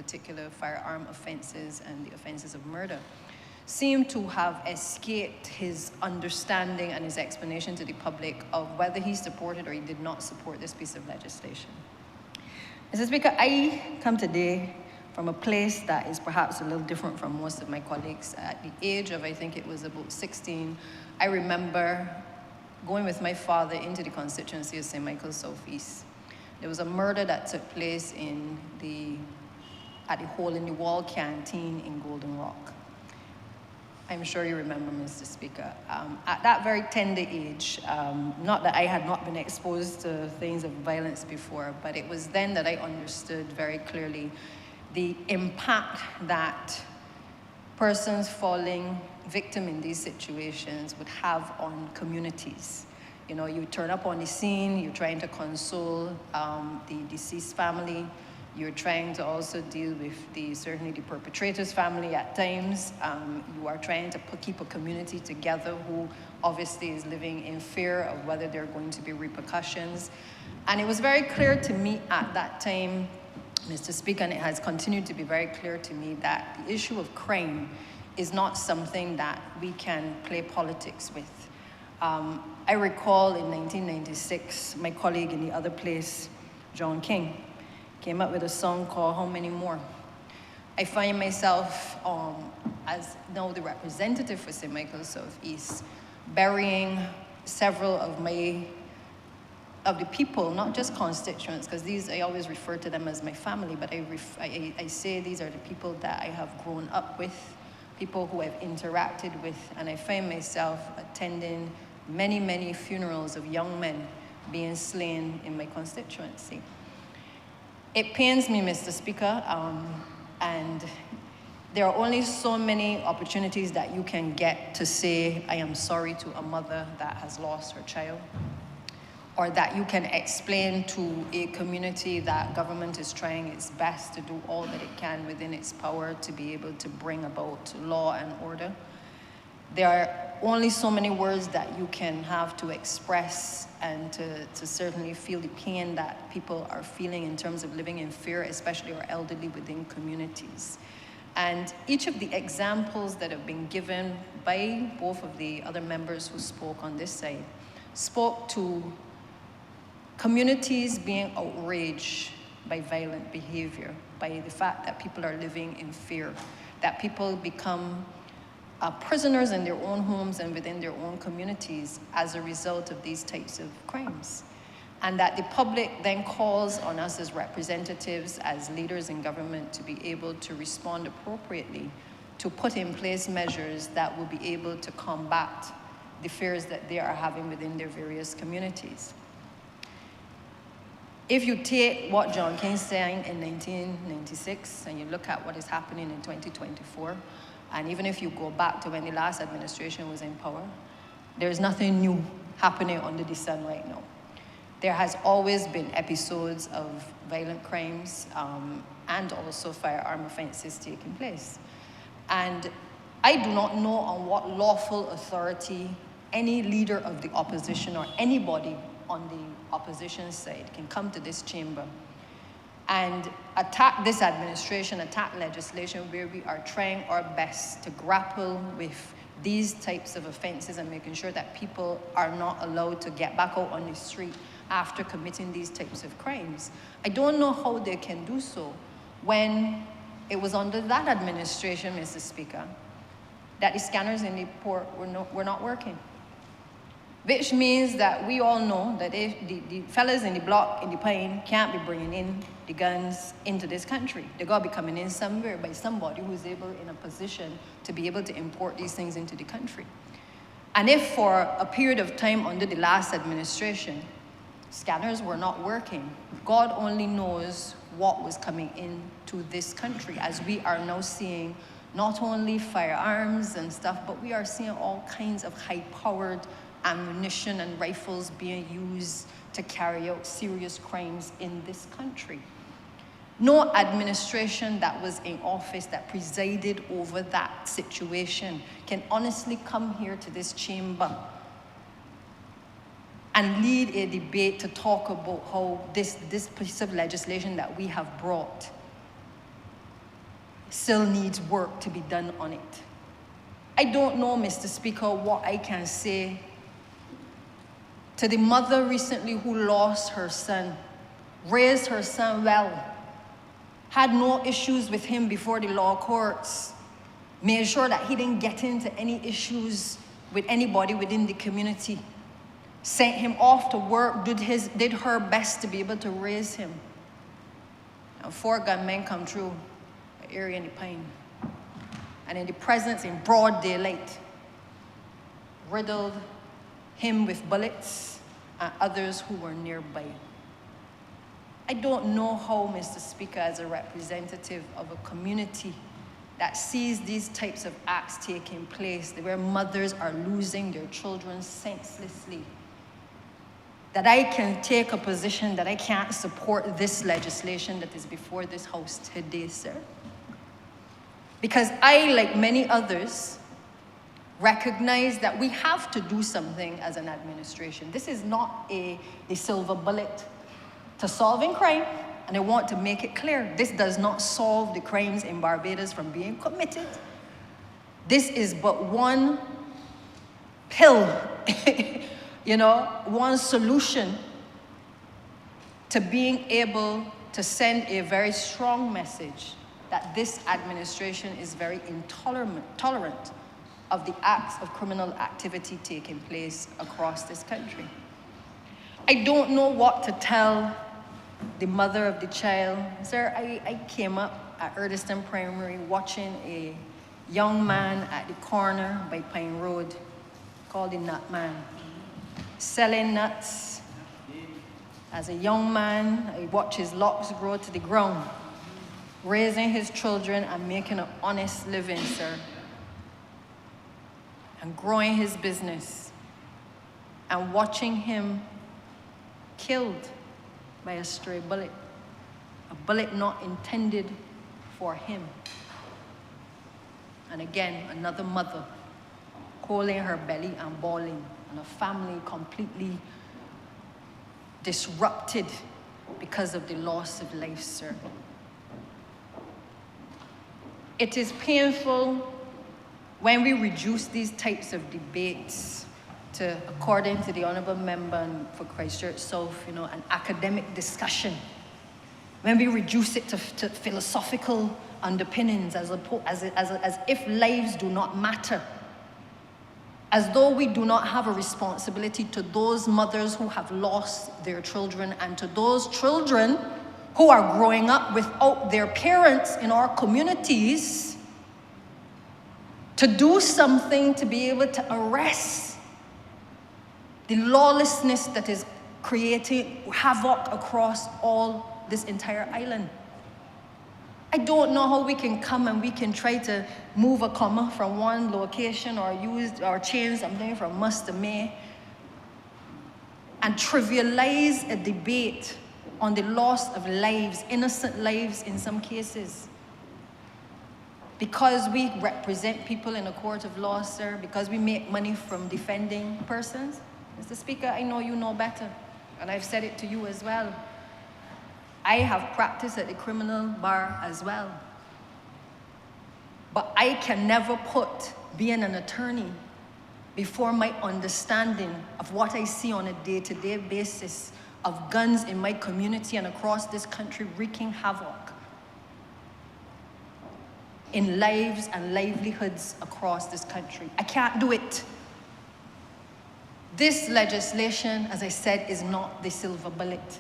particular firearm offenses and the offenses of murder, seemed to have escaped his understanding and his explanation to the public of whether he supported or he did not support this piece of legislation. Mr. Speaker, I come today from a place that is perhaps a little different from most of my colleagues. At the age of, I think it was about 16, I remember going with my father into the constituency of St. Michael's Southeast. There was a murder that took place at the Hole in the Wall canteen in Golden Rock. I'm sure you remember, Mr. Speaker. At that very tender age, not that I had not been exposed to things of violence before, but it was then that I understood very clearly the impact that persons falling victim in these situations would have on communities. You know, you turn up on the scene, you're trying to console the deceased family. You're trying to also deal with certainly the perpetrator's family at times. You are trying to keep a community together who obviously is living in fear of whether there are going to be repercussions. And it was very clear to me at that time, Mr. Speaker, and it has continued to be very clear to me that the issue of crime is not something that we can play politics with. I recall in 1996, my colleague in the other place, John King, came up with a song called How Many More? I find myself, as now the representative for St. Michael's Southeast, burying several of the people, not just constituents, because these, I always refer to them as my family, but I say these are the people that I have grown up with, people who I've interacted with, and I find myself attending many, many funerals of young men being slain in my constituency. It pains me, Mr. Speaker, and there are only so many opportunities that you can get to say, I am sorry to a mother that has lost her child, or that you can explain to a community that government is trying its best to do all that it can within its power to be able to bring about law and order. There are only so many words that you can have to express and to certainly feel the pain that people are feeling in terms of living in fear, especially our elderly within communities. And each of the examples that have been given by both of the other members who spoke on this side spoke to communities being outraged by violent behavior, by the fact that people are living in fear, that people become prisoners in their own homes and within their own communities as a result of these types of crimes. And that the public then calls on us as representatives, as leaders in government, to be able to respond appropriately, to put in place measures that will be able to combat the fears that they are having within their various communities. If you take what John King sang in 1996 and you look at what is happening in 2024, and even if you go back to when the last administration was in power, there's nothing new happening under the sun right now. There has always been episodes of violent crimes and also firearm offenses taking place. And I do not know on what lawful authority any leader of the opposition or anybody on the opposition side can come to this chamber and attack this administration, attack legislation where we are trying our best to grapple with these types of offenses and making sure that people are not allowed to get back out on the street after committing these types of crimes. I don't know how they can do so when it was under that administration, Mr. Speaker, that the scanners in the port were not working. Which means that we all know that if the fellas in the block, in the pine, can't be bringing in the guns into this country. They're going to be coming in somewhere by somebody who's able, in a position, to be able to import these things into the country. And if for a period of time under the last administration, scanners were not working, God only knows what was coming into this country, as we are now seeing not only firearms and stuff, but we are seeing all kinds of high-powered ammunition and rifles being used to carry out serious crimes in this country. No administration that was in office that presided over that situation can honestly come here to this chamber and lead a debate to talk about how this piece of legislation that we have brought still needs work to be done on it. I don't know, Mr. Speaker, what I can say to the mother recently who lost her son, raised her son well, had no issues with him before the law courts, made sure that he didn't get into any issues with anybody within the community, sent him off to work, did her best to be able to raise him. And 4 gunmen come through the area in the Pine. And in the presence, in broad daylight, riddled him with bullets and others who were nearby. I don't know how, Mr. Speaker, as a representative of a community that sees these types of acts taking place, where mothers are losing their children senselessly, that I can take a position that I can't support this legislation that is before this House today, sir. Because I, like many others, recognize that we have to do something as an administration. This is not a silver bullet to solving crime, and I want to make it clear. This does not solve the crimes in Barbados from being committed. This is but one pill, one solution to being able to send a very strong message that this administration is very intolerant of the acts of criminal activity taking place across this country. I don't know what to tell the mother of the child. Sir, I came up at Erdeston Primary watching a young man at the corner by Pine Road called the Nut Man, selling nuts. As a young man, I watched his locks grow to the ground, raising his children and making an honest living, sir, and growing his business, and watching him killed by a stray bullet, a bullet not intended for him. And again, another mother holding her belly and bawling, and a family completely disrupted because of the loss of life, sir. It is painful when we reduce these types of debates to, according to the Honourable Member for Christchurch South, an academic discussion. When we reduce it to philosophical underpinnings as if lives do not matter. As though we do not have a responsibility to those mothers who have lost their children and to those children who are growing up without their parents in our communities, to do something to be able to arrest the lawlessness that is creating havoc across all this entire island. I don't know how we can come and we can try to move a comma from one location or change something from must to may and trivialize a debate on the loss of lives, innocent lives in some cases. Because we represent people in a court of law, sir, because we make money from defending persons. Mr. Speaker, I know you know better, and I've said it to you as well. I have practiced at the criminal bar as well. But I can never put being an attorney before my understanding of what I see on a day-to-day basis of guns in my community and across this country wreaking havoc in lives and livelihoods across this country. I can't do it. This legislation, as I said, is not the silver bullet.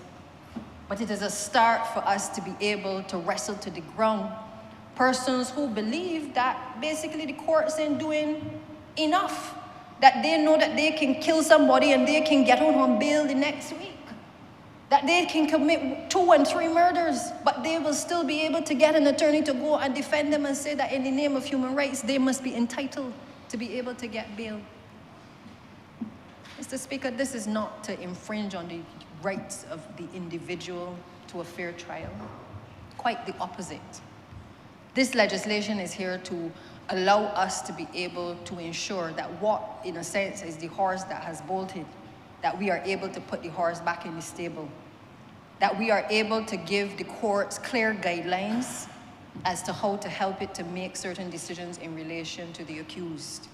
But it is a start for us to be able to wrestle to the ground persons who believe that basically the courts ain't doing enough, that they know that they can kill somebody and they can get out on bail the next week, that they can commit 2 and 3 murders, but they will still be able to get an attorney to go and defend them and say that in the name of human rights, they must be entitled to be able to get bail. Mr. Speaker, this is not to infringe on the rights of the individual to a fair trial. Quite the opposite. This legislation is here to allow us to be able to ensure that what, in a sense, is the horse that has bolted, that we are able to put the horse back in the stable, that we are able to give the courts clear guidelines, as to how to help it to make certain decisions in relation to the accused.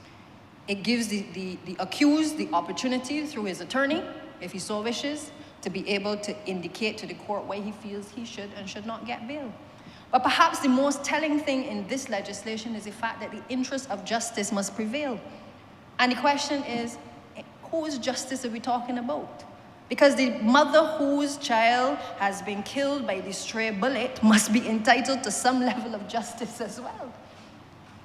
It gives the accused the opportunity through his attorney, if he so wishes, to be able to indicate to the court why he feels he should and should not get bail. But perhaps the most telling thing in this legislation is the fact that the interest of justice must prevail. And the question is, whose justice are we talking about? Because the mother whose child has been killed by the stray bullet must be entitled to some level of justice as well.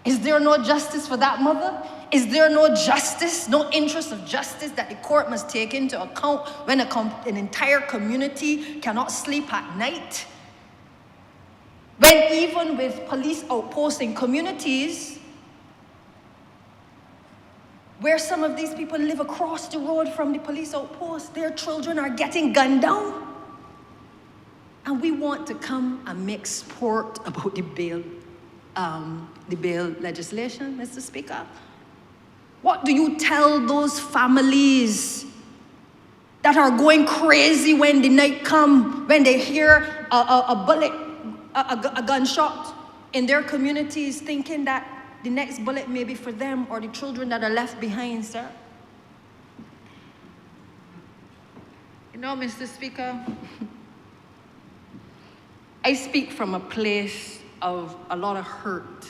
Is there no justice for that mother? Is there no justice, no interest of justice that the court must take into account when an entire community cannot sleep at night? When even with police outposts in communities where some of these people live across the road from the police outpost, their children are getting gunned down. And we want to come and make sport about the bail legislation, Mr. Speaker. What do you tell those families that are going crazy when the night comes, when they hear a bullet, a gunshot in their communities, thinking that the next bullet may be for them or the children that are left behind, sir? You know, Mr. Speaker, I speak from a place of a lot of hurt,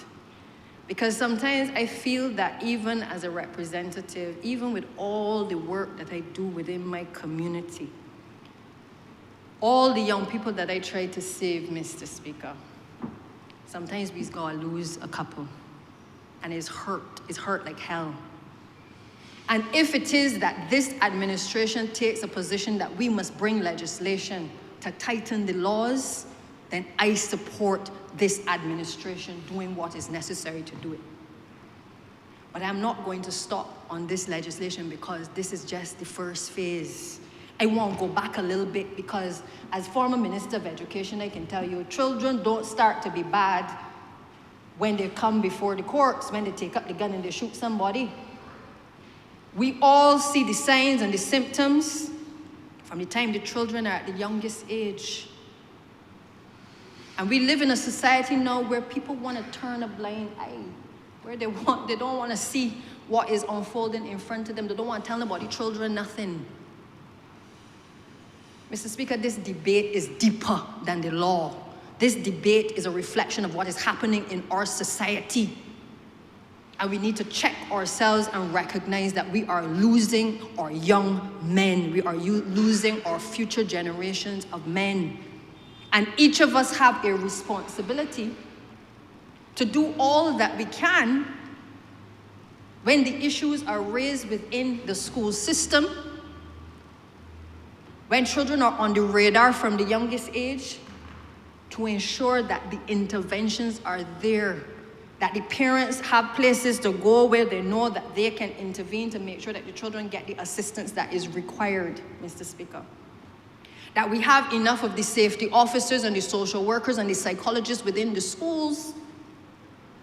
because sometimes I feel that even as a representative, even with all the work that I do within my community, all the young people that I try to save, Mr. Speaker, sometimes we've got to lose a couple. And it's hurt like hell. And if it is that this administration takes a position that we must bring legislation to tighten the laws, then I support this administration doing what is necessary to do it. But I'm not going to stop on this legislation because this is just the first phase. I want to go back a little bit because as former Minister of Education, I can tell you, children don't start to be bad when they come before the courts, when they take up the gun and they shoot somebody. We all see the signs and the symptoms from the time the children are at the youngest age. And we live in a society now where people want to turn a blind eye, where they don't want to see what is unfolding in front of them. They don't want to tell about the children nothing. Mr. Speaker, this debate is deeper than the law. This debate is a reflection of what is happening in our society. And we need to check ourselves and recognize that we are losing our young men. We are losing our future generations of men. And each of us have a responsibility to do all that we can when the issues are raised within the school system, when children are on the radar from the youngest age, to ensure that the interventions are there, that the parents have places to go where they know that they can intervene to make sure that the children get the assistance that is required, Mr. Speaker. That we have enough of the safety officers and the social workers and the psychologists within the schools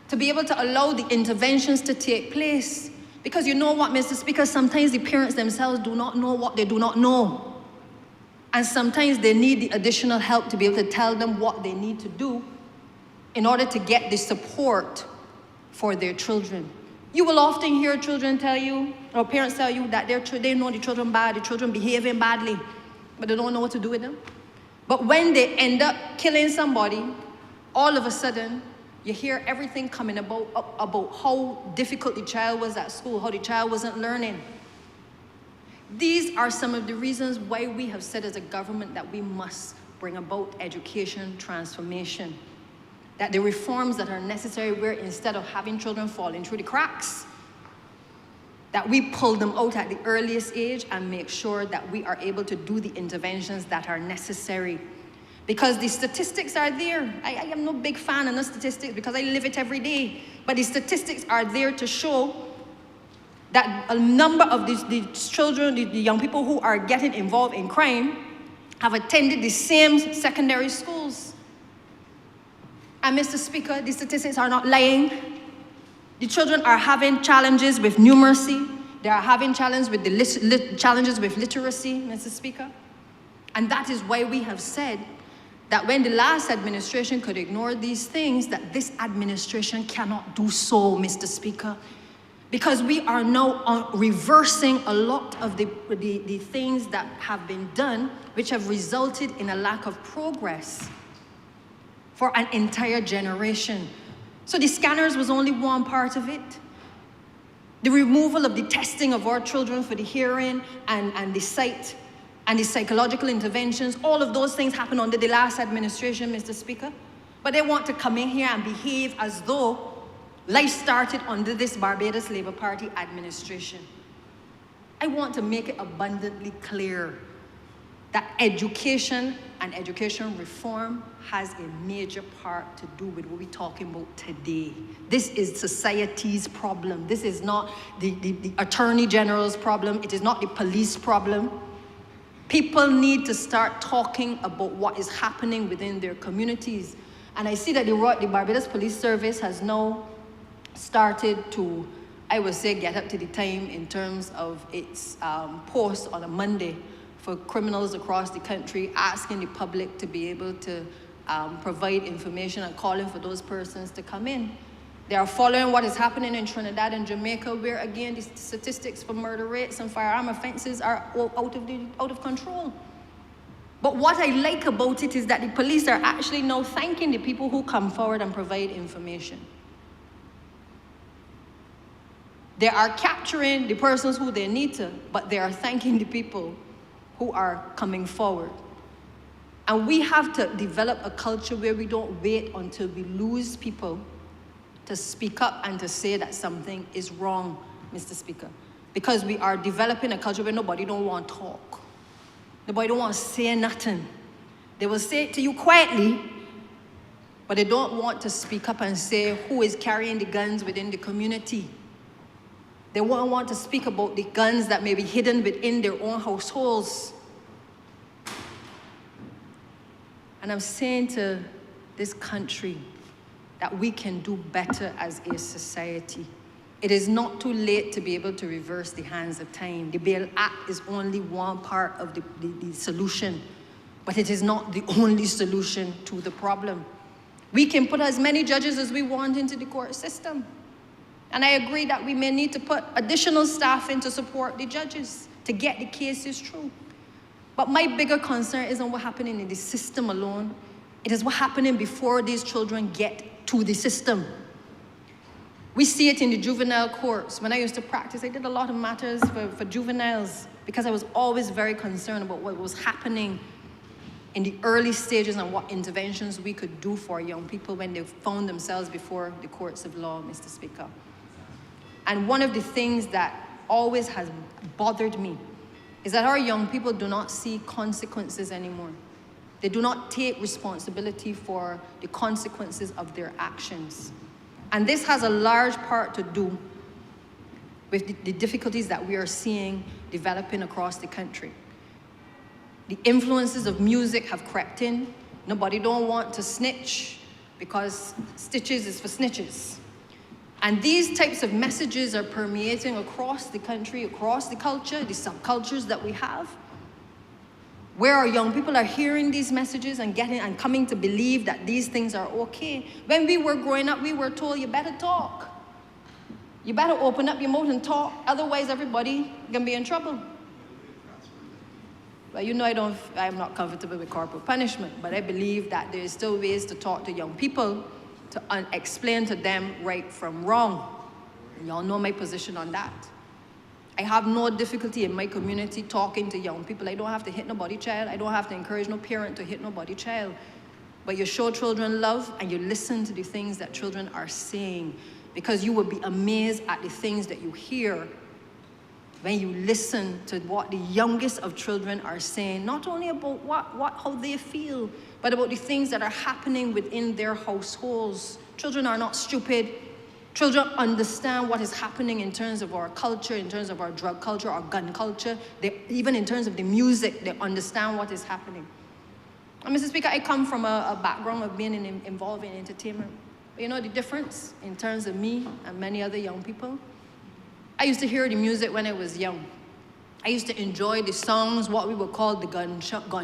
to be able to allow the interventions to take place. Because you know what, Mr. Speaker, sometimes the parents themselves do not know what they do not know. And sometimes they need the additional help to be able to tell them what they need to do in order to get the support for their children. You will often hear children tell you, or parents tell you, that they know the children bad, the children behaving badly, but they don't know what to do with them. But when they end up killing somebody, all of a sudden, you hear everything coming about how difficult the child was at school, how the child wasn't learning. These are some of the reasons why we have said as a government that we must bring about education transformation. That the reforms that are necessary, where instead of having children falling through the cracks, that we pull them out at the earliest age and make sure that we are able to do the interventions that are necessary. Because the statistics are there. I am no big fan of the statistics because I live it every day. But the statistics are there to show that a number of the children, the young people who are getting involved in crime have attended the same secondary schools. And Mr. Speaker, the statistics are not lying. The children are having challenges with numeracy. They are having challenges with literacy, Mr. Speaker. And that is why we have said that when the last administration could ignore these things, that this administration cannot do so, Mr. Speaker. Because we are now reversing a lot of the things that have been done, which have resulted in a lack of progress for an entire generation. So the scanners was only one part of it. The removal of the testing of our children for the hearing and the sight and the psychological interventions, all of those things happened under the last administration, Mr. Speaker. But they want to come in here and behave as though life started under this Barbados Labour Party administration. I want to make it abundantly clear that education and education reform has a major part to do with what we're talking about today. This is society's problem. This is not the Attorney General's problem. It is not the police problem. People need to start talking about what is happening within their communities. And I see that the Barbados Police Service has now started to, I would say, get up to the time in terms of its post on a Monday for criminals across the country, asking the public to be able to provide information and calling for those persons to come in. They are following what is happening in Trinidad and Jamaica, where again the statistics for murder rates and firearm offenses are out of control. But what I like about it is that the police are actually now thanking the people who come forward and provide information. They are capturing the persons who they need to, but they are thanking the people who are coming forward. And we have to develop a culture where we don't wait until we lose people to speak up and to say that something is wrong, Mr. Speaker. Because we are developing a culture where nobody don't want to talk. Nobody don't want to say nothing. They will say it to you quietly, but they don't want to speak up and say who is carrying the guns within the community. They won't want to speak about the guns that may be hidden within their own households. And I'm saying to this country that we can do better as a society. It is not too late to be able to reverse the hands of time. The Bail Act is only one part of the solution, but it is not the only solution to the problem. We can put as many judges as we want into the court system. And I agree that we may need to put additional staff in to support the judges to get the cases through. But my bigger concern isn't what's happening in the system alone. It is what's happening before these children get to the system. We see it in the juvenile courts. When I used to practice, I did a lot of matters for juveniles because I was always very concerned about what was happening in the early stages and what interventions we could do for young people when they found themselves before the courts of law, Mr. Speaker. And one of the things that always has bothered me is that our young people do not see consequences anymore. They do not take responsibility for the consequences of their actions. And this has a large part to do with the difficulties that we are seeing developing across the country. The influences of music have crept in. Nobody don't want to snitch because stitches is for snitches. And these types of messages are permeating across the country, across the culture, the subcultures that we have, where our young people are hearing these messages and coming to believe that these things are okay. When we were growing up, we were told, you better talk. You better open up your mouth and talk, otherwise everybody can be in trouble. But you know I'm not comfortable with corporal punishment, but I believe that there is still ways to talk to young people to explain to them right from wrong. And y'all know my position on that. I have no difficulty in my community talking to young people. I don't have to hit nobody child. I don't have to encourage no parent to hit nobody child. But you show children love and you listen to the things that children are saying, because you will be amazed at the things that you hear when you listen to what the youngest of children are saying, not only about how they feel, but about the things that are happening within their households. Children are not stupid. Children understand what is happening in terms of our culture, in terms of our drug culture, our gun culture. Even in terms of the music, they understand what is happening. And Mr. Speaker, I come from a background of being involved in entertainment. But you know the difference in terms of me and many other young people? I used to hear the music when I was young. I used to enjoy the songs, what we would call the gun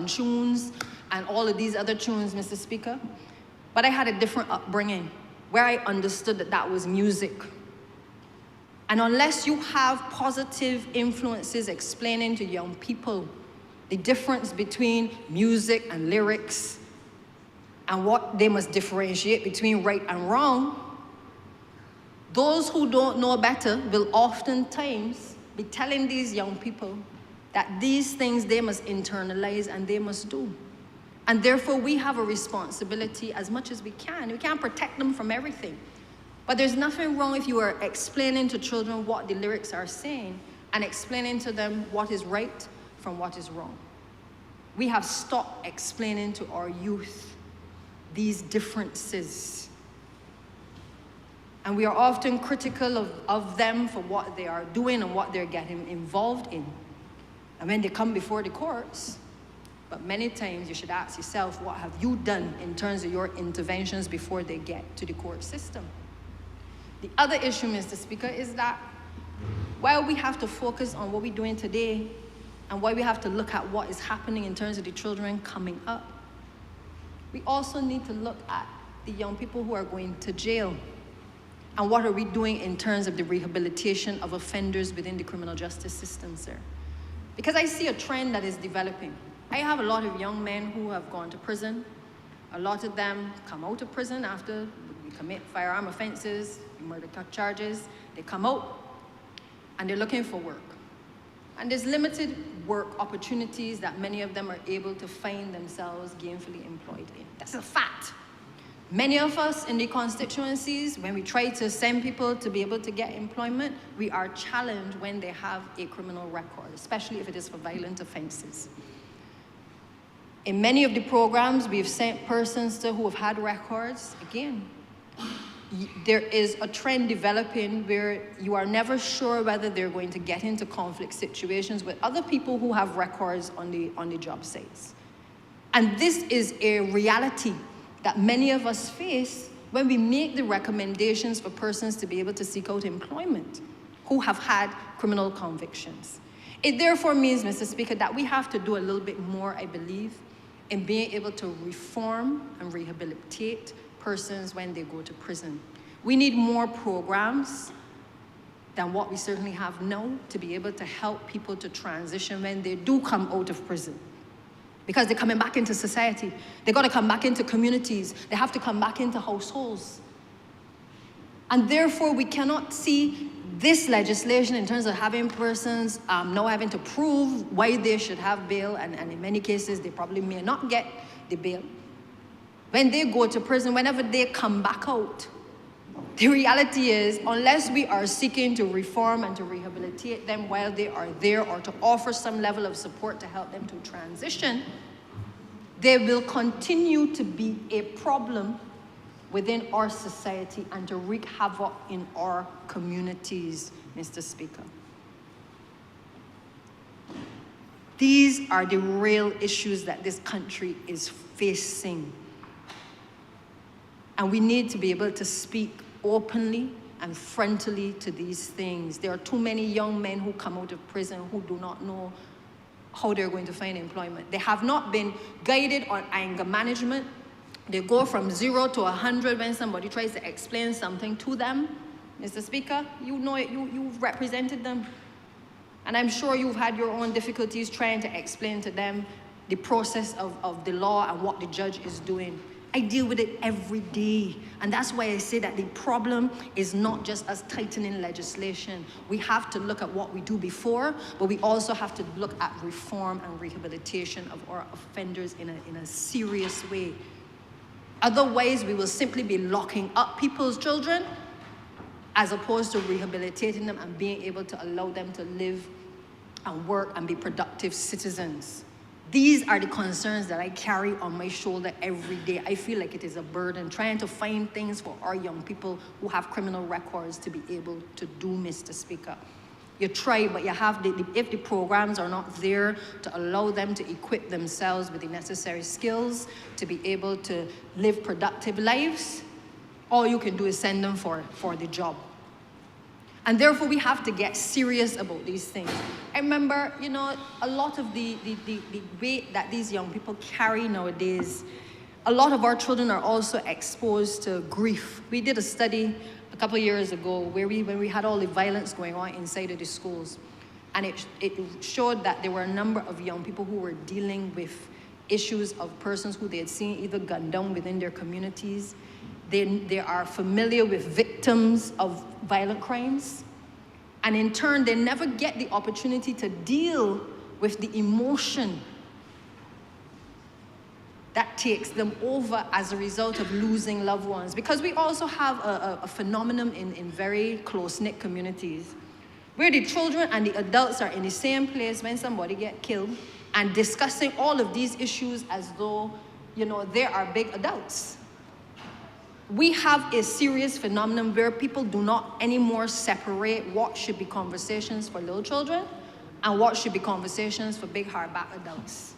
tunes, and all of these other tunes, Mr. Speaker. But I had a different upbringing where I understood that that was music. And unless you have positive influences explaining to young people the difference between music and lyrics and what they must differentiate between right and wrong, those who don't know better will oftentimes be telling these young people that these things they must internalize and they must do. And therefore, we have a responsibility as much as we can. We can't protect them from everything. But there's nothing wrong if you are explaining to children what the lyrics are saying and explaining to them what is right from what is wrong. We have stopped explaining to our youth these differences. And we are often critical of them for what they are doing and what they're getting involved in. And when they come before the courts, but many times you should ask yourself, what have you done in terms of your interventions before they get to the court system? The other issue, Mr. Speaker, is that while we have to focus on what we're doing today and why we have to look at what is happening in terms of the children coming up, we also need to look at the young people who are going to jail. And what are we doing in terms of the rehabilitation of offenders within the criminal justice system, sir? Because I see a trend that is developing. I have a lot of young men who have gone to prison. A lot of them come out of prison after we commit firearm offenses, murder charges. They come out and they're looking for work. And there's limited work opportunities that many of them are able to find themselves gainfully employed in. That's a fact. Many of us in the constituencies, when we try to send people to be able to get employment, we are challenged when they have a criminal record, especially if it is for violent offenses. In many of the programs, we've sent persons who have had records. Again, there is a trend developing where you are never sure whether they're going to get into conflict situations with other people who have records on the job sites. And this is a reality that many of us face when we make the recommendations for persons to be able to seek out employment who have had criminal convictions. It therefore means, Mr. Speaker, that we have to do a little bit more, I believe, in being able to reform and rehabilitate persons when they go to prison. We need more programs than what we certainly have now to be able to help people to transition when they do come out of prison. Because they're coming back into society. They've got to come back into communities. They have to come back into households. And therefore, we cannot see this legislation in terms of having persons now having to prove why they should have bail, and in many cases, they probably may not get the bail. When they go to prison, whenever they come back out, the reality is, unless we are seeking to reform and to rehabilitate them while they are there, or to offer some level of support to help them to transition, they will continue to be a problem within our society and to wreak havoc in our communities, Mr. Speaker. These are the real issues that this country is facing. And we need to be able to speak openly and frontally to these things. There are too many young men who come out of prison who do not know how they're going to find employment. They have not been guided on anger management. They go from 0 to 100 when somebody tries to explain something to them. Mr. Speaker, you know it, you've represented them. And I'm sure you've had your own difficulties trying to explain to them the process of the law and what the judge is doing. I deal with it every day. And that's why I say that the problem is not just us tightening legislation. We have to look at what we do before, but we also have to look at reform and rehabilitation of our offenders in a serious way. Otherwise, we will simply be locking up people's children as opposed to rehabilitating them and being able to allow them to live and work and be productive citizens. These are the concerns that I carry on my shoulder every day. I feel like it is a burden, trying to find things for our young people who have criminal records to be able to do, Mr. Speaker. You try, but you have if the programs are not there to allow them to equip themselves with the necessary skills to be able to live productive lives, all you can do is send them for the job. And therefore, we have to get serious about these things. I remember, you know, a lot of the weight that these young people carry nowadays, a lot of our children are also exposed to grief. We did a study a couple of years ago when we had all the violence going on inside of the schools. And it showed that there were a number of young people who were dealing with issues of persons who they had seen either gunned down within their communities. They are familiar with victims of violent crimes. And in turn, they never get the opportunity to deal with the emotion that takes them over as a result of losing loved ones. Because we also have a phenomenon in very close-knit communities where the children and the adults are in the same place when somebody gets killed and discussing all of these issues as though, you know, they are big adults. We have a serious phenomenon where people do not anymore separate what should be conversations for little children and what should be conversations for big hardback adults.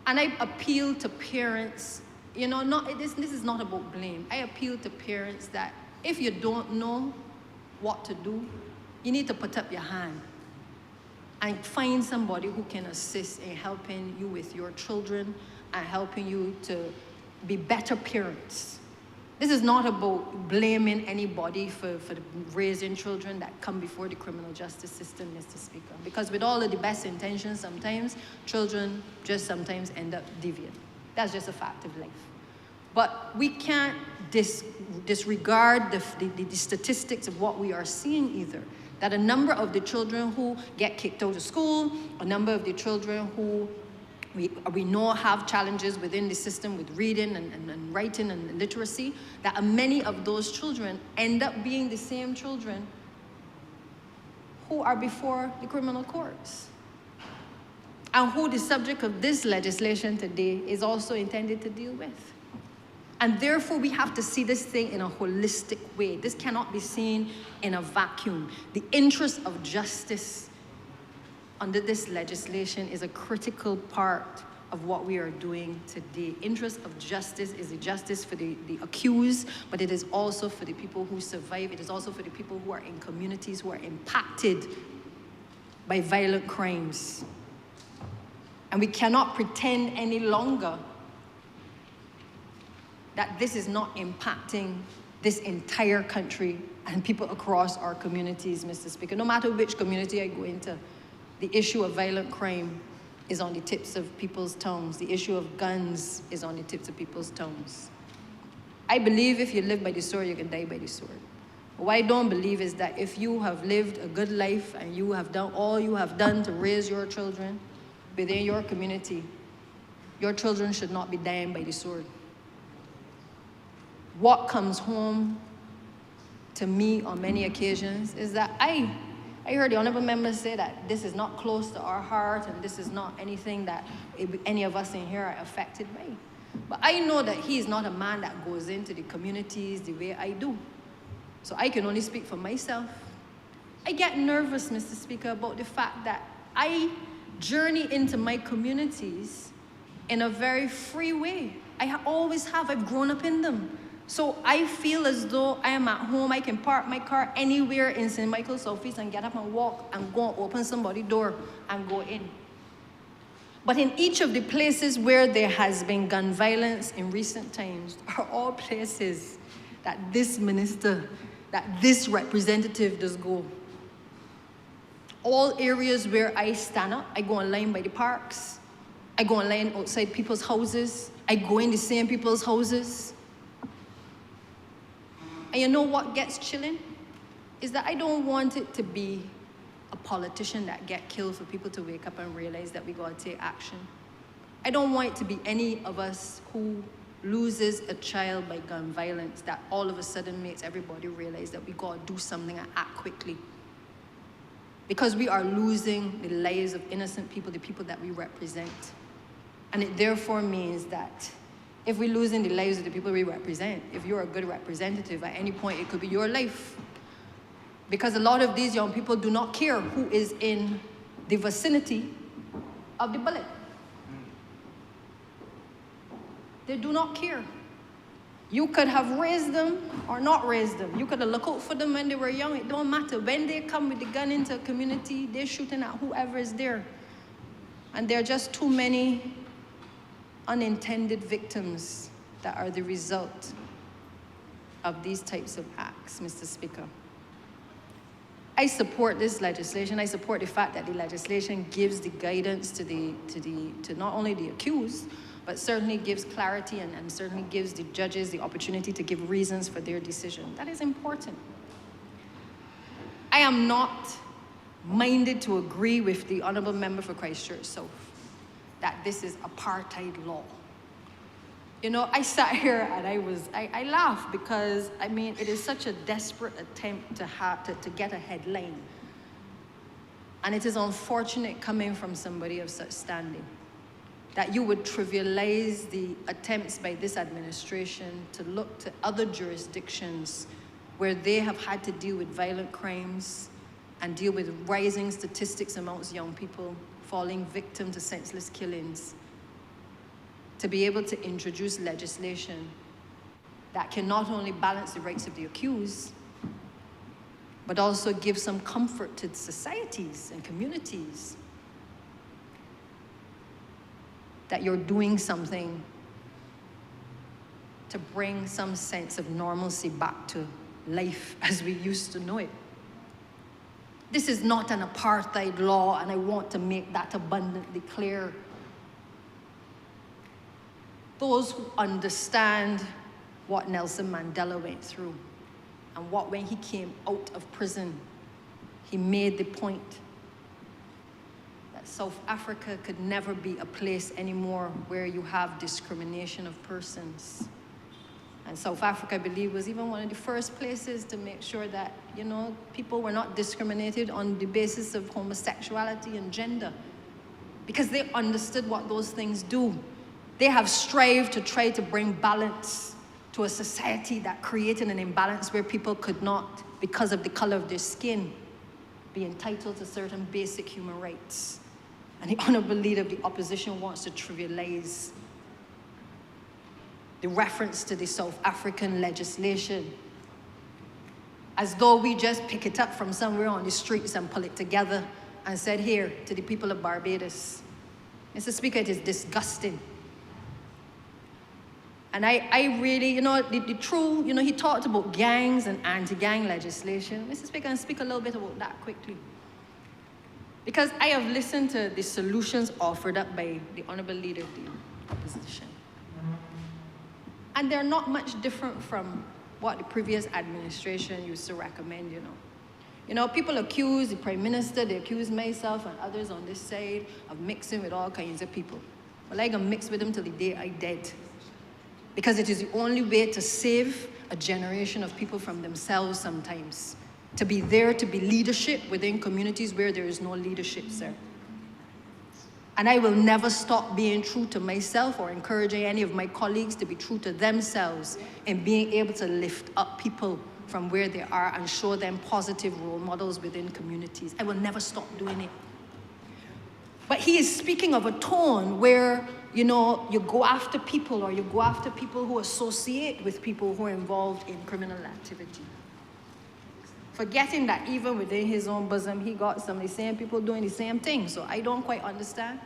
And I appeal to parents, you know, this is not about blame. I appeal to parents that if you don't know what to do, you need to put up your hand and find somebody who can assist in helping you with your children and helping you to be better parents. This is not about blaming anybody for raising children that come before the criminal justice system, Mr. Speaker. Because with all of the best intentions, sometimes children just sometimes end up deviant. That's just a fact of life. But we can't disregard the statistics of what we are seeing either. That a number of the children who get kicked out of school, a number of the children who we know have challenges within the system with reading and writing and literacy, that many of those children end up being the same children who are before the criminal courts. And who the subject of this legislation today is also intended to deal with. And therefore, we have to see this thing in a holistic way. This cannot be seen in a vacuum. The interest of justice under this legislation is a critical part of what we are doing today. Interest of justice is a justice for the accused, but it is also for the people who survive. It is also for the people who are in communities who are impacted by violent crimes. And we cannot pretend any longer that this is not impacting this entire country and people across our communities, Mr. Speaker. No matter which community I go into, the issue of violent crime is on the tips of people's tongues. The issue of guns is on the tips of people's tongues. I believe if you live by the sword, you can die by the sword. What I don't believe is that if you have lived a good life and you have done all you have done to raise your children within your community, your children should not be dying by the sword. What comes home to me on many occasions is that I heard the honourable member say that this is not close to our heart and this is not anything that any of us in here are affected by. But I know that he is not a man that goes into the communities the way I do. So I can only speak for myself. I get nervous, Mr. Speaker, about the fact that I journey into my communities in a very free way. I always have. I've grown up in them. So I feel as though I am at home. I can park my car anywhere in St. Michael's Southeast and get up and walk and go and open somebody's door and go in. But in each of the places where there has been gun violence in recent times are all places that this minister, that this representative does go. All areas where I stand up, I go in line by the parks, I go in line outside people's houses, I go in the same people's houses. And you know what gets chilling? Is that I don't want it to be a politician that get killed for people to wake up and realize that we gotta take action. I don't want it to be any of us who loses a child by gun violence that all of a sudden makes everybody realize that we gotta do something and act quickly. Because we are losing the lives of innocent people, the people that we represent. And it therefore means that if we're losing the lives of the people we represent, if you're a good representative, at any point it could be your life. Because a lot of these young people do not care who is in the vicinity of the bullet. They do not care. You could have raised them or not raised them. You could have looked out for them when they were young. It don't matter. When they come with the gun into a community, they're shooting at whoever is there. And there are just too many unintended victims that are the result of these types of acts, Mr. Speaker. I support this legislation. I support the fact that the legislation gives the guidance to not only the accused, but certainly gives clarity and certainly gives the judges the opportunity to give reasons for their decision. That is important. I am not minded to agree with the Honourable Member for Christchurch South that this is apartheid law. You know, I sat here and I laughed because, I mean, it is such a desperate attempt to get a headline. And it is unfortunate coming from somebody of such standing that you would trivialize the attempts by this administration to look to other jurisdictions where they have had to deal with violent crimes and deal with rising statistics amongst young people falling victim to senseless killings, to be able to introduce legislation that can not only balance the rights of the accused, but also give some comfort to societies and communities that you're doing something to bring some sense of normalcy back to life as we used to know it. This is not an apartheid law, and I want to make that abundantly clear. Those who understand what Nelson Mandela went through and what, when he came out of prison, he made the point that South Africa could never be a place anymore where you have discrimination of persons. And South Africa, I believe, was even one of the first places to make sure that, you know, people were not discriminated on the basis of homosexuality and gender, because they understood what those things do. They have strived to try to bring balance to a society that created an imbalance where people could not, because of the color of their skin, be entitled to certain basic human rights. And the Honourable Leader of the Opposition wants to trivialize the reference to the South African legislation as though we just pick it up from somewhere on the streets and pull it together and said, here, to the people of Barbados. Mr. Speaker, it is disgusting. And I really, you know, the true, you know, he talked about gangs and anti-gang legislation. Mr. Speaker, I'll speak a little bit about that quickly. Because I have listened to the solutions offered up by the Honourable Leader of the Opposition. And they're not much different from what the previous administration used to recommend, you know. You know, people accuse the Prime Minister, they accuse myself and others on this side of mixing with all kinds of people. Well, I'm gonna mix with them till the day I dead. Because it is the only way to save a generation of people from themselves sometimes. To be there, to be leadership within communities where there is no leadership, sir. And I will never stop being true to myself or encouraging any of my colleagues to be true to themselves in being able to lift up people from where they are and show them positive role models within communities. I will never stop doing it. But he is speaking of a tone where, you know, you go after people, or you go after people who associate with people who are involved in criminal activity. Forgetting that even within his own bosom, he got some of the same people doing the same thing. So I don't quite understand.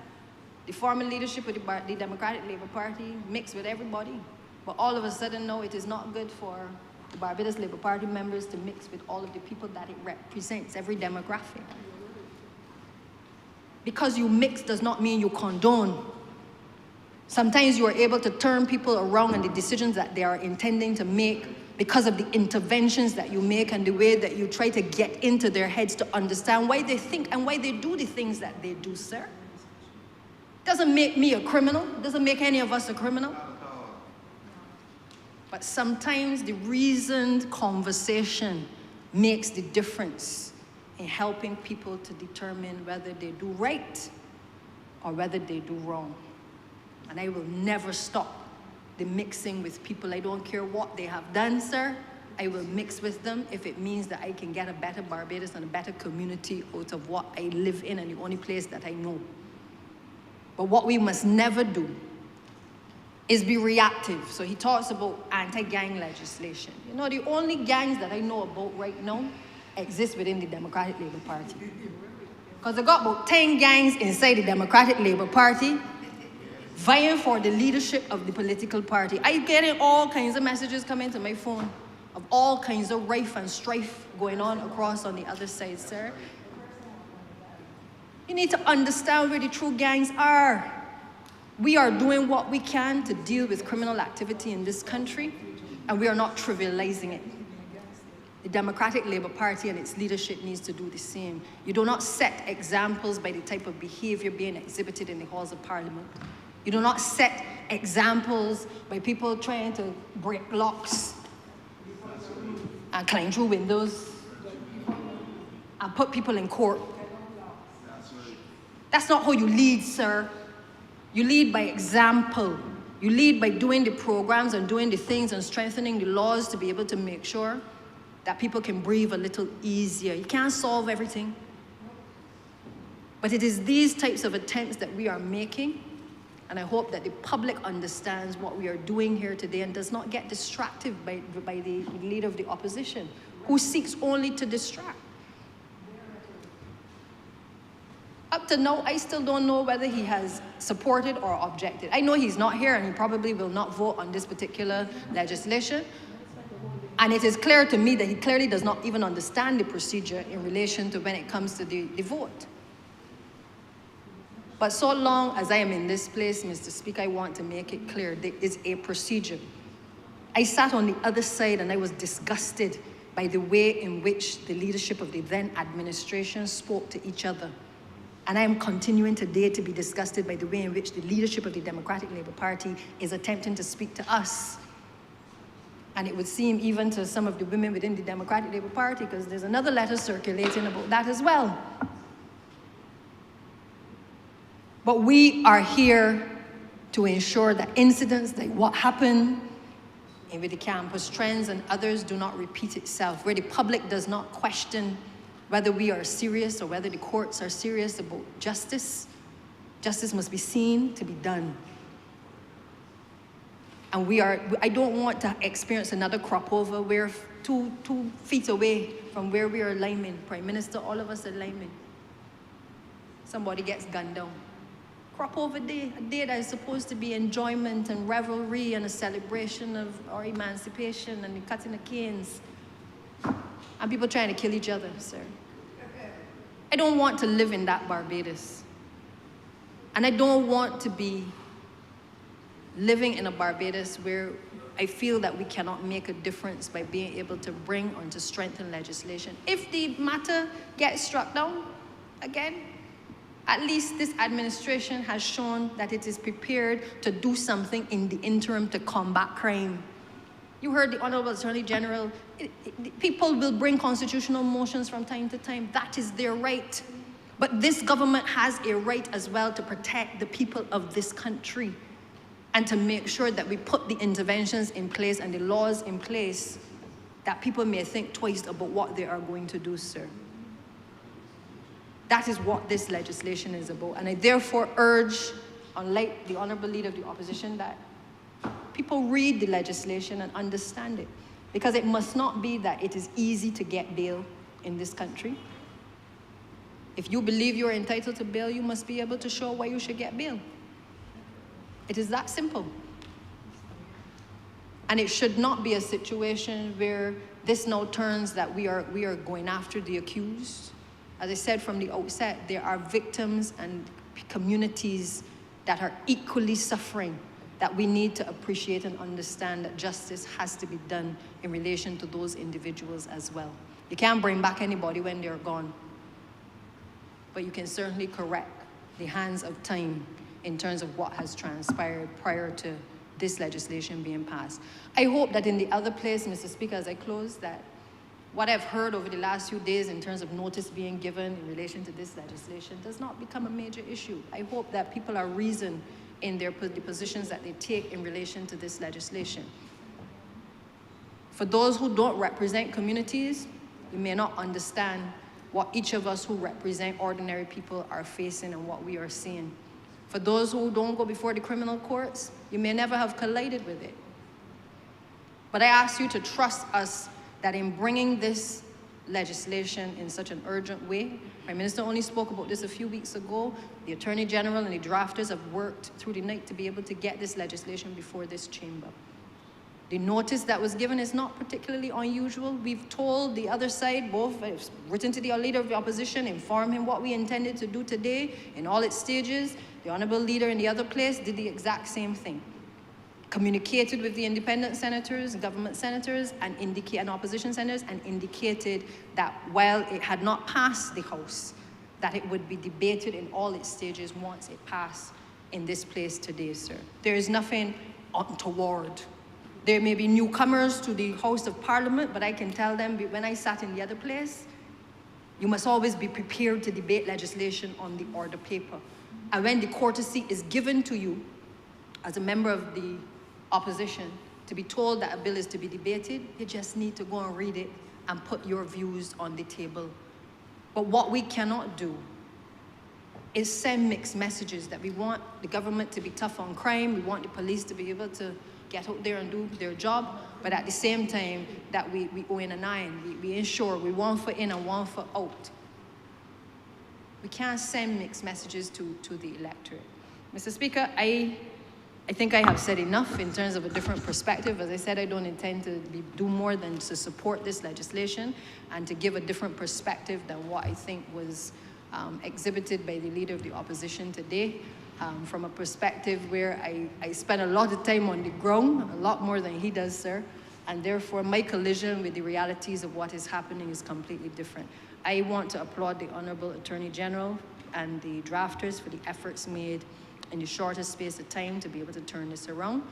The former leadership of the Democratic Labour Party mixed with everybody. But all of a sudden, no, it is not good for the Barbados Labour Party members to mix with all of the people that it represents, every demographic. Because you mix does not mean you condone. Sometimes you are able to turn people around and the decisions that they are intending to make because of the interventions that you make and the way that you try to get into their heads to understand why they think and why they do the things that they do, sir. Doesn't make me a criminal. Doesn't make any of us a criminal. But sometimes the reasoned conversation makes the difference in helping people to determine whether they do right or whether they do wrong. And I will never stop the mixing with people. I don't care what they have done, sir. I will mix with them if it means that I can get a better Barbados and a better community out of what I live in and the only place that I know. But what we must never do is be reactive. So he talks about anti-gang legislation. You know, the only gangs that I know about right now exist within the Democratic Labour Party. Because they got about 10 gangs inside the Democratic Labour Party vying for the leadership of the political party. I'm getting all kinds of messages coming to my phone of all kinds of rife and strife going on across on the other side, sir. You need to understand where the true gangs are. We are doing what we can to deal with criminal activity in this country, and we are not trivializing it. The Democratic Labour Party and its leadership needs to do the same. You do not set examples by the type of behavior being exhibited in the halls of Parliament. You do not set examples by people trying to break locks and climb through windows and put people in court. That's not how you lead, sir. You lead by example. You lead by doing the programs and doing the things and strengthening the laws to be able to make sure that people can breathe a little easier. You can't solve everything. But it is these types of attempts that we are making, and I hope that the public understands what we are doing here today and does not get distracted by the leader of the opposition, who seeks only to distract. Up to now, I still don't know whether he has supported or objected. I know he's not here and he probably will not vote on this particular legislation. And it is clear to me that he clearly does not even understand the procedure in relation to when it comes to the vote. But so long as I am in this place, Mr. Speaker, I want to make it clear there is a procedure. I sat on the other side and I was disgusted by the way in which the leadership of the then administration spoke to each other. And I am continuing today to be disgusted by the way in which the leadership of the Democratic Labour Party is attempting to speak to us. And it would seem even to some of the women within the Democratic Labour Party, because there's another letter circulating about that as well. But we are here to ensure that incidents like what happened with the campus trends and others do not repeat itself, where the public does not question whether we are serious or whether the courts are serious about justice. Justice must be seen to be done. And I don't want to experience another crop over where 2 feet away from where we are linemen, Prime Minister, all of us are linemen. Somebody gets gunned down. Crop over day, a day that is supposed to be enjoyment and revelry and a celebration of our emancipation and the cutting of canes. And people trying to kill each other, sir. I don't want to live in that Barbados. And I don't want to be living in a Barbados where I feel that we cannot make a difference by being able to bring on to strengthen legislation. If the matter gets struck down, again, at least this administration has shown that it is prepared to do something in the interim to combat crime. You heard the Honourable Attorney General, people will bring constitutional motions from time to time. That is their right. But this government has a right as well to protect the people of this country and to make sure that we put the interventions in place and the laws in place that people may think twice about what they are going to do, sir. That is what this legislation is about. And I therefore urge, unlike the Honourable Leader of the Opposition, that people read the legislation and understand it. Because it must not be that it is easy to get bail in this country. If you believe you're entitled to bail, you must be able to show why you should get bail. It is that simple. And it should not be a situation where this now turns that we are going after the accused. As I said from the outset, there are victims and communities that are equally suffering that we need to appreciate and understand that justice has to be done in relation to those individuals as well. You can't bring back anybody when they're gone, but you can certainly correct the hands of time in terms of what has transpired prior to this legislation being passed. I hope that in the other place, Mr. Speaker, as I close, that what I've heard over the last few days in terms of notice being given in relation to this legislation does not become a major issue. I hope that people are reasoned in the positions that they take in relation to this legislation. For those who don't represent communities, you may not understand what each of us who represent ordinary people are facing and what we are seeing. For those who don't go before the criminal courts, you may never have collided with it. But I ask you to trust us that in bringing this legislation in such an urgent way, Prime Minister only spoke about this a few weeks ago, the Attorney General and the drafters have worked through the night to be able to get this legislation before this chamber. The notice that was given is not particularly unusual. We've told the other side, both written to the leader of the opposition, informed him what we intended to do today in all its stages. The Honourable leader in the other place did the exact same thing. Communicated with the independent senators, government senators, and opposition senators, and indicated that while it had not passed the House, that it would be debated in all its stages once it passed in this place today, sir. There is nothing untoward. There may be newcomers to the House of Parliament, but I can tell them when I sat in the other place, you must always be prepared to debate legislation on the order paper. And when the courtesy is given to you as a member of the opposition to be told that a bill is to be debated, you just need to go and read it and put your views on the table. But what we cannot do is send mixed messages that we want the government to be tough on crime, we want the police to be able to get out there and do their job, but at the same time that we owe in an eye, we ensure we one foot in and one foot out. We can't send mixed messages to the electorate. Mr. Speaker, I think I have said enough in terms of a different perspective. As I said, I don't intend to do more than to support this legislation and to give a different perspective than what I think was exhibited by the leader of the opposition today. From a perspective where I spend a lot of time on the ground, a lot more than he does, sir, and therefore my collision with the realities of what is happening is completely different. I want to applaud the Honourable Attorney General and the drafters for the efforts made in the shortest space of time to be able to turn this around.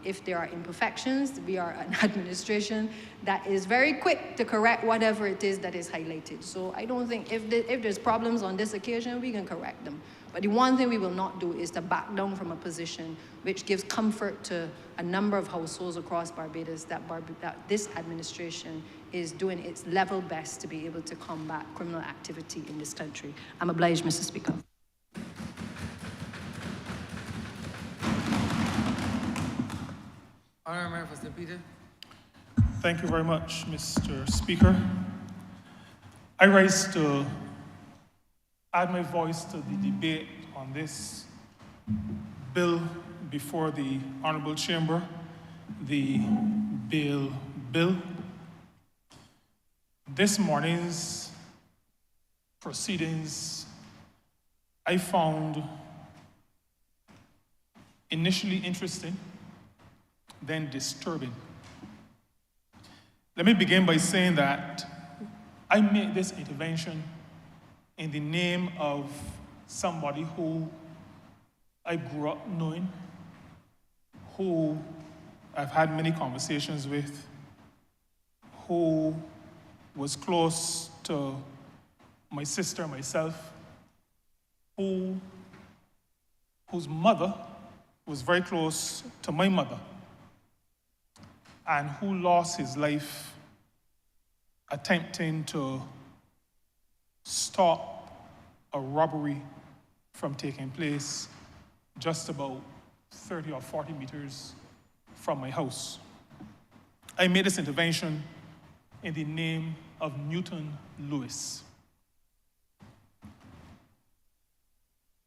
If there are imperfections, we are an administration that is very quick to correct whatever it is that is highlighted. So I don't think if there's problems on this occasion, we can correct them. But the one thing we will not do is to back down from a position which gives comfort to a number of households across Barbados that this administration is doing its level best to be able to combat criminal activity in this country. I'm obliged, Mr. Speaker. Honourable for St. Peter. Thank you very much, Mr. Speaker. I rise to add my voice to the debate on this bill before the Honourable Chamber, the bail bill. This morning's proceedings I found initially interesting, then disturbing. Let me begin by saying that I made this intervention in the name of somebody who I grew up knowing, who I've had many conversations with, who was close to my sister, myself, whose mother was very close to my mother, and who lost his life attempting to stop a robbery from taking place just about 30 or 40 meters from my house. I made this intervention in the name of Newton Lewis.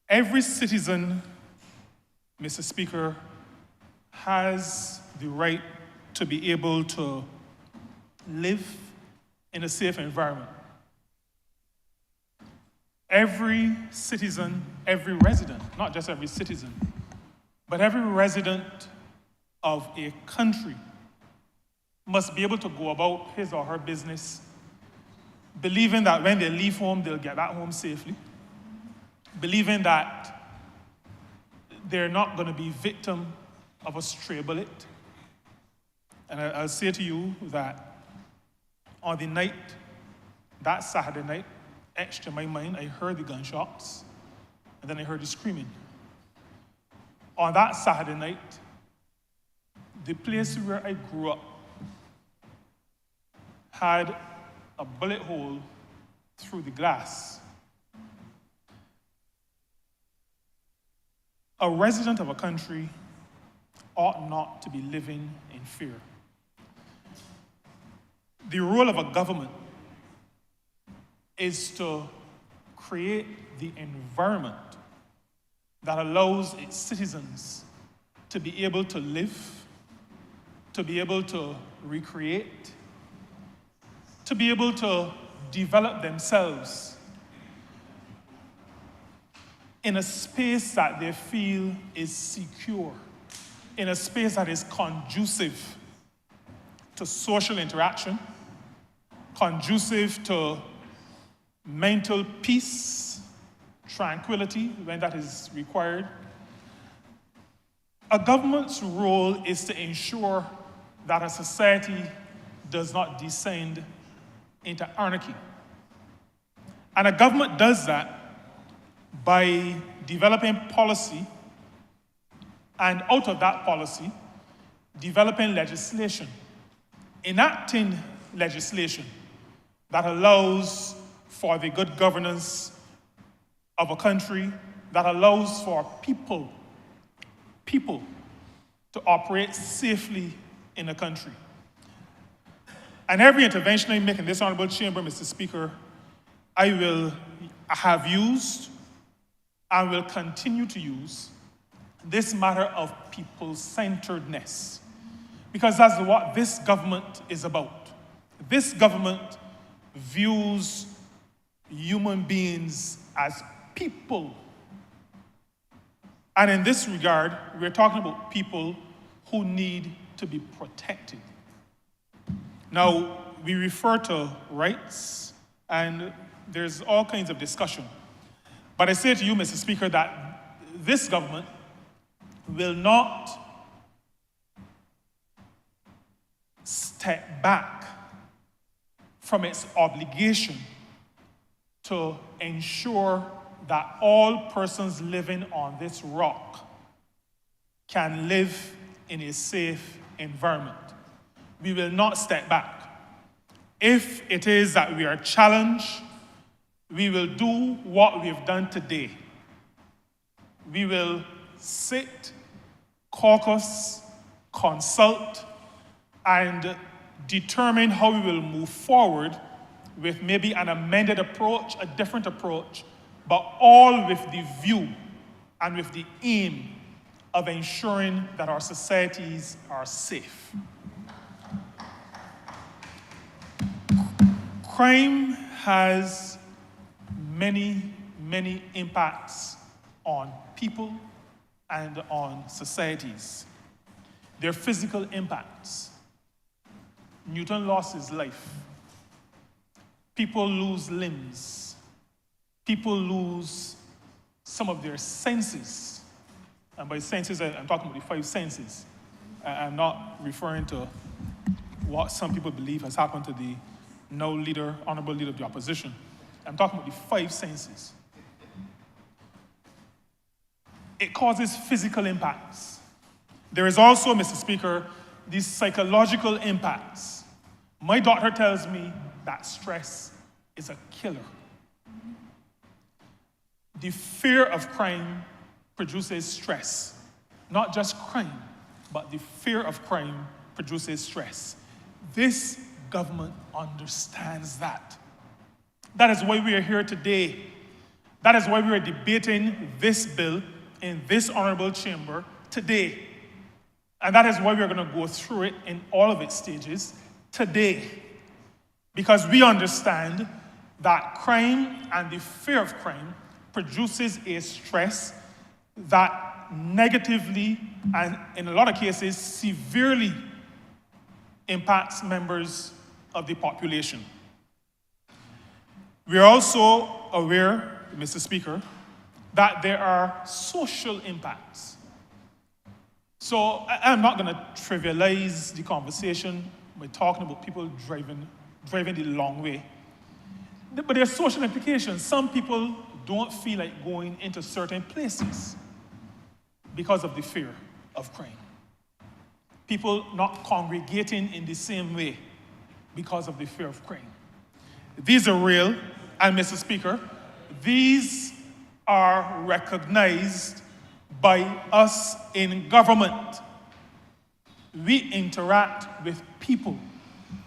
Every citizen, Mr. Speaker, has the right to be able to live in a safe environment. Every citizen, every resident, not just every citizen, but every resident of a country must be able to go about his or her business, believing that when they leave home, they'll get back home safely, believing that they're not going to be victim of a stray bullet. And I'll say to you that on the night, that Saturday night, etched to my mind, I heard the gunshots, and then I heard the screaming. On that Saturday night, the place where I grew up had a bullet hole through the glass. a resident of a country ought not to be living in fear. The role of a government is to create the environment that allows its citizens to be able to live, to be able to recreate, to be able to develop themselves in a space that they feel is secure, in a space that is conducive to social interaction, conducive to mental peace, tranquility when that is required. A government's role is to ensure that a society does not descend into anarchy. And a government does that by developing policy, and out of that policy, developing legislation, enacting legislation that allows for the good governance of a country, that allows for people to operate safely in a country. And every intervention I make in this honorable chamber, Mr. Speaker, I have used and will continue to use this matter of people-centeredness, because that's what this government is about. This government views human beings as people. And in this regard, we're talking about people who need to be protected. Now, we refer to rights, and there's all kinds of discussion. But I say to you, Mr. Speaker, that this government will not step back from its obligation to ensure that all persons living on this rock can live in a safe environment. We will not step back. If it is that we are challenged, we will do what we have done today. We will sit, caucus, consult, and determine how we will move forward with maybe an amended approach, a different approach, but all with the view and with the aim of ensuring that our societies are safe. Crime has many, many impacts on people and on societies. Their physical impacts. Newton lost his life. People lose limbs. People lose some of their senses. And by senses, I'm talking about the 5 senses. I'm not referring to what some people believe has happened to the now leader, honorable leader of the opposition. I'm talking about the 5 senses. It causes physical impacts. There is also, Mr. Speaker, these psychological impacts. My doctor tells me that stress is a killer. The fear of crime produces stress. Not just crime, but the fear of crime produces stress. This government understands that. That is why we are here today. That is why we are debating this bill in this honorable chamber today. And that is why we're going to go through it in all of its stages today. Because we understand that crime and the fear of crime produces a stress that negatively and in a lot of cases severely impacts members of the population. We are also aware, Mr. Speaker, that there are social impacts. So I'm not going to trivialize the conversation by talking about people driving the long way. But there are social implications. Some people don't feel like going into certain places because of the fear of crime. People not congregating in the same way because of the fear of crime. These are real, and Mr. Speaker, these are recognized by us in government. We interact with people.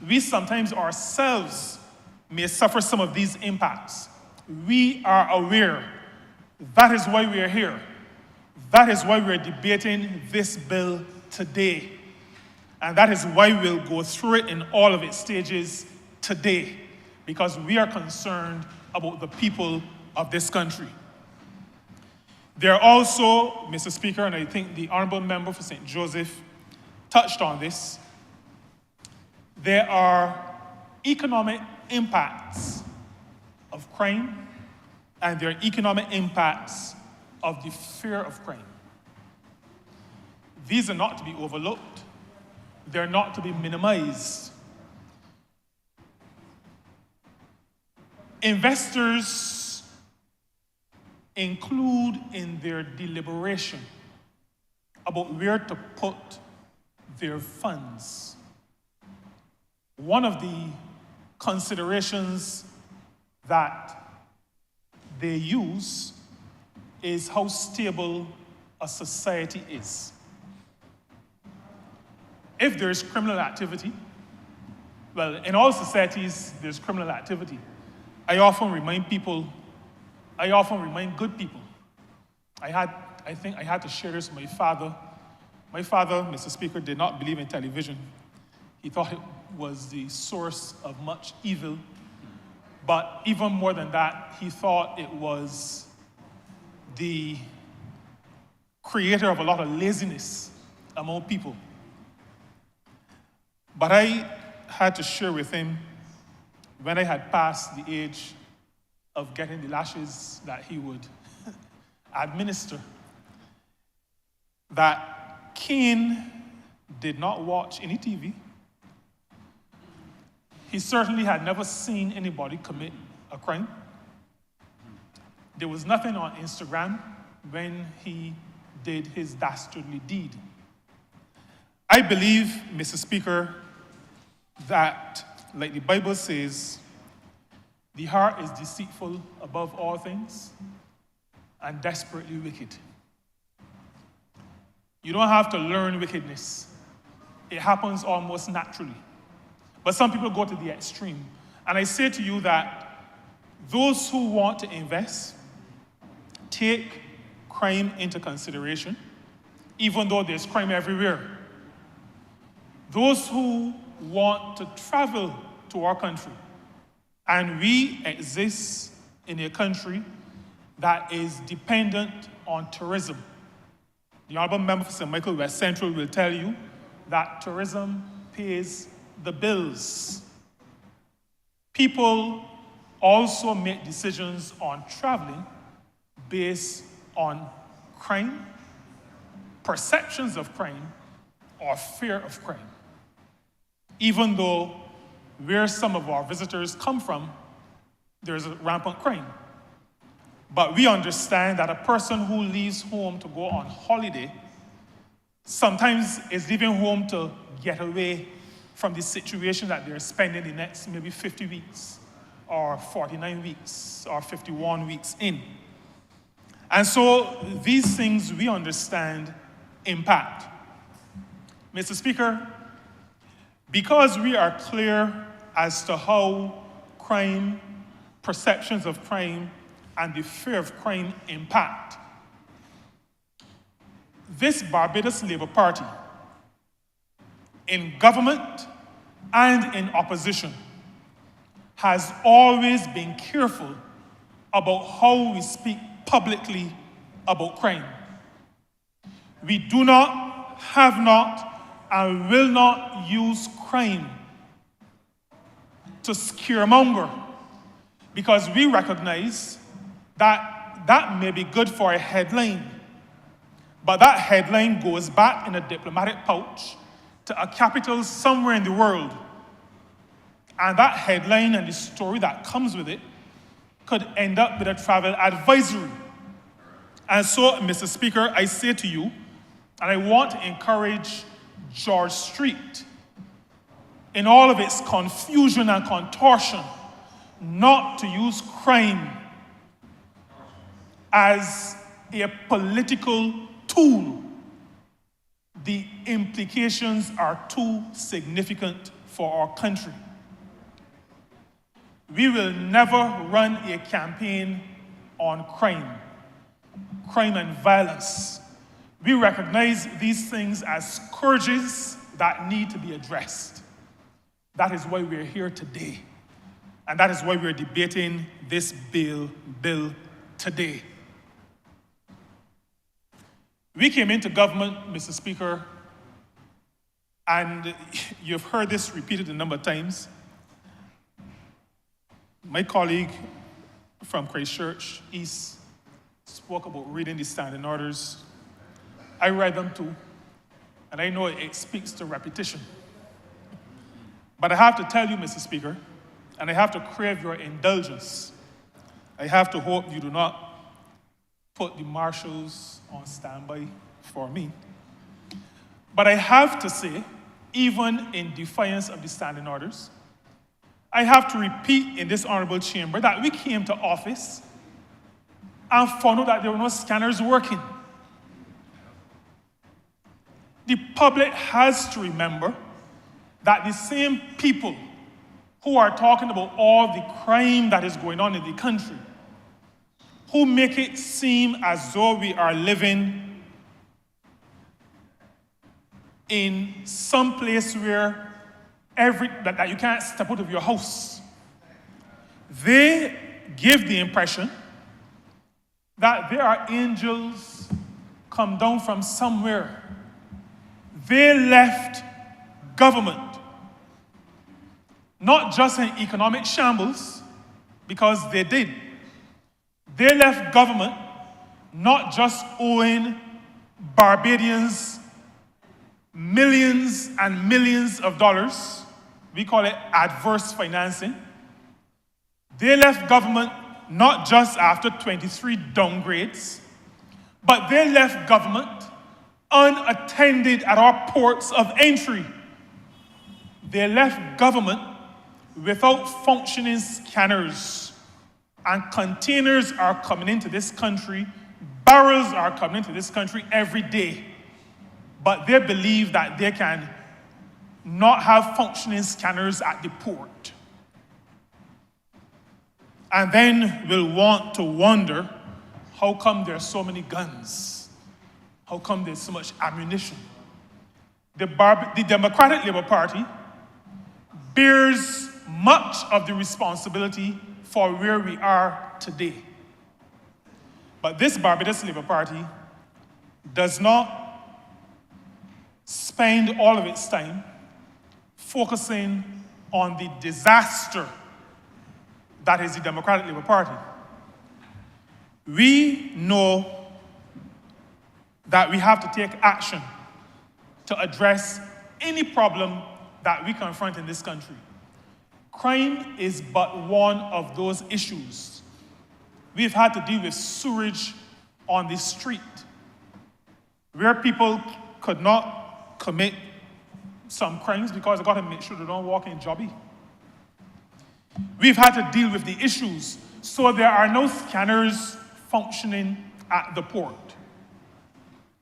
We sometimes ourselves may suffer some of these impacts. We are aware. That is why we are here. That is why we're debating this bill today. And that is why we'll go through it in all of its stages today, because we are concerned about the people of this country. There are also, Mr. Speaker, and I think the Honourable Member for St. Joseph touched on this, there are economic impacts of crime, and there are economic impacts of the fear of crime. These are not to be overlooked. They're not to be minimized. Investors include in their deliberation about where to put their funds. One of the considerations that they use is how stable a society is. If there's criminal activity, well, in all societies, there's criminal activity. I often remind good people. I think I had to share this with my father. My father, Mr. Speaker, did not believe in television. He thought it was the source of much evil. But even more than that, he thought it was the creator of a lot of laziness among people. But I had to share with him, when I had passed the age of getting the lashes that he would administer, that Cain did not watch any TV. He certainly had never seen anybody commit a crime. There was nothing on Instagram when he did his dastardly deed. I believe, Mr. Speaker, that, like the Bible says, the heart is deceitful above all things and desperately wicked. You don't have to learn wickedness. It happens almost naturally. But some people go to the extreme. And I say to you that those who want to invest take crime into consideration, even though there's crime everywhere. Those who want to travel to our country, and we exist in a country that is dependent on tourism. The Honourable Member for St. Michael West Central will tell you that tourism pays the bills. People also make decisions on traveling based on crime, perceptions of crime, or fear of crime. Even though where some of our visitors come from, there's a rampant crime. But we understand that a person who leaves home to go on holiday sometimes is leaving home to get away from the situation that they're spending the next maybe 50 weeks, or 49 weeks, or 51 weeks in. And so these things we understand impact. Mr. Speaker, because we are clear as to how crime, perceptions of crime, and the fear of crime impact, this Barbados Labour Party, in government and in opposition, has always been careful about how we speak publicly about crime. We do not, have not, and will not use crime to scaremonger, because we recognize that that may be good for a headline, but that headline goes back in a diplomatic pouch to a capital somewhere in the world. And that headline and the story that comes with it could end up with a travel advisory. And so, Mr. Speaker, I say to you, and I want to encourage George Street, in all of its confusion and contortion, not to use crime as a political tool, the implications are too significant for our country. We will never run a campaign on crime and violence. We recognize these things as scourges that need to be addressed. That is why we're here today. And that is why we're debating this bill today. We came into government, Mr. Speaker, and you've heard this repeated a number of times. My colleague from Christchurch East spoke about reading the standing orders. I read them too, and I know it speaks to repetition. But I have to tell you, Mr. Speaker, and I have to crave your indulgence. I have to hope you do not put the marshals on standby for me. But I have to say, even in defiance of the standing orders, I have to repeat in this honorable chamber that we came to office and found out that there were no scanners working. The public has to remember that the same people who are talking about all the crime that is going on in the country, who make it seem as though we are living in some place where that you can't step out of your house. They give the impression that there are angels come down from somewhere. They left government not just in economic shambles, because they did. They left government not just owing Barbadians millions and millions of dollars. We call it adverse financing. They left government not just after 23 downgrades, but they left government unattended at our ports of entry. They left government without functioning scanners. And containers are coming into this country, barrels are coming into this country every day. But they believe that they can not have functioning scanners at the port. And then we'll want to wonder, how come there's so many guns? How come there's so much ammunition? The Democratic Labour Party bears much of the responsibility for where we are today. But this Barbados Labour Party does not spend all of its time focusing on the disaster that is the Democratic Labour Party. We know that we have to take action to address any problem that we confront in this country. Crime is but one of those issues. We've had to deal with sewerage on the street, where people could not commit some crimes because they got to make sure they don't walk in jobby. We've had to deal with the issues, so there are no scanners functioning at the port.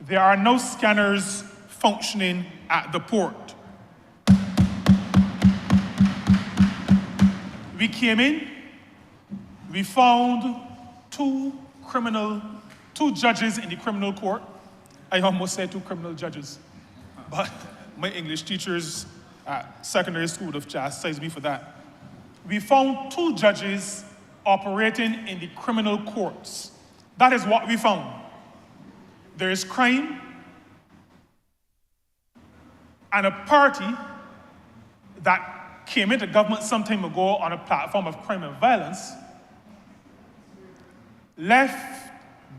There are no scanners functioning at the port. We came in, we found two judges in the criminal court. I almost said two criminal judges, but my English teachers at secondary school would have chastised me for that. We found two judges operating in the criminal courts. That is what we found. There is crime, and a party that came into government some time ago on a platform of crime and violence left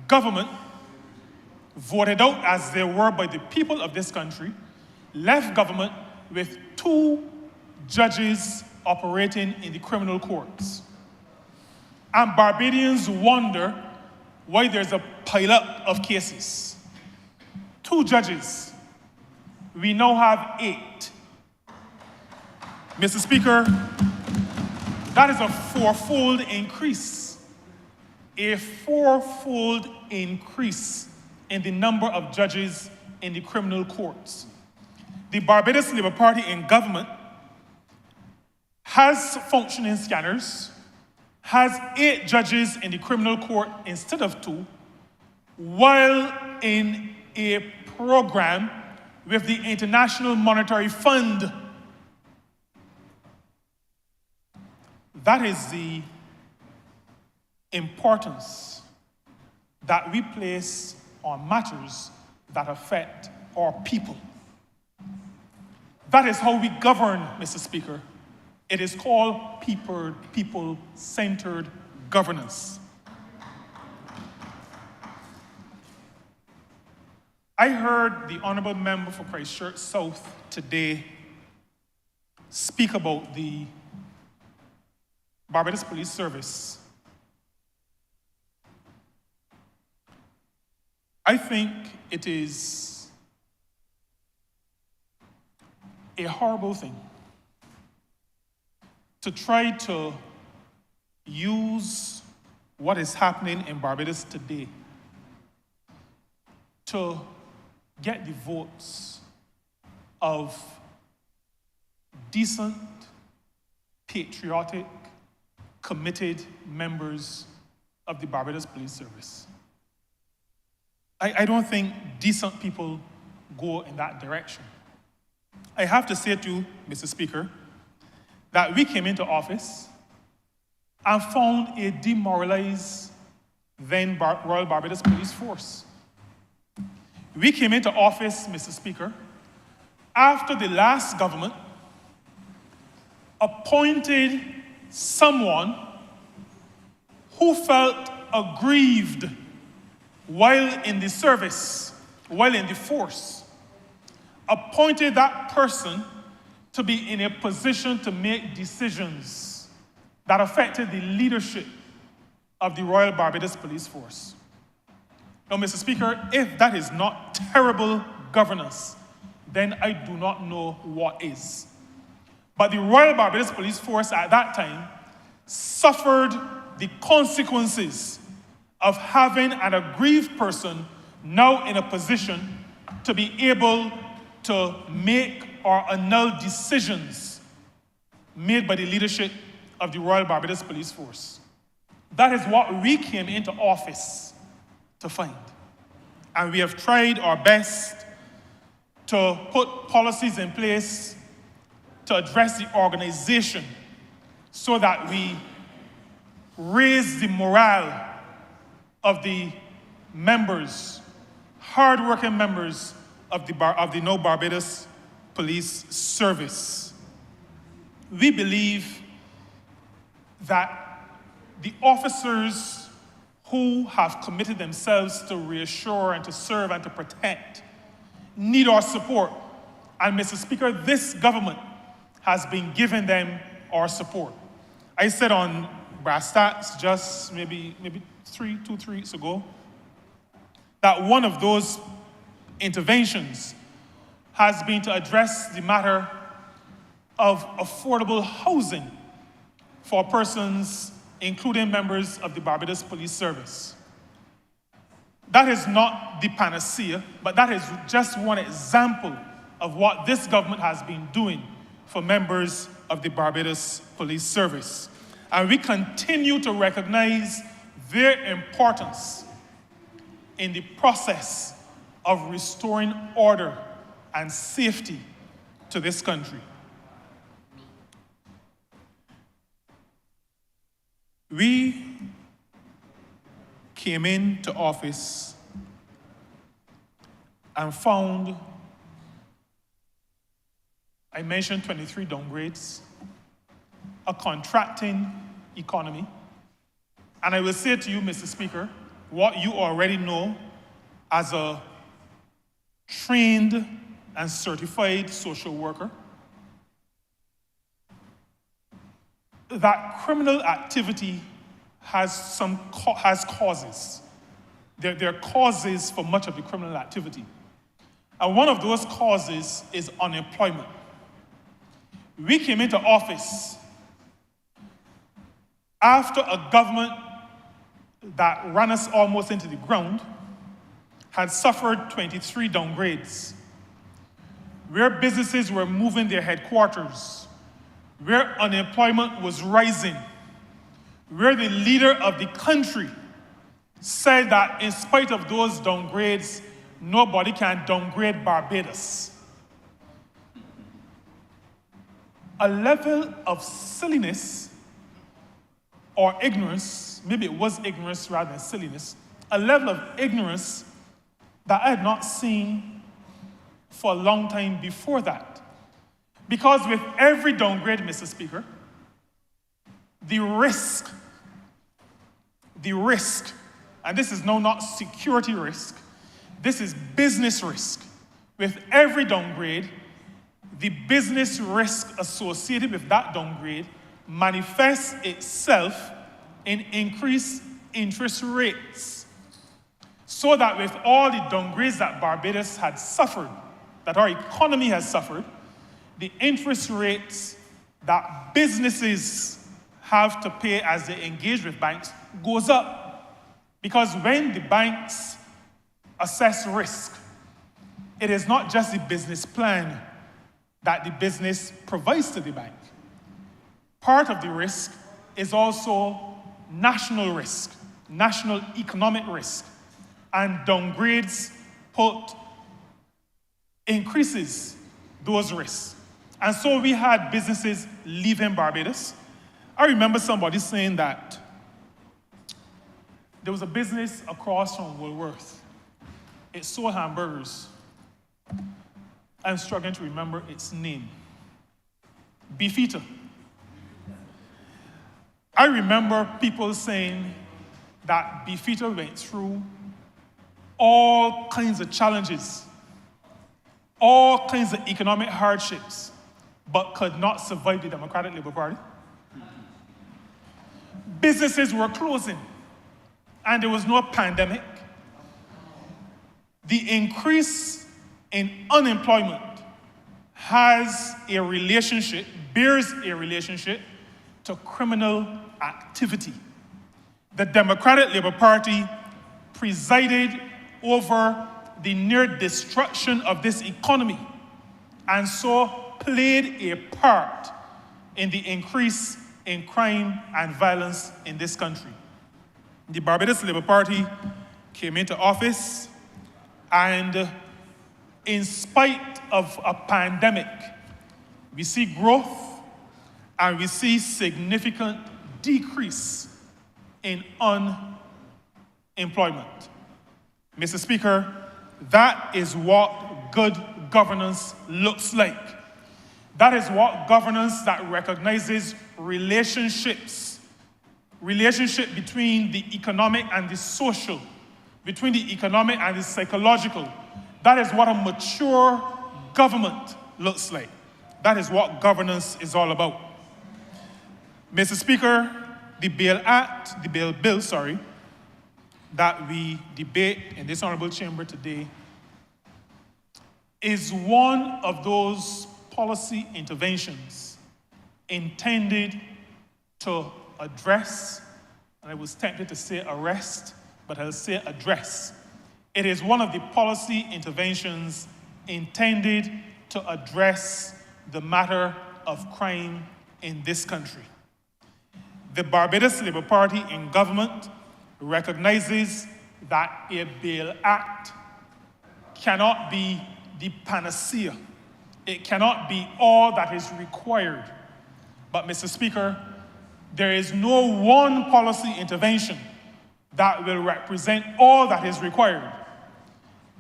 government, voted out as they were by the people of this country, left government with two judges operating in the criminal courts. And Barbadians wonder why there's a pileup of cases. Two judges. We now have 8. Mr. Speaker, that is a fourfold increase. A fourfold increase in the number of judges in the criminal courts. The Barbados Labour Party in government has functioning scanners, has 8 judges in the criminal court instead of 2, while in a program with the International Monetary Fund. That is the importance that we place on matters that affect our people. That is how we govern, Mr. Speaker. It is called people-centered governance. I heard the Honourable Member for Christchurch South today speak about the Barbados Police Service. I think it is a horrible thing to try to use what is happening in Barbados today to get the votes of decent, patriotic, committed members of the Barbados Police Service. I don't think decent people go in that direction. I have to say to you, Mr. Speaker, that we came into office and found a demoralized then Royal Barbados Police Force. We came into office, Mr. Speaker, after the last government appointed someone who felt aggrieved while in the service, while in the force, appointed that person to be in a position to make decisions that affected the leadership of the Royal Barbados Police Force. Now, Mr. Speaker, if that is not terrible governance, then I do not know what is. But the Royal Barbados Police Force at that time suffered the consequences of having an aggrieved person now in a position to be able to make or annul decisions made by the leadership of the Royal Barbados Police Force. That is what we came into office to find. And we have tried our best to put policies in place to address the organization so that we raise the morale of the members, hard-working members of the No Barbados Police Service. We believe that the officers who have committed themselves to reassure and to serve and to protect need our support. And Mr. Speaker, this government has been giving them our support. I said on Brass Stats just maybe 3 weeks ago that one of those interventions has been to address the matter of affordable housing for persons, including members of the Barbados Police Service. That is not the panacea, but that is just one example of what this government has been doing for members of the Barbados Police Service. And we continue to recognize their importance in the process of restoring order and safety to this country. We came into office and found, I mentioned 23 downgrades, a contracting economy, and I will say to you, Mr. Speaker, what you already know as a trained and certified social worker, that criminal activity has causes. There are causes for much of the criminal activity. And one of those causes is unemployment. We came into office after a government that ran us almost into the ground had suffered 23 downgrades, where businesses were moving their headquarters, where unemployment was rising, where the leader of the country said that in spite of those downgrades, nobody can downgrade Barbados. A level of silliness or ignorance, maybe it was ignorance rather than silliness, a level of ignorance that I had not seen for a long time before that. Because with every downgrade, Mr. Speaker, the risk, and this is now not security risk, this is business risk. With every downgrade, the business risk associated with that downgrade manifests itself in increased interest rates. So that with all the downgrades that Barbados had suffered, that our economy has suffered, the interest rates that businesses have to pay as they engage with banks goes up. Because when the banks assess risk, it is not just the business plan that the business provides to the bank. Part of the risk is also national risk, national economic risk, and downgrades increases those risks. And so we had businesses leaving Barbados. I remember somebody saying that there was a business across from Woolworth. It sold hamburgers. I'm struggling to remember its name. Beefeater. I remember people saying that Beefeater went through all kinds of challenges, all kinds of economic hardships, but could not survive the Democratic Labour Party. Businesses were closing, and there was no pandemic. The increase in unemployment bears a relationship to criminal activity. The Democratic Labour Party presided over the near destruction of this economy, and so played a part in the increase in crime and violence in this country. The Barbados Labour Party came into office, and in spite of a pandemic, we see growth and we see significant decrease in unemployment. Mr. Speaker, that is what good governance looks like. That is what governance that recognizes relationship between the economic and the social, between the economic and the psychological. That is what a mature government looks like. That is what governance is all about. Mr. Speaker, the bill, that we debate in this honorable chamber today is one of those policy interventions intended to address, and I was tempted to say arrest, but I'll say address. It is one of the policy interventions intended to address the matter of crime in this country. The Barbados Labour Party in government recognizes that a bail act cannot be the panacea. It cannot be all that is required. But, Mr. Speaker, there is no one policy intervention that will represent all that is required.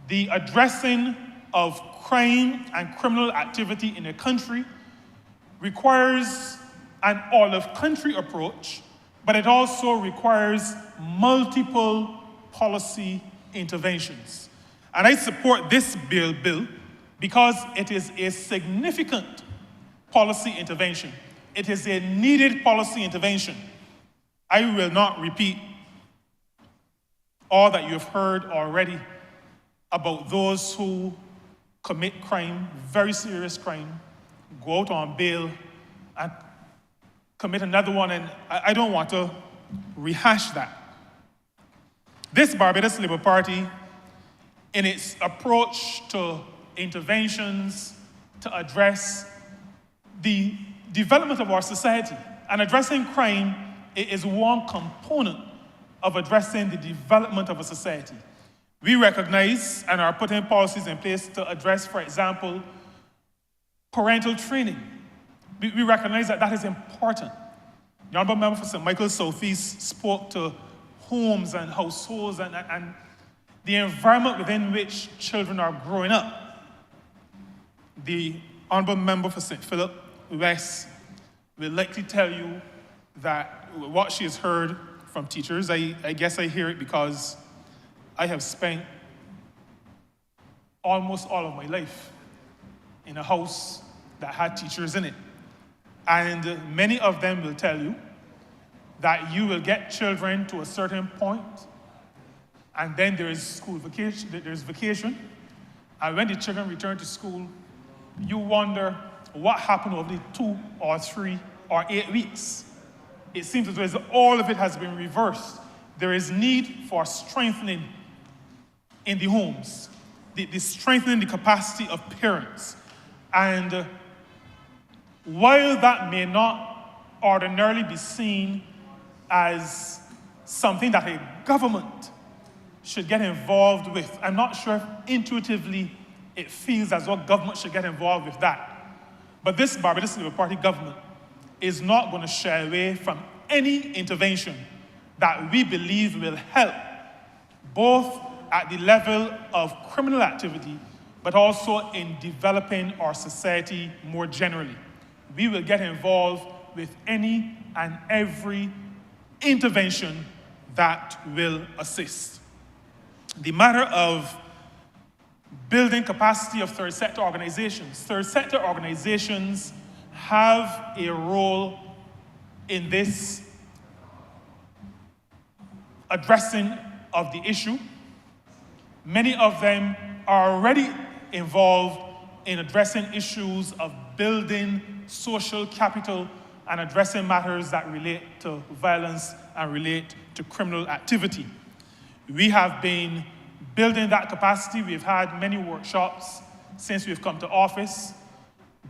The addressing of crime and criminal activity in a country requires an all-of-country approach, but it also requires multiple policy interventions. And I support this bill because it is a significant policy intervention. It is a needed policy intervention. I will not repeat all that you have heard already about those who commit crime, very serious crime, go out on bail, and commit another one, and I don't want to rehash that. This Barbados Labour Party in its approach to interventions to address the development of our society. And addressing crime is one component of addressing the development of a society. We recognize and are putting policies in place to address, for example, parental training. We recognize that that is important. The Honourable Member for St. Michael Southeast spoke to homes and households and the environment within which children are growing up. The Honourable Member for St. Philip West will likely tell you that what she has heard from teachers, I guess I hear it because I have spent almost all of my life in a house that had teachers in it. And many of them will tell you that you will get children to a certain point, and then there is school vacation, there's vacation, and when the children return to school, you wonder what happened over the 2 or 3 or 8 weeks. It seems as though all of it has been reversed. There is need for strengthening in the homes, the strengthening the capacity of parents. And while that may not ordinarily be seen as something that a government should get involved with, I'm not sure if intuitively it feels as though government should get involved with that. But this Barbados Labour Party government is not going to shy away from any intervention that we believe will help, both at the level of criminal activity, but also in developing our society more generally. We will get involved with any and every intervention that will assist. The matter of building capacity of third sector organizations. Third sector organizations have a role in this addressing of the issue. Many of them are already involved in addressing issues of building social capital and addressing matters that relate to violence and relate to criminal activity. We have been building that capacity. We've had many workshops since we've come to office,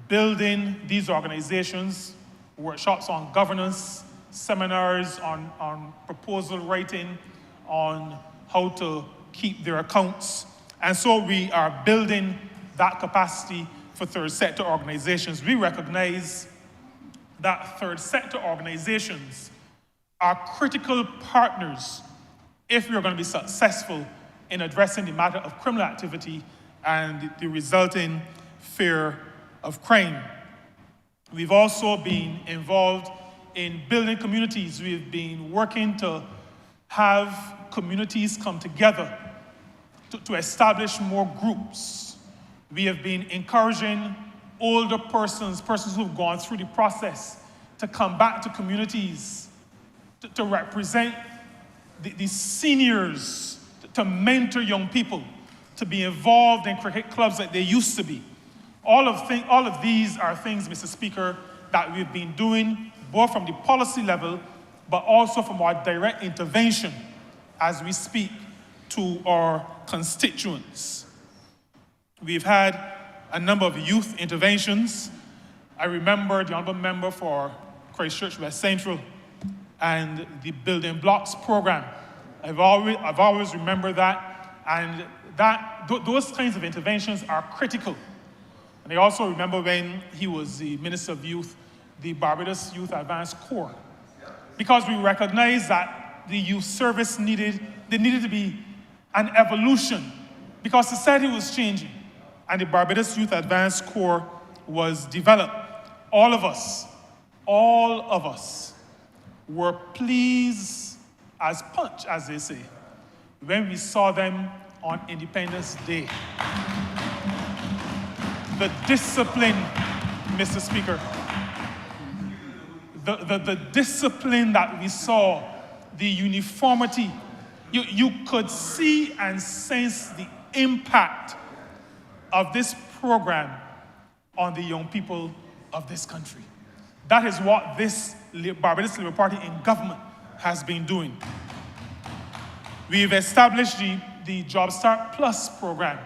building these organizations, workshops on governance, seminars on proposal writing, on how to keep their accounts. And so we are building that capacity for third sector organizations. We recognize that third sector organizations are critical partners if we are going to be successful in addressing the matter of criminal activity and the resulting fear of crime. We've also been involved in building communities. We've been working to have communities come together to establish more groups. We have been encouraging older persons who've gone through the process, to come back to communities, to represent the seniors, to mentor young people, to be involved in cricket clubs like they used to be. All of these are things, Mr. Speaker, that we've been doing, both from the policy level, but also from our direct intervention as we speak to our constituents. We've had a number of youth interventions. I remember the Honourable Member for Christchurch West Central and the Building Blocks program. I've always remembered that, and those kinds of interventions are critical. And I also remember when he was the Minister of Youth, the Barbados Youth Advanced Corps, because we recognized that the youth service needed to be an evolution, because society was changing, and the Barbados Youth Advanced Corps was developed. All of us were pleased as punch, as they say, when we saw them on Independence Day. The discipline, Mr. Speaker, the discipline that we saw, the uniformity, you could see and sense the impact of this program on the young people of this country. That is what this Barbados Labour Party in government has been doing. We've established the the Job Start Plus program.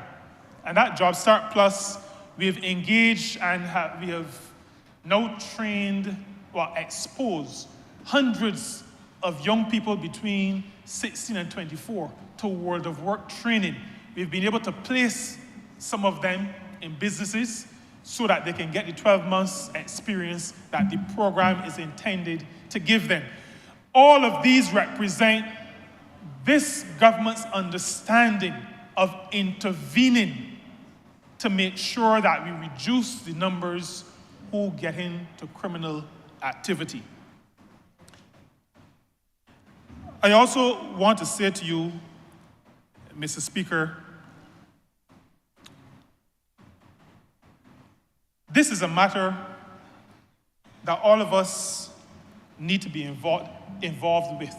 And that Job Start Plus, we've engaged and we have now trained, exposed hundreds of young people between 16 and 24 to World of Work training. We've been able to place some of them in businesses so that they can get the 12 months experience that the program is intended to give them. All of these represent this government's understanding of intervening to make sure that we reduce the numbers who get into criminal activity. I also want to say to you, Mr. Speaker, this is a matter that all of us need to be involved with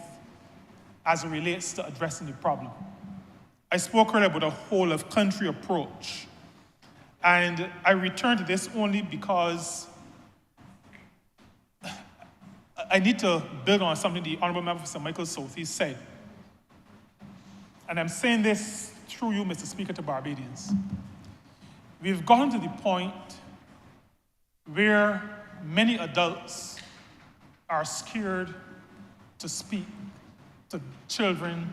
as it relates to addressing the problem. I spoke earlier about a whole of country approach, and I return to this only because I need to build on something the Honourable Member for St. Michael Southeast said. And I'm saying this through you, Mr. Speaker, to Barbadians. We've gotten to the point where many adults are scared to speak to children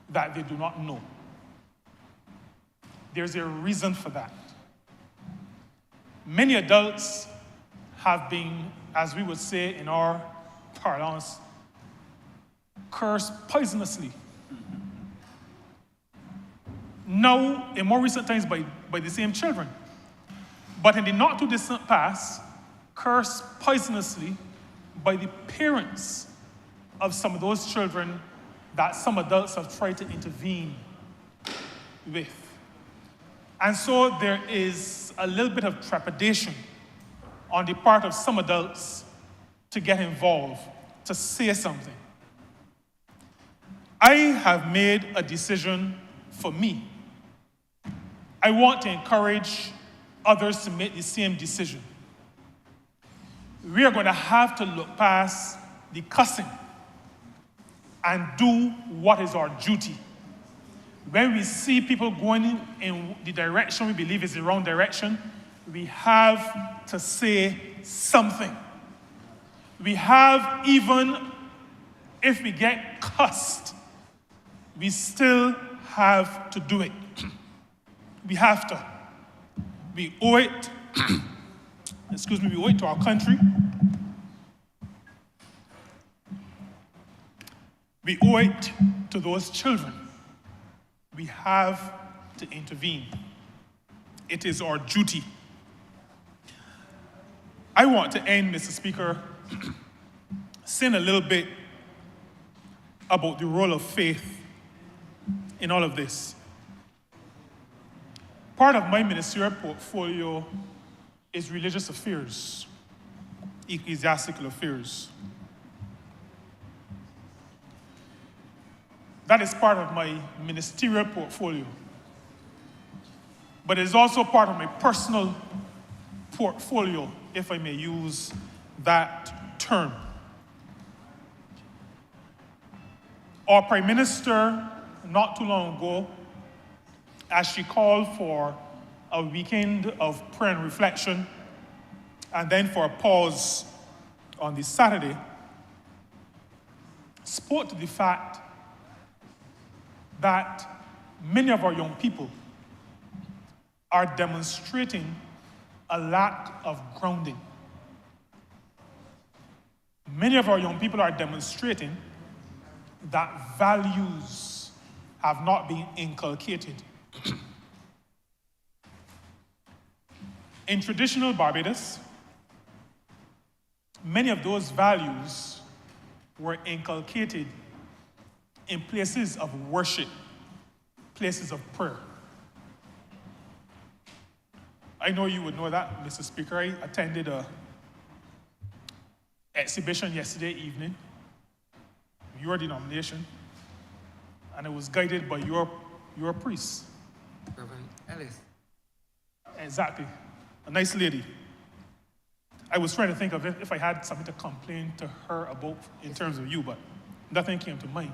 that they do not know. There's a reason for that. Many adults have been, as we would say in our parlance, cursed poisonously. Now, in more recent times, by the same children. But in the not too distant past, cursed poisonously by the parents of some of those children that some adults have tried to intervene with. And so there is a little bit of trepidation on the part of some adults to get involved, to say something. I have made a decision for me. I want to encourage others to make the same decision. We are going to have to look past the cussing and do what is our duty. When we see people going in the direction we believe is the wrong direction, we have to say something. We have, even if we get cussed, we still have to do it. We have to. We owe it, we owe it to our country. We owe it to those children. We have to intervene. It is our duty. I want to end, Mr. Speaker, saying a little bit about the role of faith in all of this. Part of my ministerial portfolio is religious affairs, ecclesiastical affairs. That is part of my ministerial portfolio. But it is also part of my personal portfolio, if I may use that term. Our Prime Minister, not too long ago, as she called for a weekend of prayer and reflection, and then for a pause on the Saturday, spoke to the fact that many of our young people are demonstrating a lack of grounding. Many of our young people are demonstrating that values have not been inculcated. In traditional Barbados, many of those values were inculcated in places of worship, places of prayer. I know you would know that, Mr. Speaker. I attended an exhibition yesterday evening, your denomination, and it was guided by your priest. Reverend Ellis. Exactly. A nice lady. I was trying to think of if I had something to complain to her about in terms of you, but nothing came to mind.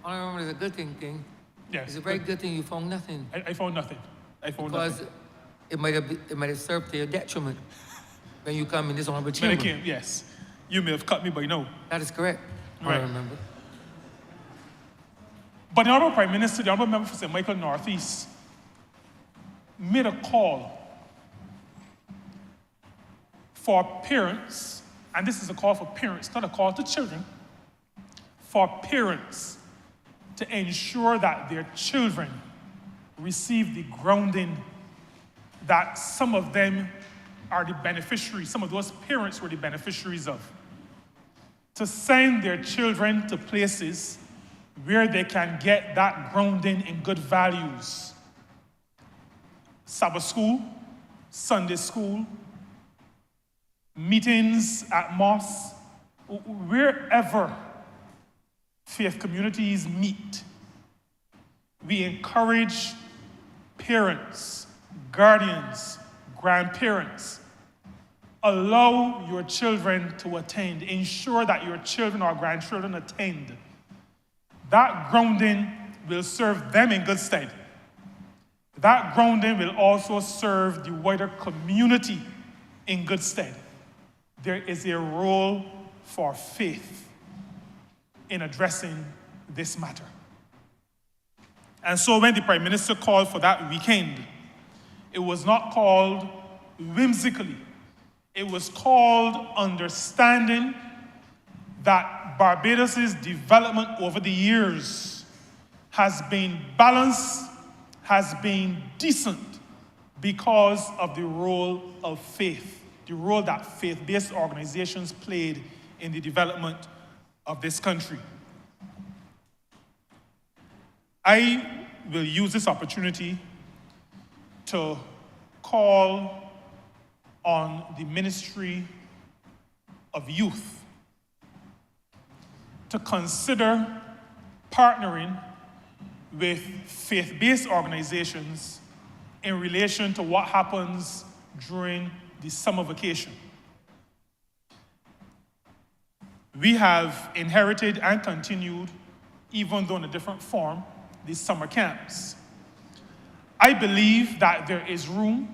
Honourable, it is a good thing Yes. It's a very good thing you found nothing. I found nothing. I found Because nothing. it might have served to your detriment when you come in this honorable When I chamber. came, yes. You may have cut me by now. That is correct. Right. I remember. But the Honourable Prime Minister, the Honourable Member for St. Michael Northeast, made a call for parents, and this is a call for parents, not a call to children, for parents to ensure that their children receive the grounding that some of them are the beneficiaries, some of those parents were the beneficiaries of. To send their children to places where they can get that grounding in good values. Sabbath school, Sunday school, meetings at mosques, wherever faith communities meet, we encourage parents, guardians, grandparents, allow your children to attend. Ensure that your children or grandchildren attend. That grounding will serve them in good stead. That grounding will also serve the wider community in good stead. There is a role for faith in addressing this matter. And so when the Prime Minister called for that weekend, it was not called whimsically. It was called understanding that Barbados' development over the years has been balanced, has been decent because of the role of faith, the role that faith-based organizations played in the development of this country. I will use this opportunity to call on the Ministry of Youth to consider partnering with faith-based organizations in relation to what happens during the summer vacation. We have inherited and continued, even though in a different form, these summer camps. I believe that there is room,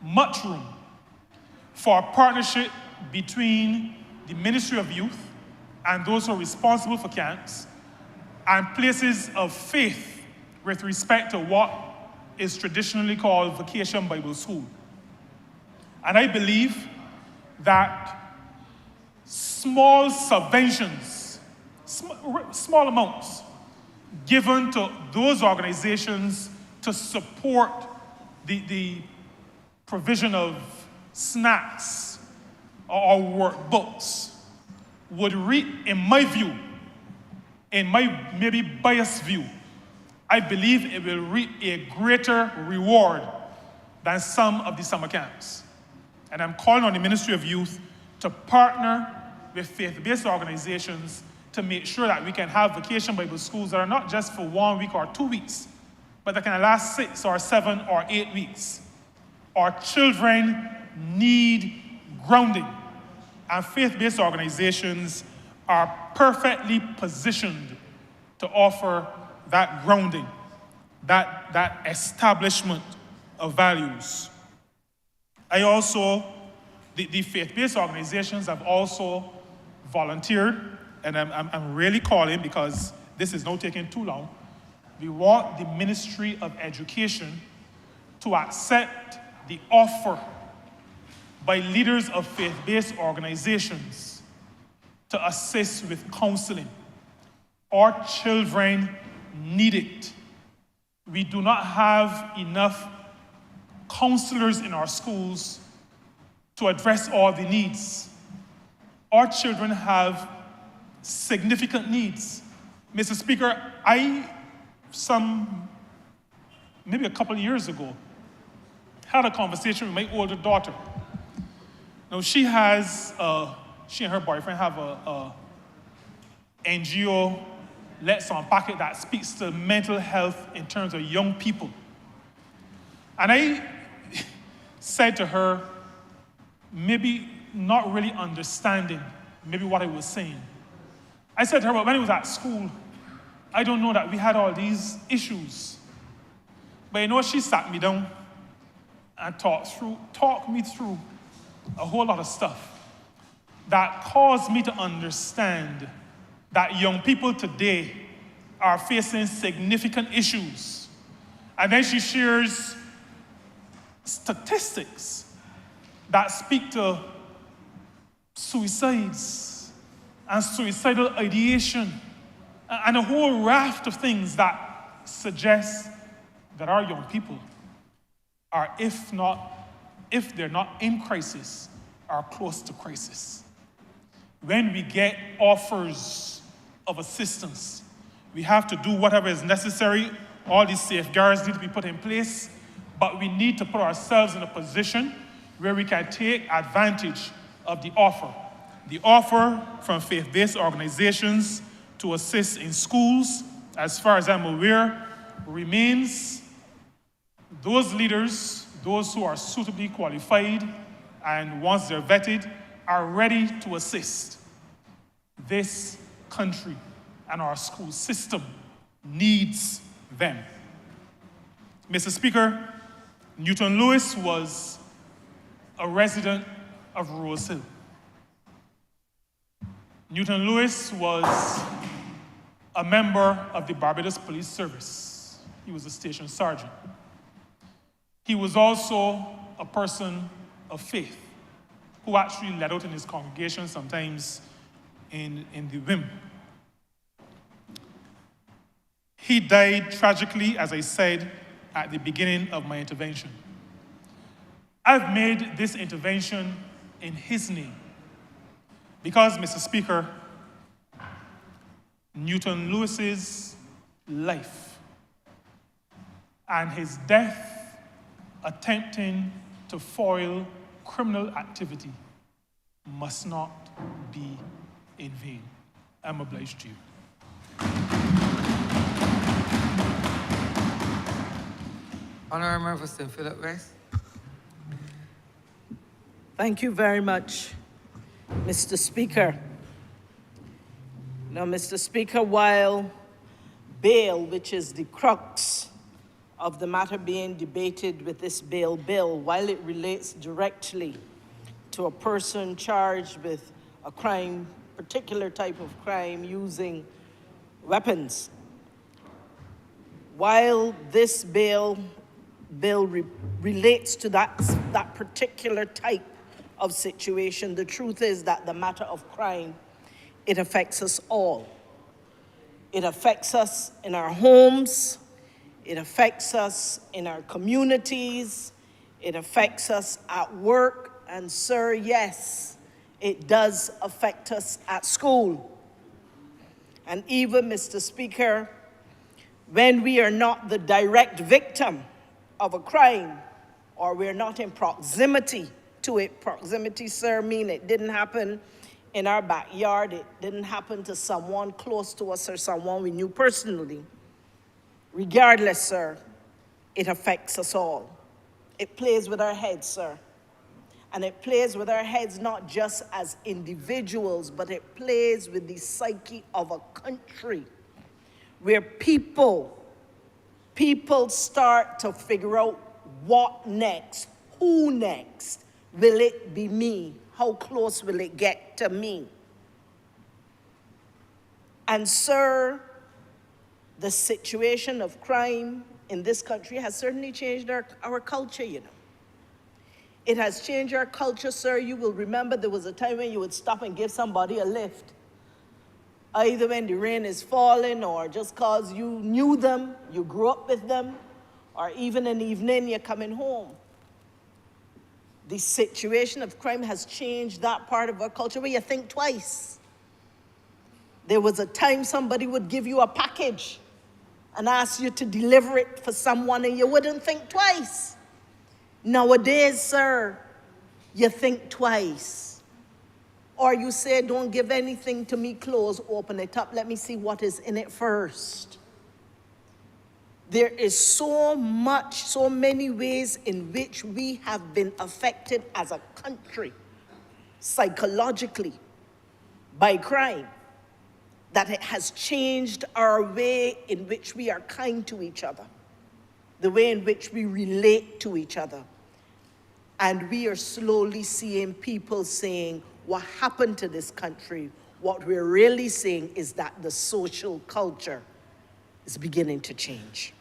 much room, for a partnership between the Ministry of Youth and those who are responsible for camps and places of faith with respect to what is traditionally called Vacation Bible School. And I believe that small subventions, small amounts, given to those organizations to support the provision of snacks or workbooks would in my view, in my maybe biased view, I believe it will reap a greater reward than some of the summer camps. And I'm calling on the Ministry of Youth to partner with faith-based organizations to make sure that we can have vacation Bible schools that are not just for 1 week or 2 weeks, but that can last 6 or 7 or 8 weeks. Our children need grounding, and faith-based organizations are perfectly positioned to offer that grounding, that establishment of values. I also, the faith-based organizations have also volunteered, and I'm really calling because this is now taking too long. We want the Ministry of Education to accept the offer by leaders of faith-based organizations to assist with counseling. Our children need it. We do not have enough counselors in our schools to address all the needs. Our children have significant needs. Mr. Speaker, maybe a couple of years ago, had a conversation with my older daughter. Now she and her boyfriend have a NGO, Let's Unpack It, that speaks to mental health in terms of young people. And I said to her, maybe not really understanding maybe what I was saying. I said to her, well, when I was at school, I don't know that we had all these issues. But you know, she sat me down and talked me through a whole lot of stuff that caused me to understand that young people today are facing significant issues. And then she shares statistics that speak to suicides and suicidal ideation and a whole raft of things that suggest that our young people are, if they're not in crisis, are close to crisis. When we get offers of assistance, we have to do whatever is necessary. All these safeguards need to be put in place, but we need to put ourselves in a position where we can take advantage of the offer. The offer from faith-based organizations to assist in schools, as far as I'm aware, remains. Those leaders, those who are suitably qualified, and once they're vetted, are ready to assist. This country and our school system needs them. Mr. Speaker, Newton Lewis was a resident of Rose Hill. Newton Lewis was a member of the Barbados Police Service. He was a station sergeant. He was also a person of faith who actually led out in his congregation, sometimes in the whim. He died tragically, as I said at the beginning of my intervention. I've made this intervention in his name because, Mr. Speaker, Newton Lewis's life and his death attempting to foil criminal activity must not be in vain. I'm obliged to you. Honourable Member for St. Philip West. Thank you very much, Mr. Speaker. Now, Mr. Speaker, while bail, which is the crux of the matter being debated with this bail bill, while it relates directly to a person charged with a crime, particular type of crime using weapons, while this bill relates to that particular type of situation, the truth is that the matter of crime, it affects us all. It affects us in our homes. It affects us in our communities. It affects us at work. And sir, yes, it does affect us at school. And even, Mr. Speaker, when we are not the direct victim of a crime, or we're not in proximity to it. Proximity, sir, mean it didn't happen in our backyard. It didn't happen to someone close to us or someone we knew personally. Regardless, sir, it affects us all. It plays with our heads, sir. And it plays with our heads not just as individuals, but it plays with the psyche of a country where people start to figure out what next, who next. Will it be me? How close will it get to me? And sir, the situation of crime in this country has certainly changed our culture, you know. It has changed our culture, sir. You will remember there was a time when you would stop and give somebody a lift, either when the rain is falling or just because you knew them, you grew up with them, or even in the evening you're coming home. The situation of crime has changed that part of our culture where you think twice. There was a time somebody would give you a package and ask you to deliver it for someone and you wouldn't think twice. Nowadays, sir, you think twice. Or you say, don't give anything to me close, open it up, let me see what is in it first. There is so many ways in which we have been affected as a country, psychologically, by crime. that it has changed our way in which we are kind to each other, the way in which we relate to each other. And we are slowly seeing people saying, what happened to this country? What we're really seeing is that the social culture is beginning to change.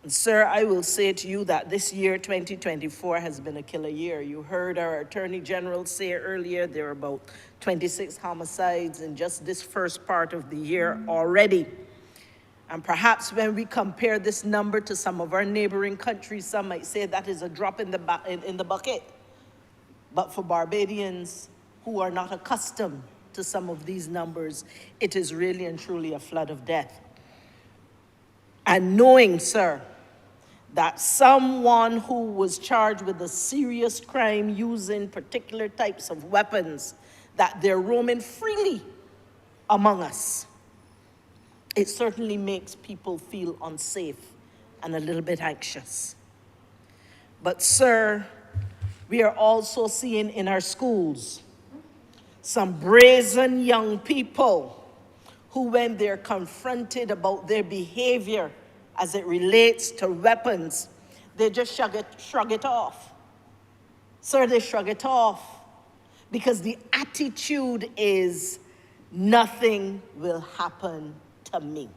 And sir, I will say to you that this year, 2024, has been a killer year. You heard our Attorney General say earlier there are about 26 homicides in just this first part of the year already. And perhaps when we compare this number to some of our neighboring countries, some might say that is a drop in the bucket. But for Barbadians who are not accustomed to some of these numbers, it is really and truly a flood of death. And knowing, sir, that someone who was charged with a serious crime using particular types of weapons, that they're roaming freely among us, it certainly makes people feel unsafe and a little bit anxious. But sir, we are also seeing in our schools some brazen young people who, when they're confronted about their behavior as it relates to weapons, they just shrug it off. Sir, they shrug it off because the attitude is, nothing will happen to me.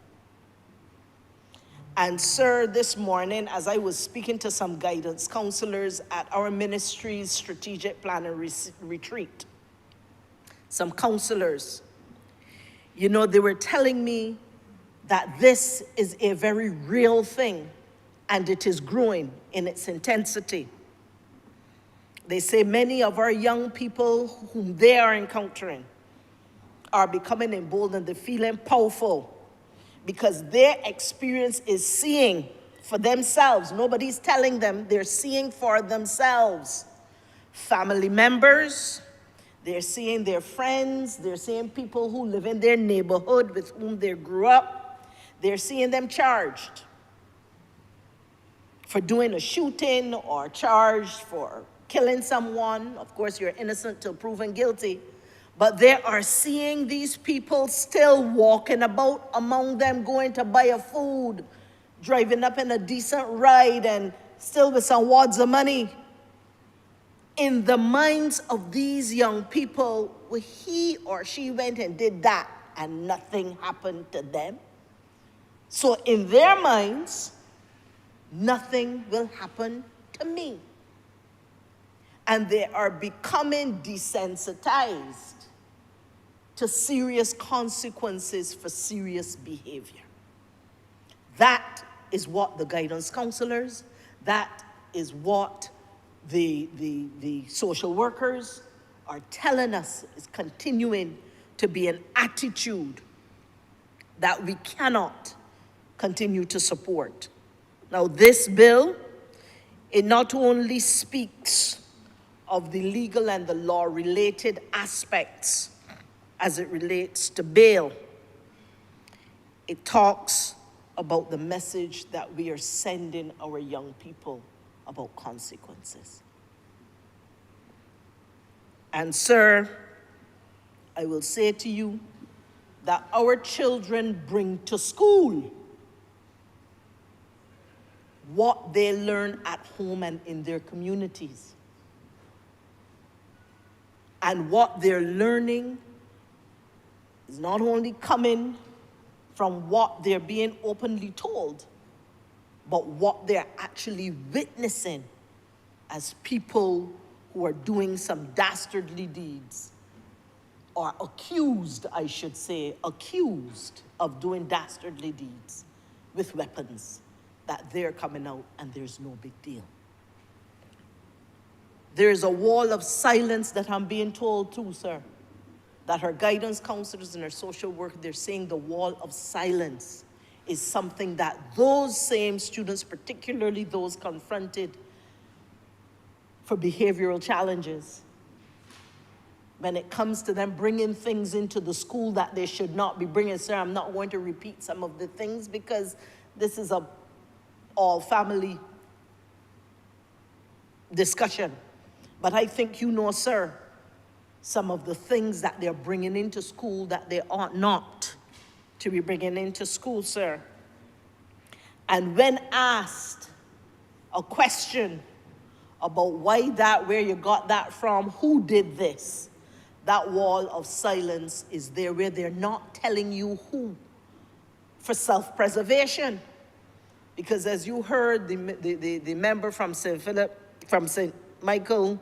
And sir, this morning, as I was speaking to some guidance counselors at our ministry's strategic planning retreat, some counselors, you know, they were telling me that this is a very real thing and it is growing in its intensity. They say many of our young people whom they are encountering are becoming emboldened, they're feeling powerful because their experience is seeing for themselves. Nobody's telling them, they're seeing for themselves. Family members, they're seeing their friends, they're seeing people who live in their neighborhood with whom they grew up. They're seeing them charged for doing a shooting or charged for killing someone. Of course, you're innocent till proven guilty. But they are seeing these people still walking about among them, going to buy a food, driving up in a decent ride, and still with some wads of money. In the minds of these young people, well, he or she went and did that, and nothing happened to them. So in their minds, nothing will happen to me. And they are becoming desensitized to serious consequences for serious behavior. That is what the guidance counselors, that is what the social workers are telling us is continuing to be an attitude that we cannot continue to support. Now, this bill, it not only speaks of the legal and the law-related aspects as it relates to bail, it talks about the message that we are sending our young people about consequences. And sir, I will say to you that our children bring to school what they learn at home and in their communities. And what they're learning is not only coming from what they're being openly told, but what they're actually witnessing as people who are doing some dastardly deeds, or accused, I should say, accused of doing dastardly deeds with weapons, that they're coming out and there's no big deal. There's a wall of silence that I'm being told too, sir, that our guidance counselors and our social work, they're saying the wall of silence is something that those same students, particularly those confronted for behavioral challenges, when it comes to them bringing things into the school that they should not be bringing. Sir, I'm not going to repeat some of the things because this is a all-family discussion. But I think you know, sir, some of the things that they're bringing into school that they ought not to be bringing into school, sir. And when asked a question about why that, where you got that from, who did this, that wall of silence is there, where they're not telling you who, for self-preservation. Because as you heard the member from St. Philip, from St. Michael,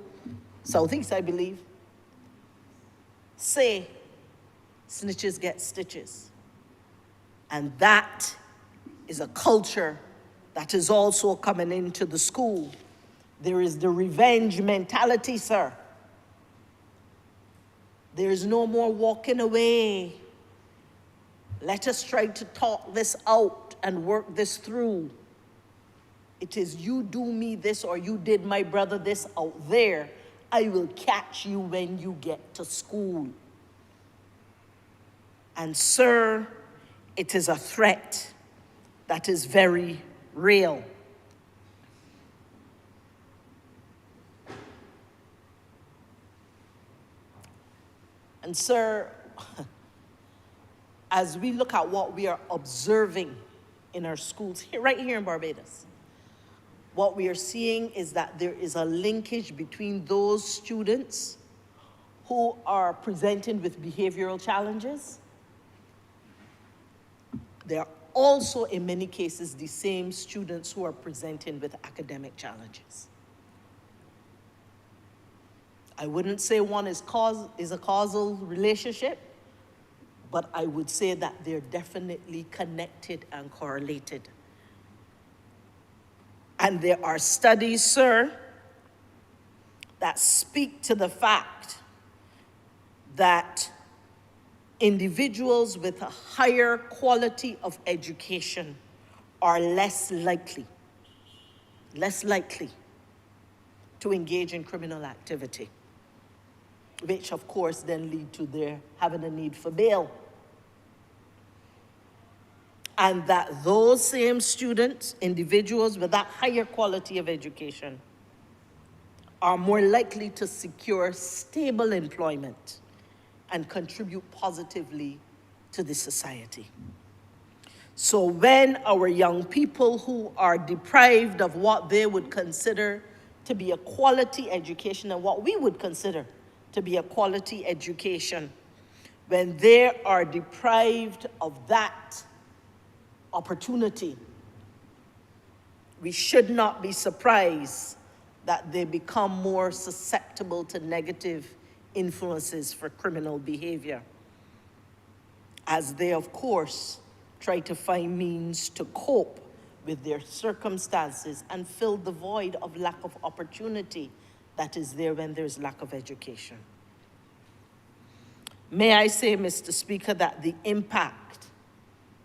Southeast, I believe, say, snitches get stitches. And that is a culture that is also coming into the school. There is the revenge mentality, sir. There is no more walking away. Let us try to talk this out and work this through. It is you do me this or you did my brother this out there. I will catch you when you get to school. And sir, it is a threat that is very real. And sir, as we look at what we are observing in our schools, right here in Barbados, what we are seeing is that there is a linkage between those students who are presenting with behavioral challenges. They are also, in many cases, the same students who are presenting with academic challenges. I wouldn't say one is a causal relationship, but I would say that they're definitely connected and correlated. And there are studies, sir, that speak to the fact that individuals with a higher quality of education are less likely to engage in criminal activity, which of course then lead to their having a need for bail. And that those same students, individuals with that higher quality of education, are more likely to secure stable employment and contribute positively to the society. So when our young people who are deprived of what they would consider to be a quality education and what we would consider to be a quality education, when they are deprived of that opportunity, we should not be surprised that they become more susceptible to negative influences for criminal behavior, as they, of course, try to find means to cope with their circumstances and fill the void of lack of opportunity that is there when there's lack of education. May I say, Mr. Speaker, that the impact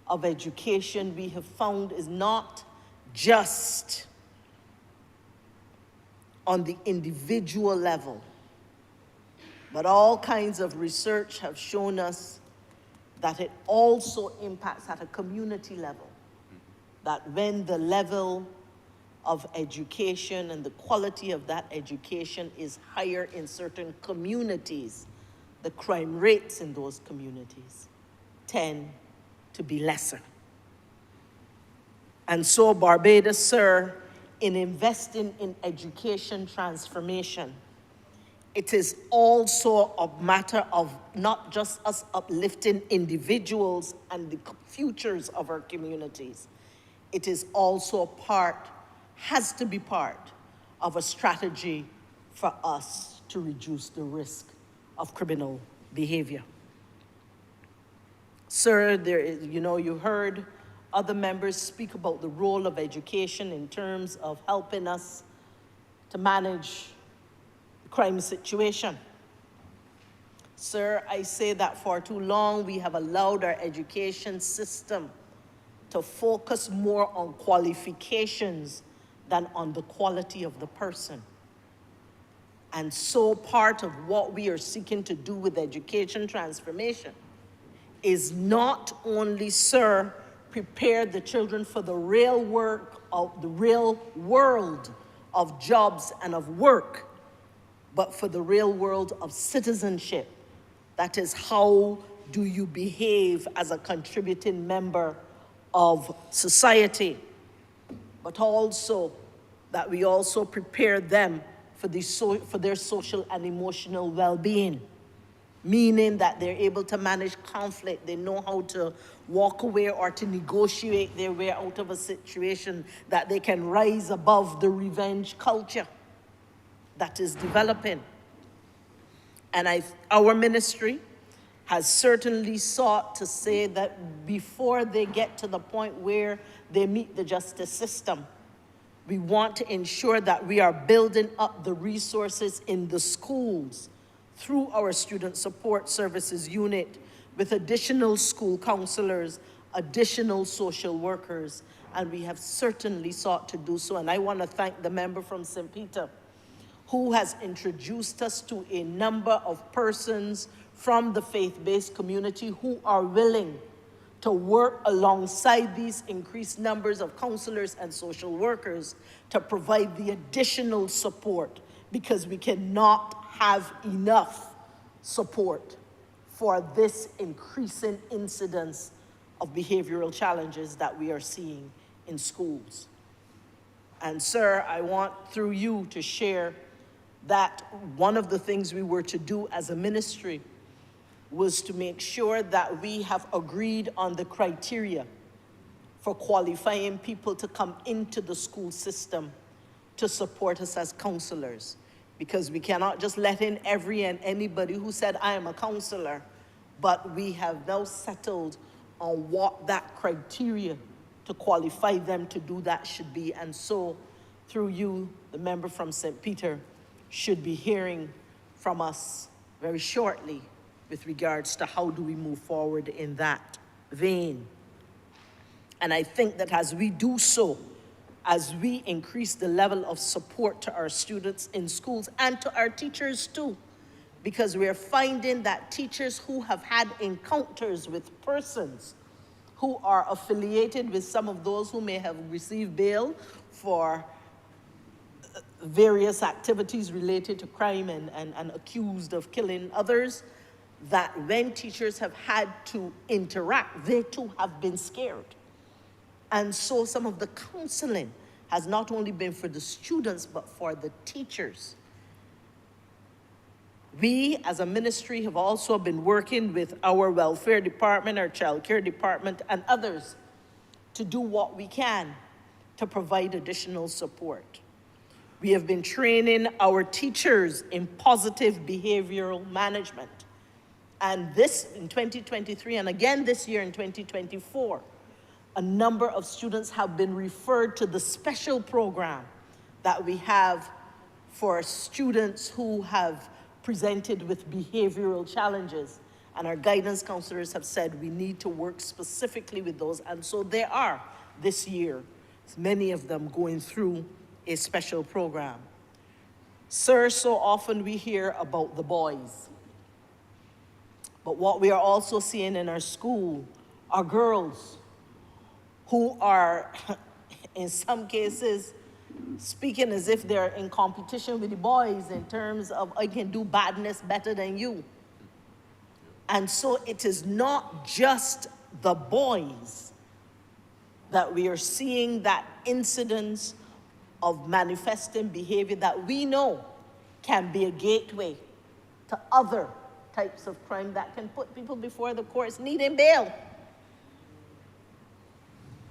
of education we have found is not just on the individual level, but all kinds of research have shown us that it also impacts at a community level. That when the level of education and the quality of that education is higher in certain communities, the crime rates in those communities tend to be lesser. And so Barbados, sir, in investing in education transformation, it is also a matter of not just us uplifting individuals and the futures of our communities. It is also part, has to be part of a strategy for us to reduce the risk of criminal behavior. Sir, there is, you heard other members speak about the role of education in terms of helping us to manage the crime situation. Sir, I say that for too long we have allowed our education system to focus more on qualifications than on the quality of the person. And so part of what we are seeking to do with education transformation is not only, sir, prepare the children for the real work of the real world of jobs and of work, but for the real world of citizenship. That is, how do you behave as a contributing member of society? But also that we also prepare them for their social and emotional well-being, meaning that they're able to manage conflict, they know how to walk away or to negotiate their way out of a situation, that they can rise above the revenge culture that is developing. And our ministry has certainly sought to say that before they get to the point where they meet the justice system, we want to ensure that we are building up the resources in the schools through our Student Support Services unit with additional school counselors, additional social workers, and we have certainly sought to do so. And I want to thank the member from St. Peter who has introduced us to a number of persons from the faith-based community who are willing to work alongside these increased numbers of counselors and social workers to provide the additional support, because we cannot have enough support for this increasing incidence of behavioral challenges that we are seeing in schools. And sir, I want through you to share that one of the things we were to do as a ministry was to make sure that we have agreed on the criteria for qualifying people to come into the school system to support us as counselors. Because we cannot just let in every and anybody who said, I am a counselor, but we have now settled on what that criteria to qualify them to do that should be. And so, through you, the member from St. Peter should be hearing from us very shortly with regards to how do we move forward in that vein. And I think that as we do so, as we increase the level of support to our students in schools and to our teachers too, because we're finding that teachers who have had encounters with persons who are affiliated with some of those who may have received bail for various activities related to crime and accused of killing others, that when teachers have had to interact, they too have been scared. And so some of the counseling has not only been for the students, but for the teachers. We, as a ministry, have also been working with our welfare department, our child care department, and others to do what we can to provide additional support. We have been training our teachers in positive behavioral management. And this in 2023, and again this year in 2024, a number of students have been referred to the special program that we have for students who have presented with behavioral challenges. And our guidance counselors have said we need to work specifically with those. And so there are, this year, many of them going through a special program. Sir, so often we hear about the boys. But what we are also seeing in our school are girls who are, in some cases, speaking as if they're in competition with the boys in terms of, I can do badness better than you. And so it is not just the boys that we are seeing that incidence of manifesting behavior that we know can be a gateway to other types of crime that can put people before the courts needing bail.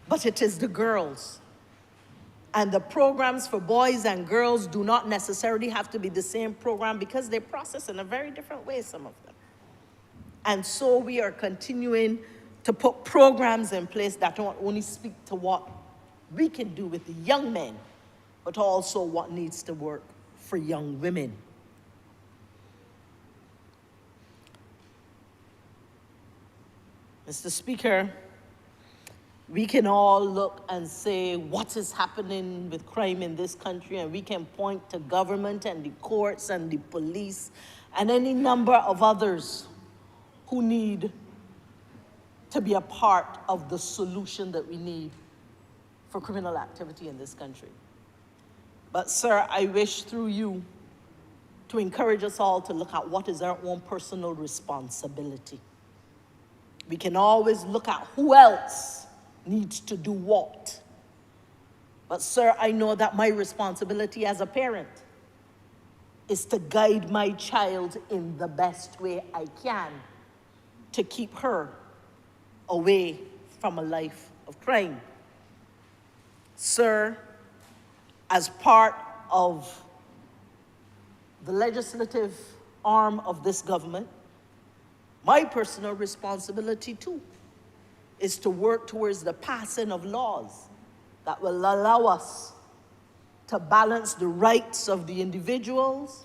But it is the girls. And the programs for boys and girls do not necessarily have to be the same program because they process in a very different way, some of them. And so we are continuing to put programs in place that don't only speak to what we can do with the young men, but also what needs to work for young women. Mr. Speaker, we can all look and say what is happening with crime in this country, and we can point to government and the courts and the police and any number of others who need to be a part of the solution that we need for criminal activity in this country. But sir, I wish through you to encourage us all to look at what is our own personal responsibility. We can always look at who else needs to do what. But sir, I know that my responsibility as a parent is to guide my child in the best way I can to keep her away from a life of crime. Sir, as part of the legislative arm of this government, my personal responsibility too is to work towards the passing of laws that will allow us to balance the rights of the individuals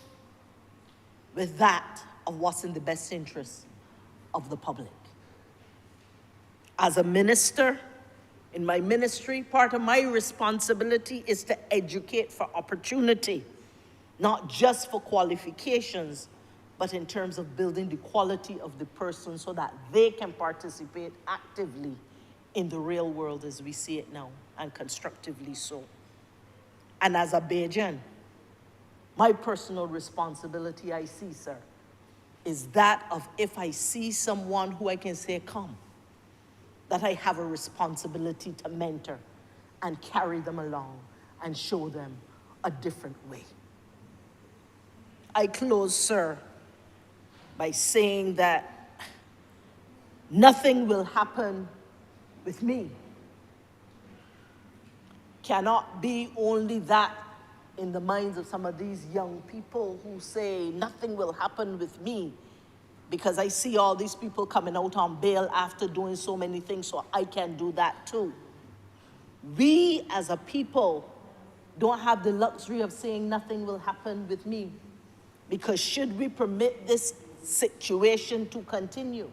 with that of what's in the best interest of the public. As a minister, in my ministry, part of my responsibility is to educate for opportunity, not just for qualifications, but in terms of building the quality of the person so that they can participate actively in the real world as we see it now, and constructively so. And as a Bajan, my personal responsibility, I see, sir, is that of if I see someone who I can say, come, that I have a responsibility to mentor and carry them along and show them a different way. I close, sir, by saying that nothing will happen with me. Cannot be only that in the minds of some of these young people who say nothing will happen with me because I see all these people coming out on bail after doing so many things, so I can do that too. We as a people don't have the luxury of saying nothing will happen with me, because should we permit this situation to continue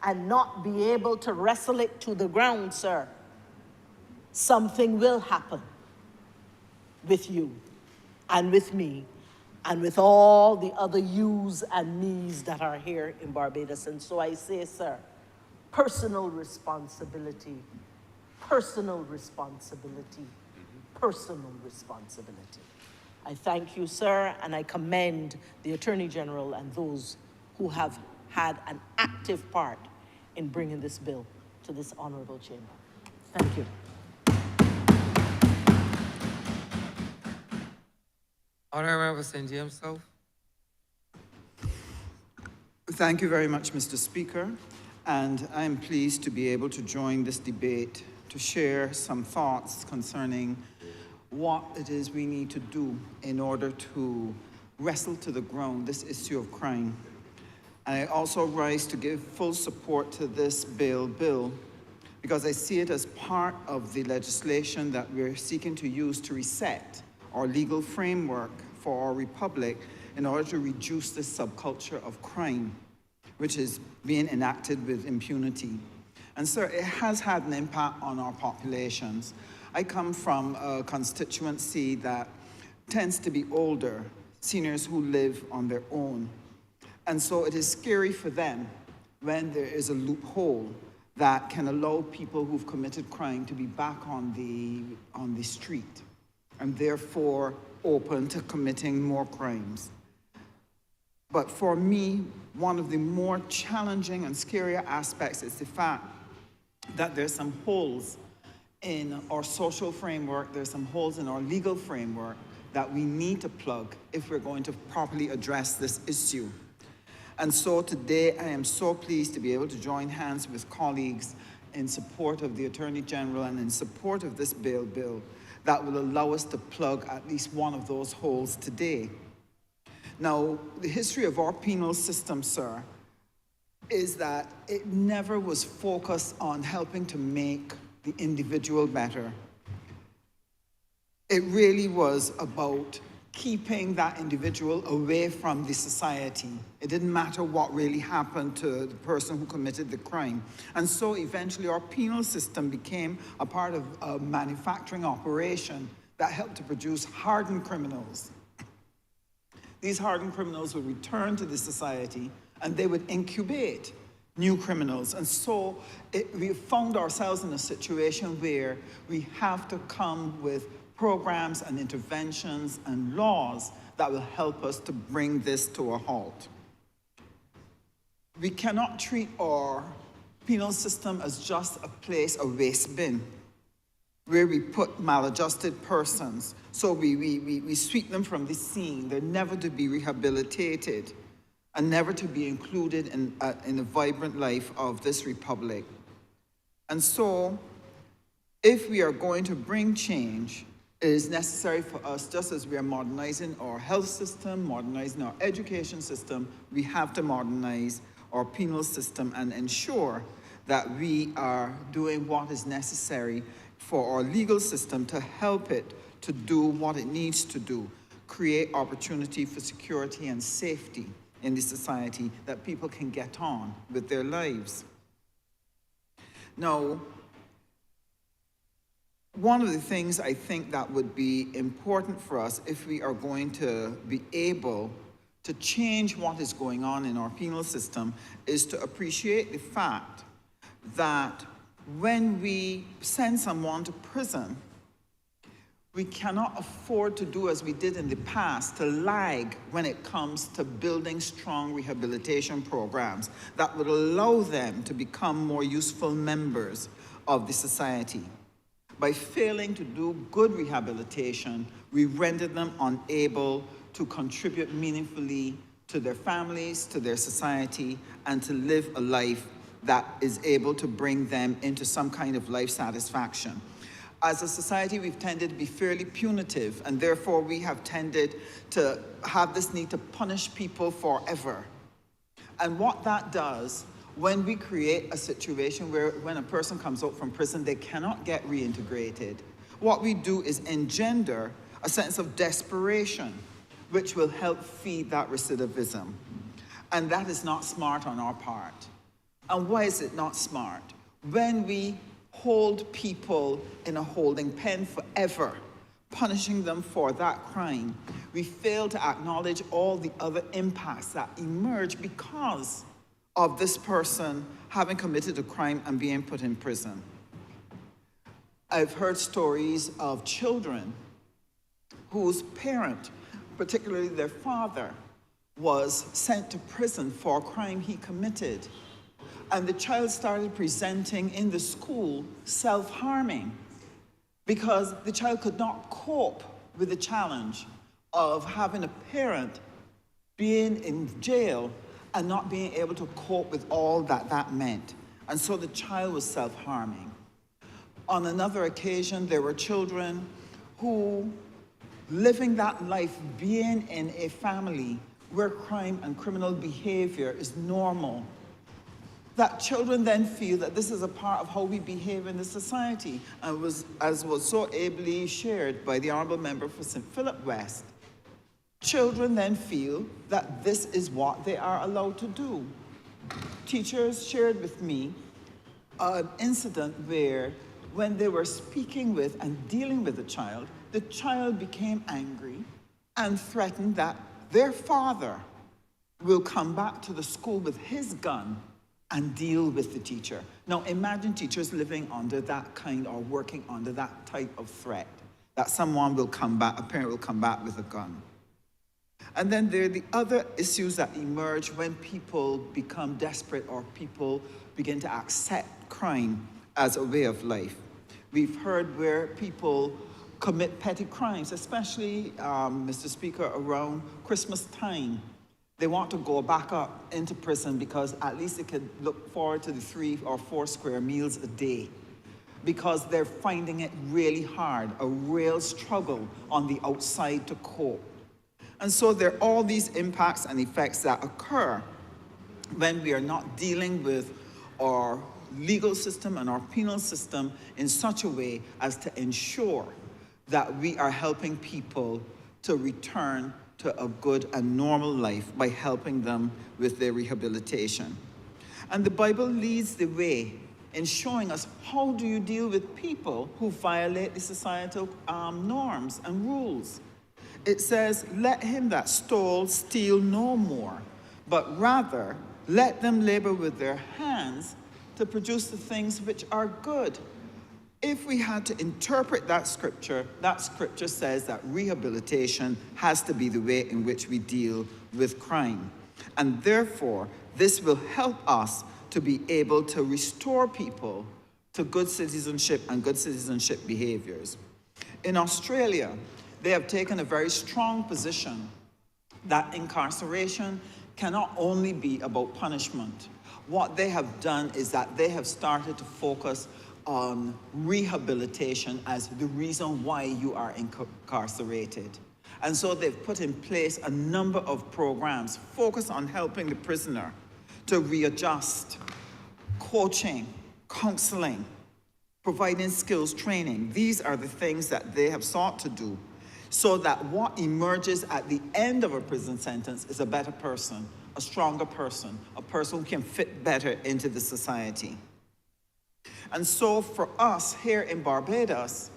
and not be able to wrestle it to the ground, sir, something will happen with you and with me and with all the other yous and me's that are here in Barbados. And so I say, sir, personal responsibility, personal responsibility, personal responsibility. I thank you, sir, and I commend the Attorney General and those who have had an active part in bringing this bill to this honorable chamber. Thank you. Honourable St. James South. Thank you very much, Mr. Speaker, and I am pleased to be able to join this debate to share some thoughts concerning what it is we need to do in order to wrestle to the ground this issue of crime. I also rise to give full support to this bill because I see it as part of the legislation that we're seeking to use to reset our legal framework for our republic in order to reduce the subculture of crime, which is being enacted with impunity. And sir, it has had an impact on our populations. I come from a constituency that tends to be older, seniors who live on their own. And so it is scary for them when there is a loophole that can allow people who've committed crime to be back on the street and therefore open to committing more crimes. But for me, one of the more challenging and scarier aspects is the fact that there's some holes in our social framework, there's some holes in our legal framework that we need to plug if we're going to properly address this issue. And so today, I am so pleased to be able to join hands with colleagues in support of the Attorney General and in support of this bill that will allow us to plug at least one of those holes today. Now, the history of our penal system, sir, is that it never was focused on helping to make the individual better. It really was about keeping that individual away from the society. It didn't matter what really happened to the person who committed the crime. And so eventually our penal system became a part of a manufacturing operation that helped to produce hardened criminals. These hardened criminals would return to the society and they would incubate new criminals. And so we found ourselves in a situation where we have to come with programs and interventions and laws that will help us to bring this to a halt. We cannot treat our penal system as just a place, a waste bin, where we put maladjusted persons. So we sweep them from the scene. They're never to be rehabilitated and never to be included in the vibrant life of this republic. And so, if we are going to bring change, it is necessary for us, just as we are modernizing our health system, modernizing our education system, we have to modernize our penal system and ensure that we are doing what is necessary for our legal system to help it to do what it needs to do, create opportunity for security and safety in the society, that people can get on with their lives. Now, one of the things I think that would be important for us if we are going to be able to change what is going on in our penal system is to appreciate the fact that when we send someone to prison, we cannot afford to do as we did in the past, to lag when it comes to building strong rehabilitation programs that would allow them to become more useful members of the society. By failing to do good rehabilitation, we render them unable to contribute meaningfully to their families, to their society, and to live a life that is able to bring them into some kind of life satisfaction. As a society, we've tended to be fairly punitive, and therefore we have tended to have this need to punish people forever. And what that does, when we create a situation where when a person comes out from prison, they cannot get reintegrated, what we do is engender a sense of desperation, which will help feed that recidivism. And that is not smart on our part. And why is it not smart? When we hold people in a holding pen forever, punishing them for that crime, we fail to acknowledge all the other impacts that emerge because of this person having committed a crime and being put in prison. I've heard stories of children whose parent, particularly their father, was sent to prison for a crime he committed. And the child started presenting in the school self-harming because the child could not cope with the challenge of having a parent being in jail and not being able to cope with all that that meant. And so the child was self-harming. On another occasion, there were children who, living that life, being in a family where crime and criminal behavior is normal, that children then feel that this is a part of how we behave in the society, and as was so ably shared by the Honourable Member for St. Philip West. Children then feel that this is what they are allowed to do. Teachers shared with me an incident where, when they were speaking with and dealing with the child became angry and threatened that their father will come back to the school with his gun and deal with the teacher. Now imagine teachers living under that kind, or working under that type of threat, that someone will come back, a parent will come back with a gun. And then there are the other issues that emerge when people become desperate or people begin to accept crime as a way of life. We've heard where people commit petty crimes, especially, Mr. Speaker, around Christmas time. They want to go back up into prison because at least they can look forward to the 3 or 4 square meals a day, because they're finding it really hard, a real struggle on the outside to cope. And so there are all these impacts and effects that occur when we are not dealing with our legal system and our penal system in such a way as to ensure that we are helping people to return to a good and normal life by helping them with their rehabilitation. And the Bible leads the way in showing us how do you deal with people who violate the societal norms and rules. It says, let him that stole steal no more, but rather let them labor with their hands to produce the things which are good. If we had to interpret that scripture says that rehabilitation has to be the way in which we deal with crime. And therefore, this will help us to be able to restore people to good citizenship and good citizenship behaviors. In Australia, they have taken a very strong position that incarceration cannot only be about punishment. What they have done is that they have started to focus on rehabilitation as the reason why you are incarcerated. And so they've put in place a number of programs focused on helping the prisoner to readjust, coaching, counseling, providing skills training. These are the things that they have sought to do so that what emerges at the end of a prison sentence is a better person, a stronger person, a person who can fit better into the society. And so for us here in Barbados,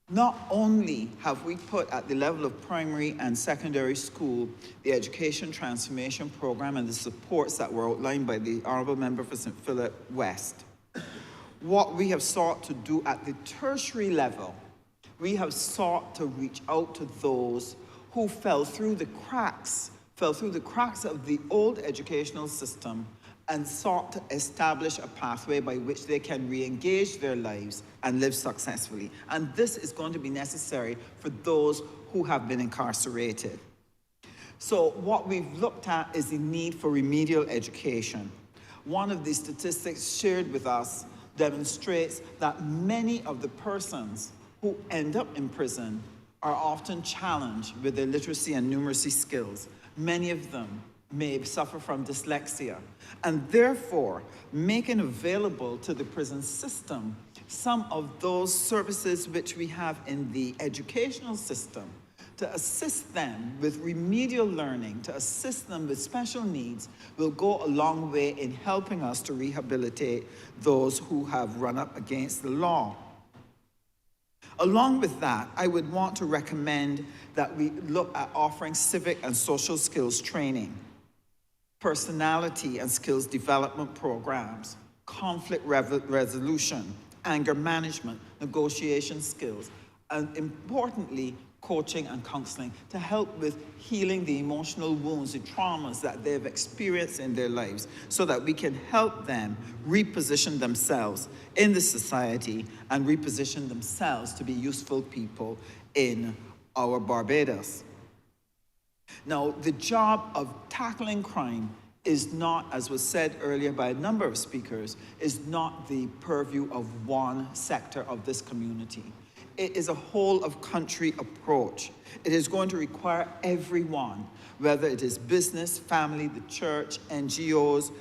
not only have we put at the level of primary and secondary school the Education Transformation Program and the supports that were outlined by the Honourable Member for St. Philip West, what we have sought to do at the tertiary level, we have sought to reach out to those who fell through the cracks of the old educational system and sought to establish a pathway by which they can re-engage their lives and live successfully. And this is going to be necessary for those who have been incarcerated. So what we've looked at is the need for remedial education. One of the statistics shared with us demonstrates that many of the persons who end up in prison are often challenged with their literacy and numeracy skills. Many of them may suffer from dyslexia, and therefore making available to the prison system some of those services which we have in the educational system to assist them with remedial learning, to assist them with special needs, will go a long way in helping us to rehabilitate those who have run up against the law. Along with that, I would want to recommend that we look at offering civic and social skills training, personality and skills development programs, conflict resolution, anger management, negotiation skills, and importantly, coaching and counseling to help with healing the emotional wounds, the traumas that they've experienced in their lives, so that we can help them reposition themselves in the society and reposition themselves to be useful people in our Barbados. Now, the job of tackling crime is not, as was said earlier by a number of speakers, is not the purview of one sector of this community. It is a whole of country approach. It is going to require everyone, whether it is business, family, the church, NGOs,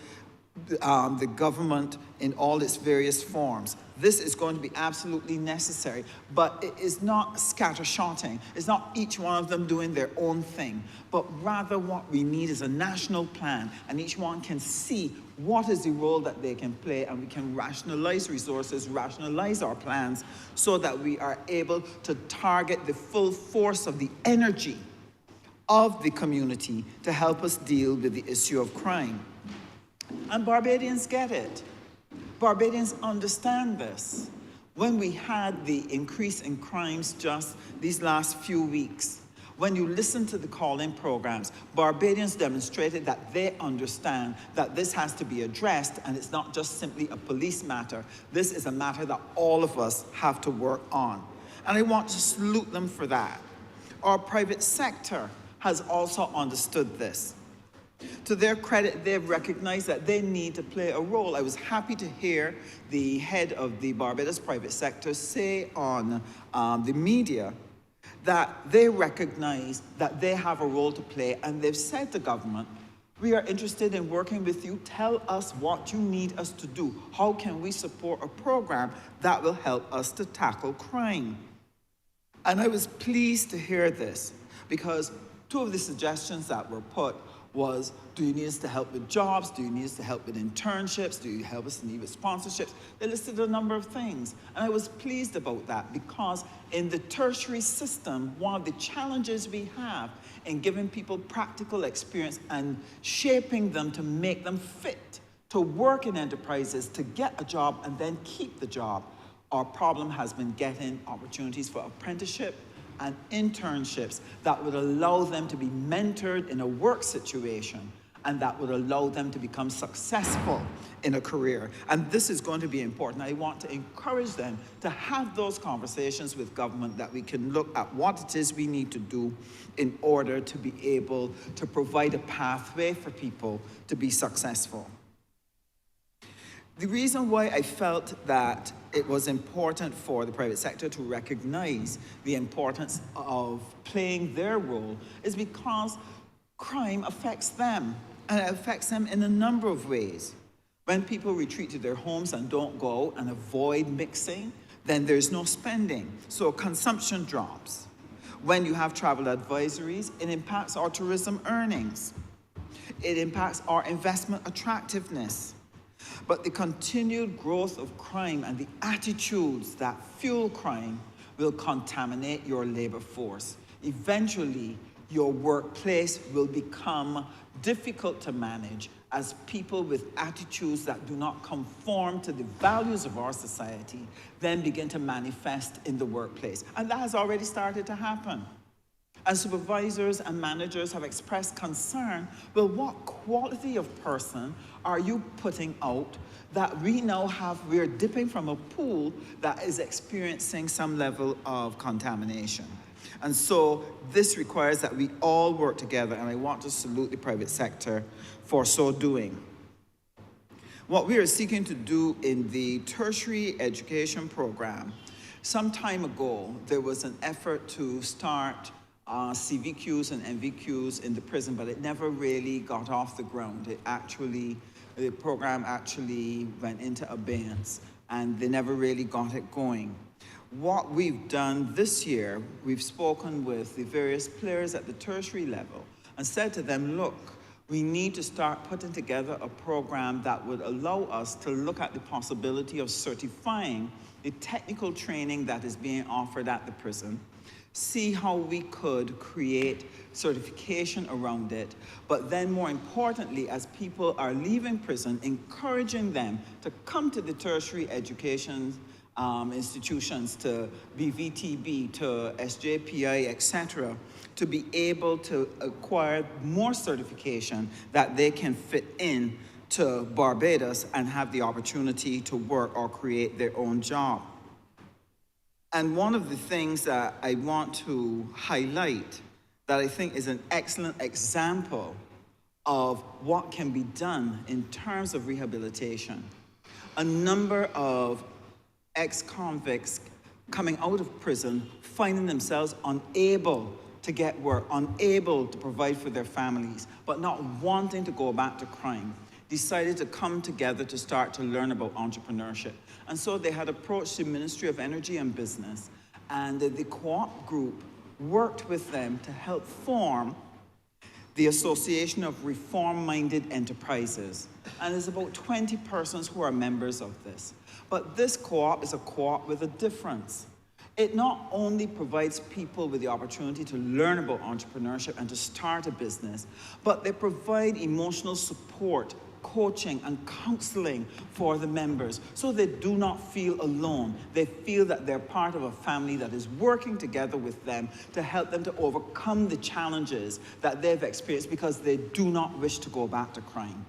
the government in all its various forms. This is going to be absolutely necessary, but it is not scattershotting. It's not each one of them doing their own thing, but rather what we need is a national plan, and each one can see what is the role that they can play, and we can rationalize resources, rationalize our plans, so that we are able to target the full force of the energy of the community to help us deal with the issue of crime. And Barbadians get it. Barbadians understand this. When we had the increase in crimes just these last few weeks, when you listen to the call-in programs, Barbadians demonstrated that they understand that this has to be addressed, and it's not just simply a police matter. This is a matter that all of us have to work on. And I want to salute them for that. Our private sector has also understood this. To their credit, they've recognized that they need to play a role. I was happy to hear the head of the Barbados private sector say on the media that they recognize that they have a role to play, and they've said to government, we are interested in working with you. Tell us what you need us to do. How can we support a program that will help us to tackle crime? And I was pleased to hear this, because two of the suggestions that were put was, do you need us to help with jobs? Do you need us to help with internships? Do you help us need with sponsorships? They listed a number of things. And I was pleased about that, because in the tertiary system, one of the challenges we have in giving people practical experience and shaping them to make them fit to work in enterprises, to get a job and then keep the job, Our problem has been getting opportunities for apprenticeship and internships that would allow them to be mentored in a work situation and that would allow them to become successful in a career. And this is going to be important. I want to encourage them to have those conversations with government, that we can look at what it is we need to do in order to be able to provide a pathway for people to be successful. The reason why I felt that it was important for the private sector to recognize the importance of playing their role is because crime affects them, and it affects them in a number of ways. When people retreat to their homes and don't go out and avoid mixing, then there's no spending, so consumption drops. When you have travel advisories, it impacts our tourism earnings. It impacts our investment attractiveness. But the continued growth of crime and the attitudes that fuel crime will contaminate your labor force. Eventually, your workplace will become difficult to manage as people with attitudes that do not conform to the values of our society then begin to manifest in the workplace. And that has already started to happen. And supervisors and managers have expressed concern, well, what quality of person are you putting out that we now have, we're dipping from a pool that is experiencing some level of contamination. And so this requires that we all work together, and I want to salute the private sector for so doing. What we are seeking to do in the tertiary education program, some time ago, there was an effort to start CVQs and NVQs in the prison, but it never really got off the ground. The program actually went into abeyance, and they never really got it going. What we've done this year, we've spoken with the various players at the tertiary level and said to them, look, we need to start putting together a program that would allow us to look at the possibility of certifying the technical training that is being offered at the prison, see how we could create certification around it, but then more importantly, as people are leaving prison, encouraging them to come to the tertiary education institutions, to BVTB, to SJPI, etc., to be able to acquire more certification that they can fit in to Barbados and have the opportunity to work or create their own job. And one of the things that I want to highlight that I think is an excellent example of what can be done in terms of rehabilitation. A number of ex-convicts coming out of prison, finding themselves unable to get work, unable to provide for their families, but not wanting to go back to crime, decided to come together to start to learn about entrepreneurship. And so they had approached the Ministry of Energy and Business, and the co-op group worked with them to help form the Association of Reform-Minded Enterprises. And there's about 20 persons who are members of this. But this co-op is a co-op with a difference. It not only provides people with the opportunity to learn about entrepreneurship and to start a business, but they provide emotional support, coaching and counseling for the members so they do not feel alone. They feel that they're part of a family that is working together with them to help them to overcome the challenges that they've experienced because they do not wish to go back to crime.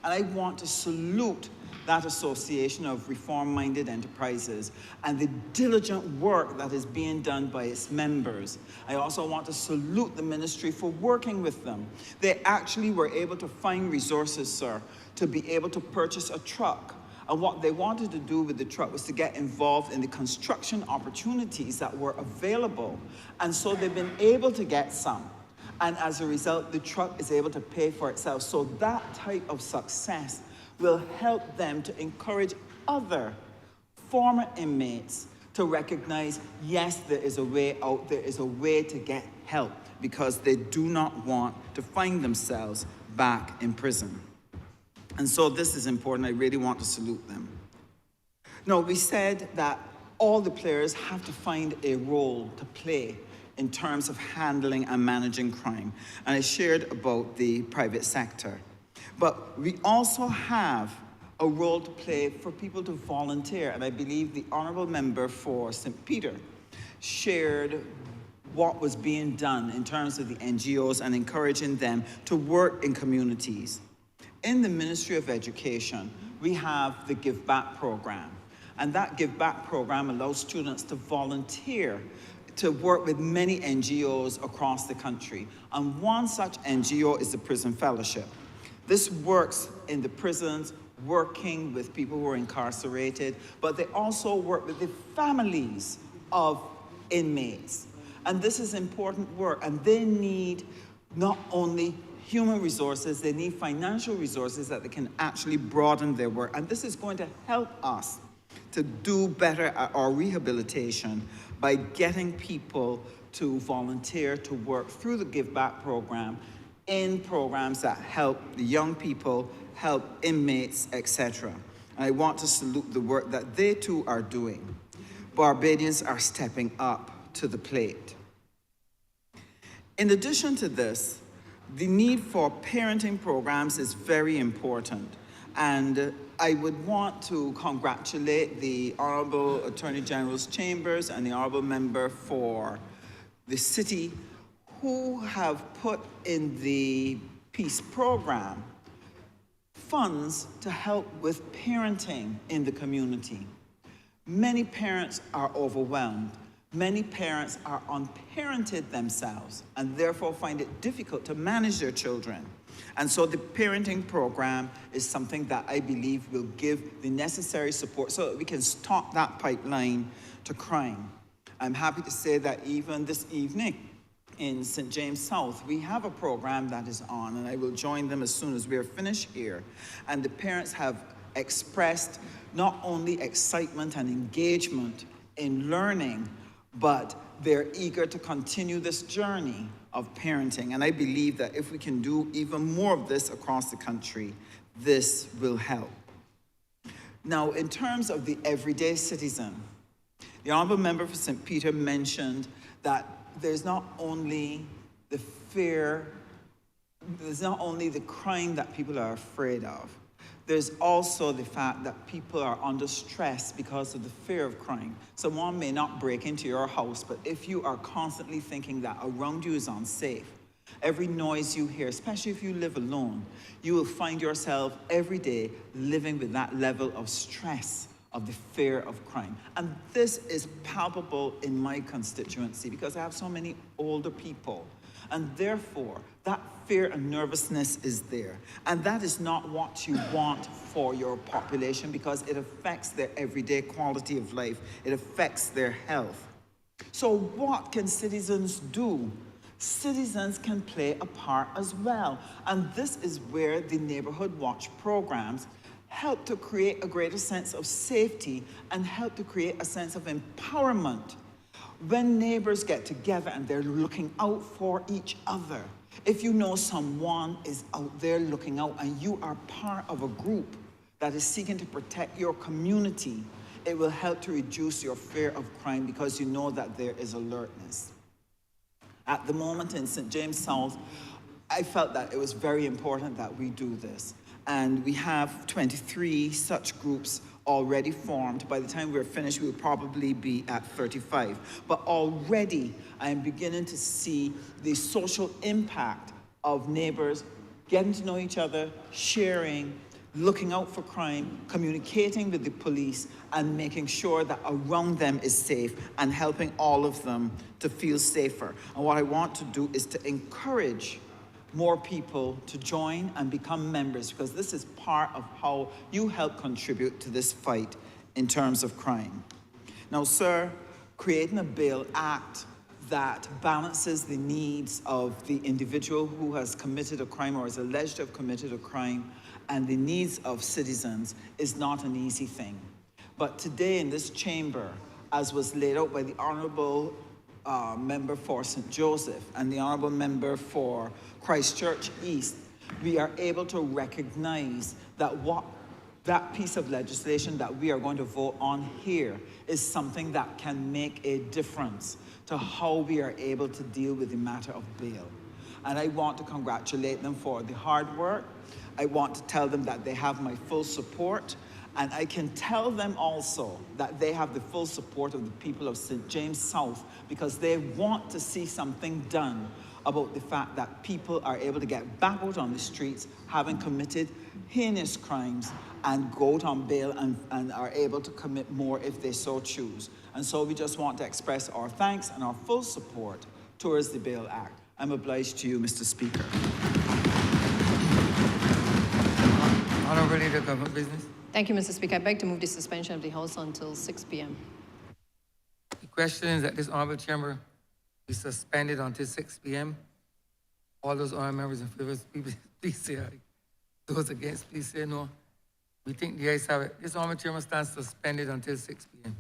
And I want to salute that Association of Reform-Minded Enterprises and the diligent work that is being done by its members. I also want to salute the ministry for working with them. They actually were able to find resources, sir, to be able to purchase a truck. And what they wanted to do with the truck was to get involved in the construction opportunities that were available. And so they've been able to get some. And as a result, the truck is able to pay for itself. So that type of success will help them to encourage other former inmates to recognize, yes, there is a way out, there is a way to get help, because they do not want to find themselves back in prison. And so this is important. I really want to salute them. Now, we said that all the players have to find a role to play in terms of handling and managing crime. And I shared about the private sector. But we also have a role to play for people to volunteer. And I believe the Honourable Member for St. Peter shared what was being done in terms of the NGOs and encouraging them to work in communities. In the Ministry of Education, we have the Give Back program. And that Give Back program allows students to volunteer to work with many NGOs across the country. And one such NGO is the Prison Fellowship. This works in the prisons, working with people who are incarcerated, but they also work with the families of inmates. And this is important work, and they need not only human resources, they need financial resources that they can actually broaden their work. And this is going to help us to do better at our rehabilitation by getting people to volunteer to work through the Give Back program in programs that help the young people, help inmates, etc. And I want to salute the work that they too are doing. Barbadians are stepping up to the plate. In addition to this, the need for parenting programs is very important. And I would want to congratulate the Honourable Attorney General's Chambers and the Honourable Member for the City who have put in the Peace Program funds to help with parenting in the community. Many parents are overwhelmed. Many parents are unparented themselves and therefore find it difficult to manage their children. And so the parenting program is something that I believe will give the necessary support so that we can stop that pipeline to crime. I'm happy to say that even this evening in St. James South, we have a program that is on, and I will join them as soon as we are finished here. And the parents have expressed not only excitement and engagement in learning, but they're eager to continue this journey of parenting. And I believe that if we can do even more of this across the country, this will help. Now, in terms of the everyday citizen, the Honourable Member for St. Peter mentioned that there's not only the fear, there's not only the crime that people are afraid of, there's also the fact that people are under stress because of the fear of crime. Someone may not break into your house, but if you are constantly thinking that around you is unsafe, every noise you hear, especially if you live alone, you will find yourself every day living with that level of stress, of the fear of crime. And this is palpable in my constituency because I have so many older people. And therefore, that fear and nervousness is there. And that is not what you want for your population because it affects their everyday quality of life. It affects their health. So what can citizens do? Citizens can play a part as well. And this is where the Neighborhood Watch programs help to create a greater sense of safety and help to create a sense of empowerment. When neighbors get together and they're looking out for each other, if you know someone is out there looking out and you are part of a group that is seeking to protect your community, it will help to reduce your fear of crime because you know that there is alertness. At the moment in St. James South, I felt that it was very important that we do this. And we have 23 such groups already formed. By the time we're finished, we'll probably be at 35. But already, I am beginning to see the social impact of neighbors getting to know each other, sharing, looking out for crime, communicating with the police, and making sure that around them is safe and helping all of them to feel safer. And what I want to do is to encourage more people to join and become members because this is part of how you help contribute to this fight in terms of crime. Now, sir, creating a bail act that balances the needs of the individual who has committed a crime or is alleged to have committed a crime and the needs of citizens is not an easy thing. But today in this chamber, as was laid out by the Honourable Member for St. Joseph and the Honourable Member for Christchurch East, we are able to recognize that that piece of legislation that we are going to vote on here is something that can make a difference to how we are able to deal with the matter of bail. And I want to congratulate them for the hard work. I want to tell them that they have my full support. And I can tell them also that they have the full support of the people of St. James South, because they want to see something done about the fact that people are able to get back out on the streets having committed heinous crimes and go out on bail and are able to commit more if they so choose. And so we just want to express our thanks and our full support towards the Bail Act. I'm obliged to you, Mr. Speaker. Honourable Leader, Government Business. Thank you, Mr. Speaker. I beg to move the suspension of the House until 6 p.m. The question is that this honourable chamber be suspended until 6 p.m. All those honourable members in favor, please say aye. Those against, please say no. We think the ayes have it. This honourable chamber stands suspended until 6 p.m.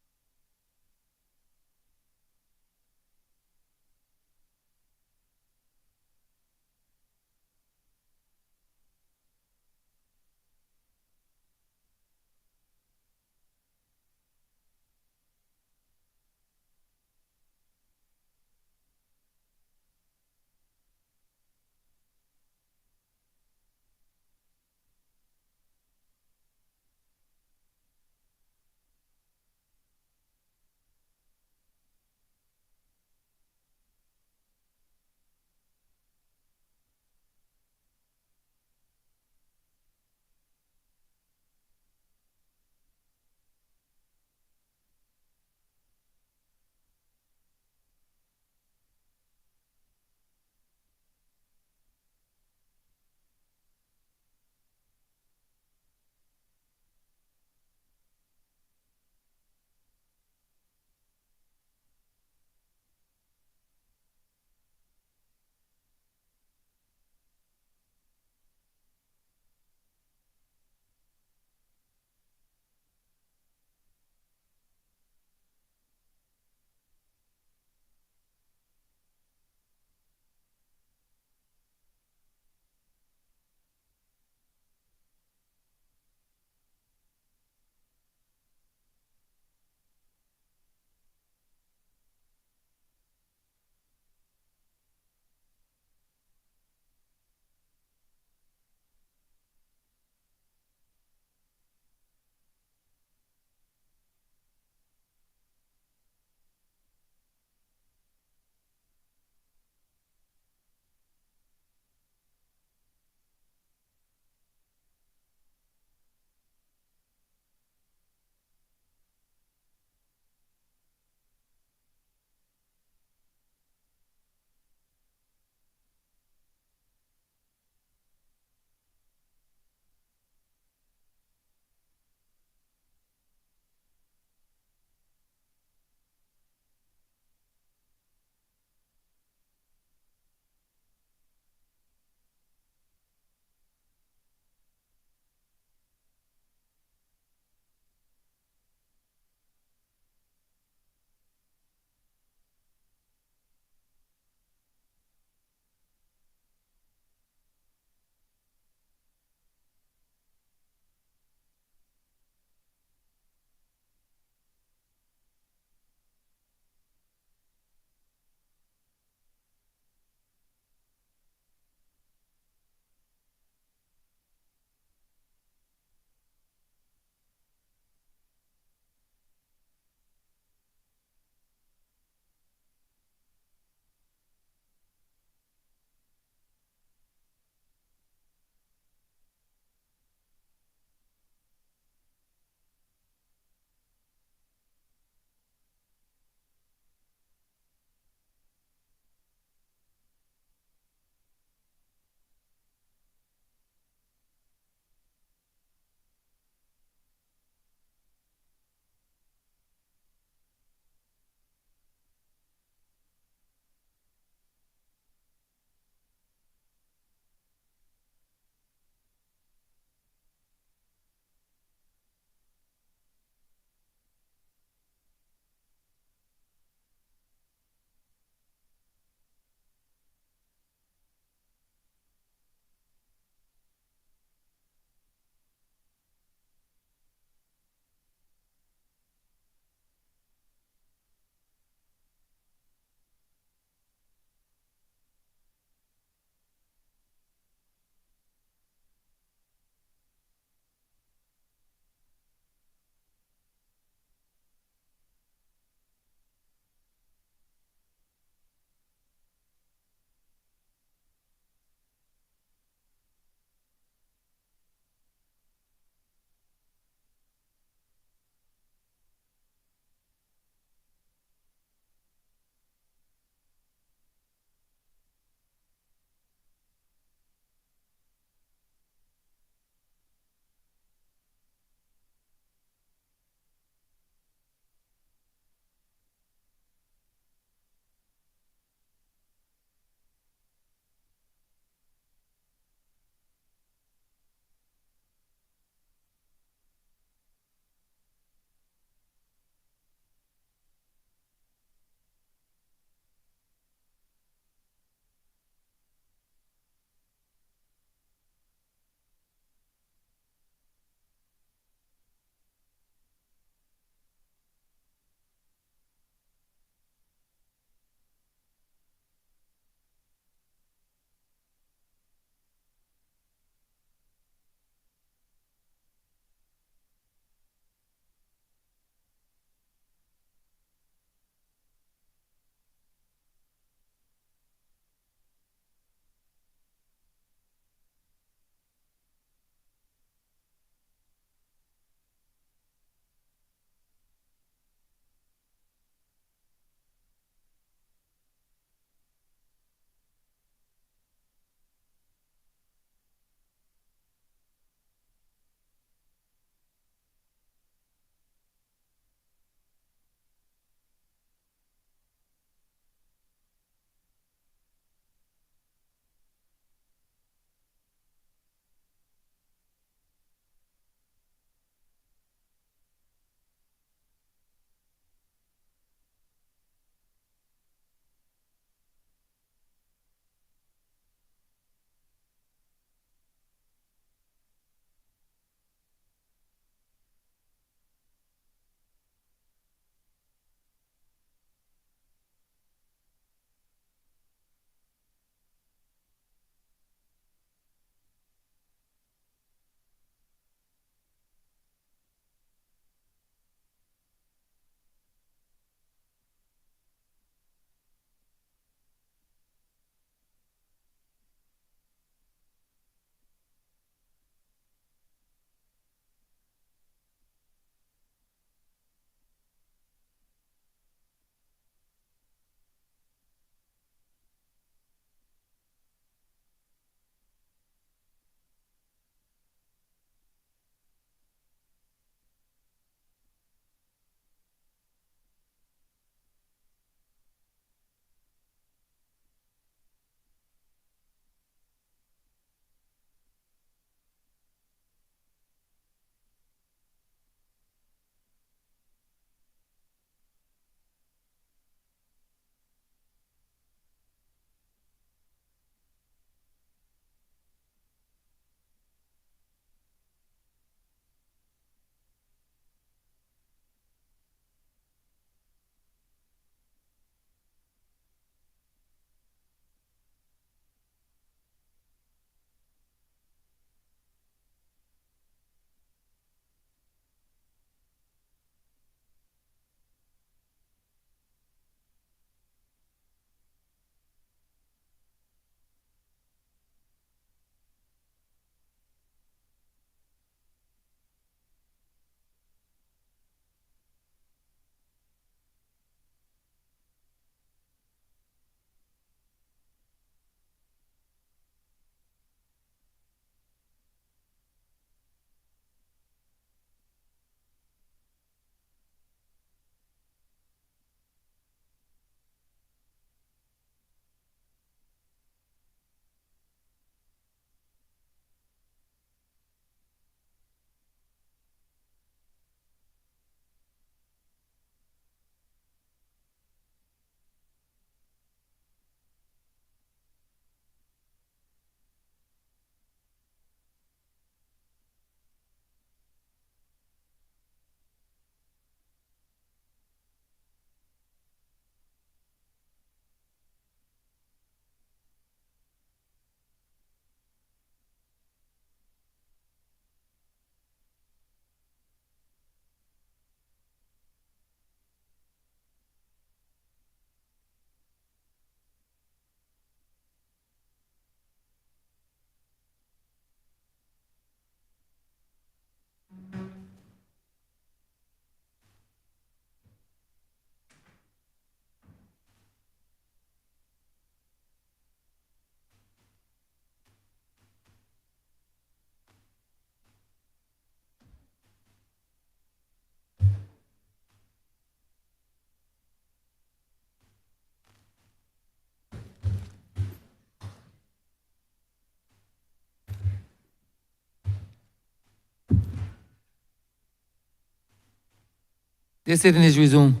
This sitting is resumed.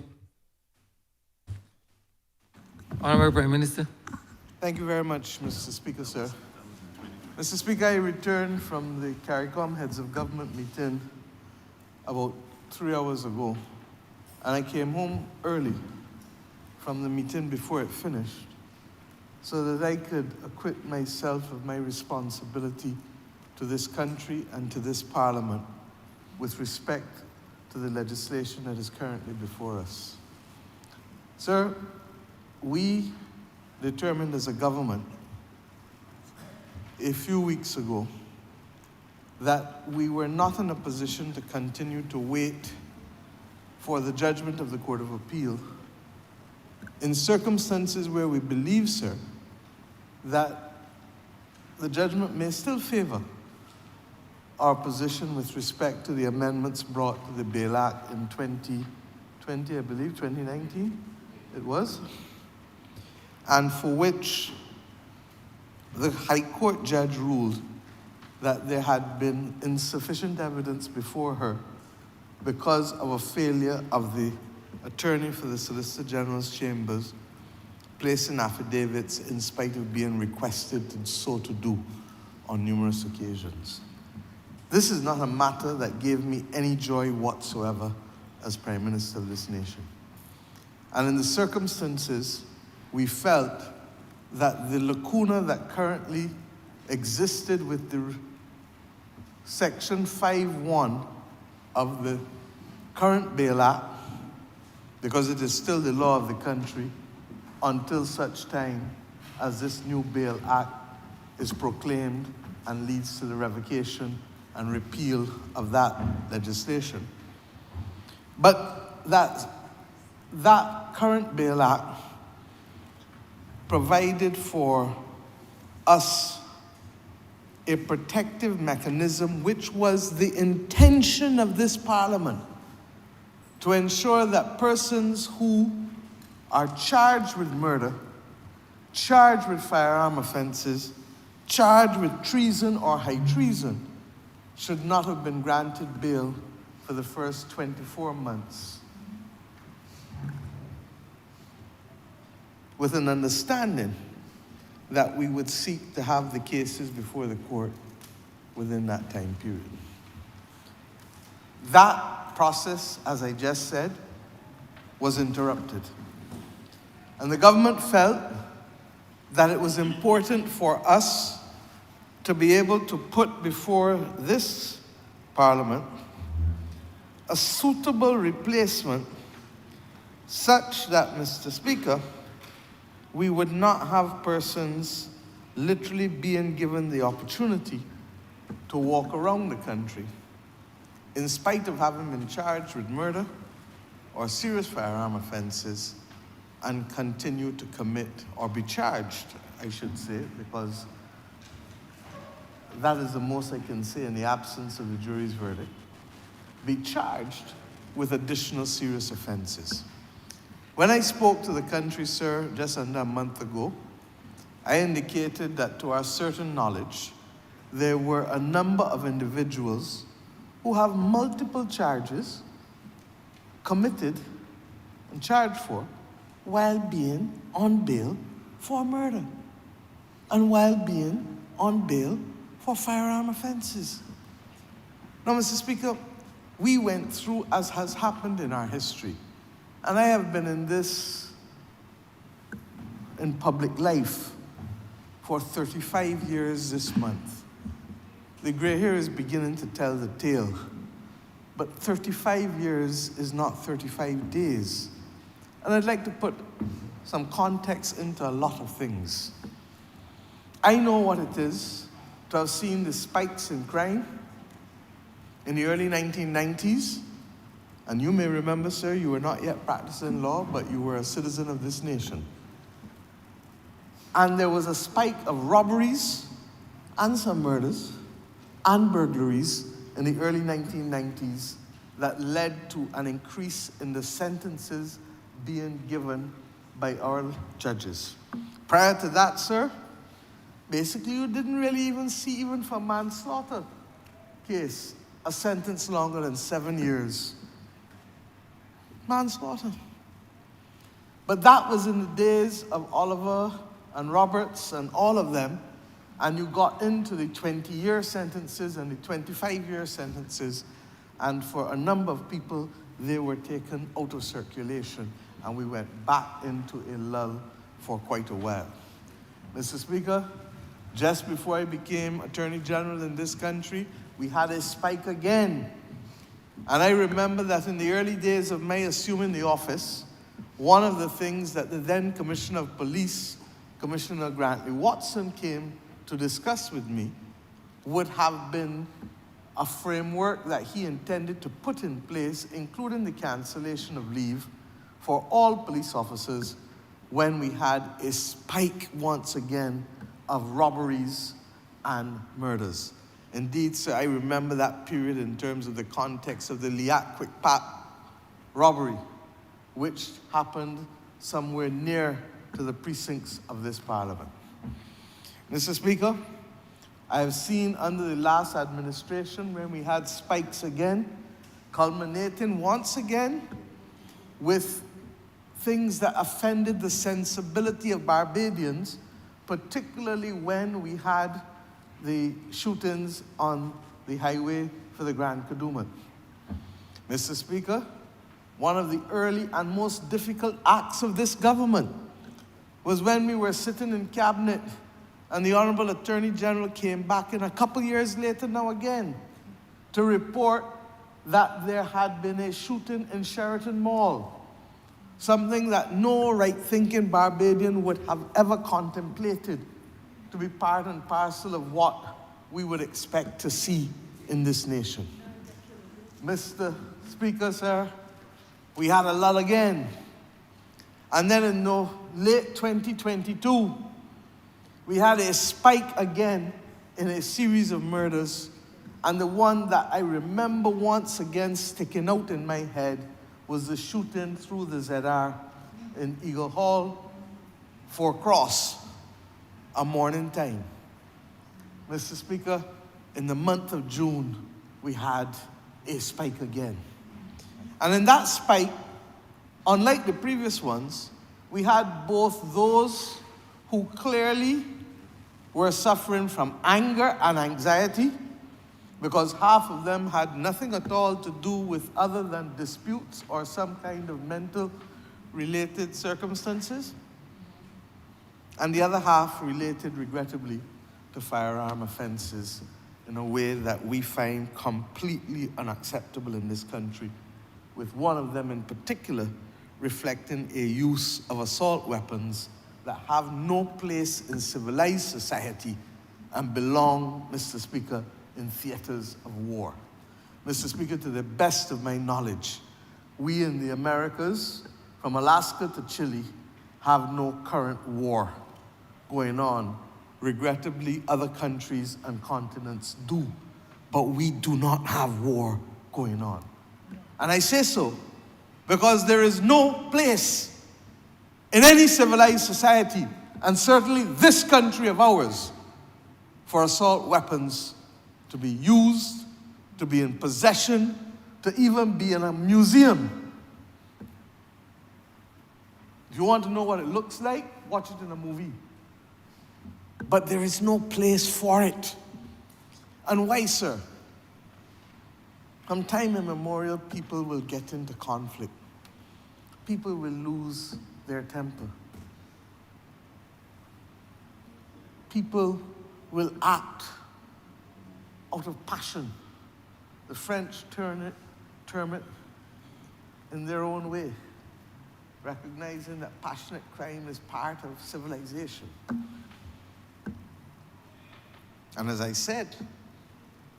Honourable Prime Minister. Thank you very much, Mr. Speaker, sir. Mr. Speaker, I returned from the CARICOM Heads of Government meeting about 3 hours ago, and I came home early from the meeting before it finished so that I could acquit myself of my responsibility to this country and to this Parliament with respect to the legislation that is currently before us. Sir, we determined as a government a few weeks ago that we were not in a position to continue to wait for the judgment of the Court of Appeal in circumstances where we believe, sir, that the judgment may still favor our position with respect to the amendments brought to the Bail Act in 2020, I believe, 2019 it was, and for which the High Court judge ruled that there had been insufficient evidence before her because of a failure of the attorney for the Solicitor General's chambers placing affidavits in spite of being requested so to do on numerous occasions. This is not a matter that gave me any joy whatsoever as Prime Minister of this nation. And in the circumstances, we felt that the lacuna that currently existed with the Section 5(1) of the current Bail Act, because it is still the law of the country until such time as this new Bail Act is proclaimed and leads to the revocation and repeal of that legislation. But that current Bail Act provided for us a protective mechanism which was the intention of this Parliament to ensure that persons who are charged with murder, charged with firearm offenses, charged with treason or high treason should not have been granted bail for the first 24 months, with an understanding that we would seek to have the cases before the court within that time period. That process, as I just said, was interrupted. And the government felt that it was important for us to be able to put before this Parliament a suitable replacement such that, Mr. Speaker, we would not have persons literally being given the opportunity to walk around the country in spite of having been charged with murder or serious firearm offenses and continue to commit, or be charged, I should say, because that is the most I can say in the absence of the jury's verdict, be charged with additional serious offenses. When I spoke to the country, sir, just under a month ago, I indicated that to our certain knowledge, there were a number of individuals who have multiple charges committed and charged for while being on bail for murder and while being on bail for firearm offenses. Now, Mr. Speaker, we went through, as has happened in our history, and I have been in public life for 35 years this month. The gray hair is beginning to tell the tale, but 35 years is not 35 days. And I'd like to put some context into a lot of things. I know what it is to have seen the spikes in crime in the early 1990s. And you may remember, sir, you were not yet practicing law, but you were a citizen of this nation. And there was a spike of robberies and some murders and burglaries in the early 1990s that led to an increase in the sentences being given by our judges. Prior to that, sir, basically you didn't really even see, even for manslaughter case, a sentence longer than 7 years. manslaughter. But that was in the days of Oliver and Roberts and all of them, and you got into the 20-year sentences and the 25-year sentences, and for a number of people, they were taken out of circulation, and we went back into a lull for quite a while. Mr. Speaker, just before I became Attorney General in this country, we had a spike again. And I remember that in the early days of my assuming the office, one of the things that the then Commissioner of Police, Commissioner Grantley Watson, came to discuss with me would have been a framework that he intended to put in place, including the cancellation of leave for all police officers when we had a spike once again of robberies and murders. Indeed, sir, I remember that period in terms of the context of the Liat Quick Pat robbery, which happened somewhere near to the precincts of this Parliament. Mr. Speaker, I have seen under the last administration when we had spikes again, culminating once again with things that offended the sensibility of Barbadians, particularly when we had the shootings on the highway for the Grand Kadooment. Mr. Speaker, one of the early and most difficult acts of this government was when we were sitting in cabinet and the Honourable Attorney General came back in a couple years later now again to report that there had been a shooting in Sheraton Mall, something that no right-thinking Barbadian would have ever contemplated to be part and parcel of what we would expect to see in this nation. Mr. Speaker, sir, we had a lull again. And then in the late 2022, we had a spike again in a series of murders. And the one that I remember once again sticking out in my head was the shooting through the ZR in Eagle Hall, Fort Cross, a morning time. Mr. Speaker, in the month of June, we had a spike again. And in that spike, unlike the previous ones, we had both those who clearly were suffering from anger and anxiety, because half of them had nothing at all to do with other than disputes or some kind of mental related circumstances, and the other half related, regrettably, to firearm offenses in a way that we find completely unacceptable in this country, with one of them in particular reflecting a use of assault weapons that have no place in civilized society and belong, Mr. Speaker, in theaters of war. Mr. Speaker, to the best of my knowledge, we in the Americas, from Alaska to Chile, have no current war going on. Regrettably, other countries and continents do, but we do not have war going on. And I say so because there is no place in any civilized society, and certainly this country of ours, for assault weapons to be used, to be in possession, to even be in a museum. If you want to know what it looks like, watch it in a movie. But there is no place for it. And why, sir? From time immemorial, people will get into conflict. People will lose their temper. People will act out of passion. The French term it in their own way, recognizing that passionate crime is part of civilization. And as I said,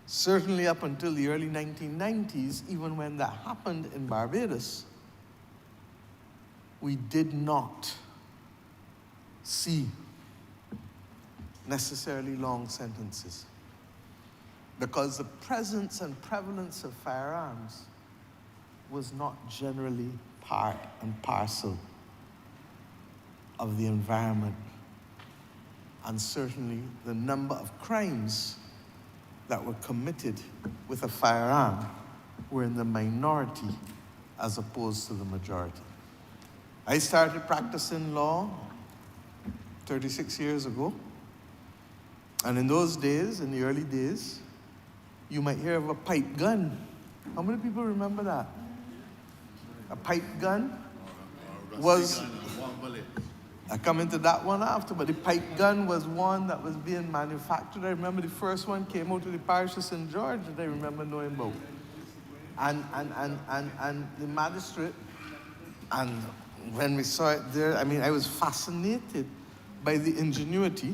certainly up until the early 1990s, even when that happened in Barbados, we did not see necessarily long sentences, because the presence and prevalence of firearms was not generally part and parcel of the environment. And certainly the number of crimes that were committed with a firearm were in the minority as opposed to the majority. I started practicing law 36 years ago. And in those days, in the early days, you might hear of a pipe gun. How many people remember that? A pipe gun was, I come into that one after, but the pipe gun was one that was being manufactured. I remember the first one came out of the parish of St. George that I remember knowing about. And the magistrate, and when we saw it there, I mean, I was fascinated by the ingenuity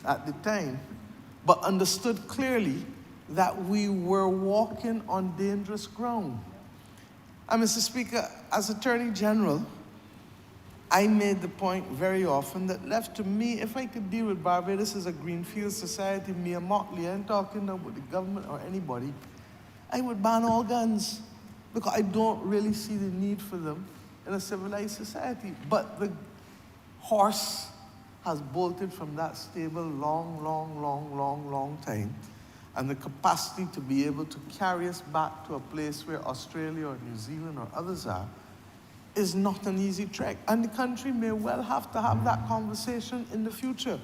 at the time, but understood clearly that we were walking on dangerous ground. And Mr. Speaker, as Attorney General, I made the point very often that left to me, if I could deal with Barbados as a Greenfield society, mere motley, I ain't talking about the government or anybody, I would ban all guns, because I don't really see the need for them in a civilized society. But the horse has bolted from that stable long time. And the capacity to be able to carry us back to a place where Australia or New Zealand or others are is not an easy trek. And the country may well have to have that conversation in the future.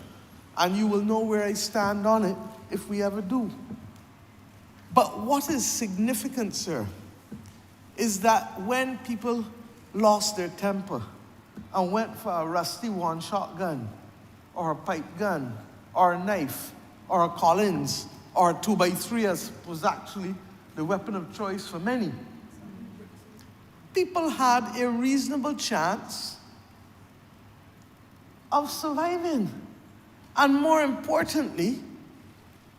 And you will know where I stand on it if we ever do. But what is significant, sir, is that when people lost their temper and went for a rusty one-shot gun, or a pipe gun, or a knife, or a Collins, or a 2x3, as was actually the weapon of choice for many, people had a reasonable chance of surviving. And more importantly,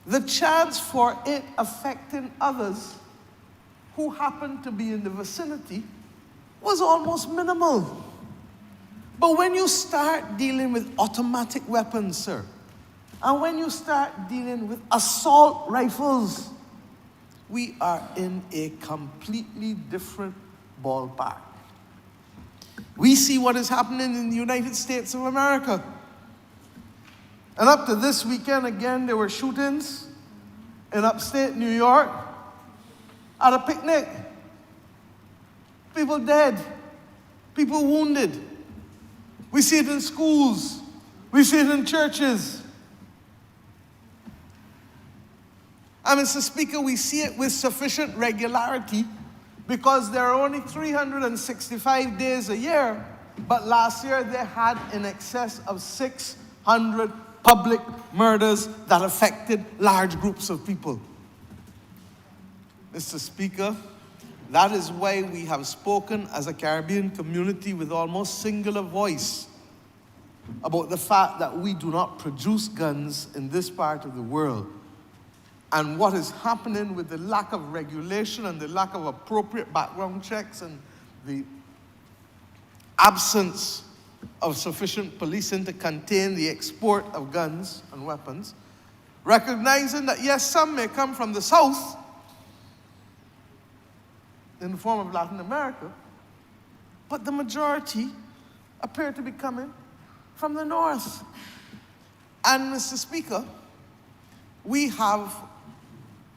the chance for it affecting others who happened to be in the vicinity was almost minimal. But when you start dealing with automatic weapons, sir, and when you start dealing with assault rifles, we are in a completely different ballpark. We see what is happening in the United States of America. And up to this weekend, again, there were shootings in upstate New York at a picnic. People dead, people wounded. We see it in schools. We see it in churches. And Mr. Speaker, we see it with sufficient regularity because there are only 365 days a year, but last year they had in excess of 600 public murders that affected large groups of people. Mr. Speaker, that is why we have spoken as a Caribbean community with almost singular voice about the fact that we do not produce guns in this part of the world. And what is happening with the lack of regulation and the lack of appropriate background checks and the absence of sufficient policing to contain the export of guns and weapons, recognizing that yes, some may come from the south in the form of Latin America, but the majority appear to be coming from the north. And Mr. Speaker, we have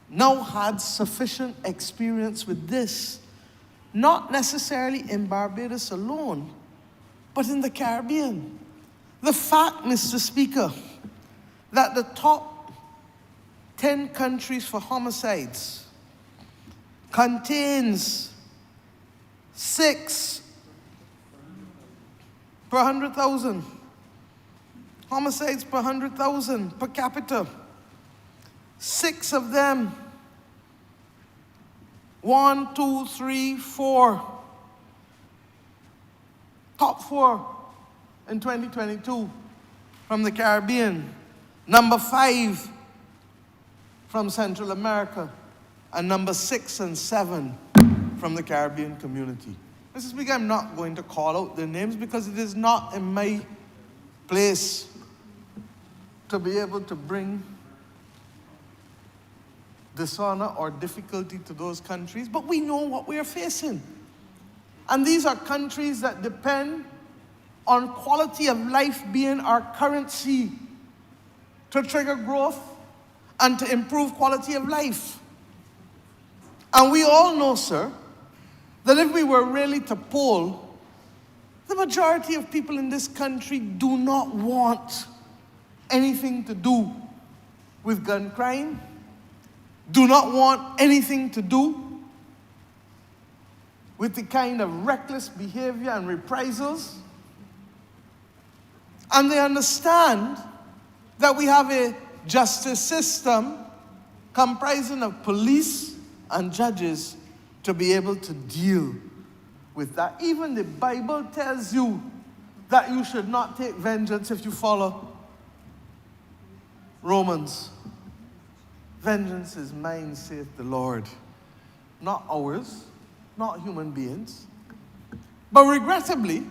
now had sufficient experience with this, not necessarily in Barbados alone, but in the Caribbean. The fact, Mr. Speaker, that the top 10 countries for homicides contains 6 per 100,000. Homicides per 100,000 per capita. 6 of them, 1, 2, 3, 4, top 4 in 2022 from the Caribbean. Number 5 from Central America, and number 6 and 7 from the Caribbean community. Mr. Speaker, I'm not going to call out their names because it is not in my place to be able to bring dishonor or difficulty to those countries, but we know what we are facing. And these are countries that depend on quality of life being our currency to trigger growth and to improve quality of life. And we all know, sir, that if we were really to poll, the majority of people in this country do not want anything to do with gun crime, do not want anything to do with the kind of reckless behavior and reprisals. And they understand that we have a justice system comprising of police and judges to be able to deal with that. Even the Bible tells you that you should not take vengeance if you follow Romans. Vengeance is mine, saith the Lord. Not ours, not human beings. But regrettably,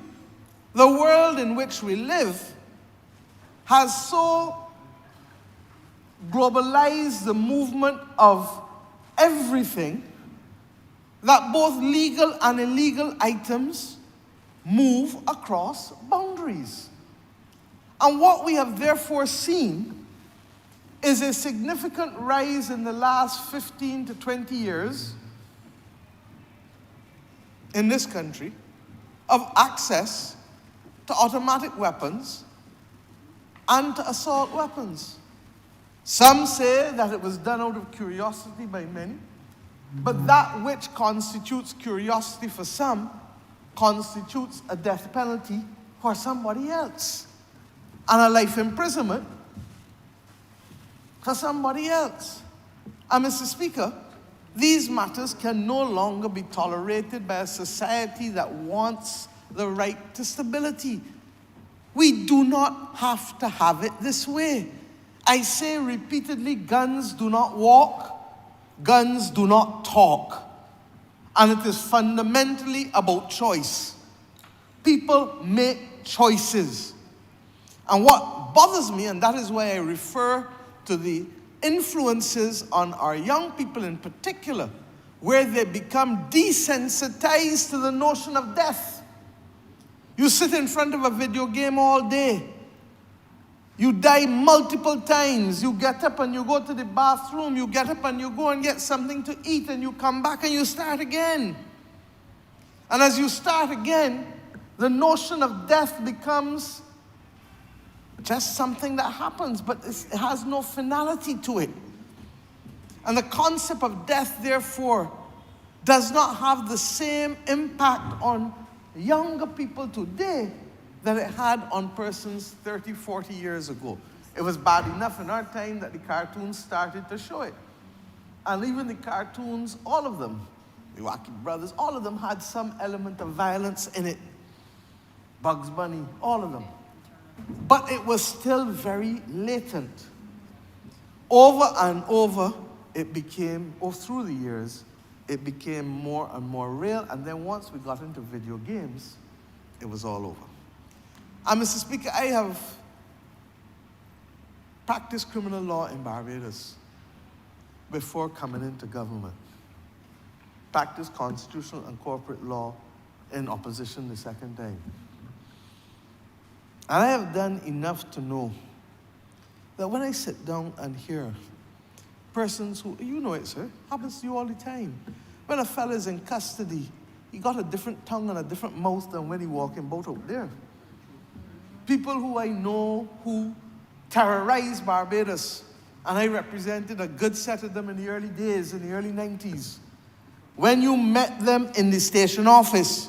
the world in which we live has so globalized the movement of everything that both legal and illegal items move across boundaries. And what we have therefore seen is a significant rise in the last 15 to 20 years in this country of access to automatic weapons and to assault weapons. Some say that it was done out of curiosity by many, but that which constitutes curiosity for some constitutes a death penalty for somebody else, and a life imprisonment for somebody else. And Mr. Speaker, these matters can no longer be tolerated by a society that wants the right to stability. We do not have to have it this way. I say repeatedly, guns do not walk, guns do not talk. And it is fundamentally about choice. People make choices. And what bothers me, and that is why I refer to the influences on our young people in particular, where they become desensitized to the notion of death. You sit in front of a video game all day. You die multiple times. You get up and you go to the bathroom. You get up and you go and get something to eat, and you come back and you start again. And as you start again, the notion of death becomes just something that happens, but it has no finality to it. And the concept of death, therefore, does not have the same impact on younger people today that it had on persons 30, 40 years ago. It was bad enough in our time that the cartoons started to show it. And even the cartoons, all of them, the Wacky Brothers, all of them had some element of violence in it. Bugs Bunny, all of them. But it was still very latent. Over and over, it became, or through the years, it became more and more real. And then once we got into video games, it was all over. And Mr. Speaker, I have practiced criminal law in Barbados before coming into government. Practiced constitutional and corporate law in opposition the second time. And I have done enough to know that when I sit down and hear persons who, you know it, sir, happens to you all the time. When a fella is in custody, he got a different tongue and a different mouth than when he walking about out there. People who I know who terrorized Barbados, and I represented a good set of them in the early days, in the early 90s. When you met them in the station office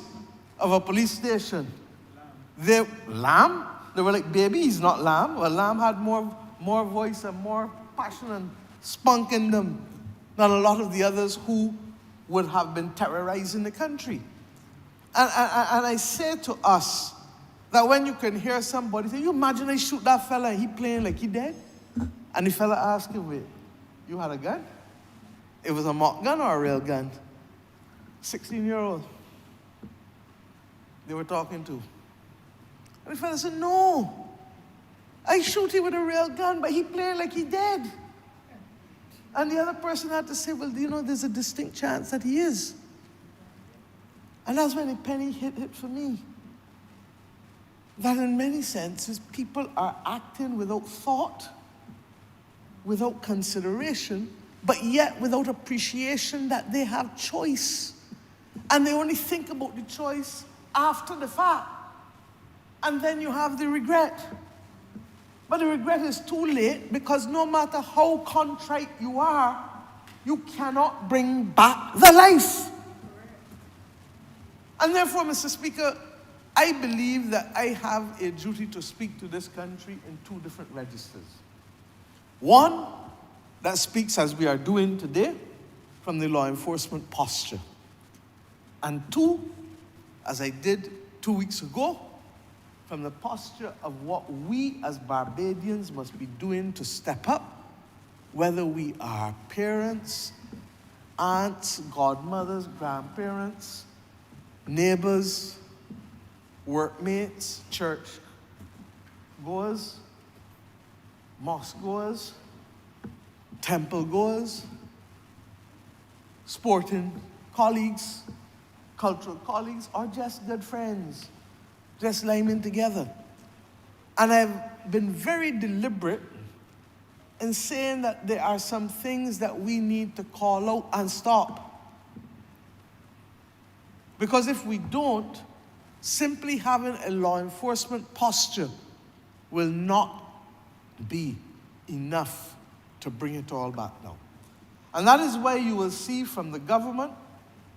of a police station, they were like babies, not lamb. Well, lamb had more voice and more passion and spunk in them than a lot of the others who would have been terrorizing the country. And I say to us that when you can hear somebody say, you imagine I shoot that fella and he playing like he dead? And the fella asked him, wait, you had a gun? It was a mock gun or a real gun? 16-year-old they were talking to. And the fella said, no, I shoot him with a real gun, but he playing like he dead. And the other person had to say, well, you know, there's a distinct chance that he is. And that's when the penny hit for me. That in many senses, people are acting without thought, without consideration, but yet without appreciation that they have choice. And they only think about the choice after the fact. And then you have the regret. But the regret is too late, because no matter how contrite you are, you cannot bring back the life. And therefore, Mr. Speaker, I believe that I have a duty to speak to this country in two different registers. One, that speaks as we are doing today from the law enforcement posture. And two, as I did 2 weeks ago, from the posture of what we as Barbadians must be doing to step up, whether we are parents, aunts, godmothers, grandparents, neighbors, workmates, church goers, mosque goers, temple goers, sporting colleagues, cultural colleagues, or just good friends, just liming together. And I've been very deliberate in saying that there are some things that we need to call out and stop. Because if we don't, simply having a law enforcement posture will not be enough to bring it all back down. And that is why you will see from the government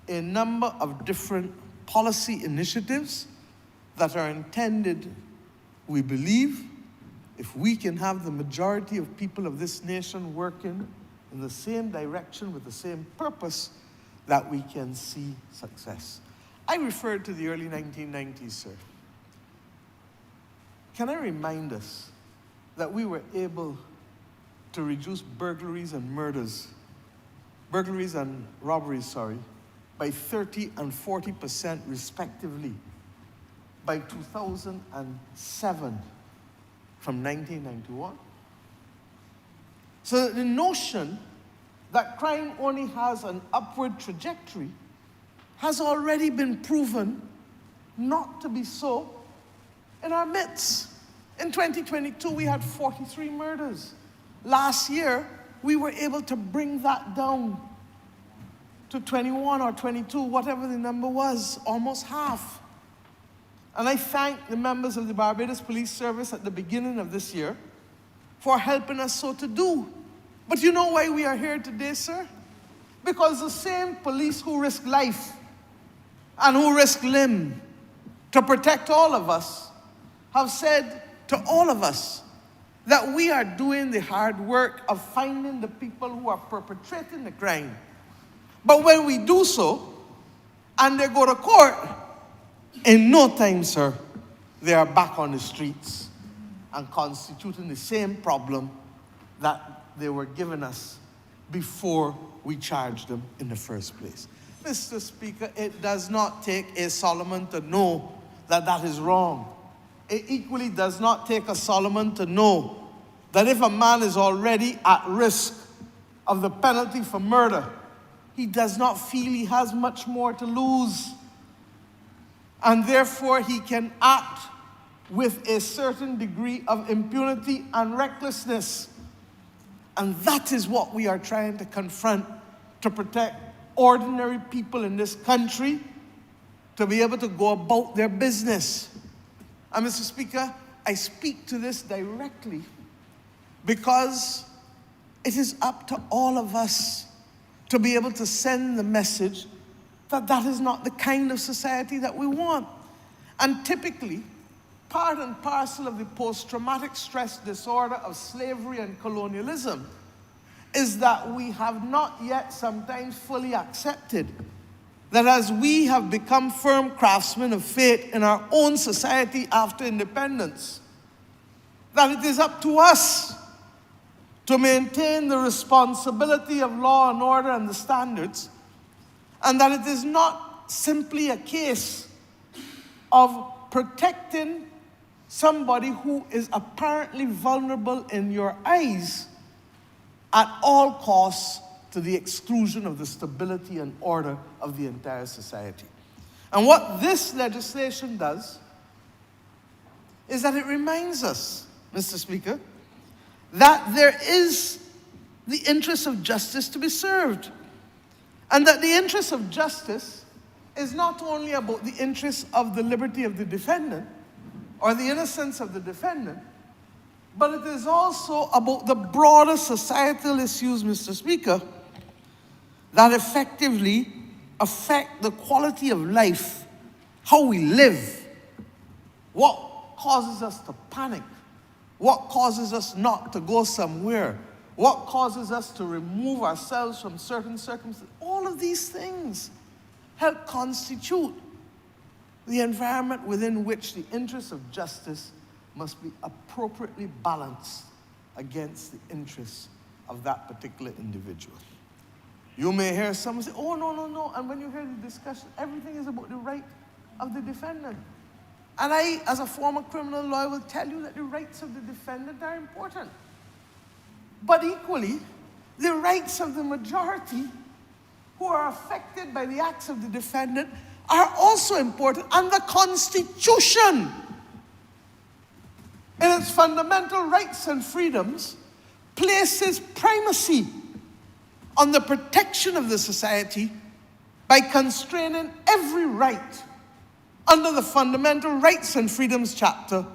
a number of different policy initiatives that are intended, we believe, if we can have the majority of people of this nation working in the same direction with the same purpose, that we can see success. I referred to the early 1990s, sir. Can I remind us that we were able to reduce burglaries and robberies, by 30 and 40% respectively by 2007 from 1991? So the notion that crime only has an upward trajectory has already been proven not to be so in our midst. In 2022, we had 43 murders. Last year, we were able to bring that down to 21 or 22, whatever the number was, almost half. And I thank the members of the Barbados Police Service at the beginning of this year for helping us so to do. But you know why we are here today, sir? Because the same police who risk life and who risk limb to protect all of us have said to all of us that we are doing the hard work of finding the people who are perpetrating the crime. But when we do so, and they go to court, in no time, sir, they are back on the streets and constituting the same problem that they were giving us before we charged them in the first place. Mr. Speaker, it does not take a Solomon to know that that is wrong. It equally does not take a Solomon to know that if a man is already at risk of the penalty for murder, he does not feel he has much more to lose. And therefore, he can act with a certain degree of impunity and recklessness. And that is what we are trying to confront, to protect ordinary people in this country to be able to go about their business. And Mr. Speaker, I speak to this directly because it is up to all of us to be able to send the message that that is not the kind of society that we want. And typically, part and parcel of the post-traumatic stress disorder of slavery and colonialism is that we have not yet sometimes fully accepted that as we have become firm craftsmen of fate in our own society after independence, that it is up to us to maintain the responsibility of law and order and the standards, and that it is not simply a case of protecting somebody who is apparently vulnerable in your eyes at all costs to the exclusion of the stability and order of the entire society. And what this legislation does is that it reminds us, Mr. Speaker, that there is the interest of justice to be served. And that the interest of justice is not only about the interests of the liberty of the defendant or the innocence of the defendant, but it is also about the broader societal issues, Mr. Speaker, that effectively affect the quality of life, how we live, what causes us to panic, what causes us not to go somewhere, what causes us to remove ourselves from certain circumstances. All of these things help constitute the environment within which the interests of justice must be appropriately balanced against the interests of that particular individual. You may hear someone say, oh, no, no, no. And when you hear the discussion, everything is about the right of the defendant. And I, as a former criminal lawyer, will tell you that the rights of the defendant are important. But equally, the rights of the majority who are affected by the acts of the defendant are also important. And the Constitution, in its fundamental rights and freedoms, places primacy on the protection of the society by constraining every right under the Fundamental Rights and Freedoms chapter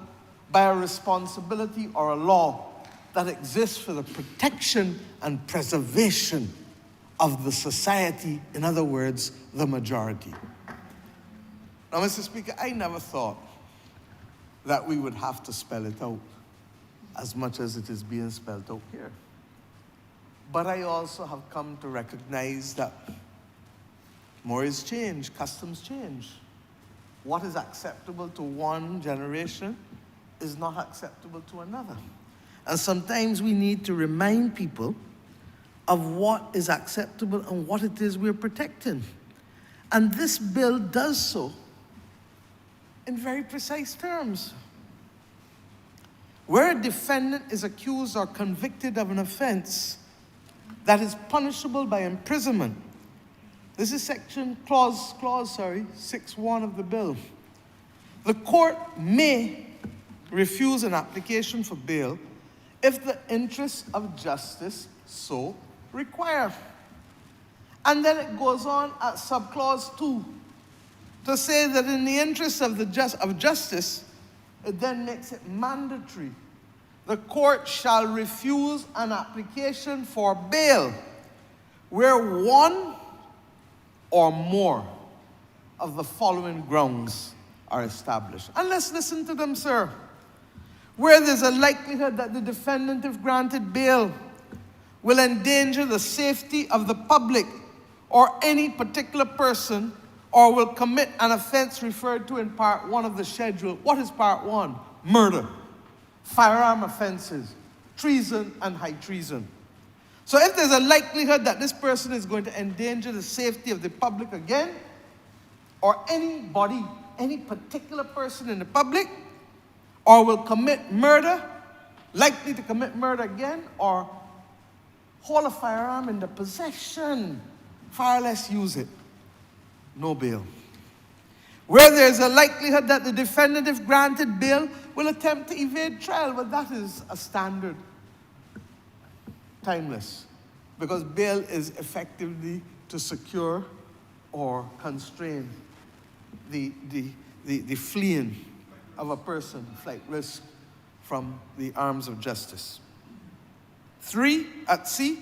by a responsibility or a law that exists for the protection and preservation of the society, in other words, the majority. Now, Mr. Speaker, I never thought that we would have to spell it out as much as it is being spelled out here. But I also have come to recognize that mores change, customs change. What is acceptable to one generation is not acceptable to another. And sometimes we need to remind people of what is acceptable and what it is we're protecting. And this bill does so in very precise terms. Where a defendant is accused or convicted of an offense that is punishable by imprisonment, this is clause 6.1 of the bill. The court may refuse an application for bail if the interests of justice so require. And then it goes on at subclause 2 to say that in the interest of justice, it then makes it mandatory. The court shall refuse an application for bail where one or more of the following grounds are established. And let's listen to them, sir. Where there's a likelihood that the defendant, if granted bail, will endanger the safety of the public or any particular person, or will commit an offense referred to in Part 1 of the schedule. What is Part 1? Murder, firearm offenses, treason, and high treason. So if there's a likelihood that this person is going to endanger the safety of the public again, or anybody, any particular person in the public, or will commit murder, likely to commit murder again, or hold a firearm in the possession, far less use it, no bail. Where there's a likelihood that the defendant, if granted bail, will attempt to evade trial, but that is a standard, timeless, because bail is effectively to secure or constrain the fleeing of a person, flight risk from the arms of justice. 3, at C,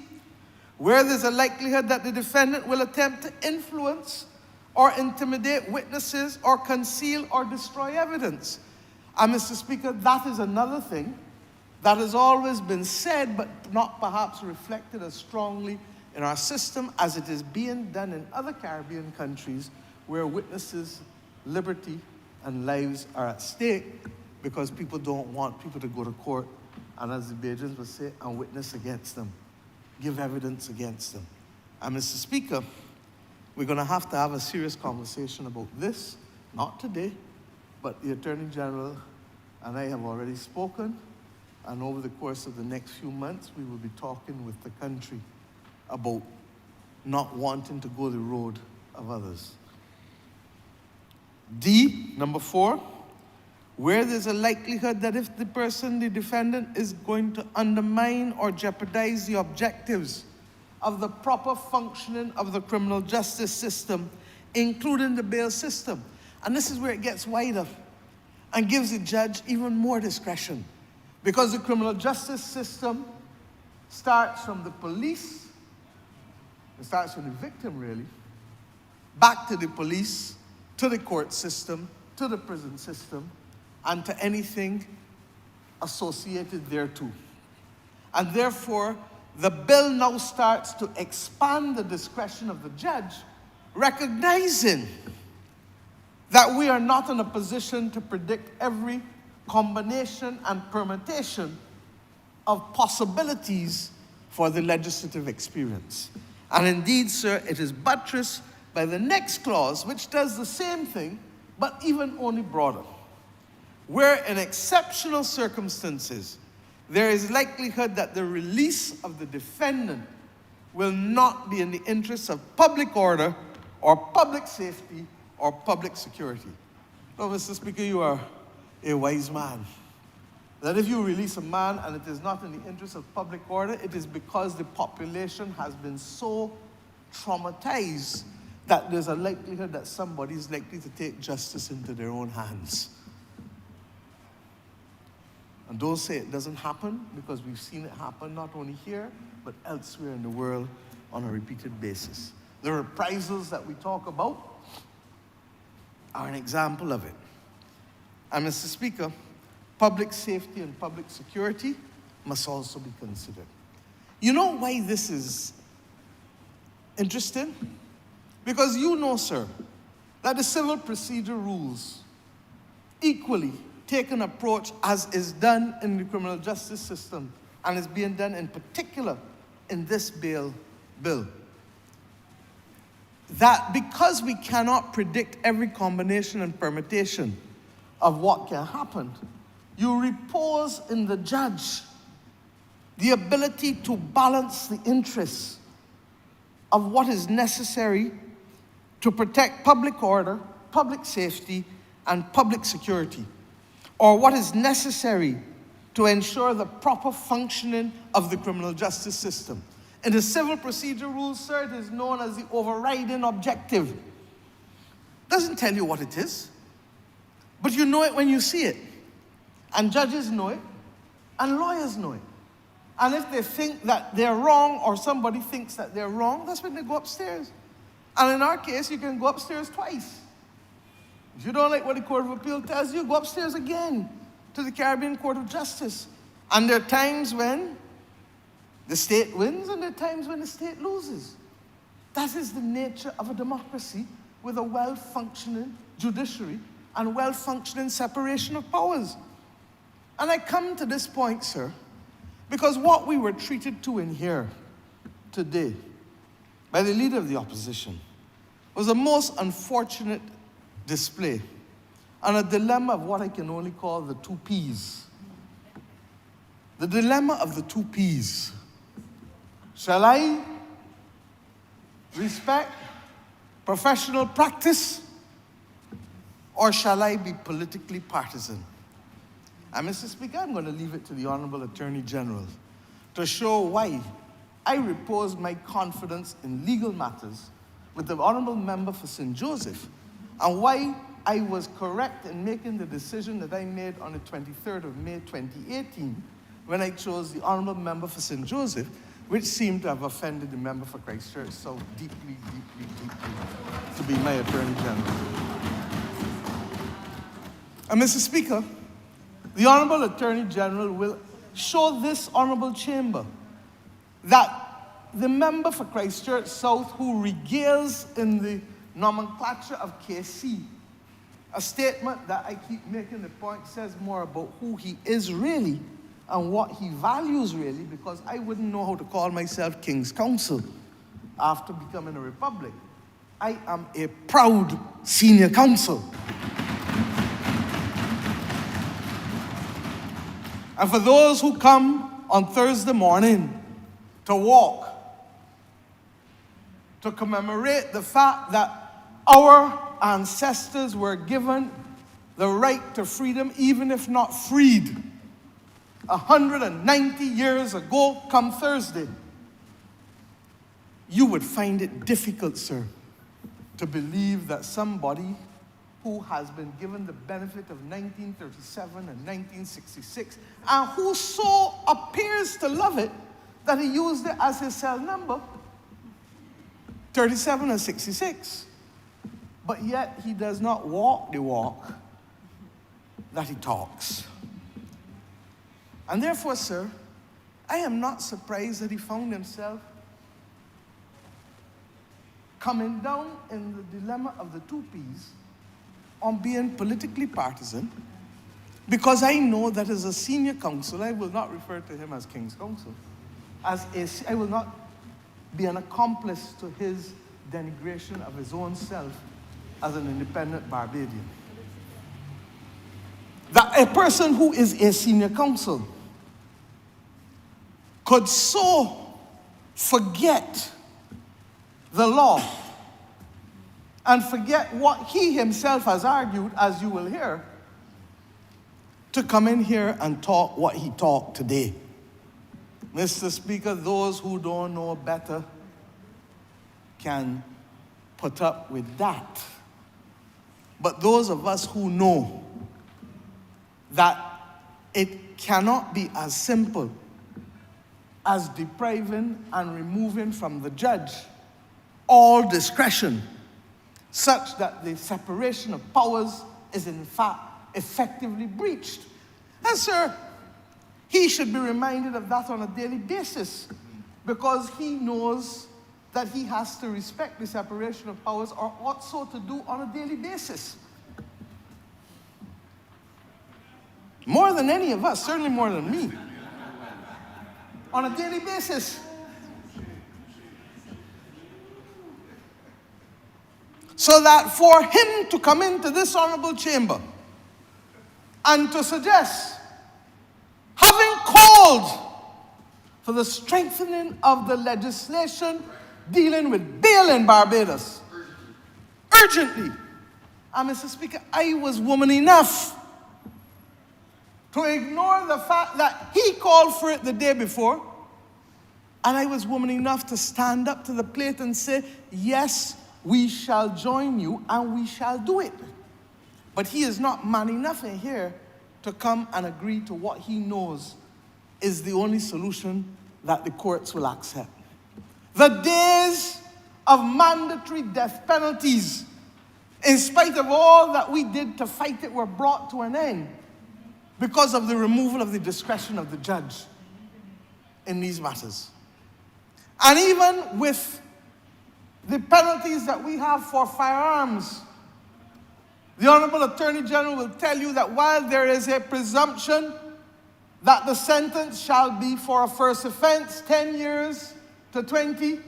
where there's a likelihood that the defendant will attempt to influence or intimidate witnesses or conceal or destroy evidence. And Mr. Speaker, that is another thing that has always been said, but not perhaps reflected as strongly in our system as it is being done in other Caribbean countries where witnesses' liberty and lives are at stake because people don't want people to go to court and, as the Bajans would say, and witness against them, give evidence against them. And Mr. Speaker, we're going to have a serious conversation about this, not today, but the Attorney General and I have already spoken, and over the course of the next few months, we will be talking with the country about not wanting to go the road of others. D, number 4, where there's a likelihood that if the person, the defendant, is going to undermine or jeopardize the objectives of the proper functioning of the criminal justice system including the bail system. And this is where it gets wider and gives the judge even more discretion, because the criminal justice system starts from the police, it starts from the victim really, back to the police, to the court system, to the prison system, and to anything associated thereto. And therefore, the bill now starts to expand the discretion of the judge, recognizing that we are not in a position to predict every combination and permutation of possibilities for the legislative experience. And indeed, sir, it is buttressed by the next clause, which does the same thing, but even only broader, where in exceptional circumstances, there is likelihood that the release of the defendant will not be in the interests of public order or public safety or public security. So, Mr. Speaker, you are a wise man. That if you release a man and it is not in the interest of public order, it is because the population has been so traumatized that there's a likelihood that somebody is likely to take justice into their own hands. And don't say it doesn't happen, because we've seen it happen not only here, but elsewhere in the world on a repeated basis. The reprisals that we talk about are an example of it. And Mr. Speaker, public safety and public security must also be considered. You know why this is interesting? Because you know, sir, that the civil procedure rules equally take an approach as is done in the criminal justice system and is being done in particular in this bill. That because we cannot predict every combination and permutation of what can happen, you repose in the judge the ability to balance the interests of what is necessary to protect public order, public safety, and public security, or what is necessary to ensure the proper functioning of the criminal justice system. In the civil procedure rules, sir, it is known as the overriding objective. Doesn't tell you what it is, but you know it when you see it. And judges know it, and lawyers know it. And if they think that they're wrong, or somebody thinks that they're wrong, that's when they go upstairs. And in our case, you can go upstairs twice. If you don't like what the Court of Appeal tells you, go upstairs again to the Caribbean Court of Justice. And there are times when the state wins, and there are times when the state loses. That is the nature of a democracy with a well-functioning judiciary and well-functioning separation of powers. And I come to this point, sir, because what we were treated to in here today by the leader of the opposition was a most unfortunate display and a dilemma of what I can only call the two Ps. The dilemma of the two Ps. Shall I respect professional practice, or shall I be politically partisan? And Mr. Speaker, I'm going to leave it to the Honourable Attorney General to show why I repose my confidence in legal matters with the Honourable Member for St. Joseph, and why I was correct in making the decision that I made on the 23rd of May 2018 when I chose the Honourable Member for St. Joseph, which seemed to have offended the member for Christchurch so deeply to be my Attorney General. And Mr. Speaker, the Honourable Attorney General will show this Honourable Chamber that the member for Christchurch South, who regales in the nomenclature of KC, a statement that I keep making the point says more about who he is really and what he values really, because I wouldn't know how to call myself King's Counsel after becoming a republic. I am a proud senior counsel. And for those who come on Thursday morning to walk, to commemorate the fact that our ancestors were given the right to freedom, even if not freed, 190 years ago, come Thursday, you would find it difficult, sir, to believe that somebody who has been given the benefit of 1937 and 1966, and who so appears to love it that he used it as his cell number, 37 and 66, but yet he does not walk the walk that he talks. And therefore, sir, I am not surprised that he found himself coming down in the dilemma of the two P's on being politically partisan, because I know that as a senior counsel, I will not refer to him as King's Counsel, I will not be an accomplice to his denigration of his own self as an independent Barbadian. That a person who is a senior counsel could so forget the law and forget what he himself has argued, as you will hear, to come in here and talk what he talked today. Mr. Speaker, those who don't know better can put up with that. But those of us who know that it cannot be as simple as depriving and removing from the judge all discretion, such that the separation of powers is in fact effectively breached. And sir, he should be reminded of that on a daily basis, because he knows that he has to respect the separation of powers, or ought so to do on a daily basis. More than any of us, certainly more than me. On a daily basis. So that for him to come into this honorable chamber and to suggest, having called for the strengthening of the legislation dealing with bail in Barbados, urgently, and Mr. Speaker, I was woman enough to ignore the fact that he called for it the day before, and I was woman enough to stand up to the plate and say, yes, we shall join you and we shall do it. But he is not man enough in here to come and agree to what he knows is the only solution that the courts will accept. The days of mandatory death penalties, in spite of all that we did to fight it, were brought to an end because of the removal of the discretion of the judge in these matters. And even with the penalties that we have for firearms, the Honourable Attorney General will tell you that while there is a presumption that the sentence shall be for a first offense 10 years to 20,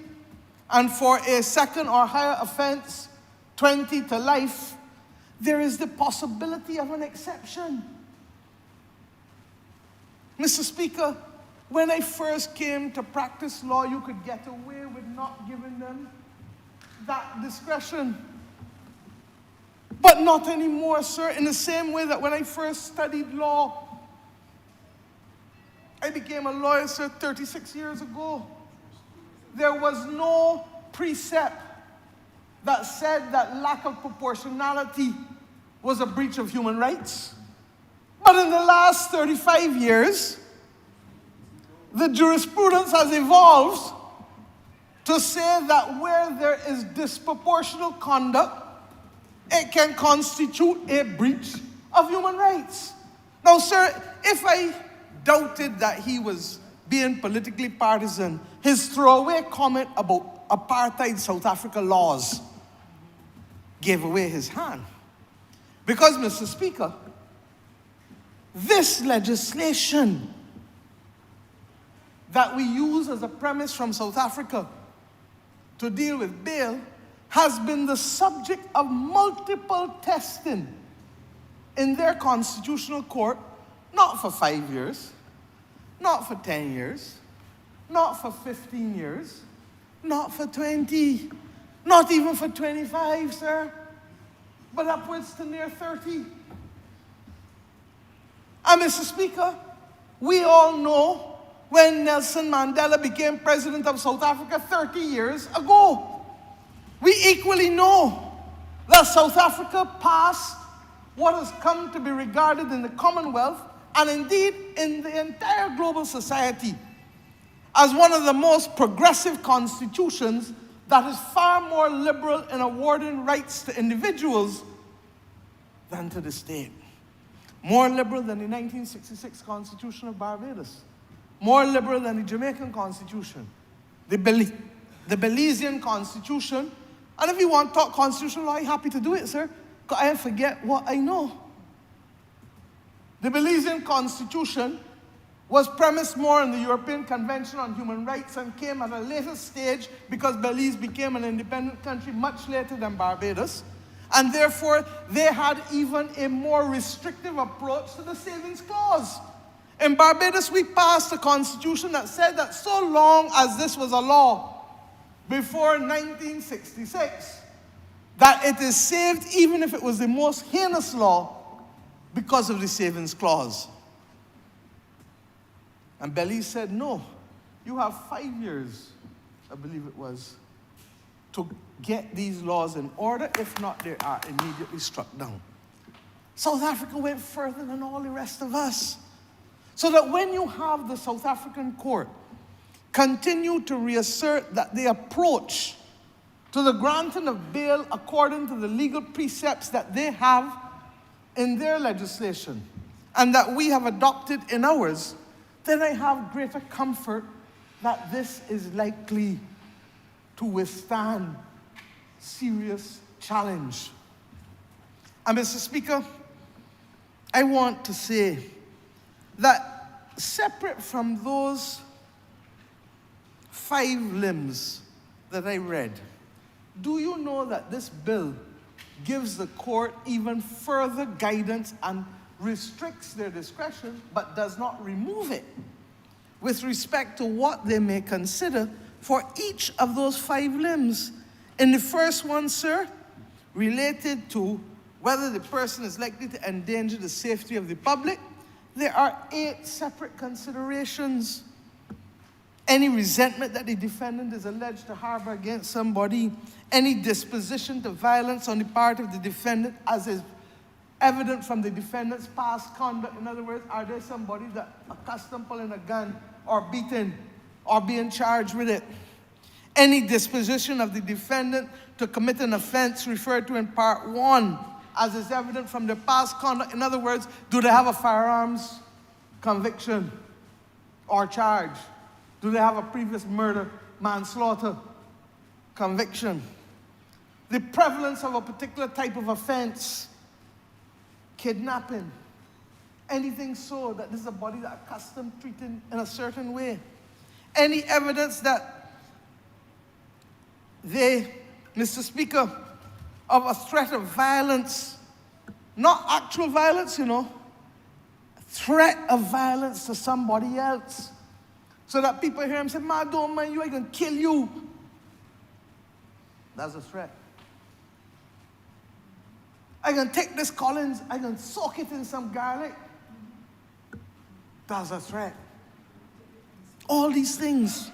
and for a second or higher offense 20 to life, there is the possibility of an exception. Mr. Speaker, when I first came to practice law, you could get away with not giving them that discretion. But not anymore, sir. In the same way that when I first studied law, I became a lawyer, sir, 36 years ago. There was no precept that said that lack of proportionality was a breach of human rights. But in the last 35 years, the jurisprudence has evolved to say that where there is disproportional conduct, it can constitute a breach of human rights. Now, sir, if I doubted that he was being politically partisan, his throwaway comment about apartheid South Africa laws gave away his hand. Because, Mr. Speaker, this legislation that we use as a premise from South Africa to deal with bail has been the subject of multiple testing in their constitutional court, not for 5 years, not for 10 years, not for 15 years, not for 20, not even for 25, sir, but upwards to near 30. And Mr. Speaker, we all know when Nelson Mandela became president of South Africa 30 years ago. We equally know that South Africa passed what has come to be regarded in the Commonwealth, and indeed in the entire global society, as one of the most progressive constitutions that is far more liberal in awarding rights to individuals than to the state. More liberal than the 1966 Constitution of Barbados. More liberal than the Jamaican Constitution. The Belizean Constitution. And if you want to talk constitutional law, I'm happy to do it, sir, because I forget what I know. The Belizean Constitution was premised more on the European Convention on Human Rights and came at a later stage because Belize became an independent country much later than Barbados. And therefore, they had even a more restrictive approach to the Savings Clause. In Barbados, we passed a constitution that said that so long as this was a law before 1966, that it is saved even if it was the most heinous law because of the Savings Clause. And Belize said, no, you have 5 years, I believe it was, to get these laws in order. If not, they are immediately struck down. South Africa went further than all the rest of us. So that when you have the South African court continue to reassert that the approach to the granting of bail according to the legal precepts that they have in their legislation and that we have adopted in ours, then I have greater comfort that this is likely to withstand serious challenge. And Mr. Speaker, I want to say that separate from those 5 limbs that I read, do you know that this bill gives the court even further guidance and restricts their discretion, but does not remove it with respect to what they may consider for each of those 5 limbs? In the first one, sir, related to whether the person is likely to endanger the safety of the public, there are 8 separate considerations. Any resentment that the defendant is alleged to harbor against somebody, any disposition to violence on the part of the defendant as is evident from the defendant's past conduct. In other words, are there somebody that accustomed pulling a gun or beating or being charged with it? Any disposition of the defendant to commit an offense referred to in Part 1 as is evident from their past conduct. In other words, do they have a firearms conviction or charge? Do they have a previous murder, manslaughter conviction? The prevalence of a particular type of offense, kidnapping, anything so that this is a body that accustomed treating in a certain way. Any evidence that they, Mr. Speaker, of a threat of violence, not actual violence, threat of violence to somebody else. So that people hear him say, man, don't mind you, I can kill you. That's a threat. I can take this Collins, I can soak it in some garlic. That's a threat. All these things.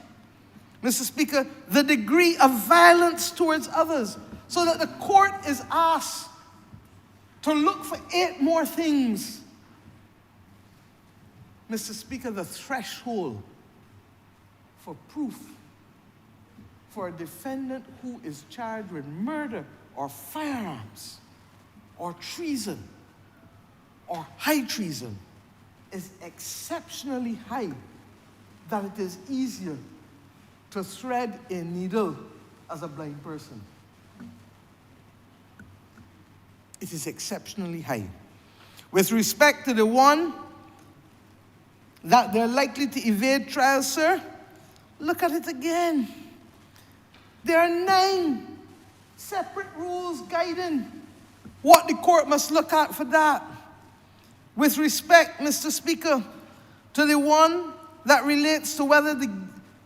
Mr. Speaker, the degree of violence towards others, so that the court is asked to look for 8 more things. Mr. Speaker, the threshold for proof for a defendant who is charged with murder or firearms or treason or high treason is exceptionally high, that it is easier to thread a needle as a blind person. It is exceptionally high. With respect to the one that they're likely to evade trial, sir, look at it again. There are 9 separate rules guiding what the court must look at for that. With respect, Mr. Speaker, to the one that relates to whether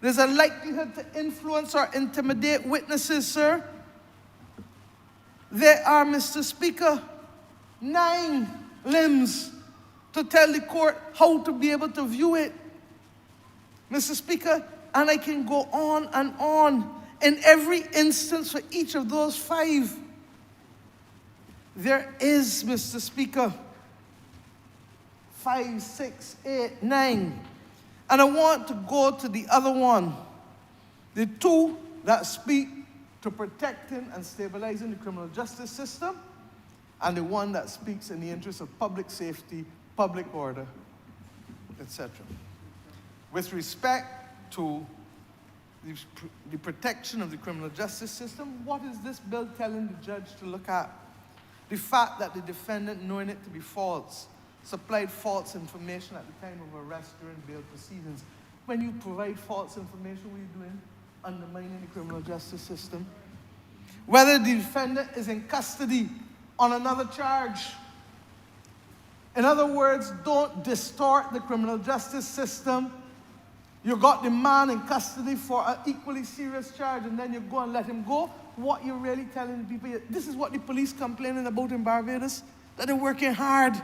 there's a likelihood to influence or intimidate witnesses, sir, there are, Mr. Speaker, 9 limbs to tell the court how to be able to view it. Mr. Speaker, and I can go on and on. In every instance for each of those 5, There is, Mr. Speaker, 5, 6, 8, 9. And I want to go to the other one. The two that speak to protecting and stabilizing the criminal justice system, and the one that speaks in the interest of public safety, public order, etc. With respect to the protection of the criminal justice system, what is this bill telling the judge to look at? The fact that the defendant, knowing it to be false, supplied false information at the time of arrest during bail proceedings. When you provide false information, what are you doing? Undermining the criminal justice system. Whether the defendant is in custody on another charge. In other words, don't distort the criminal justice system. You got the man in custody for an equally serious charge, and then you go and let him go. What you're really telling the people, this is what the police complaining about in Barbados, that they're working hard,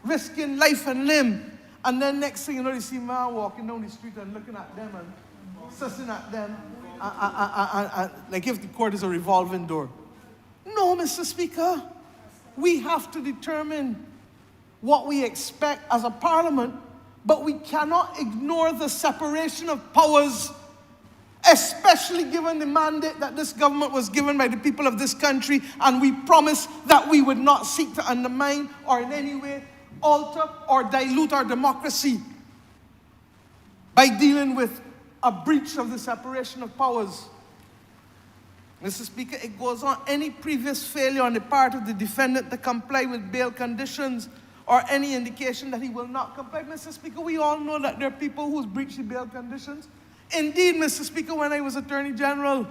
risking life and limb. And then next thing you know, you see a man walking down the street and looking at them and sussing at them, like if the court is a revolving door. No, Mr. Speaker. We have to determine what we expect as a parliament, but we cannot ignore the separation of powers, especially given the mandate that this government was given by the people of this country, and we promised that we would not seek to undermine or in any way alter or dilute our democracy by dealing with a breach of the separation of powers. Mr. Speaker, it goes on. Any previous failure on the part of the defendant to comply with bail conditions or any indication that he will not comply. Mr. Speaker, we all know that there are people who's breached the bail conditions. Indeed, Mr. Speaker, when I was Attorney General,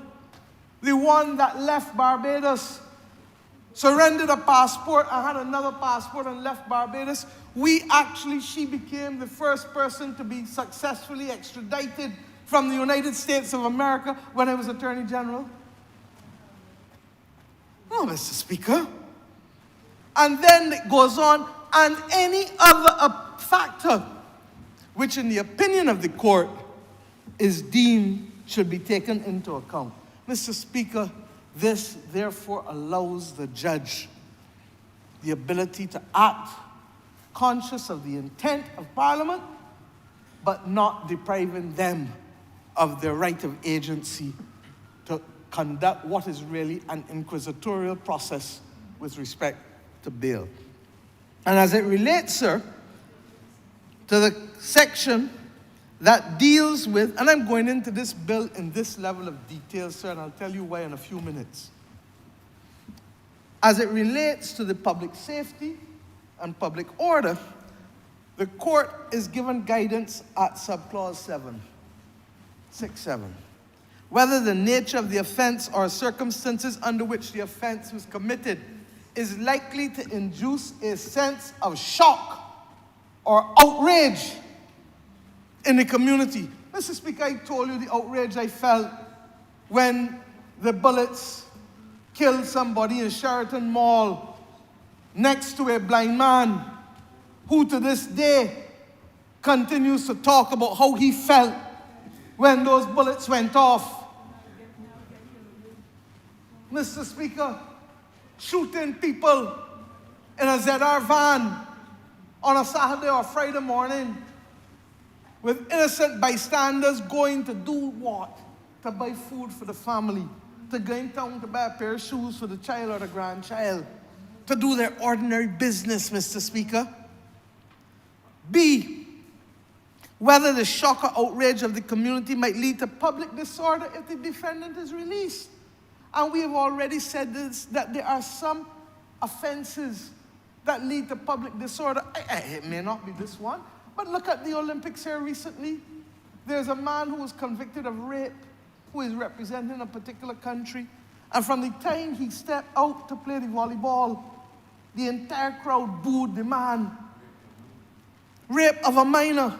the one that left Barbados, surrendered a passport and had another passport and left Barbados, she became the first person to be successfully extradited from the United States of America when I was Attorney General. No, Mr. Speaker. And then it goes on, and any other factor which in the opinion of the court is deemed should be taken into account. Mr. Speaker, this therefore allows the judge the ability to act conscious of the intent of Parliament, but not depriving them of their right of agency to conduct what is really an inquisitorial process with respect to bail. And as it relates, sir, to the section that deals with, and I'm going into this bill in this level of detail, sir, and I'll tell you why in a few minutes. As it relates to the public safety and public order, the court is given guidance at subclause 6.7. Whether the nature of the offense or circumstances under which the offense was committed is likely to induce a sense of shock or outrage in the community. Mr. Speaker, I told you the outrage I felt when the bullets killed somebody in Sheraton Mall next to a blind man who to this day continues to talk about how he felt when those bullets went off. Mr. Speaker, shooting people in a ZR van on a Saturday or Friday morning with innocent bystanders going to do what? To buy food for the family, to go in town to buy a pair of shoes for the child or the grandchild, to do their ordinary business, Mr. Speaker. B, whether the shock or outrage of the community might lead to public disorder if the defendant is released. And we have already said this, that there are some offenses that lead to public disorder. It may not be this one, but look at the Olympics here recently. There's a man who was convicted of rape who is representing a particular country. And from the time he stepped out to play the volleyball, the entire crowd booed the man. Rape of a minor.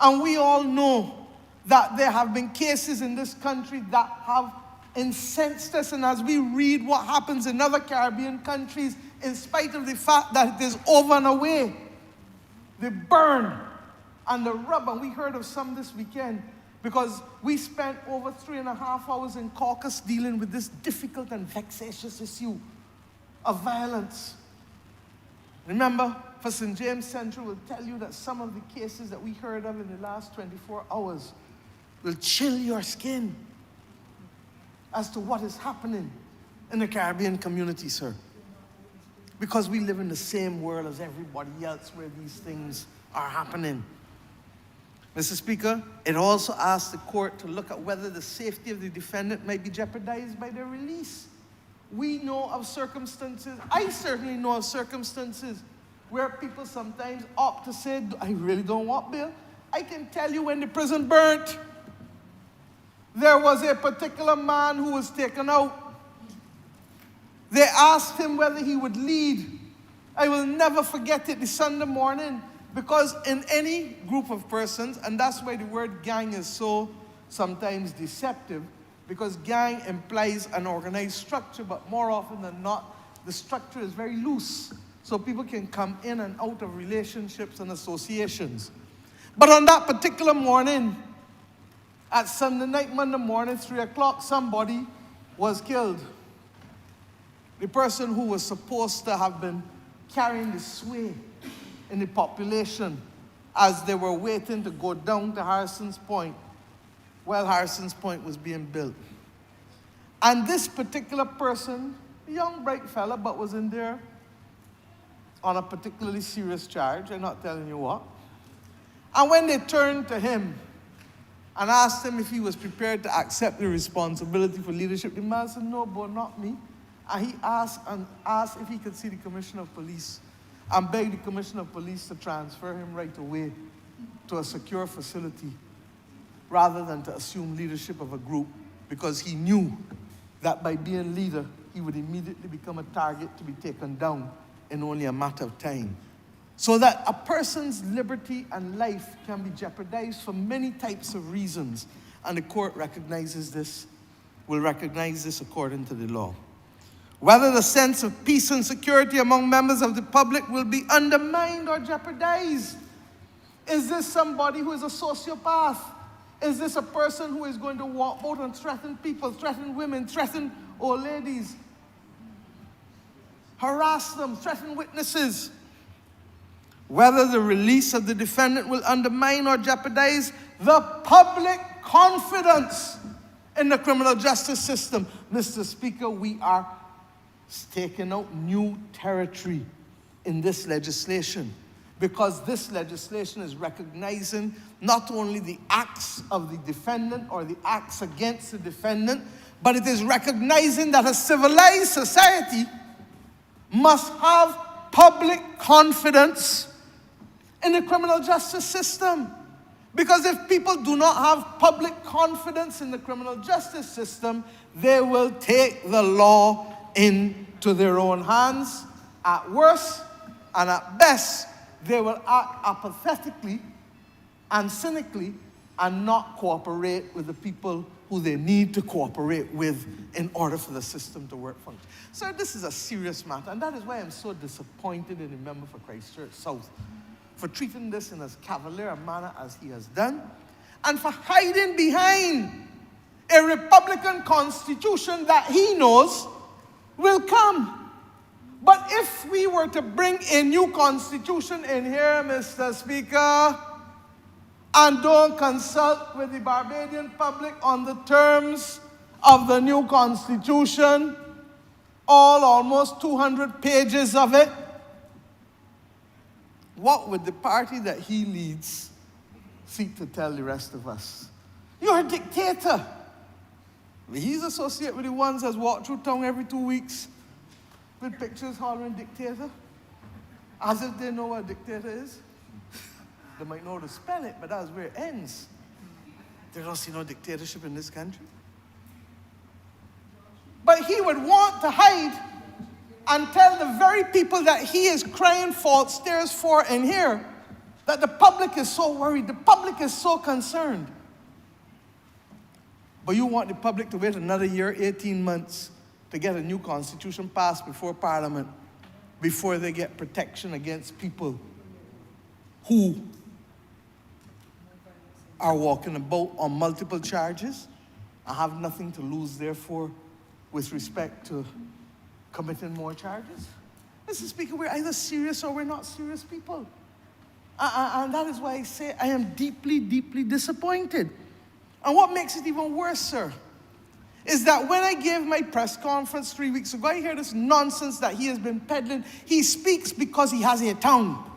And we all know that there have been cases in this country that have incensed us. And as we read what happens in other Caribbean countries, in spite of the fact that it is over and away, the burn and the rub, and we heard of some this weekend, because we spent over 3.5 hours in caucus dealing with this difficult and vexatious issue of violence. Remember, for St. James Central will tell you that some of the cases that we heard of in the last 24 hours will chill your skin as to what is happening in the Caribbean community, sir. Because we live in the same world as everybody else where these things are happening. Mr. Speaker, it also asks the court to look at whether the safety of the defendant may be jeopardized by their release. We know of circumstances, I certainly know of circumstances, where people sometimes opt to say, I really don't want bail. I can tell you when the prison burnt, there was a particular man who was taken out. They asked him whether he would lead. I will never forget it, the Sunday morning, because in any group of persons, and that's why the word gang is so sometimes deceptive, because gang implies an organized structure, but more often than not, the structure is very loose, so people can come in and out of relationships and associations. But on that particular morning, at Sunday night, Monday morning, 3 o'clock, somebody was killed. The person who was supposed to have been carrying the sway in the population as they were waiting to go down to Harrison's Point while Harrison's Point was being built. And this particular person, a young, bright fella, but was in there on a particularly serious charge, I'm not telling you what. And when they turned to him and asked him if he was prepared to accept the responsibility for leadership, the man said, no, but not me. And he asked if he could see the Commissioner of Police and begged the Commissioner of Police to transfer him right away to a secure facility rather than to assume leadership of a group, because he knew that by being leader, he would immediately become a target to be taken down in only a matter of time. So that a person's liberty and life can be jeopardized for many types of reasons, and the court recognizes this, will recognize this according to the law. Whether the sense of peace and security among members of the public will be undermined or jeopardized. Is this somebody who is a sociopath? Is this a person who is going to walk out and threaten people, threaten women, threaten old ladies, harass them, threaten witnesses? Whether the release of the defendant will undermine or jeopardize the public confidence in the criminal justice system. Mr. Speaker, we are taking out new territory in this legislation, because this legislation is recognizing not only the acts of the defendant or the acts against the defendant, but it is recognizing that a civilized society must have public confidence in the criminal justice system. Because if people do not have public confidence in the criminal justice system, they will take the law into their own hands. At worst and at best, they will act apathetically and cynically and not cooperate with the people who they need to cooperate with in order for the system to work function. So this is a serious matter, and that is why I'm so disappointed in the member for Christchurch South for treating this in as cavalier a manner as he has done, and for hiding behind a Republican constitution that he knows will come. But if we were to bring a new constitution in here, Mr. Speaker, and don't consult with the Barbadian public on the terms of the new constitution, almost 200 pages of it, what would the party that he leads seek to tell the rest of us? You're a dictator. He's associated with the ones that walk through town every 2 weeks with pictures hollering dictator, as if they know what a dictator is. They might know how to spell it, but that's where it ends. They don't see no dictatorship in this country. But he would want to hide and tell the very people that he is crying false stares for in here that the public is so worried, the public is so concerned. But you want the public to wait another year, 18 months, to get a new constitution passed before Parliament, before they get protection against people who are walking about on multiple charges. I have nothing to lose, therefore, with respect to committing more charges. Mr. Speaker, we're either serious or we're not serious people. And that is why I say I am deeply, deeply disappointed. And what makes it even worse, sir, is that when I gave my press conference 3 weeks ago, I hear this nonsense that he has been peddling. He speaks because he has a tongue.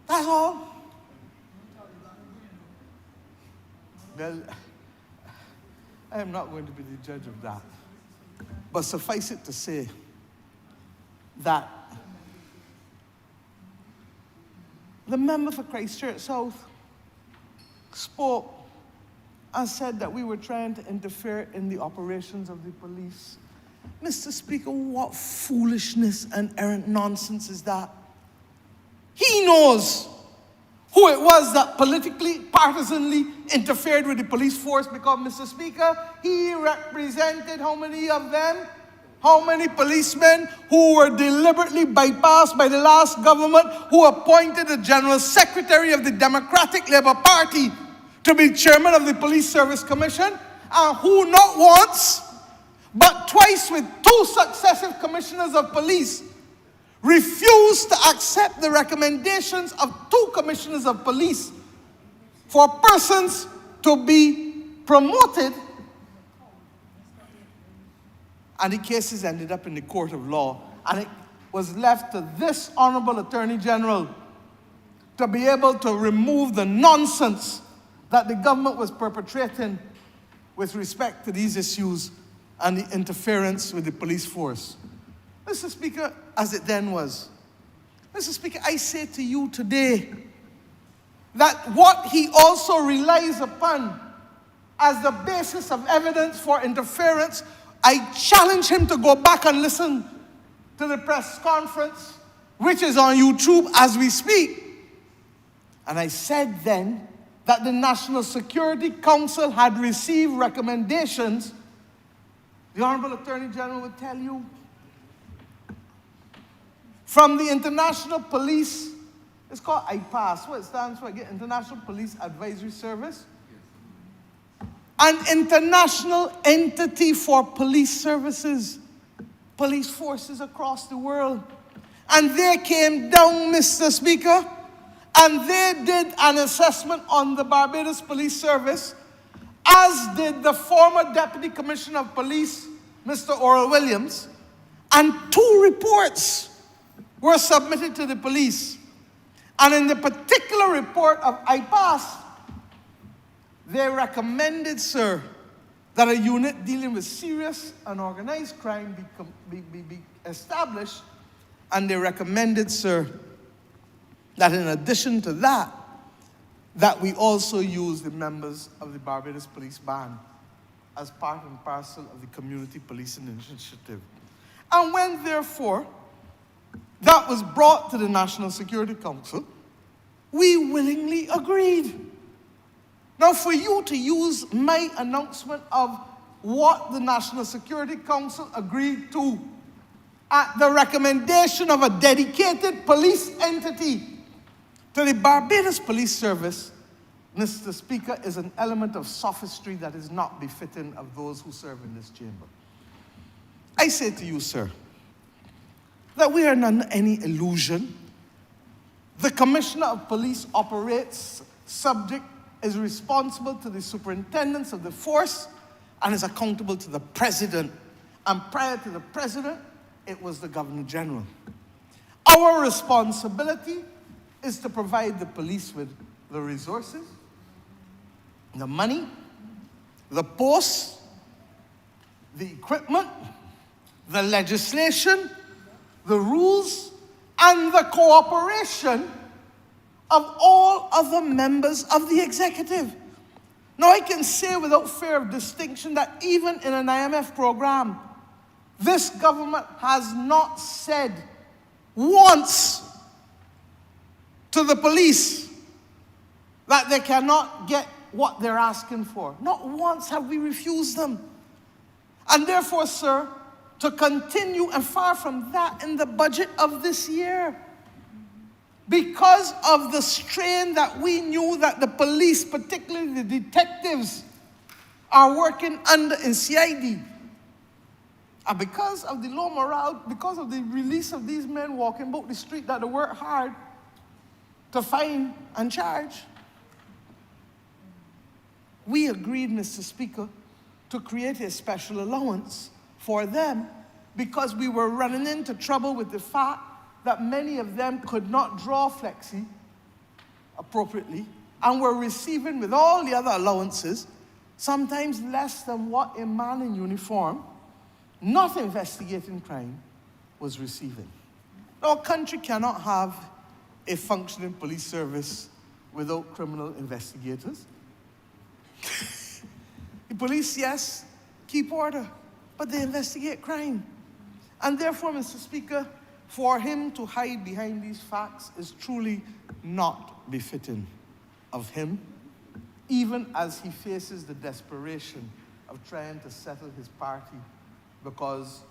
That's all. Well, I am not going to be the judge of that. But suffice it to say that the member for Christchurch South spoke and said that we were trying to interfere in the operations of the police. Mr. Speaker, what foolishness and errant nonsense is that? He knows who it was that politically, partisanly interfered with the police force because, Mr. Speaker, he represented how many of them? How many policemen who were deliberately bypassed by the last government who appointed the General Secretary of the Democratic Labour Party to be chairman of the Police Service Commission, and who not once, but twice with 2 successive commissioners of police refused to accept the recommendations of 2 commissioners of police for persons to be promoted, and the cases ended up in the court of law, and it was left to this Honourable Attorney General to be able to remove the nonsense that the government was perpetrating with respect to these issues and the interference with the police force. Mr. Speaker, as it then was, Mr. Speaker, I say to you today that what he also relies upon as the basis of evidence for interference, I challenge him to go back and listen to the press conference, which is on YouTube as we speak. And I said then that the National Security Council had received recommendations. The Honourable Attorney General would tell you from the International Police, it's called IPAS, what it stands for, again, International Police Advisory Service, an international entity for police services, police forces across the world. And they came down, Mr. Speaker, and they did an assessment on the Barbados Police Service, as did the former Deputy Commissioner of Police, Mr. Oral Williams, and 2 reports were submitted to the police. And in the particular report of IPAS, they recommended, sir, that a unit dealing with serious and organized crime be established. And they recommended, sir, that in addition to that, that we also use the members of the Barbados Police Band as part and parcel of the Community Policing Initiative. And when, therefore, that was brought to the National Security Council, we willingly agreed. Now, for you to use my announcement of what the National Security Council agreed to at the recommendation of a dedicated police entity to the Barbados Police Service, Mr. Speaker, is an element of sophistry that is not befitting of those who serve in this chamber. I say to you, sir, that we are under any illusion. The Commissioner of Police operates is responsible to the superintendents of the force and is accountable to the President. And prior to the President, it was the Governor General. Our responsibility is to provide the police with the resources, the money, the posts, the equipment, the legislation, the rules, and the cooperation of all other members of the executive. Now, I can say without fear of distinction that even in an IMF program, this government has not said once to the police that they cannot get what they're asking for. Not once have we refused them. And therefore, sir, to continue, and far from that, in the budget of this year, because of the strain that we knew that the police, particularly the detectives, are working under in CID. And because of the low morale, because of the release of these men walking about the street that they work hard to find and charge, we agreed, Mr. Speaker, to create a special allowance for them because we were running into trouble with the fact that many of them could not draw flexi appropriately and were receiving, with all the other allowances, sometimes less than what a man in uniform, not investigating crime, was receiving. Our country cannot have a functioning police service without criminal investigators. The police, yes, keep order, but they investigate crime. And therefore, Mr. Speaker, for him to hide behind these facts is truly not befitting of him, even as he faces the desperation of trying to settle his party, because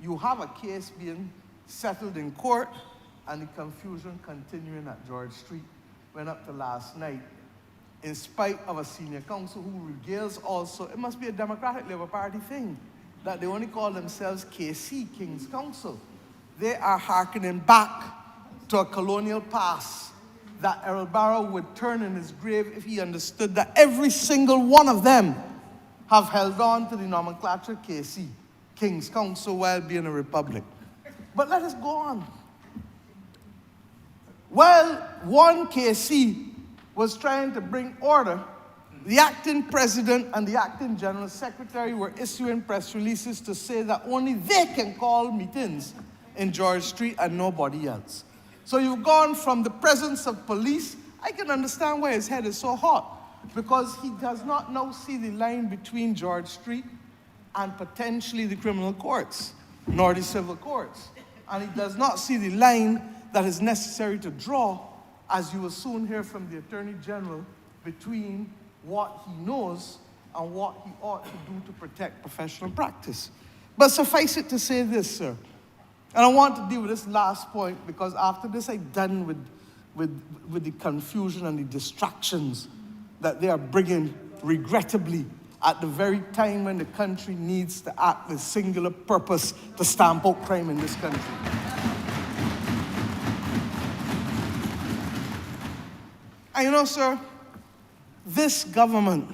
you have a case being settled in court and the confusion continuing at George Street went up to last night, in spite of a senior counsel who regales also, it must be a Democratic Labour Party thing, that they only call themselves KC, King's Counsel. They are hearkening back to a colonial past that Errol Barrow would turn in his grave if he understood that every single one of them have held on to the nomenclature KC, King's Counsel, while being a republic. But let us go on. While one KC was trying to bring order, the acting president and the acting general secretary were issuing press releases to say that only they can call meetings in George Street and nobody else. So you've gone from the presence of police. I can understand why his head is so hot, because he does not now see the line between George Street and potentially the criminal courts, nor the civil courts. And he does not see the line that is necessary to draw, as you will soon hear from the Attorney General, between what he knows and what he ought to do to protect professional practice. But suffice it to say this, sir, and I want to deal with this last point, because after this I'm done with the confusion and the distractions that they are bringing, regrettably, at the very time when the country needs to act with singular purpose to stamp out crime in this country. And you know, sir, this government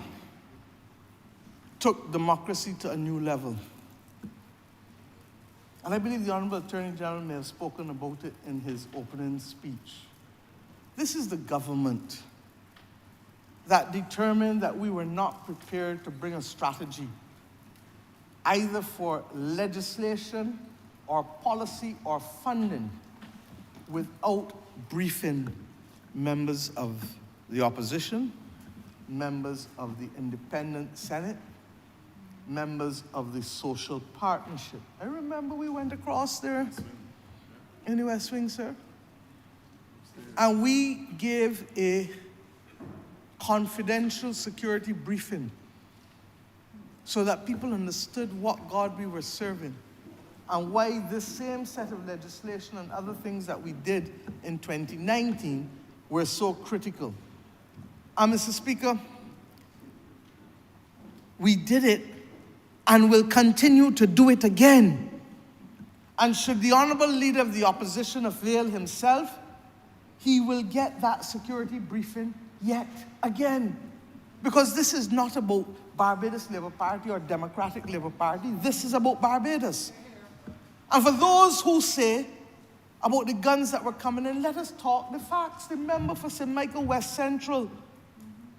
took democracy to a new level. And I believe the Honourable Attorney General may have spoken about it in his opening speech. This is the government that determined that we were not prepared to bring a strategy, either for legislation or policy or funding, without briefing members of the opposition, members of the independent Senate, members of the social partnership. I remember we went across there in the West Wing, sir, and we gave a confidential security briefing so that people understood what God we were serving and why this same set of legislation and other things that we did in 2019 were so critical. And Mr. Speaker, we did it and will continue to do it again. And should the Honourable Leader of the Opposition avail himself, he will get that security briefing yet again. Because this is not about Barbados Labour Party or Democratic Labour Party. This is about Barbados. And for those who say about the guns that were coming in, let us talk the facts. The member for St. Michael West Central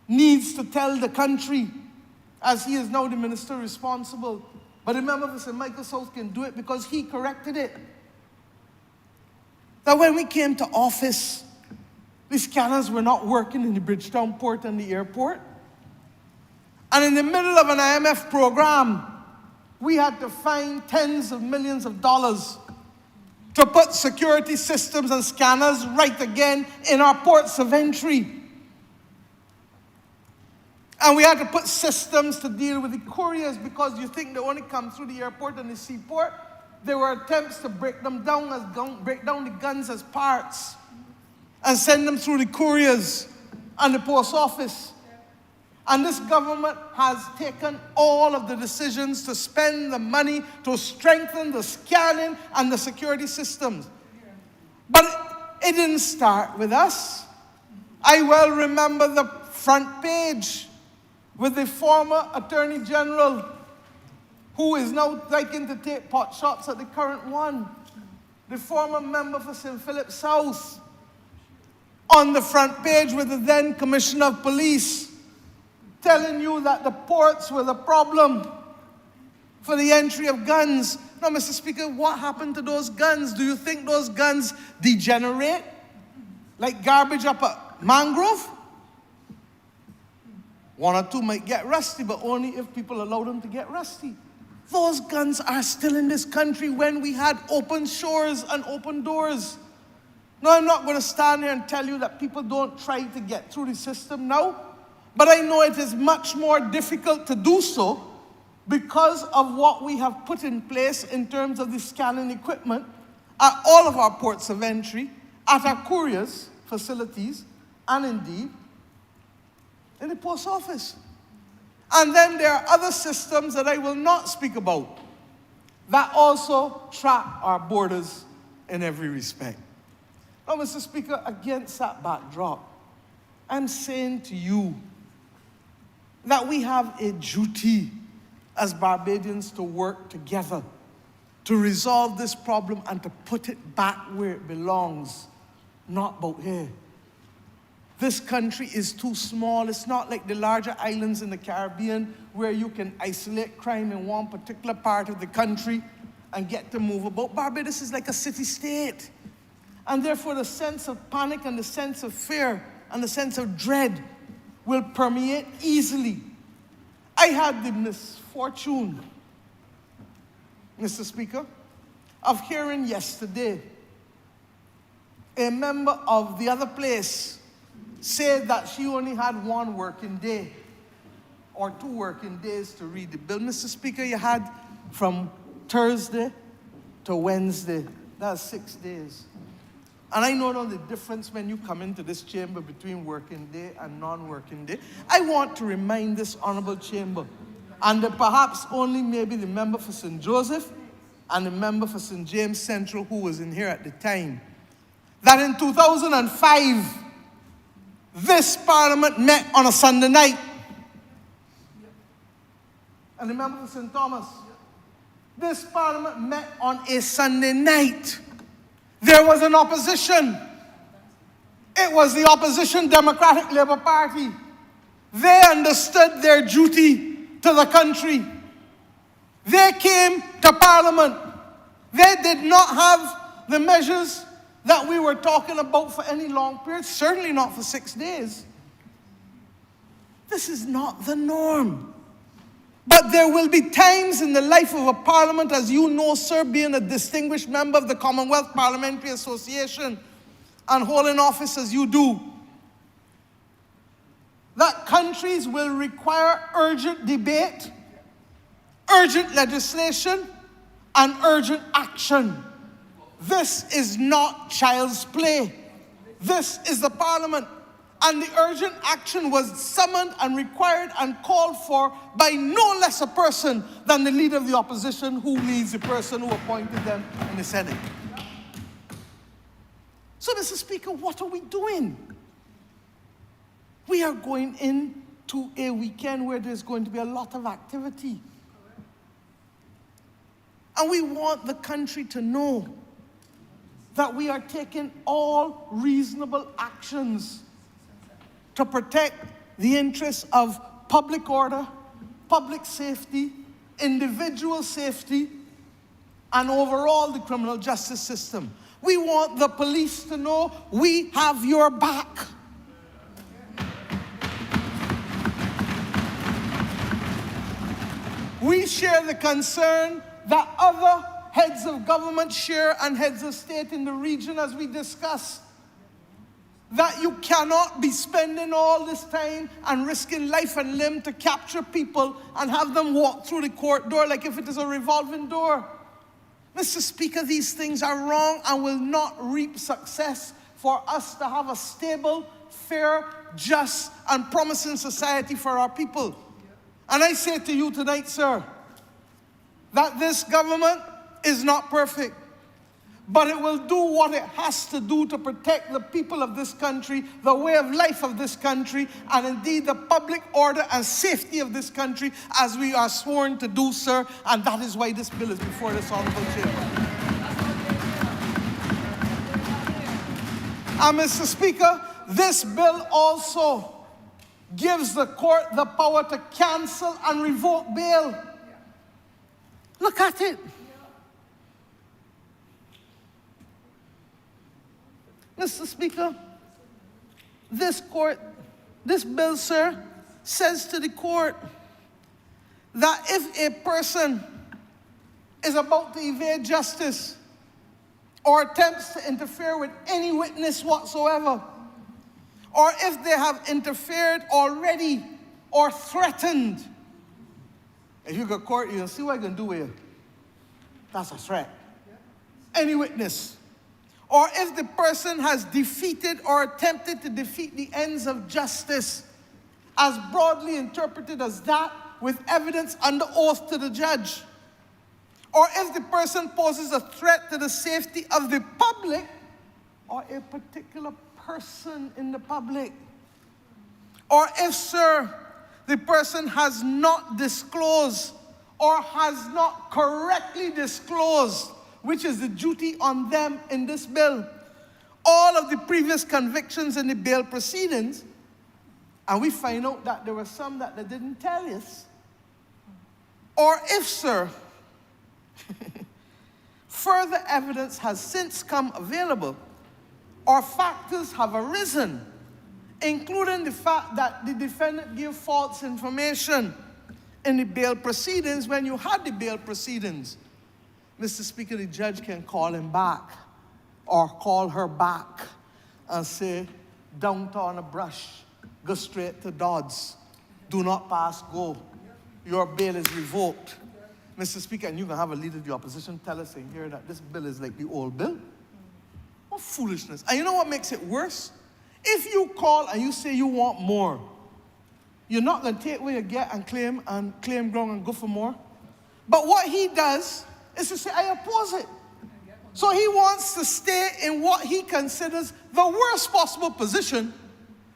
needs to tell the country, as he is now the minister responsible, but the member for St. Michael South can do it because he corrected it. That when we came to office, the scanners were not working in the Bridgetown port and the airport. And in the middle of an IMF program, we had to find tens of millions of dollars to put security systems and scanners right again in our ports of entry. And we had to put systems to deal with the couriers, because you think they only come through the airport and the seaport. There were attempts to break them down break down the guns as parts. and send them through the couriers and the post office. And this government has taken all of the decisions to spend the money to strengthen the scanning and the security systems. But it didn't start with us. I well remember the front page with the former Attorney General, who is now liking to take pot shots at the current one, the former member for St. Philip South, on the front page with the then Commissioner of Police, telling you that the ports were the problem for the entry of guns. Now, Mr. Speaker, what happened to those guns? Do you think those guns degenerate like garbage up a mangrove? One or two might get rusty, but only if people allow them to get rusty. Those guns are still in this country when we had open shores and open doors. Now, I'm not going to stand here and tell you that people don't try to get through the system now, but I know it is much more difficult to do so because of what we have put in place in terms of the scanning equipment at all of our ports of entry, at our couriers facilities, and indeed in the post office. And then there are other systems that I will not speak about that also track our borders in every respect. Now, Mr. Speaker, against that backdrop, I'm saying to you that we have a duty as Barbadians to work together to resolve this problem and to put it back where it belongs, not about here. This country is too small. It's not like the larger islands in the Caribbean where you can isolate crime in one particular part of the country and get to move about. Barbados is like a city-state. And therefore, the sense of panic and the sense of fear and the sense of dread will permeate easily. I had the misfortune, Mr. Speaker, of hearing yesterday a member of the other place said that she only had one working day or 2 working days to read the bill. Mr. Speaker, you had from Thursday to Wednesday. That's 6 days. And I know the difference when you come into this chamber between working day and non-working day. I want to remind this honorable chamber, and perhaps only maybe the member for St. Joseph and the member for St. James Central who was in here at the time, that in 2005, this parliament met on a Sunday night. And the member for St. Thomas, this parliament met on a Sunday night. There was an opposition. It was the opposition Democratic Labour Party. They understood their duty to the country. They came to Parliament. They did not have the measures that we were talking about for any long period, certainly not for 6 days. This is not the norm. But there will be times in the life of a parliament, as you know, sir, being a distinguished member of the Commonwealth Parliamentary Association and holding office as you do, that countries will require urgent debate, urgent legislation, and urgent action. This is not child's play. This is the parliament. And the urgent action was summoned and required and called for by no less a person than the leader of the opposition, who leads the person who appointed them in the Senate. So, Mr. Speaker, what are we doing? We are going into a weekend where there's going to be a lot of activity. And we want the country to know that we are taking all reasonable actions to protect the interests of public order, public safety, individual safety, and overall the criminal justice system. We want the police to know we have your back. We share the concern that other heads of government share and heads of state in the region, as we discussed, that you cannot be spending all this time and risking life and limb to capture people and have them walk through the court door like if it is a revolving door. Mr. Speaker, these things are wrong and will not reap success for us to have a stable, fair, just, and promising society for our people. And I say to you tonight, sir, that this government is not perfect, but it will do what it has to do to protect the people of this country, the way of life of this country, and indeed the public order and safety of this country, as we are sworn to do, sir, and that is why this bill is before this honorable chamber. And Mr. Speaker, this bill also gives the court the power to cancel and revoke bail. Look at it. Mr. Speaker, this bill, sir, says to the court that if a person is about to evade justice or attempts to interfere with any witness whatsoever, or if they have interfered already or threatened, if you go to court, you'll see what I can do here. That's a threat. Any witness. Or if the person has defeated or attempted to defeat the ends of justice, as broadly interpreted as that, with evidence under oath to the judge. Or if the person poses a threat to the safety of the public or a particular person in the public. Or if, sir, the person has not disclosed or has not correctly disclosed, which is the duty on them in this bill, all of the previous convictions in the bail proceedings, and we find out that there were some that they didn't tell us. Or if, sir, further evidence has since come available, or factors have arisen, including the fact that the defendant gave false information in the bail proceedings when you had the bail proceedings, Mr. Speaker, the judge can call him back or call her back and say, downtown a brush, go straight to Dodds, do not pass go, your bail is revoked. Mr. Speaker, and you can have a leader of the opposition tell us in here that this bill is like the old bill. What foolishness. And you know what makes it worse? If you call and you say you want more, you're not going to take what you get and claim ground and go for more. But what he does is to say, I oppose it. So he wants to stay in what he considers the worst possible position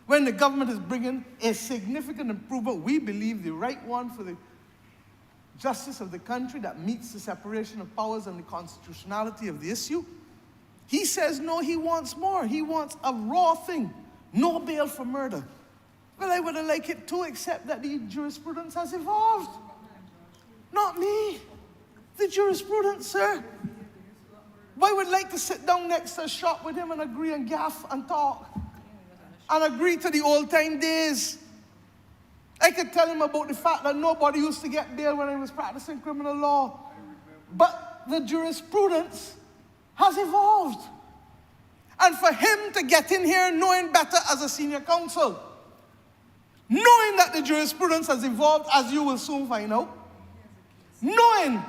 when the government is bringing a significant improvement, we believe the right one for the justice of the country that meets the separation of powers and the constitutionality of the issue. He says, no, he wants more. He wants a raw thing. No bail for murder. Well, I would have liked it too, except that the jurisprudence has evolved. Not me. The jurisprudence, sir. But I would like to sit down next to a shop with him and agree and gaff and talk. And agree to the old time days. I could tell him about the fact that nobody used to get bail when I was practicing criminal law. But the jurisprudence has evolved. And for him to get in here knowing better as a senior counsel, knowing that the jurisprudence has evolved, as you will soon find out, knowing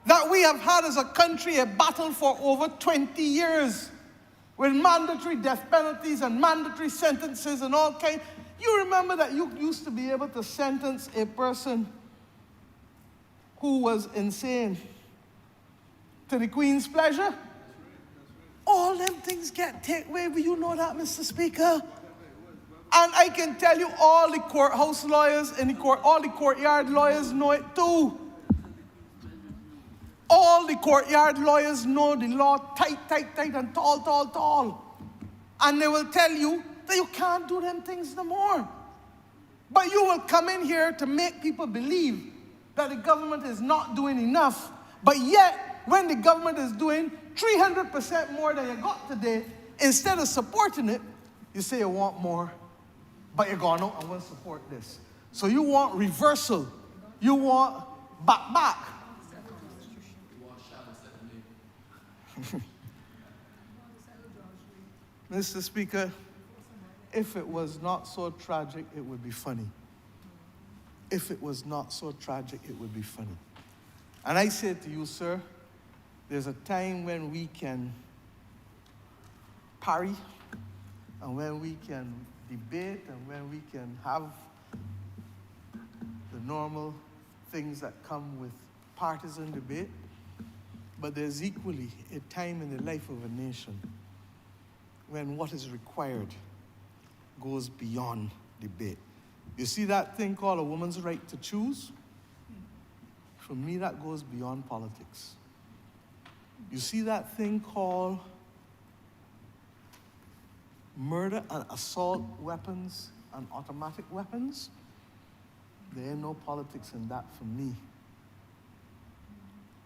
that we have had as a country a battle for over 20 years with mandatory death penalties and mandatory sentences and all kinds. You remember that you used to be able to sentence a person who was insane to the Queen's pleasure? All them things get taken away, but you know that, Mr. Speaker. And I can tell you all the courthouse lawyers in the court, all the courtyard lawyers know it too. All the courtyard lawyers know the law tight, and tall. And they will tell you that you can't do them things no more. But you will come in here to make people believe that the government is not doing enough. But yet, when the government is doing 300% more than you got today, instead of supporting it, you say you want more. But you're going, no, I want to support this. So you want reversal. You want back. Mr. Speaker, if it was not so tragic, it would be funny. If it was not so tragic, it would be funny. And I say to you, sir, there's a time when we can parry and when we can debate, and when we can have the normal things that come with partisan debate, but there's equally a time in the life of a nation when what is required goes beyond debate. You see that thing called a woman's right to choose? For me, that goes beyond politics. You see that thing called murder and assault weapons and automatic weapons? There ain't no politics in that for me.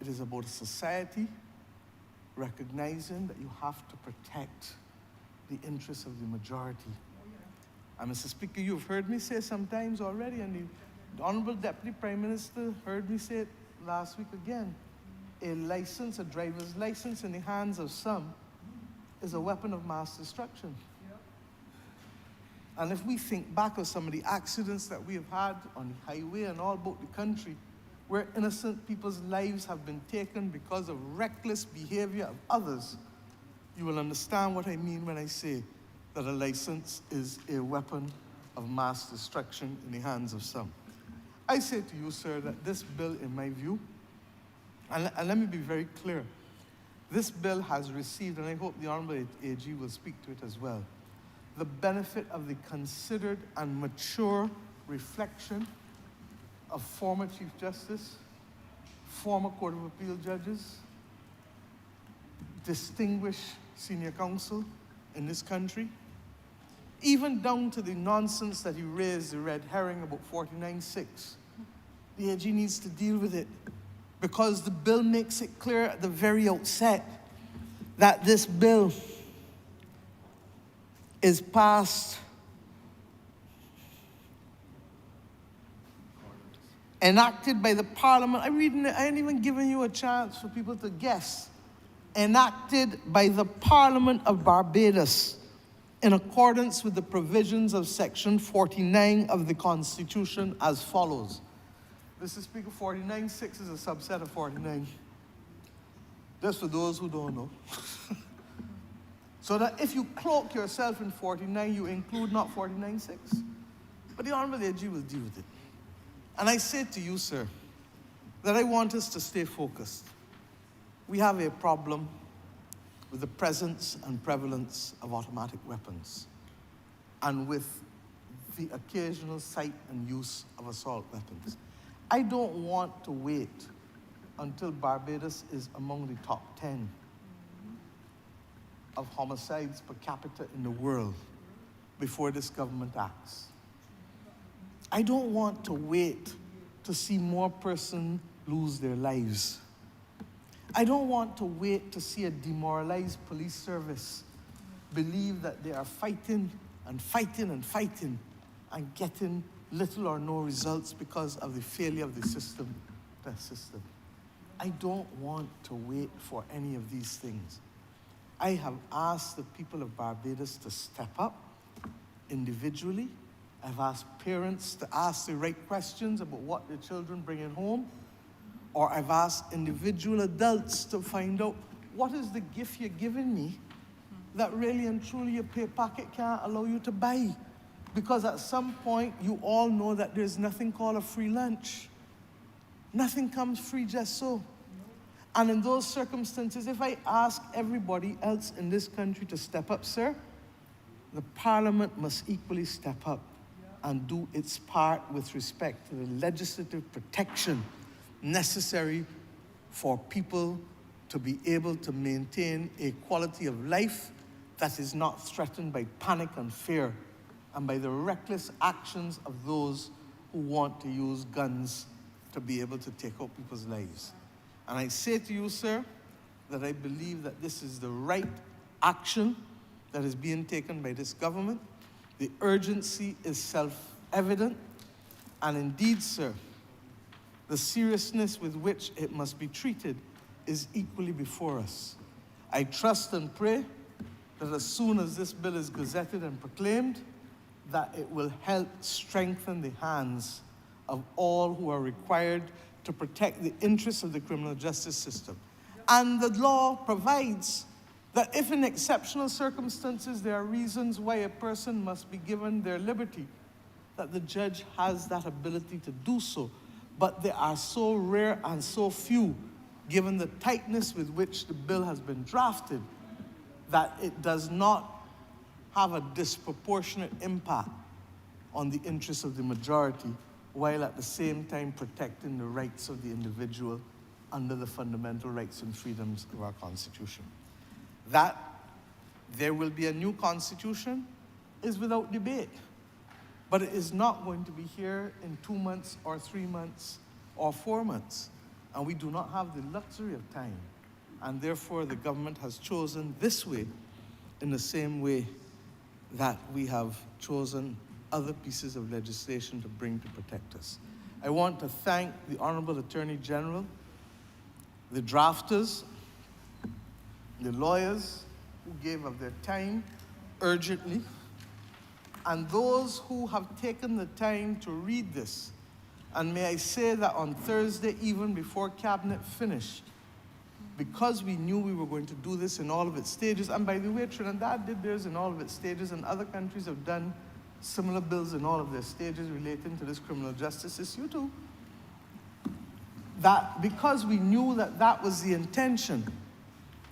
It is about a society recognizing that you have to protect the interests of the majority. And Mr. Speaker, you've heard me say sometimes already, and the Honourable Deputy Prime Minister heard me say it last week again. A license, a driver's license in the hands of some is a weapon of mass destruction. And if we think back of some of the accidents that we have had on the highway and all about the country, where innocent people's lives have been taken because of reckless behavior of others, you will understand what I mean when I say that a license is a weapon of mass destruction in the hands of some. I say to you, sir, that this bill, in my view, and let me be very clear, this bill has received, and I hope the Honourable AG will speak to it as well, the benefit of the considered and mature reflection of former Chief Justice, former Court of Appeal judges, distinguished senior counsel in this country, even down to the nonsense that you raised, the red herring about 49.6. The AG needs to deal with it because the bill makes it clear at the very outset that this bill is passed enacted by the Parliament. I ain't even giving you a chance for people to guess. Enacted by the Parliament of Barbados in accordance with the provisions of Section 49 of the Constitution as follows. Mr. Speaker, 49.6 is a subset of 49. Just for those who don't know. So that if you cloak yourself in 49, you include not 49.6. But the Honourable AG will deal with it. And I say to you, sir, that I want us to stay focused. We have a problem with the presence and prevalence of automatic weapons and with the occasional sight and use of assault weapons. I don't want to wait until Barbados is among the top 10 of homicides per capita in the world before this government acts. I don't want to wait to see more persons lose their lives. I don't want to wait to see a demoralized police service believe that they are fighting and fighting and fighting and getting little or no results because of the failure of the system to assist them. I don't want to wait for any of these things. I have asked the people of Barbados to step up individually. I've asked parents to ask the right questions about what their children bring in home. Or I've asked individual adults to find out what is the gift you're giving me that really and truly your pay packet can't allow you to buy. Because at some point, you all know that there's nothing called a free lunch. Nothing comes free just so. And in those circumstances, if I ask everybody else in this country to step up, sir, the Parliament must equally step up and do its part with respect to the legislative protection necessary for people to be able to maintain a quality of life that is not threatened by panic and fear and by the reckless actions of those who want to use guns to be able to take out people's lives. And I say to you, sir, that I believe that this is the right action that is being taken by this government. The urgency is self-evident. And indeed, sir, the seriousness with which it must be treated is equally before us. I trust and pray that as soon as this bill is gazetted and proclaimed, that it will help strengthen the hands of all who are required to protect the interests of the criminal justice system. And the law provides that if in exceptional circumstances there are reasons why a person must be given their liberty, that the judge has that ability to do so. But they are so rare and so few, given the tightness with which the bill has been drafted, that it does not have a disproportionate impact on the interests of the majority, while at the same time protecting the rights of the individual under the fundamental rights and freedoms of our Constitution. That there will be a new Constitution is without debate. But it is not going to be here in 2 months or 3 months or 4 months. And we do not have the luxury of time. And therefore, the government has chosen this way in the same way that we have chosen other pieces of legislation to bring to protect us. I want to thank the Honourable Attorney General, the drafters, the lawyers who gave of their time urgently, and those who have taken the time to read this. And may I say that on Thursday, even before Cabinet finished, because we knew we were going to do this in all of its stages, and by the way, Trinidad did theirs in all of its stages, and other countries have done similar bills in all of their stages relating to this criminal justice issue too, that because we knew that that was the intention,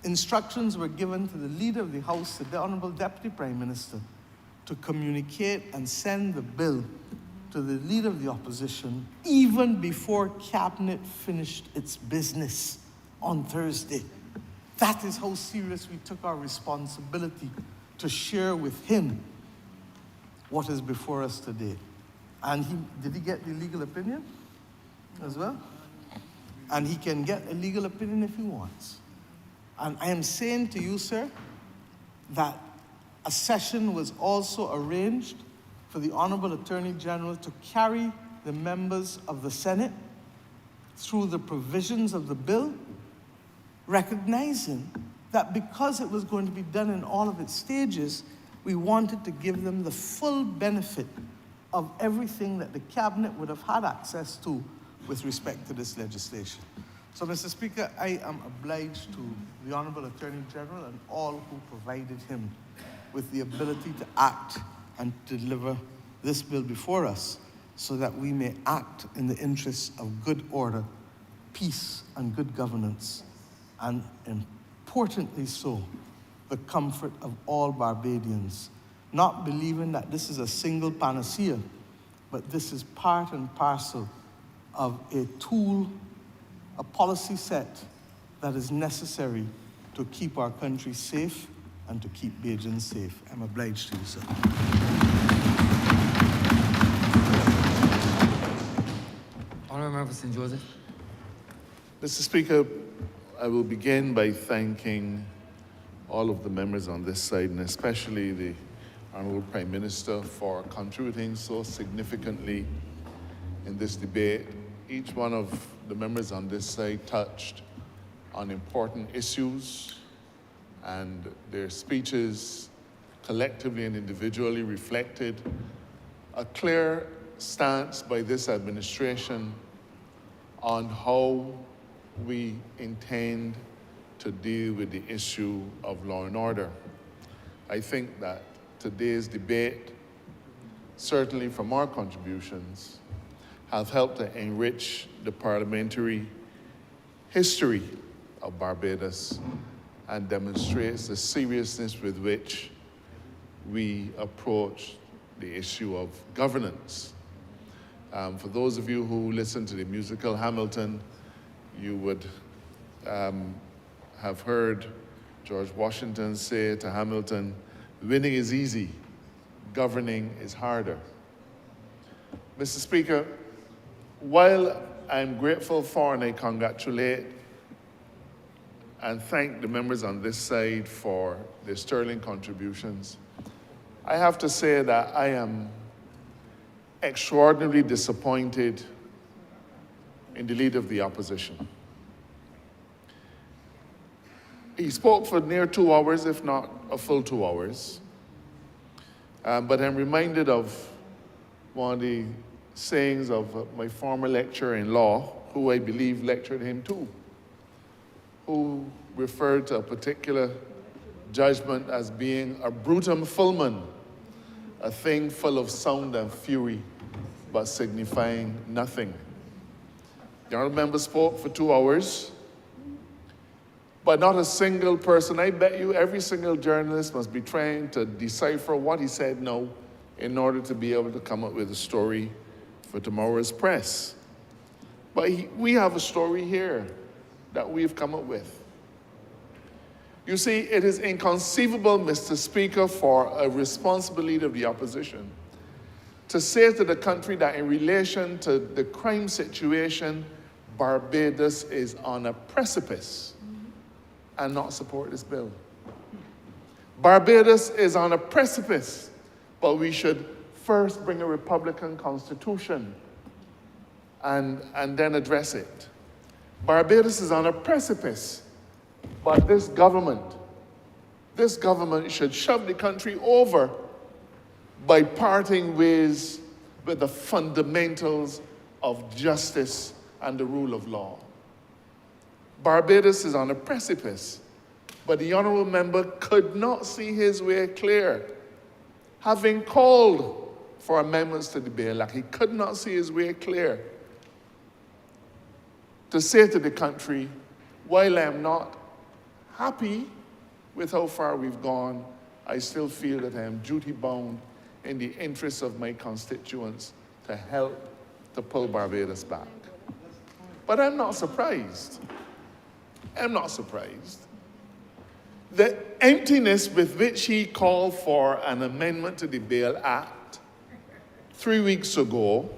instructions were given to the Leader of the House, the Honourable Deputy Prime Minister, to communicate and send the bill to the Leader of the Opposition even before Cabinet finished its business on Thursday. That is how serious we took our responsibility to share with him what is before us today. And did he get the legal opinion as well? And he can get a legal opinion if he wants. And I am saying to you, sir, that a session was also arranged for the Honourable Attorney General to carry the members of the Senate through the provisions of the bill, recognizing that because it was going to be done in all of its stages, we wanted to give them the full benefit of everything that the Cabinet would have had access to with respect to this legislation. So, Mr. Speaker, I am obliged to the Honourable Attorney General and all who provided him with the ability to act and deliver this bill before us so that we may act in the interests of good order, peace, and good governance, and importantly so, the comfort of all Barbadians, not believing that this is a single panacea, but this is part and parcel of a tool, a policy set that is necessary to keep our country safe and to keep Bajans safe. I'm obliged to you, sir. Honourable Member for St. Joseph. Mr. Speaker, I will begin by thanking all of the members on this side, and especially the Honourable Prime Minister for contributing so significantly in this debate. Each one of the members on this side touched on important issues, and their speeches collectively and individually reflected a clear stance by this administration on how we intend to deal with the issue of law and order. I think that today's debate, certainly from our contributions, have helped to enrich the parliamentary history of Barbados and demonstrates the seriousness with which we approach the issue of governance. For those of you who listen to the musical Hamilton, you would have heard George Washington say to Hamilton, "Winning is easy, governing is harder." Mr. Speaker, while I'm grateful for and I congratulate and thank the members on this side for their sterling contributions, I have to say that I am extraordinarily disappointed in the Leader of the Opposition. He spoke for near 2 hours, if not a full 2 hours. But I'm reminded of one of the sayings of my former lecturer in law, who I believe lectured him too, who referred to a particular judgment as being a brutum fulmen, a thing full of sound and fury, but signifying nothing. The honourable member spoke for 2 hours, but not a single person. I bet you every single journalist must be trying to decipher what he said no in order to be able to come up with a story for tomorrow's press. But we have a story here that we've come up with. You see, it is inconceivable, Mr. Speaker, for a responsible leader of the opposition to say to the country that in relation to the crime situation, Barbados is on a precipice and not support this bill. Barbados is on a precipice, but we should first bring a Republican constitution and then address it. Barbados is on a precipice, but this government should shove the country over by parting ways with the fundamentals of justice and the rule of law. Barbados is on a precipice, but the honourable member could not see his way clear. Having called for amendments to the Bail Act, he could not see his way clear to say to the country, while I am not happy with how far we've gone, I still feel that I am duty-bound in the interests of my constituents to help to pull Barbados back. But I'm not surprised. I'm not surprised. The emptiness with which he called for an amendment to the Bail Act 3 weeks ago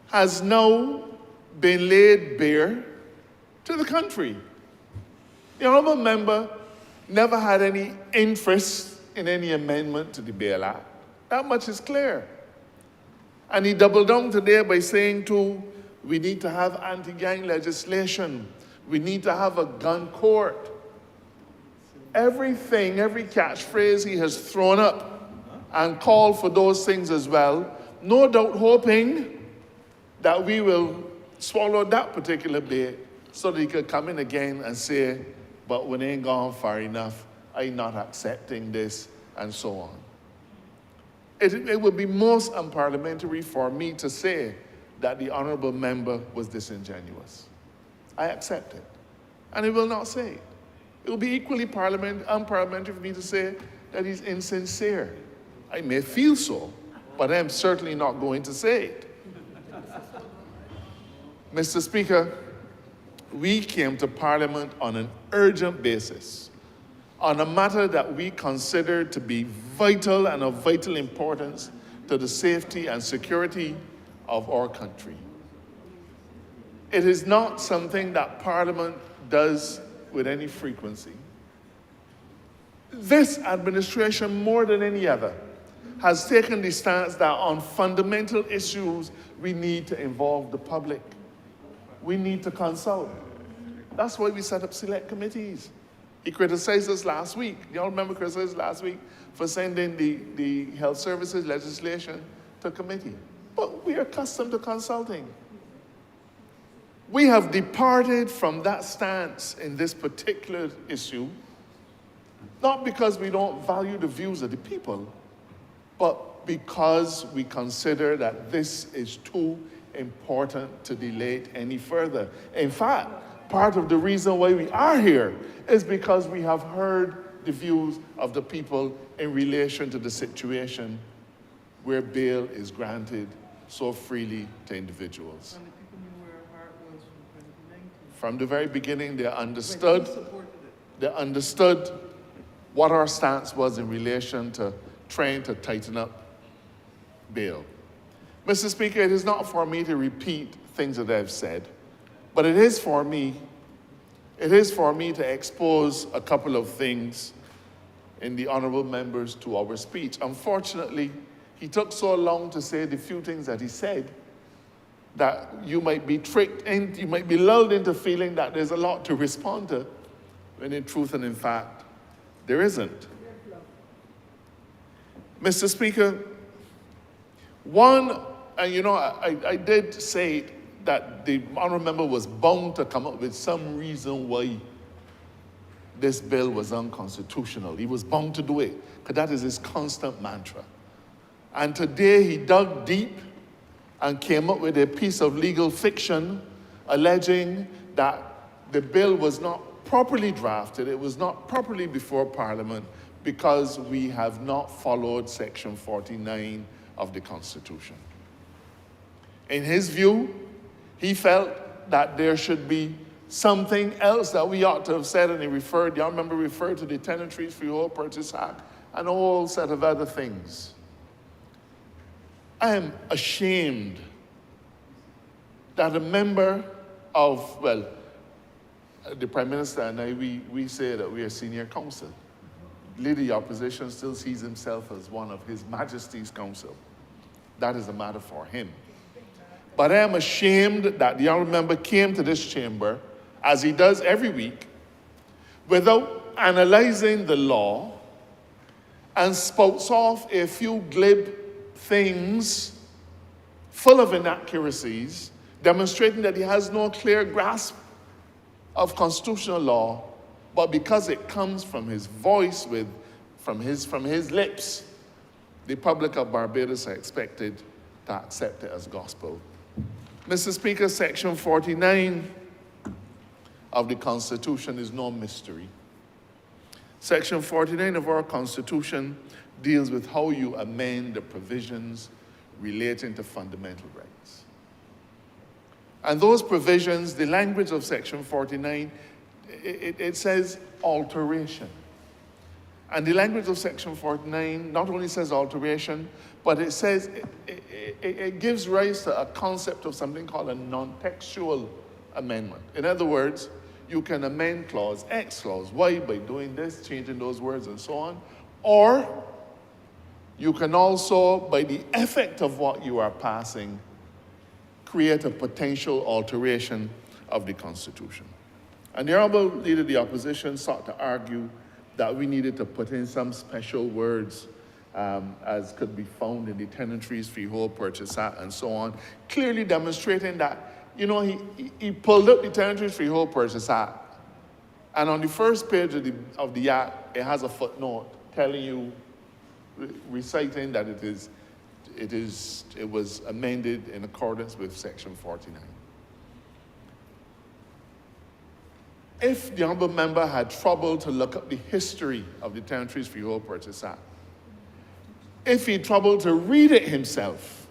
has now been laid bare to the country. The honourable member never had any interest in any amendment to the Bail Act. That much is clear. And he doubled down today by saying too, we need to have anti-gang legislation. We need to have a gun court. Everything, every catchphrase he has thrown up and called for those things as well, no doubt hoping that we will swallow that particular bait so that he could come in again and say, but we ain't gone far enough, I'm not accepting this, and so on. It would be most unparliamentary for me to say that the honourable member was disingenuous. I accept it. And he will not say it. It will be equally unparliamentary for me to say that he's insincere. I may feel so, but I'm certainly not going to say it. Mr. Speaker, we came to Parliament on an urgent basis on a matter that we consider to be vital and of vital importance to the safety and security of our country. It is not something that Parliament does with any frequency. This administration, more than any other, has taken the stance that on fundamental issues, we need to involve the public. We need to consult. That's why we set up select committees. He criticized us last week. You all remember criticized us last week for sending the health services legislation to committee. But we are accustomed to consulting. We have departed from that stance in this particular issue, not because we don't value the views of the people, but because we consider that this is too important to delay it any further. In fact, part of the reason why we are here is because we have heard the views of the people in relation to the situation where bail is granted so freely to individuals. And the people knew where our heart was from 2019. From the very beginning, they understood what our stance was in relation to trying to tighten up bail. Mr. Speaker, it is not for me to repeat things that I've said, but it is for me to expose a couple of things in the honourable member's 2-hour speech. Unfortunately, he took so long to say the few things that he said that you might be tricked in, you might be lulled into feeling that there's a lot to respond to, when in truth and in fact, there isn't. Mr. Speaker, I did say that the honourable member was bound to come up with some reason why this bill was unconstitutional. He was bound to do it, because that is his constant mantra. And today he dug deep and came up with a piece of legal fiction alleging that the bill was not properly drafted, it was not properly before Parliament, because we have not followed Section 49 of the Constitution. In his view, he felt that there should be something else that we ought to have said, and he referred to the Tenantries Freehold Purchase Act and a whole set of other things. I am ashamed that a member of, well, the Prime Minister and I, we say that we are senior counsel. Leader of the opposition still sees himself as one of His Majesty's counsel. That is a matter for him. But I am ashamed that the honourable member came to this chamber, as he does every week, without analysing the law, and spouts off a few glib things full of inaccuracies, demonstrating that he has no clear grasp of constitutional law, but because it comes from his voice, from his lips, the public of Barbados are expected to accept it as gospel. Mr. Speaker, Section 49 of the Constitution is no mystery. Section 49 of our Constitution deals with how you amend the provisions relating to fundamental rights. And those provisions, the language of Section 49, it says alteration. And the language of Section 49 not only says alteration, but it says, it gives rise to a concept of something called a non-textual amendment. In other words, you can amend clause X, clause Y by doing this, changing those words and so on. Or you can also, by the effect of what you are passing, create a potential alteration of the Constitution. And the Honourable Leader of the Opposition sought to argue that we needed to put in some special words as could be found in the Tenantries Freehold Purchase Act and so on, clearly demonstrating that, you know, he pulled up the Tenantries Freehold Purchase Act, and on the first page of the Act, it has a footnote telling you, reciting that it was amended in accordance with Section 49. If the honourable member had trouble to look up the history of the Tenantries Freehold Purchase Act, if he troubled to read it himself,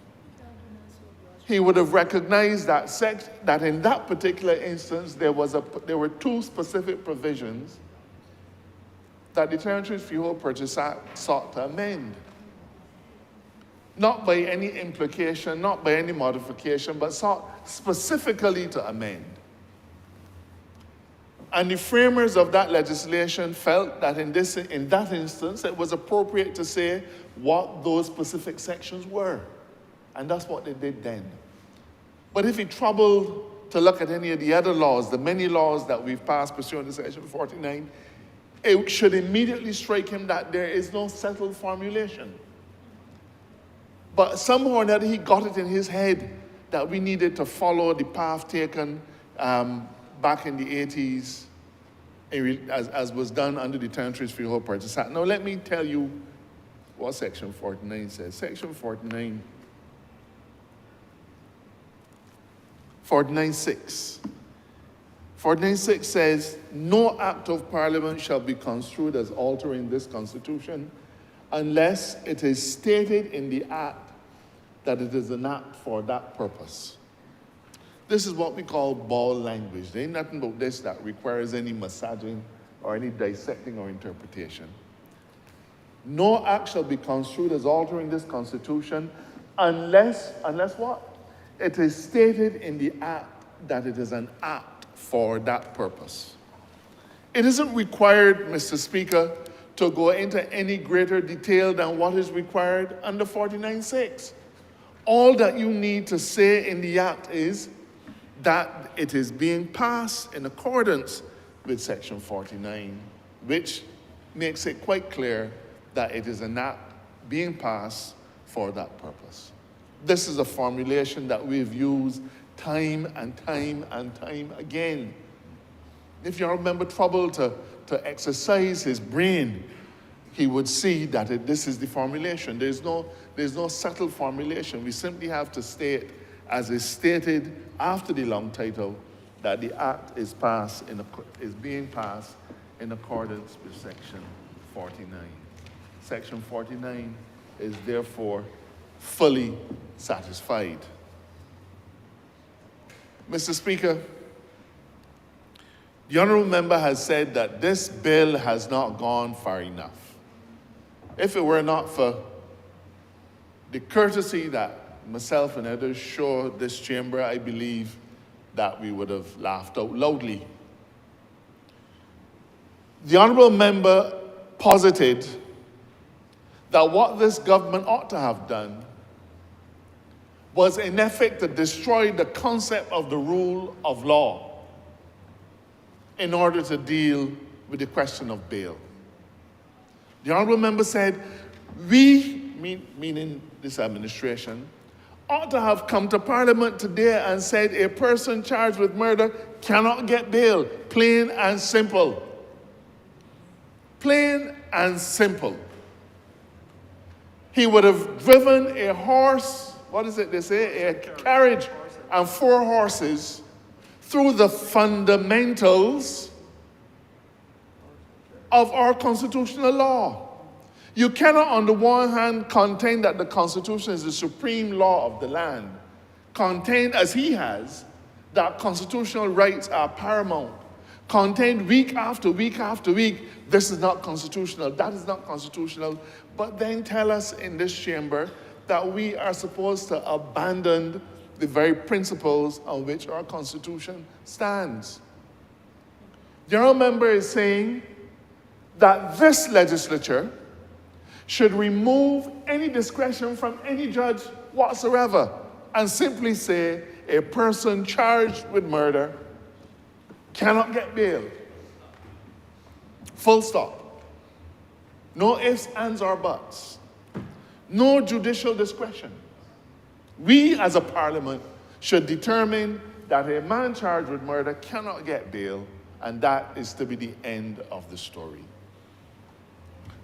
he would have recognized that in that particular instance, there were two specific provisions that the Tenantries Freehold Purchase Act sought to amend. Not by any implication, not by any modification, but sought specifically to amend. And the framers of that legislation felt that in that instance, it was appropriate to say what those specific sections were. And that's what they did then. But if he troubled to look at any of the other laws, the many laws that we've passed pursuant to Section 49, it should immediately strike him that there is no settled formulation. But somehow or another, he got it in his head that we needed to follow the path taken back in the 80s, as was done under the Tenantries Freehold Purchase Act. Now, let me tell you what Section 49 says. Section 49, 49.6. 49.6 says, no act of Parliament shall be construed as altering this Constitution unless it is stated in the Act that it is an act for that purpose. This is what we call bald language. There ain't nothing about this that requires any massaging or any dissecting or interpretation. No act shall be construed as altering this Constitution unless what? It is stated in the Act that it is an act for that purpose. It isn't required, Mr. Speaker, to go into any greater detail than what is required under 49.6. All that you need to say in the Act is that it is being passed in accordance with Section 49, which makes it quite clear that it is an act being passed for that purpose. This is a formulation that we've used time and time and time again if the Honourable Member troubled to exercise his brain, he would see that this is the formulation. There's no subtle formulation. We simply have to state, as is stated after the long title, that the Act is being passed in accordance with Section 49. Section 49 is therefore fully satisfied. Mr. Speaker, the Honourable Member has said that this bill has not gone far enough. If it were not for the courtesy that myself and others show this chamber, I believe that we would have laughed out loudly. The Honourable Member posited that what this government ought to have done was in effect to destroy the concept of the rule of law in order to deal with the question of bail. The Honourable Member said, we, meaning this administration, ought to have come to Parliament today and said a person charged with murder cannot get bail. Plain and simple. Plain and simple. He would have driven a horse, what is it they say, a carriage and 4 horses through the fundamentals of our constitutional law. You cannot, on the one hand, contain that the Constitution is the supreme law of the land, contain, as he has, that constitutional rights are paramount, contain week after week after week, this is not constitutional, that is not constitutional, but then tell us in this chamber that we are supposed to abandon the very principles on which our Constitution stands. The Honourable Member is saying that this legislature should remove any discretion from any judge whatsoever and simply say a person charged with murder cannot get bail. Full stop. No ifs, ands, or buts. No judicial discretion. We as a parliament should determine that a man charged with murder cannot get bail, and that is to be the end of the story.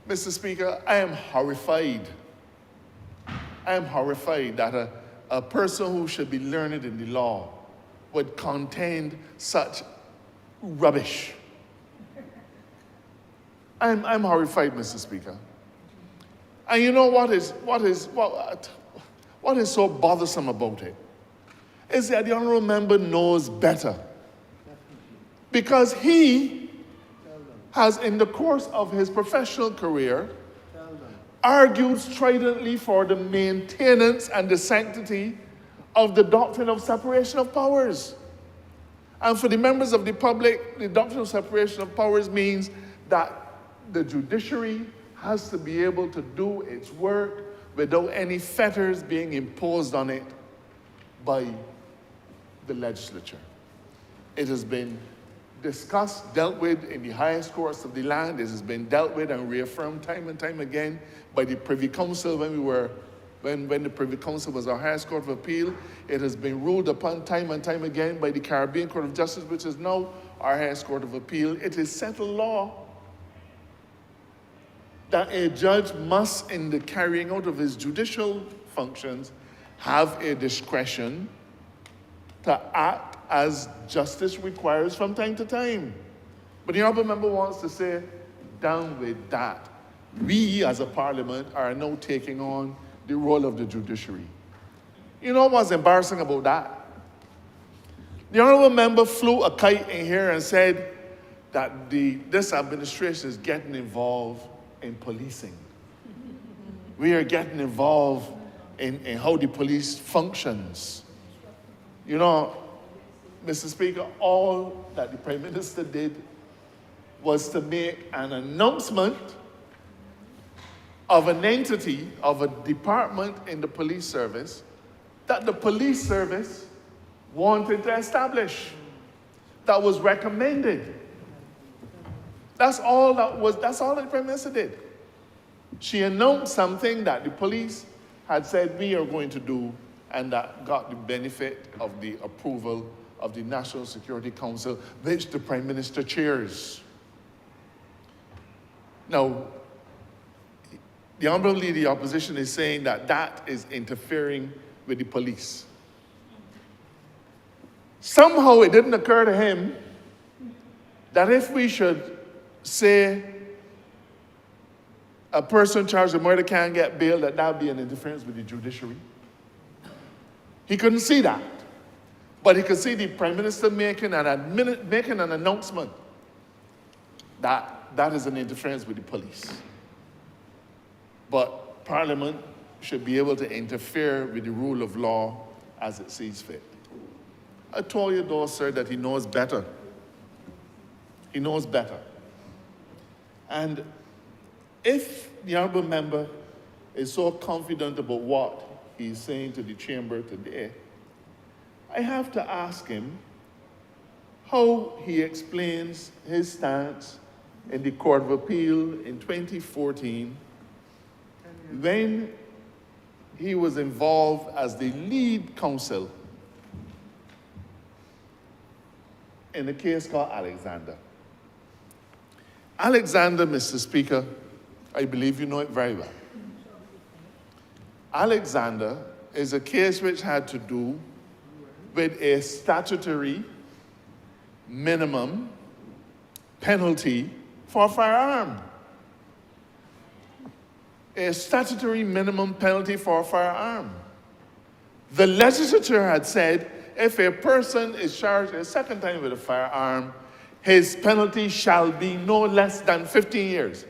Mr. Speaker, I am horrified. I am horrified that a person who should be learned in the law would contain such rubbish. I'm horrified, Mr. Speaker. And you know what is so bothersome about it? Is that the Honourable Member knows better. Because he has, in the course of his professional career, argued stridently for the maintenance and the sanctity of the doctrine of separation of powers. And for the members of the public, the doctrine of separation of powers means that the judiciary has to be able to do its work without any fetters being imposed on it by the legislature. It has been discussed, dealt with in the highest courts of the land. It has been dealt with and reaffirmed time and time again by the Privy Council when the Privy Council was our highest court of appeal. It has been ruled upon time and time again by the Caribbean Court of Justice, which is now our highest court of appeal. It is settled law that a judge must, in the carrying out of his judicial functions, have a discretion to act as justice requires from time to time. But the Honourable Member wants to say, down with that. We as a parliament are now taking on the role of the judiciary. You know what's embarrassing about that? The Honourable Member flew a kite in here and said that this administration is getting involved in policing. We are getting involved in how the police functions. You know, Mr. Speaker, all that the Prime Minister did was to make an announcement of an entity, of a department in the police service that the police service wanted to establish, that was recommended. That's all that the Prime Minister did. She announced something that the police had said we are going to do, and that got the benefit of the approval of the National Security Council, which the Prime Minister chairs. Now, the Honourable Leader of the Opposition is saying that that is interfering with the police. Somehow it didn't occur to him that if we should say a person charged with murder can't get bail, that would be an interference with the judiciary. He couldn't see that. But he could see the Prime Minister making an announcement that that is an interference with the police. But Parliament should be able to interfere with the rule of law as it sees fit. I told you, though, sir, that he knows better. He knows better. And if the Honourable Member is so confident about what he's saying to the Chamber today, I have to ask him how he explains his stance in the Court of Appeal in 2014 when he was involved as the lead counsel in a case called Alexander. Alexander, Mr. Speaker, I believe you know it very well. Alexander is a case which had to do with a statutory minimum penalty for a firearm. A statutory minimum penalty for a firearm. The legislature had said if a person is charged a second time with a firearm, his penalty shall be no less than 15 years.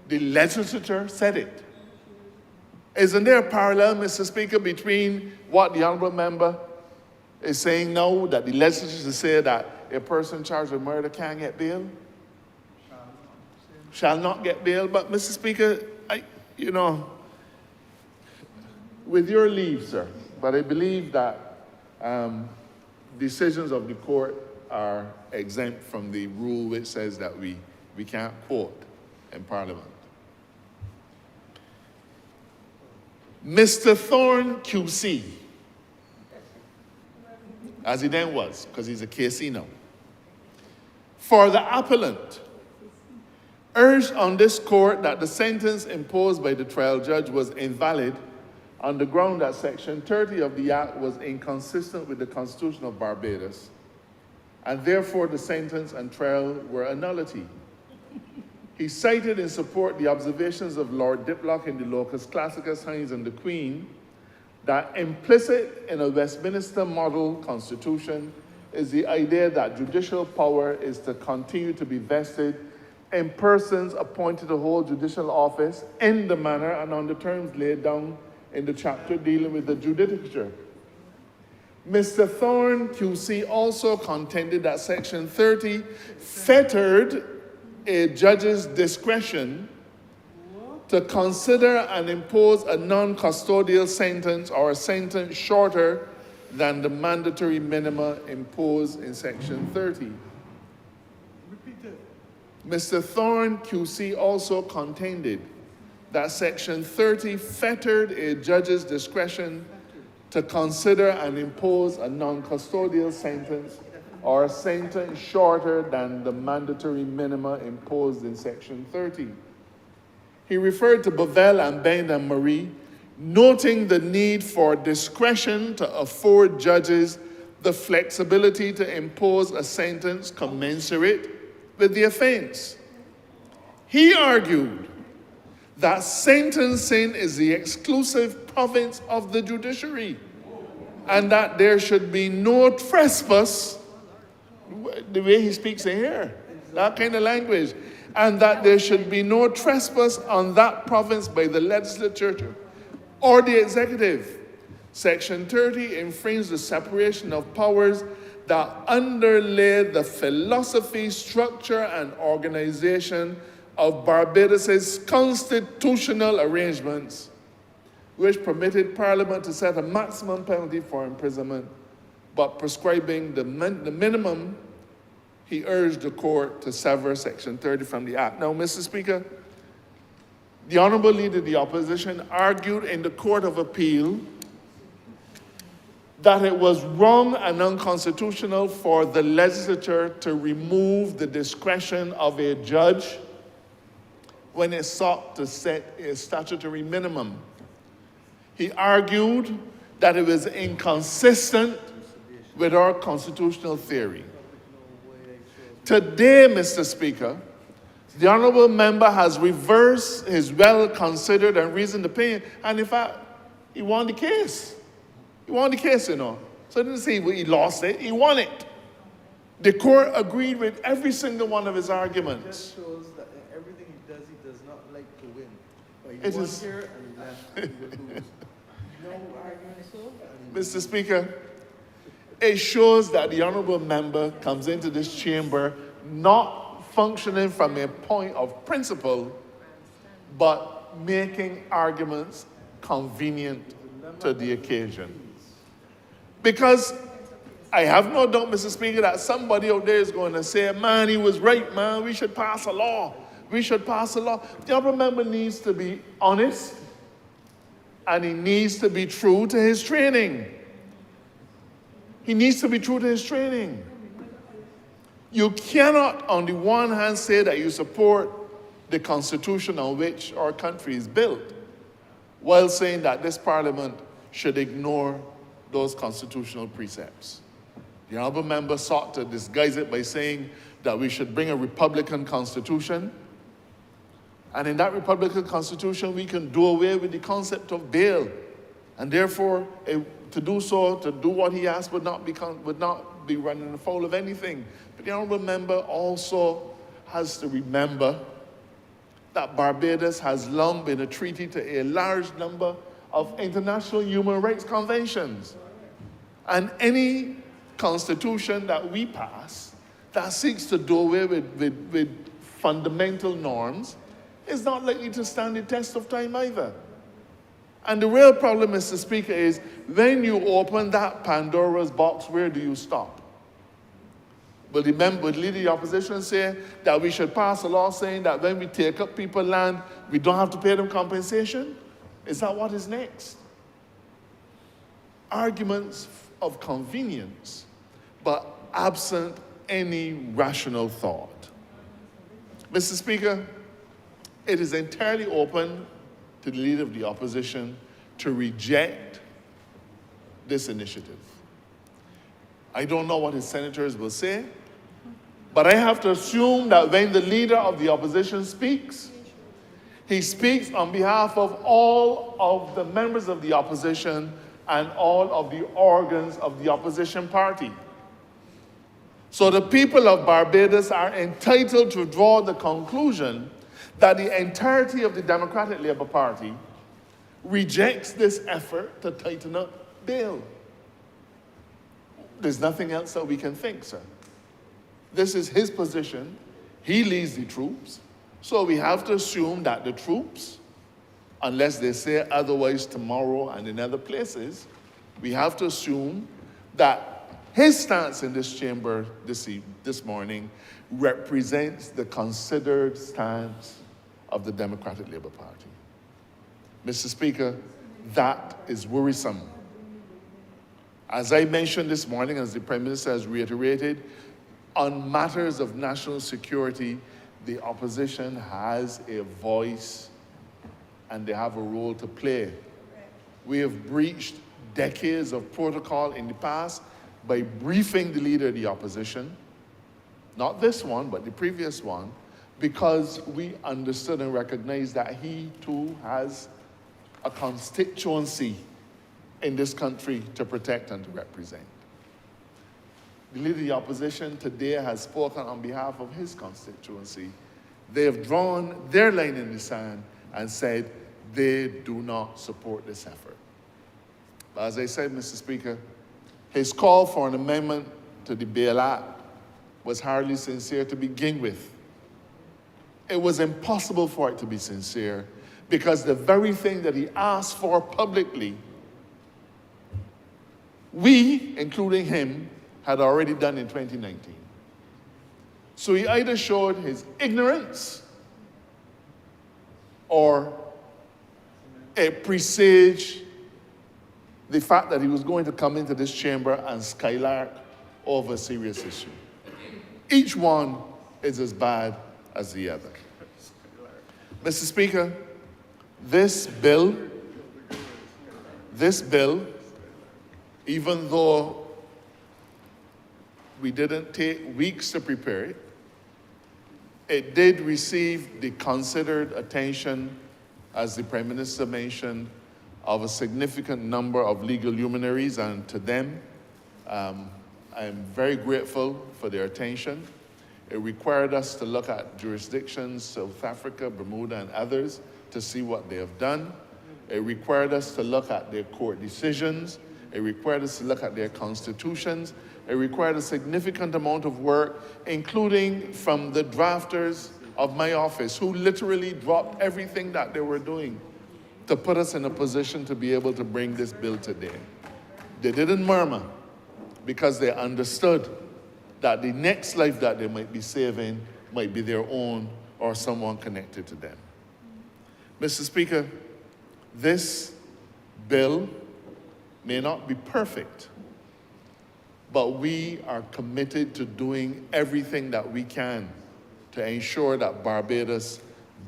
The legislature said it. Isn't there a parallel, Mr. Speaker, between what the Honourable Member is saying now, that the legislature said that a person charged with murder can't get bail? Shall not get bail. But, Mr. Speaker, with your leave, sir, but I believe that decisions of the court are exempt from the rule which says that we can't quote in Parliament. Mr. Thorne QC, as he then was, because he's a KC now, for the appellant, urged on this court that the sentence imposed by the trial judge was invalid on the ground that Section 30 of the Act was inconsistent with the Constitution of Barbados, and therefore the sentence and trial were a nullity. He cited in support the observations of Lord Diplock in the Locus Classicus Hines and the Queen that implicit in a Westminster model constitution is the idea that judicial power is to continue to be vested in persons appointed to hold judicial office in the manner and on the terms laid down in the chapter dealing with the judicature. Mr. Thorne QC also contended that Section 30 fettered a judge's discretion to consider and impose a non-custodial sentence or a sentence shorter than the mandatory minima imposed in Section 30. Mr. Thorne QC also contended that Section 30 fettered a judge's discretion to consider and impose a non-custodial sentence or a sentence shorter than the mandatory minima imposed in Section 30. He referred to Bovell and Bain and Marie, noting the need for discretion to afford judges the flexibility to impose a sentence commensurate with the offense. He argued that sentencing is the exclusive province of the judiciary and that there should be no trespass, the way he speaks in here, that kind of language, and that there should be no trespass on that province by the legislature or the executive. Section 30 infringes the separation of powers that underlay the philosophy, structure, and organization of Barbados's constitutional arrangements, which permitted Parliament to set a maximum penalty for imprisonment, but prescribing the minimum. He urged the court to sever Section 30 from the Act. Now, Mr. Speaker, the Honourable Leader of the Opposition argued in the Court of Appeal that it was wrong and unconstitutional for the legislature to remove the discretion of a judge when it sought to set a statutory minimum. He argued that it was inconsistent with our constitutional theory. Today, Mr. Speaker, the honourable member has reversed his well-considered and reasoned opinion, and in fact, he won the case. He won the case, you know. So I didn't say he lost it, he won it. The court agreed with every single one of his arguments. It shows that in everything he does not like to win. But he It won is- here and he left, he would lose. No argument so. Mr. Speaker, it shows that the honourable member comes into this chamber not functioning from a point of principle, but making arguments convenient to the occasion. Because I have no doubt, Mr. Speaker, that somebody out there is going to say, man, he was right, man, we should pass a law. We should pass a law. The honourable member needs to be honest, and he needs to be true to his training. He needs to be true to his training. You cannot, on the one hand, say that you support the constitution on which our country is built, while saying that this parliament should ignore those constitutional precepts. The honourable member sought to disguise it by saying that we should bring a Republican constitution, and in that Republican constitution we can do away with the concept of bail, and therefore to do so, to do what he asked would not be running afoul of anything. But the honourable member also has to remember that Barbados has long been a treaty to a large number of international human rights conventions. And any constitution that we pass that seeks to do away with fundamental norms is not likely to stand the test of time either. And the real problem, Mr. Speaker, is when you open that Pandora's box, where do you stop? Will the leader of the opposition say that we should pass a law saying that when we take up people's land, we don't have to pay them compensation? Is that what is next? Arguments of convenience, but absent any rational thought. Mr. Speaker, it is entirely open to the leader of the opposition to reject this initiative. I don't know what his senators will say, but I have to assume that when the leader of the opposition speaks, he speaks on behalf of all of the members of the opposition and all of the organs of the opposition party. So the people of Barbados are entitled to draw the conclusion that the entirety of the Democratic Labour Party rejects this effort to tighten up bail. There's nothing else that we can think, sir. This is his position. He leads the troops. So we have to assume that the troops, unless they say otherwise tomorrow and in other places, we have to assume that his stance in this chamber this morning represents the considered stance of the Democratic Labour Party. Mr. Speaker, that is worrisome. As I mentioned this morning, as the Prime Minister has reiterated, on matters of national security, the opposition has a voice and they have a role to play. We have breached decades of protocol in the past by briefing the leader of the opposition, not this one, but the previous one, because we understood and recognized that he too has a constituency in this country to protect and to represent. The leader of the opposition today has spoken on behalf of his constituency. They have drawn their line in the sand and said they do not support this effort. But as I said, Mr. Speaker, his call for an amendment to the Bail Act was hardly sincere to begin with. It was impossible for it to be sincere because the very thing that he asked for publicly, we, including him, had already done in 2019. So he either showed his ignorance or a presage the fact that he was going to come into this chamber and skylark over a serious issue. Each one is as bad as the other. Mr. Speaker, this bill, even though we didn't take weeks to prepare it, it did receive the considered attention, as the Prime Minister mentioned, of a significant number of legal luminaries, and to them, I am very grateful for their attention. It required us to look at jurisdictions, South Africa, Bermuda, and others, to see what they have done. It required us to look at their court decisions. It required us to look at their constitutions. It required a significant amount of work, including from the drafters of my office, who literally dropped everything that they were doing to put us in a position to be able to bring this bill today. They didn't murmur because they understood that the next life that they might be saving might be their own or someone connected to them. Mr. Speaker, this bill may not be perfect, but we are committed to doing everything that we can to ensure that Barbados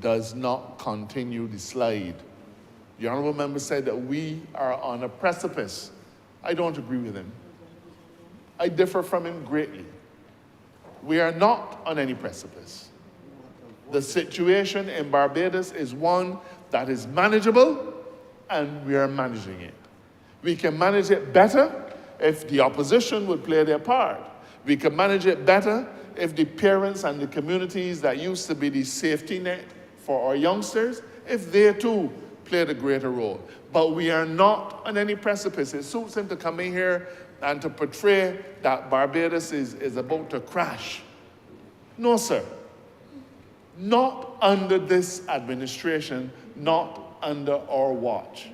does not continue the slide. The Honourable Member said that we are on a precipice. I don't agree with him. I differ from him greatly. We are not on any precipice. The situation in Barbados is one that is manageable, and we are managing it. We can manage it better if the opposition would play their part. We can manage it better if the parents and the communities that used to be the safety net for our youngsters, if they too played a greater role. But we are not on any precipice. It suits him to come in here and to portray that Barbados is about to crash. No, sir. Not under this administration, not under our watch.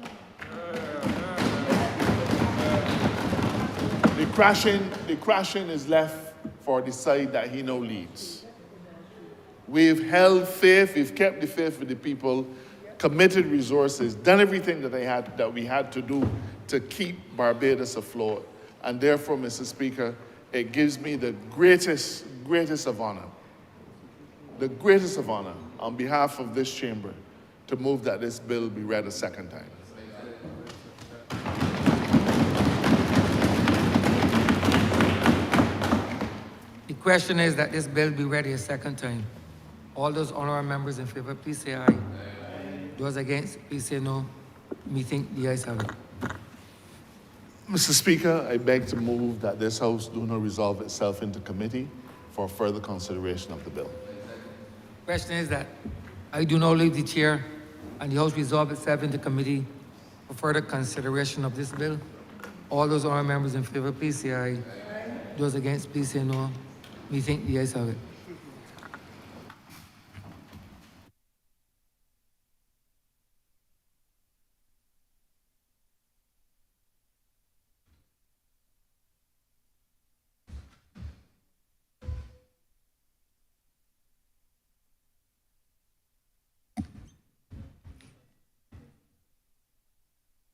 The crashing is left for the side that he now leads. We've held faith, we've kept the faith with the people, committed resources, done everything that we had to do to keep Barbados afloat. And therefore, Mr. Speaker, it gives me the greatest of honor, on behalf of this chamber, to move that this bill be read a second time. The question is that this bill be read a second time. All those honourable members in favor, please say aye. Those against, please say no. Me think the ayes have it. Mr. Speaker, I beg to move that this House do not resolve itself into committee for further consideration of the bill. Question is that I do not leave the chair and the House resolve itself into committee for further consideration of this bill. All those honourable members in favor, please say aye. Those against, please say no. Me think the ayes have it.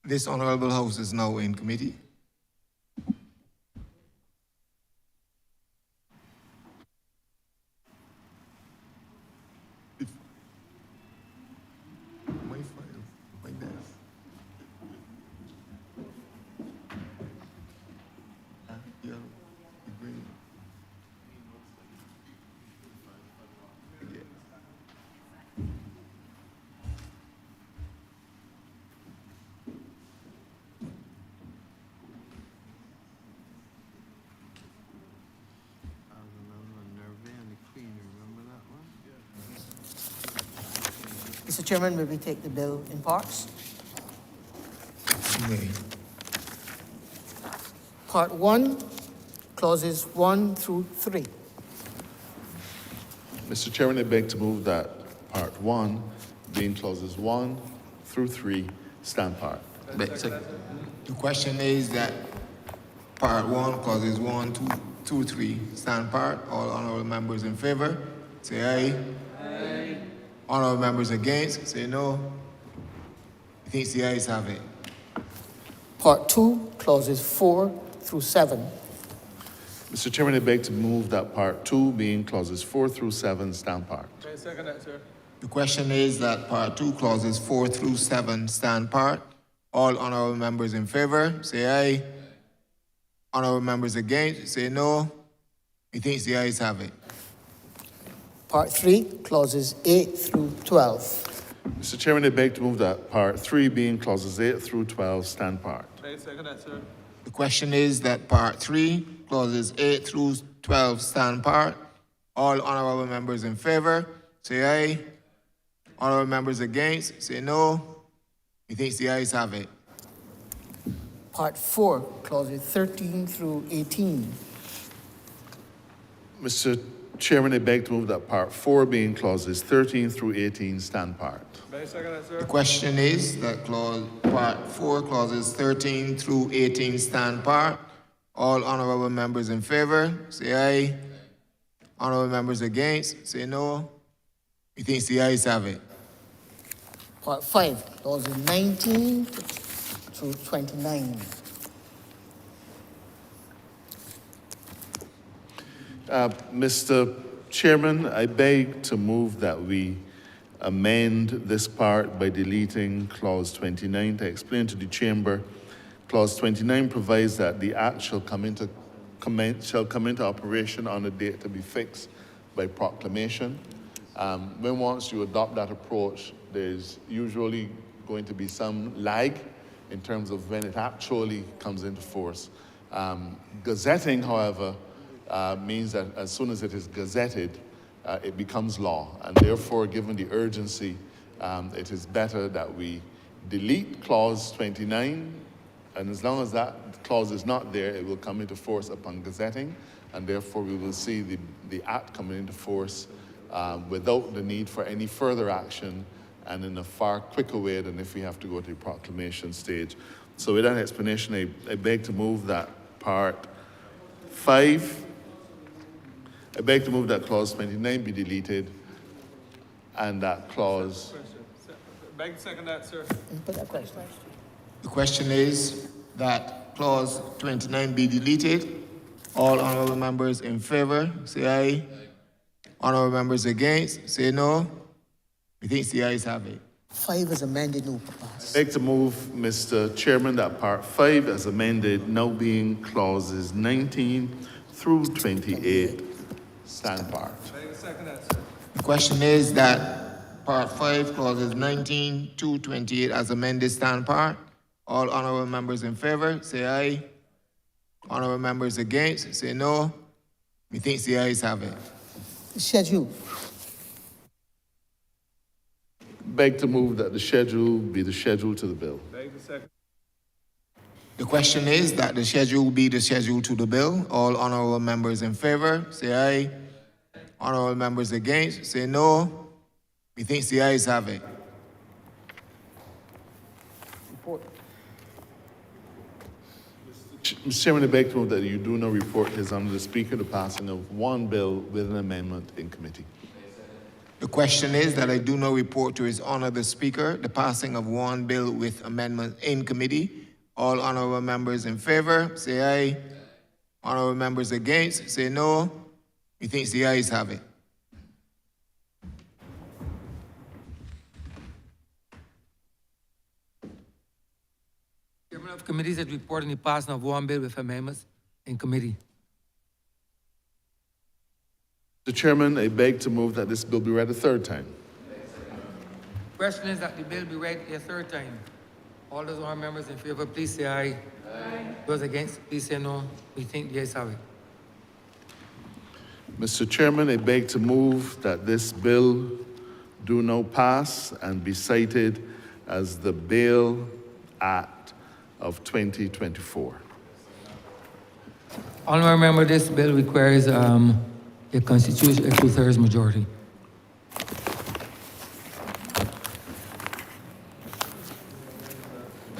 This Honourable House is now in committee. My file, my desk. Yellow, green. Mr. Chairman, may we take the bill in parts? May. Part 1, clauses 1 through 3. Mr. Chairman, I beg to move that Part 1, being clauses 1 through 3, stand part. So the question is that Part 1, clauses 1, 2, 3, stand part. All honourable members in favour, say aye. Aye. Honourable members against, say no. I think the ayes have it. Part 2, clauses 4 through 7. Mr. Chairman, I beg to move that Part 2, being clauses 4 through 7, stand part. I second that, sir. The question is that Part 2, clauses 4 through 7 stand part. All honorable members in favor, say aye. Honorable members against, say no. Methinks the ayes have it. Part 3, clauses 8 through 12. Mr. Chairman, I beg to move that Part 3, being clauses 8 through 12, stand part. I second that, sir. The question is that Part 3, clauses 8 through 12 stand part. All honorable members in favor, say aye. Honorable members against, say no. Methinks the ayes have it. Part 4, clauses 13 through 18. Mr. Chairman, I beg to move that Part 4, being clauses 13 through 18, stand part. I second that, sir. The question is that Part 4, clauses 13 through 18 stand part. All honorable members in favor, say aye. Honorable members against, say no. Methinks the ayes have it. Part 5, clauses 19 through 29. Mr. Chairman, I beg to move that we amend this part by deleting clause 29 to explain to the chamber. Clause 29 provides that the act shall come into operation on a date to be fixed by proclamation. When once you adopt that approach, there's usually going to be some lag in terms of when it actually comes into force. Gazetting, however, means that as soon as it is gazetted, it becomes law. And therefore, given the urgency, it is better that we delete clause 29. And as long as that clause is not there, it will come into force upon gazetting. And therefore, we will see the act coming into force without the need for any further action and in a far quicker way than if we have to go to the proclamation stage. So with that explanation, I beg to move that Part 5. I beg to move that clause 29 be deleted and that clause. Beg to second that, sir. Put that question. The question is that clause 29 be deleted. All honorable members in favor, say aye. Honorable members against, say no. Methinks the ayes have it. 5 is amended, no pass. I beg to move, Mr. Chairman, that Part 5 as amended, now being clauses 19 through 28, stand part. I second that, sir. The question is that Part 5, clauses 19 to 28 as amended stand part. All honorable members in favor, say aye. Honorable members against, say no. Methinks the ayes have it. Schedule. Beg to move that the schedule be the schedule to the bill. Beg to second. The question is that the schedule be the schedule to the bill. All honorable members in favor, say aye. Honorable members against, say no. Methinks the ayes have it. Report. Mr. Chairman, I beg to move that you do not report his under the Speaker the passing of one bill with an amendment in committee. The question is that I do not report to His Honor the Speaker the passing of one bill with amendment in committee. All honorable members in favor, say aye. Honorable members against, say no. Methinks the ayes have it. Chairman of committees that report on the passing of one bill with amendments in committee. Mr. Chairman, I beg to move that this bill be read a third time. Question is that the bill be read a third time. All those honorable members in favor, please say aye. Aye. Those against, please say no. We think the ayes have it. Mr. Chairman, I beg to move that this bill do now pass and be cited as the Bail Act of 2024. Honorable member, this bill requires a constitution, a 2/3 majority.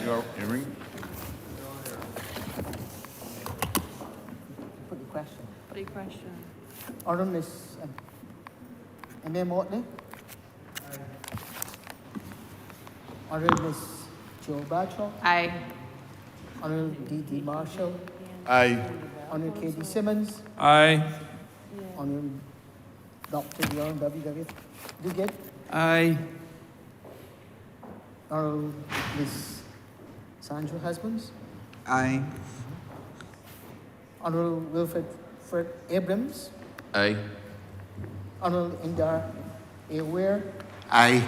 Your hearing? Put the question. What question? Honourable Ms. M.A. Mortley. Honourable Ms. Joe Bradshaw. Aye. Honorable D.D. Marshall, Aye. Honorable K.D. Simmons, Aye. Honorable Dr. Leon W.W. Duguid, Aye. Honorable Ms. Sandra Husbands, Aye. Honorable Wilfred Fred Abrams, Aye. Honorable Indar A. Ware, Aye.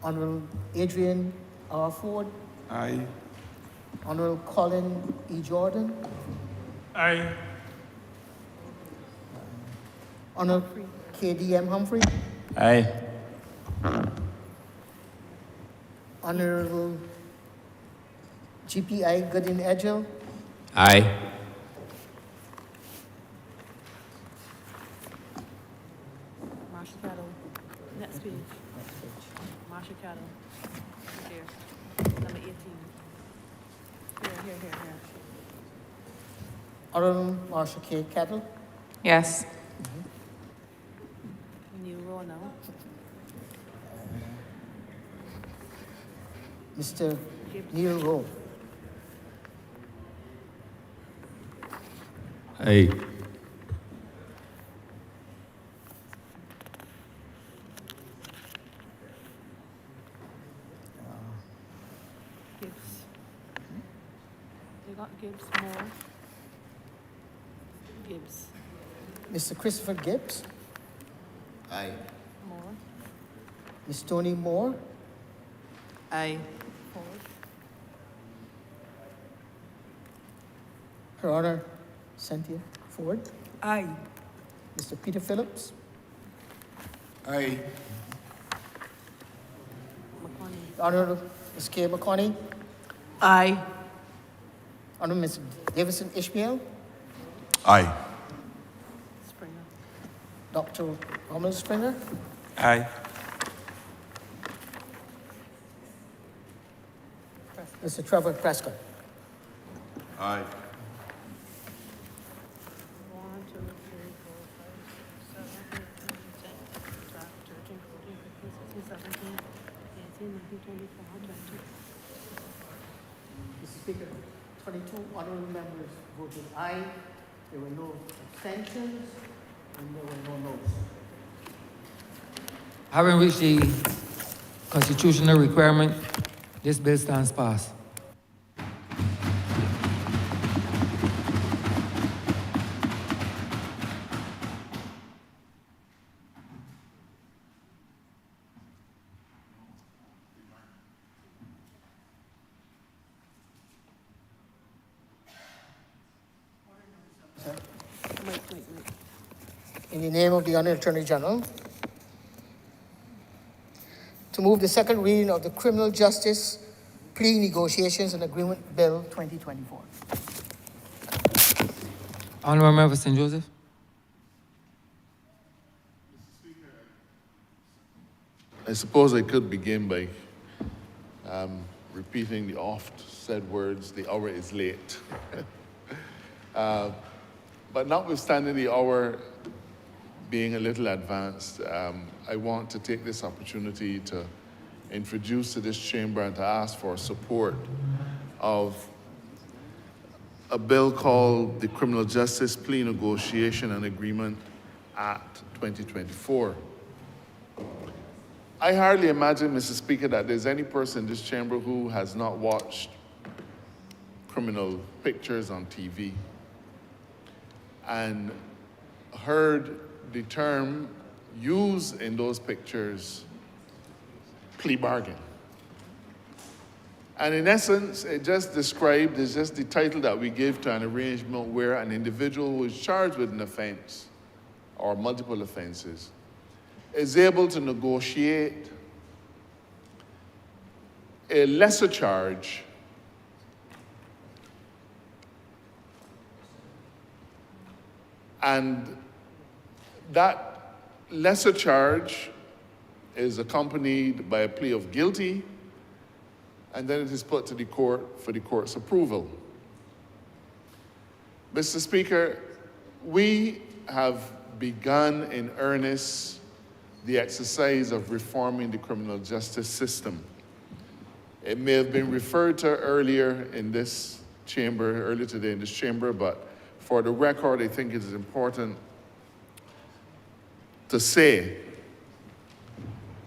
Honorable Adrian R. Ford, Aye. Honorable Colin E. Jordan, Aye. Honorable K.D.M. Humphrey, Aye. Honorable G.P.I. Goodin Edgell, Aye. Marsha Cattle. Next page. Marsha Cattle. Here. Number 18. Here. Honorable Marsha K. Kettle, Yes. New row now. Mr. Neil Rowe, Aye. Gibbs. They got Gibbs more. Gibbs. Mr. Christopher Gibbs, Aye. More. Ms. Tony Moore, Aye. Ford. Her Honor Cynthia Ford, Aye. Mr. Peter Phillips, Aye. McConnell. Honorable Ms. K. McConney, Aye. Honorable Ms. Davison Ishmael, Aye. Springer. Dr. Ronald Springer, Aye. Mr. Trevor Prescott. Aye. 1, 2, 3, 4, 5, 6, 7, 8, 9, 10, 12, 13, 14, 15, 16, 17, 18, 19, 20, 21, 22. Mr. Speaker, 22 honorable members voted aye. There were no abstentions and there were no noes. Having reached the constitutional requirement, this bill stands passed. Wait. In the name of the Honorable Attorney General, to move the second reading of the Criminal Justice Plea Negotiations and Agreement Bill 2024. Honorable Member St. Joseph. I suppose I could begin by repeating the oft-said words, the hour is late. But notwithstanding the hour being a little advanced, I want to take this opportunity to introduce to this chamber and to ask for support of a bill called the Criminal Justice Plea Negotiation and Agreement Act 2024. I hardly imagine, Mr. Speaker, that there's any person in this chamber who has not watched criminal pictures on TV and heard the term used in those pictures, plea bargain. And in essence, it just described, is just the title that we give to an arrangement where an individual who is charged with an offense or multiple offenses is able to negotiate a lesser charge and that lesser charge is accompanied by a plea of guilty, and then it is put to the court for the court's approval. Mr. Speaker, we have begun in earnest the exercise of reforming the criminal justice system. It may have been referred to earlier in this chamber, earlier today in this chamber, but for the record, I think it is important to say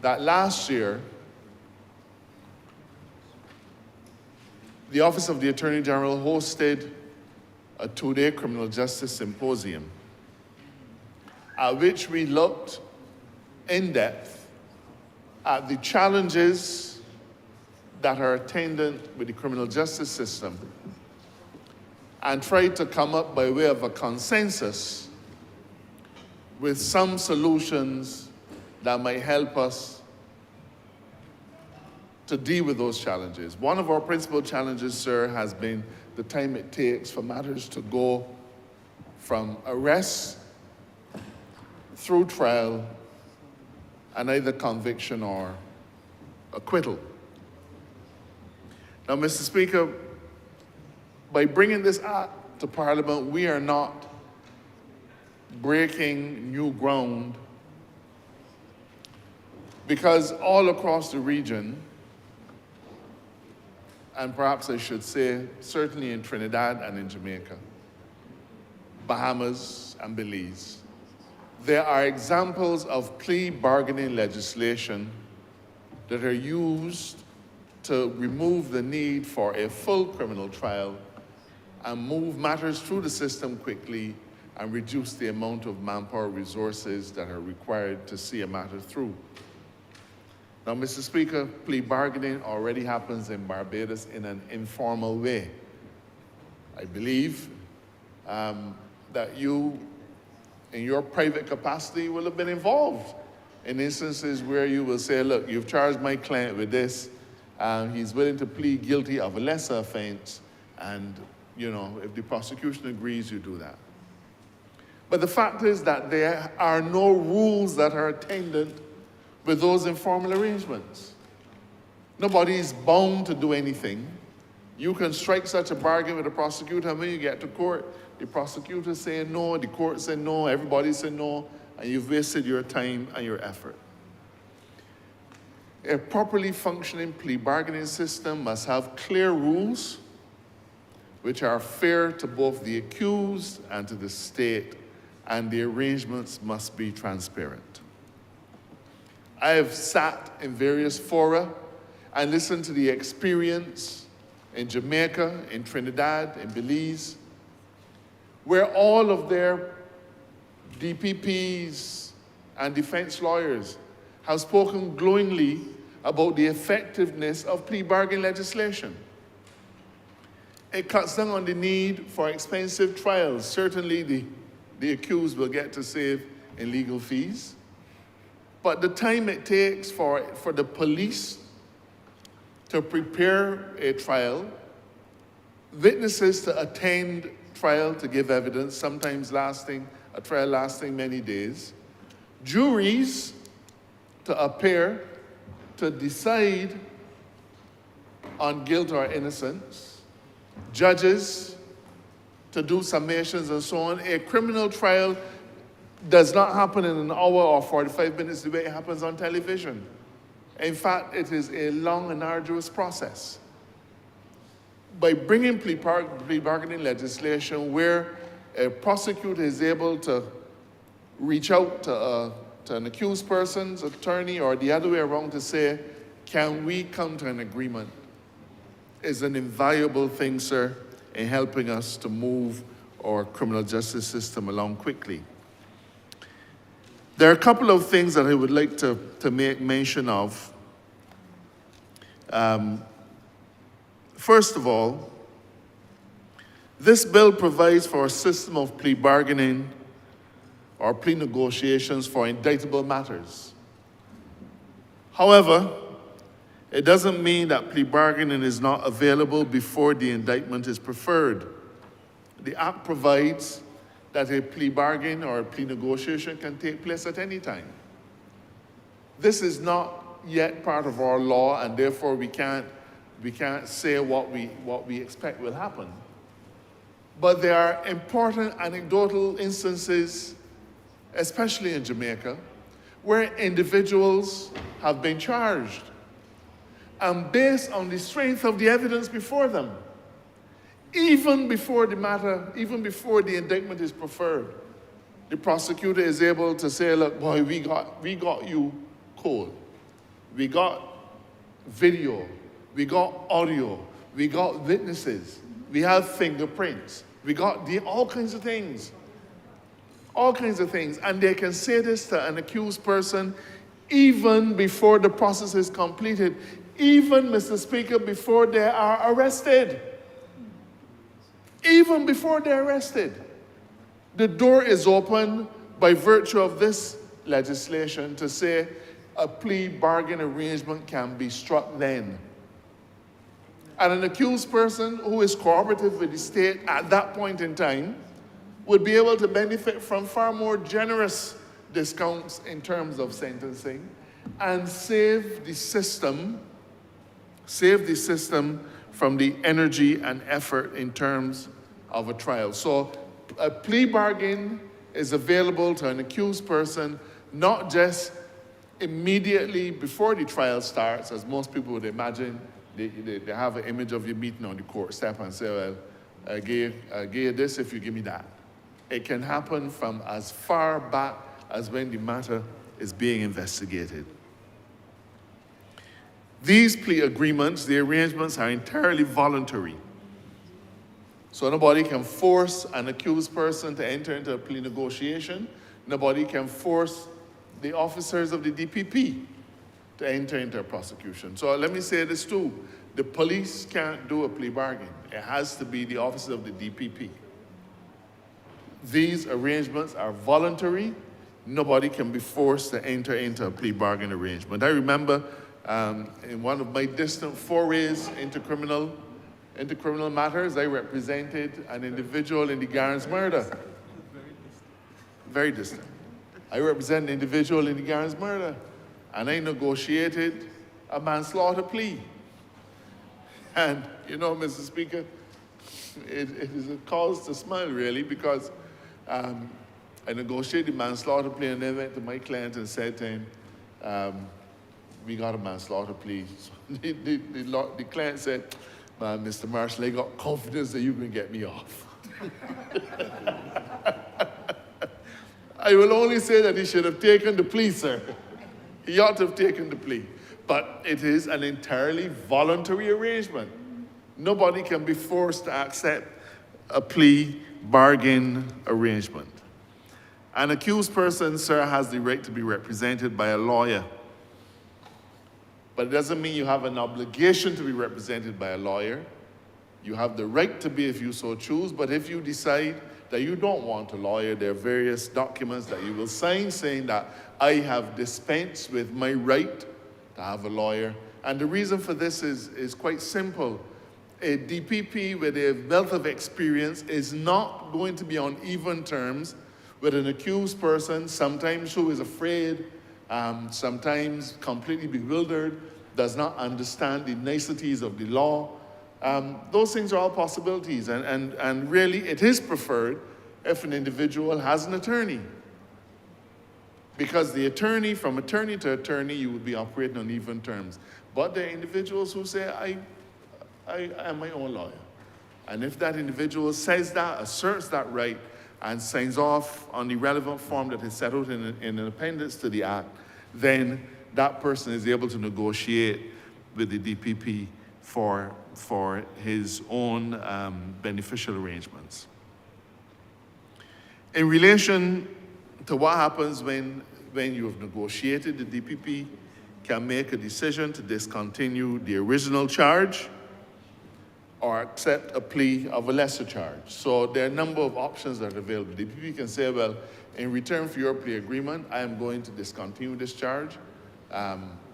that last year, the Office of the Attorney General hosted a two-day criminal justice symposium at which we looked in depth at the challenges that are attendant with the criminal justice system and tried to come up by way of a consensus with some solutions that might help us to deal with those challenges. One of our principal challenges, sir, has been the time it takes for matters to go from arrest through trial and either conviction or acquittal. Now, Mr. Speaker, by bringing this act to Parliament, we are not breaking new ground, because all across the region, and perhaps I should say certainly in Trinidad and in Jamaica, Bahamas and Belize, there are examples of plea bargaining legislation that are used to remove the need for a full criminal trial and move matters through the system quickly and reduce the amount of manpower resources that are required to see a matter through. Now, Mr. Speaker, plea bargaining already happens in Barbados in an informal way. I believe that you, in your private capacity, will have been involved in instances where you will say, look, you've charged my client with this, he's willing to plead guilty of a lesser offense, and if the prosecution agrees, you do that. But the fact is that there are no rules that are attendant with those informal arrangements. Nobody is bound to do anything. You can strike such a bargain with a prosecutor, and when you get to court, the prosecutor saying no, the court saying no, everybody saying no, and you've wasted your time and your effort. A properly functioning plea bargaining system must have clear rules which are fair to both the accused and to the state, and the arrangements must be transparent. I have sat in various fora and listened to the experience in Jamaica, in Trinidad, in Belize, where all of their DPPs and defense lawyers have spoken glowingly about the effectiveness of plea bargain legislation. It cuts down on the need for expensive trials. Certainly the accused will get to save in legal fees. But the time it takes for the police to prepare a trial, witnesses to attend trial to give evidence, sometimes a trial lasting many days, juries to appear to decide on guilt or innocence, judges to do summations and so on. A criminal trial does not happen in an hour or 45 minutes the way it happens on television. In fact, it is a long and arduous process. By bringing plea bargaining legislation where a prosecutor is able to reach out to an accused person's attorney or the other way around to say, can we come to an agreement, is an invaluable thing, sir, in helping us to move our criminal justice system along quickly. There are a couple of things that I would like to make mention of. First of all, this bill provides for a system of plea bargaining or plea negotiations for indictable matters. However, it doesn't mean that plea bargaining is not available before the indictment is preferred. The Act provides that a plea bargain or a plea negotiation can take place at any time. This is not yet part of our law, and therefore we can't say what we expect will happen. But there are important anecdotal instances, especially in Jamaica, where individuals have been charged. and based on the strength of the evidence before them, even before the indictment is preferred, the prosecutor is able to say, look, boy, we got you cold. We got video, we got audio, we got witnesses, we have fingerprints, we got all kinds of things. All kinds of things. And they can say this to an accused person even before the process is completed, even, Mr. Speaker, before they are arrested. Even before they're arrested. The door is open by virtue of this legislation to say a plea bargain arrangement can be struck then. And an accused person who is cooperative with the state at that point in time would be able to benefit from far more generous discounts in terms of sentencing and save the system from the energy and effort in terms of a trial. So a plea bargain is available to an accused person not just immediately before the trial starts, as most people would imagine. They have an image of you meeting on the court step and say, well, I'll give you this if you give me that. It can happen from as far back as when the matter is being investigated. These plea agreements, the arrangements, are entirely voluntary. So nobody can force an accused person to enter into a plea negotiation. Nobody can force the officers of the DPP to enter into a prosecution. So let me say this too. The police can't do a plea bargain. It has to be the officers of the DPP. These arrangements are voluntary. Nobody can be forced to enter into a plea bargain arrangement. I remember in one of my distant forays into criminal matters, I represented an individual in the Garens murder. Very distant. I represent an individual in the Garens murder, and I negotiated a manslaughter plea. And, you know, Mr. Speaker, it is a cause to smile, really, because I negotiated the manslaughter plea, and then went to my client and said to him, we got a manslaughter plea. So the client said, man, Mr. Marshall, I got confidence that you can get me off. I will only say that he should have taken the plea, sir. He ought to have taken the plea. But it is an entirely voluntary arrangement. Nobody can be forced to accept a plea bargain arrangement. An accused person, sir, has the right to be represented by a lawyer. But it doesn't mean you have an obligation to be represented by a lawyer. You have the right to be if you so choose, but if you decide that you don't want a lawyer, there are various documents that you will sign saying that I have dispensed with my right to have a lawyer. And the reason for this is quite simple. A DPP with a wealth of experience is not going to be on even terms with an accused person, sometimes who is afraid, sometimes completely bewildered, does not understand the niceties of the law. Those things are all possibilities, and really it is preferred if an individual has an attorney. Because the attorney, from attorney to attorney, you would be operating on even terms. But there are individuals who say, I am my own lawyer. And if that individual says that, asserts that right, and signs off on the relevant form that is set out in an appendix to the Act, then that person is able to negotiate with the DPP for his own beneficial arrangements. In relation to what happens when you have negotiated, the DPP can make a decision to discontinue the original charge or accept a plea of a lesser charge. So there are a number of options that are available. The DPP can say, well, in return for your plea agreement, I am going to discontinue this charge,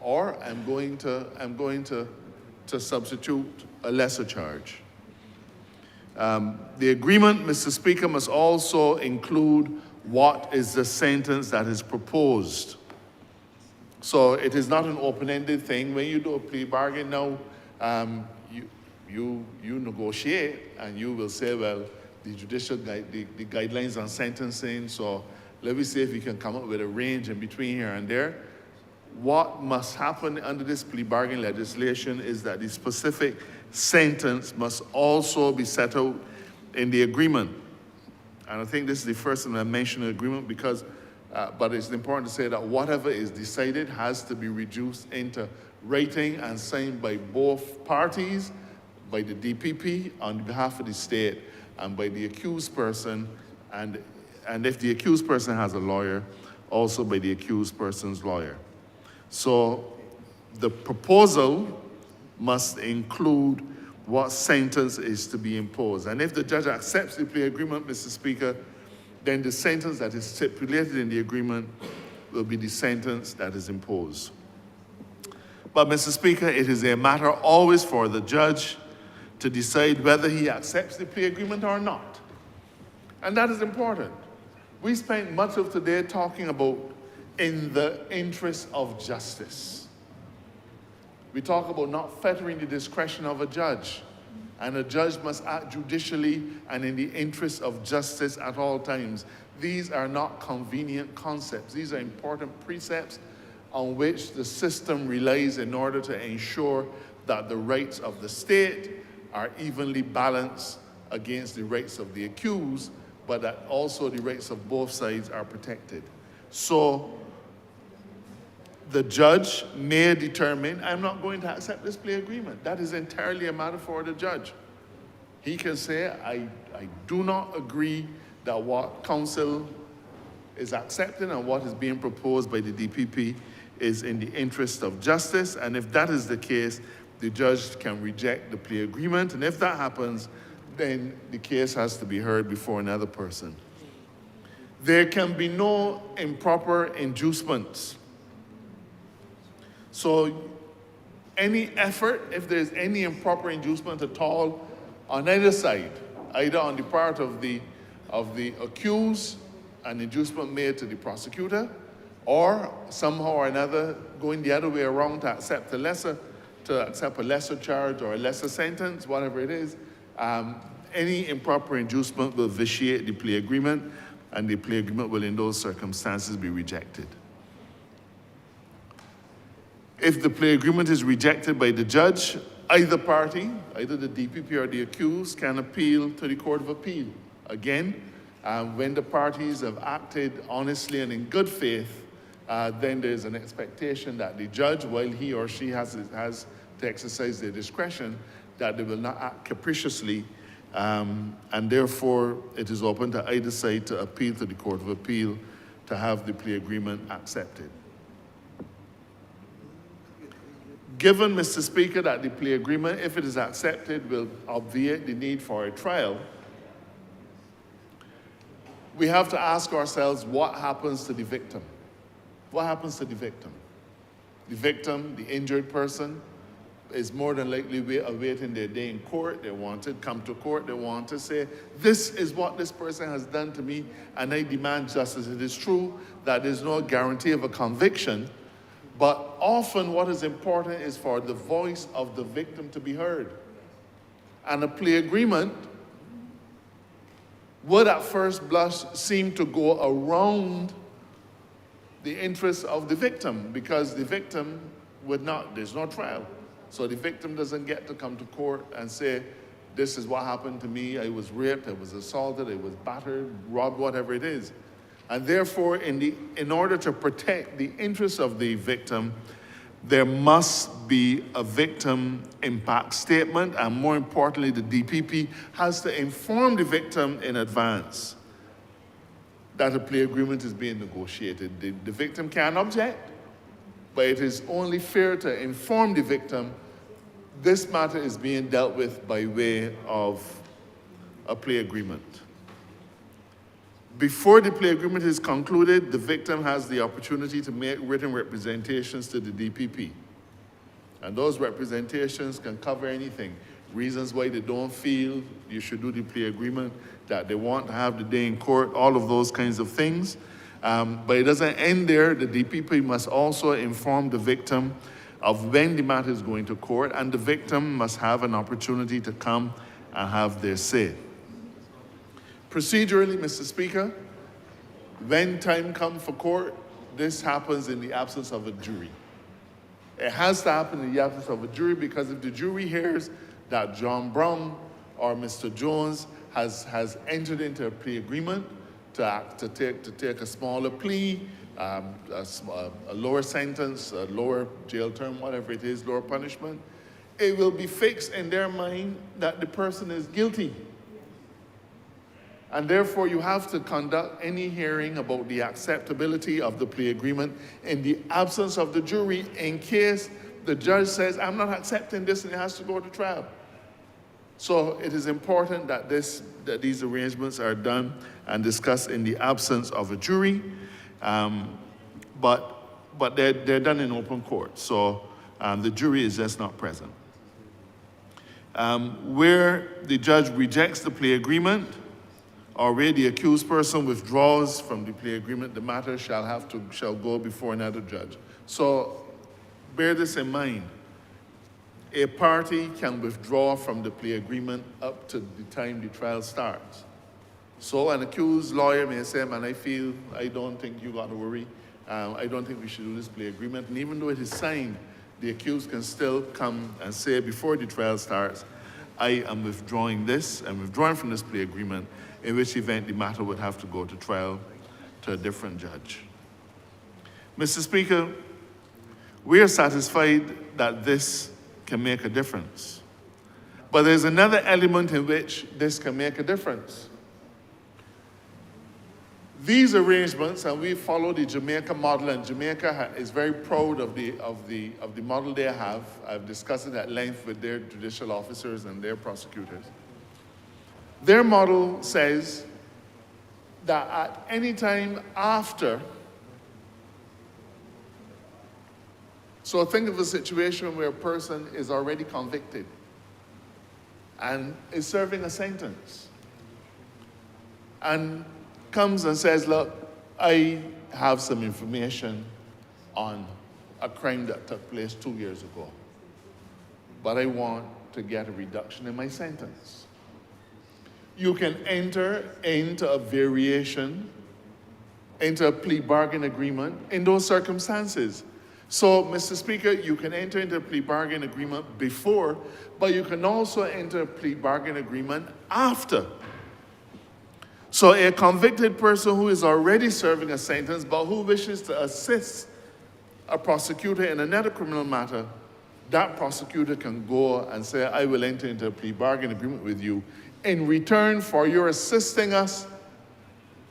or I'm going to substitute a lesser charge. The agreement, Mr. Speaker, must also include what is the sentence that is proposed. So it is not an open-ended thing. When you do a plea bargain now, you negotiate and you will say, well, the guidelines on sentencing, so let me see if we can come up with a range in between here and there. what must happen under this plea bargain legislation is that the specific sentence must also be set out in the agreement. And I think this is the first time I mentioned the agreement because, but it's important to say that whatever is decided has to be reduced into writing and signed by both parties, by the DPP on behalf of the state, and by the accused person, and if the accused person has a lawyer, also by the accused person's lawyer. So the proposal must include what sentence is to be imposed. And if the judge accepts the plea agreement, Mr. Speaker, then the sentence that is stipulated in the agreement will be the sentence that is imposed. But, Mr. Speaker, it is a matter always for the judge to decide whether he accepts the plea agreement or not. And that is important. We spent much of today talking about in the interest of justice. We talk about not fettering the discretion of a judge, and a judge must act judicially and in the interest of justice at all times. These are not convenient concepts. These are important precepts on which the system relies in order to ensure that the rights of the state are evenly balanced against the rights of the accused, but that also the rights of both sides are protected. So the judge may determine, I'm not going to accept this plea agreement. That is entirely a matter for the judge. He can say, I do not agree that what counsel is accepting and what is being proposed by the DPP is in the interest of justice, and if that is the case, the judge can reject the plea agreement, and if that happens, then the case has to be heard before another person. There can be no improper inducements. So any effort, if there's any improper inducement at all on either side, either on the part of the accused, an inducement made to the prosecutor, or somehow or another going the other way around to accept a lesser charge or a lesser sentence, whatever it is, any improper inducement will vitiate the plea agreement, and the plea agreement will in those circumstances be rejected. If the plea agreement is rejected by the judge, either party, either the DPP or the accused, can appeal to the Court of Appeal. Again, when the parties have acted honestly and in good faith, then there's an expectation that the judge, while he or she has to exercise their discretion, that they will not act capriciously, and therefore it is open to either side to appeal to the Court of Appeal to have the plea agreement accepted. Given, Mr. Speaker, that the plea agreement, if it is accepted, will obviate the need for a trial, we have to ask ourselves what happens to the victim. What happens to the victim? The victim, the injured person, is more than likely awaiting their day in court. They want to come to court. They want to say, this is what this person has done to me, and I demand justice. It is true that there's no guarantee of a conviction, but often what is important is for the voice of the victim to be heard. And a plea agreement would at first blush seem to go around the interests of the victim, because the victim there's no trial. So the victim doesn't get to come to court and say, this is what happened to me, I was raped, I was assaulted, I was battered, robbed, whatever it is. And therefore, in order to protect the interests of the victim, there must be a victim impact statement, and more importantly, the DPP has to inform the victim in advance that a plea agreement is being negotiated. The victim can object, but it is only fair to inform the victim this matter is being dealt with by way of a plea agreement. Before the plea agreement is concluded, the victim has the opportunity to make written representations to the DPP. And those representations can cover anything. Reasons why they don't feel you should do the plea agreement, that they want to have the day in court, all of those kinds of things. But it doesn't end there. The DPP must also inform the victim of when the matter is going to court, and the victim must have an opportunity to come and have their say. Procedurally, Mr. Speaker, when time comes for court, this happens in the absence of a jury. It has to happen in the absence of a jury, because if the jury hears that John Brown or Mr. Jones has entered into a plea agreement to take a smaller plea, a lower sentence, a lower jail term, whatever it is, lower punishment, it will be fixed in their mind that the person is guilty. And therefore, you have to conduct any hearing about the acceptability of the plea agreement in the absence of the jury, in case the judge says, I'm not accepting this, and it has to go to trial. So it is important that these arrangements are done and discussed in the absence of a jury, but they're done in open court. So the jury is just not present. Where the judge rejects the plea agreement, or where the accused person withdraws from the plea agreement, the matter shall go before another judge. So bear this in mind. A party can withdraw from the plea agreement up to the time the trial starts. So an accused lawyer may say, man, I don't think you got to worry. I don't think we should do this plea agreement. And even though it is signed, the accused can still come and say before the trial starts, I am withdrawing this, I'm withdrawing from this plea agreement, in which event the matter would have to go to trial to a different judge. Mr. Speaker, we are satisfied that this can make a difference. But there's another element in which this can make a difference. These arrangements, and we follow the Jamaica model, and Jamaica is very proud of the model they have. I've discussed it at length with their judicial officers and their prosecutors. Their model says that at any time after, so think of a situation where a person is already convicted and is serving a sentence, and comes and says, look, I have some information on a crime that took place 2 years ago, but I want to get a reduction in my sentence. You can enter into a variation, into a plea bargain agreement in those circumstances. So, Mr. Speaker, you can enter into a plea bargain agreement before, but you can also enter a plea bargain agreement after. So a convicted person who is already serving a sentence, but who wishes to assist a prosecutor in another criminal matter, that prosecutor can go and say, I will enter into a plea bargain agreement with you. In return for your assisting us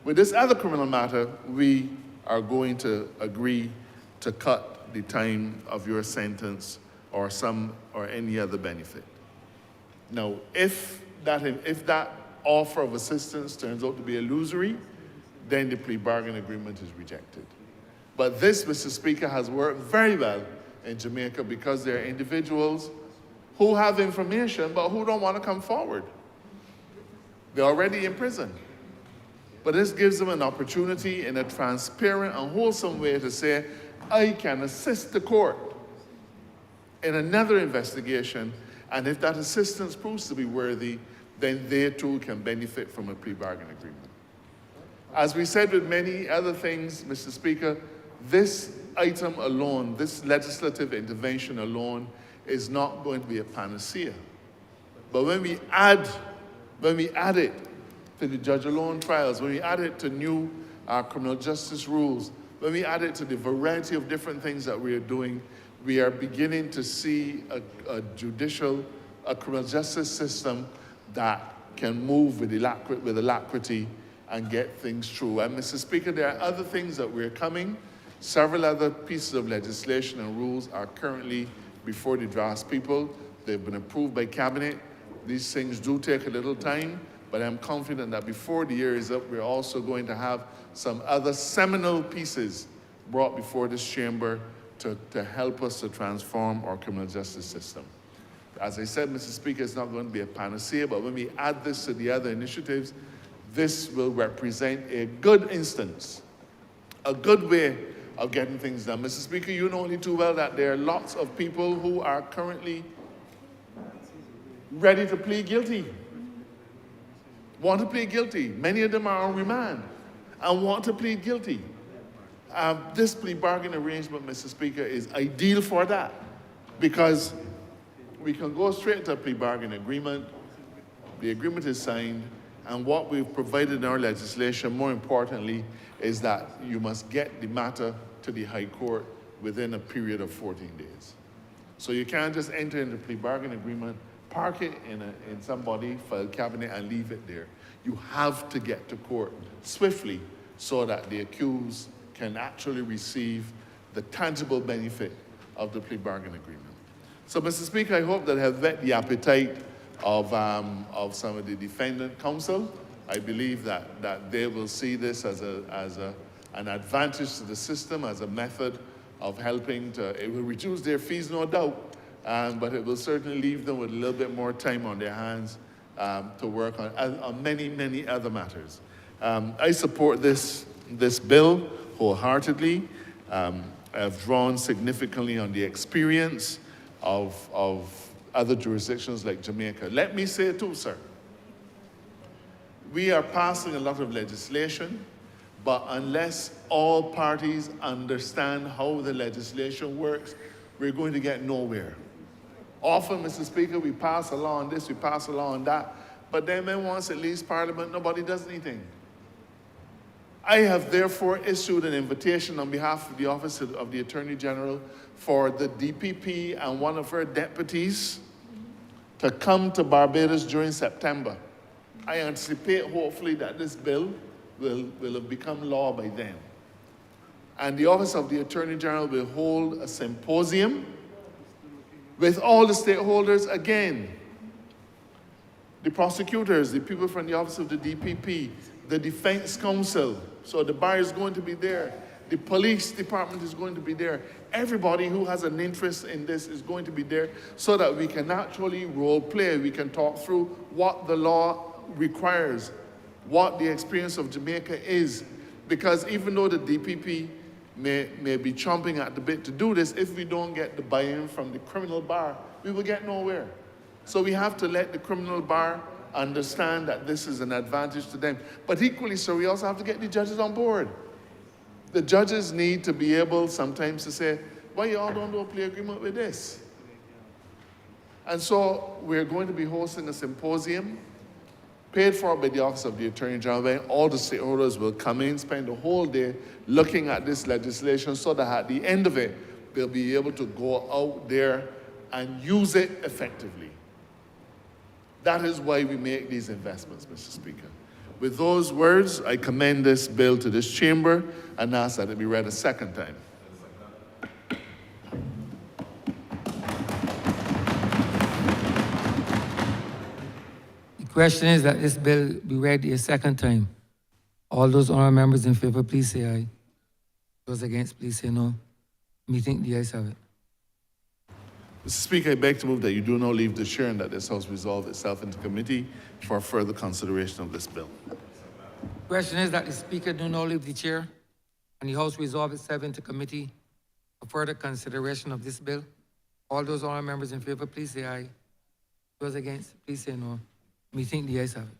with this other criminal matter, we are going to agree to cut the time of your sentence or any other benefit. Now, if that offer of assistance turns out to be illusory, then the plea bargain agreement is rejected. But this, Mr. Speaker, has worked very well in Jamaica, because there are individuals who have information but who don't want to come forward. They're already in prison. But this gives them an opportunity in a transparent and wholesome way to say, I can assist the court in another investigation, and if that assistance proves to be worthy, then they too can benefit from a plea bargain agreement. As we said with many other things, Mr. Speaker, this item alone, this legislative intervention alone, is not going to be a panacea. But when we add it to the judge-alone trials, when we add it to new criminal justice rules, when we add it to the variety of different things that we are doing, we are beginning to see a criminal justice system that can move with alacrity and get things through. And Mr. Speaker, there are other things that we're coming. Several other pieces of legislation and rules are currently before the draftspeople. They've been approved by Cabinet. These things do take a little time, but I'm confident that before the year is up, we're also going to have some other seminal pieces brought before this chamber to help us to transform our criminal justice system. As I said, Mr. Speaker, it's not going to be a panacea, but when we add this to the other initiatives, this will represent a good instance, a good way of getting things done. Mr. Speaker, you know only too well that there are lots of people who are currently ready to plead guilty, want to plead guilty. Many of them are on remand and want to plead guilty. This plea bargain arrangement, Mr. Speaker, is ideal for that because we can go straight to a plea bargain agreement. The agreement is signed, and what we've provided in our legislation, more importantly, is that you must get the matter to the High Court within a period of 14 days. So you can't just enter into a plea bargain agreement, park it in somebody's file cabinet and leave it there. You have to get to court swiftly so that the accused can actually receive the tangible benefit of the plea bargain agreement. So, Mr. Speaker, I hope that I have whet the appetite of some of the defendant counsel. I believe that they will see this as an advantage to the system, as a method of helping to, it will reduce their fees, no doubt, but it will certainly leave them with a little bit more time on their hands to work on many, many other matters. I support this bill wholeheartedly. I've drawn significantly on the experience of other jurisdictions like Jamaica. Let me say too, sir, we are passing a lot of legislation, but unless all parties understand how the legislation works, we're going to get nowhere. Often, Mr. Speaker, we pass a law on this, we pass a law on that, but then when once it leaves Parliament, nobody does anything. I have therefore issued an invitation on behalf of the Office of the Attorney General for the DPP and one of her deputies to come to Barbados during September. I anticipate, hopefully, that this bill will have become law by then. And the Office of the Attorney General will hold a symposium with all the stakeholders again. The prosecutors, the people from the Office of the DPP, the Defense Counsel, so the bar is going to be there. The police department is going to be there. Everybody who has an interest in this is going to be there so that we can actually role play. We can talk through what the law requires, what the experience of Jamaica is. Because even though the DPP may be chomping at the bit to do this, if we don't get the buy-in from the criminal bar, we will get nowhere. So we have to let the criminal bar understand that this is an advantage to them. But equally so, we also have to get the judges on board. The judges need to be able sometimes to say, why you all don't do a plea agreement with this? And so we're going to be hosting a symposium paid for by the Office of the Attorney General, where all the stakeholders will come in, spend the whole day looking at this legislation so that at the end of it, they'll be able to go out there and use it effectively. That is why we make these investments, Mr. Speaker. With those words, I commend this bill to this chamber and ask that it be read a second time. The question is that this bill be read a second time. All those honourable members in favor, please say aye. Those against, please say no. Me think the ayes have it. Mr. Speaker, I beg to move that you do not leave the chair and that this House resolve itself into committee for further consideration of this bill. The question is that the Speaker do not leave the chair and the House resolve itself into committee for further consideration of this bill. All those honourable members in favor, please say aye. Those against, please say no. Me think the ayes have it.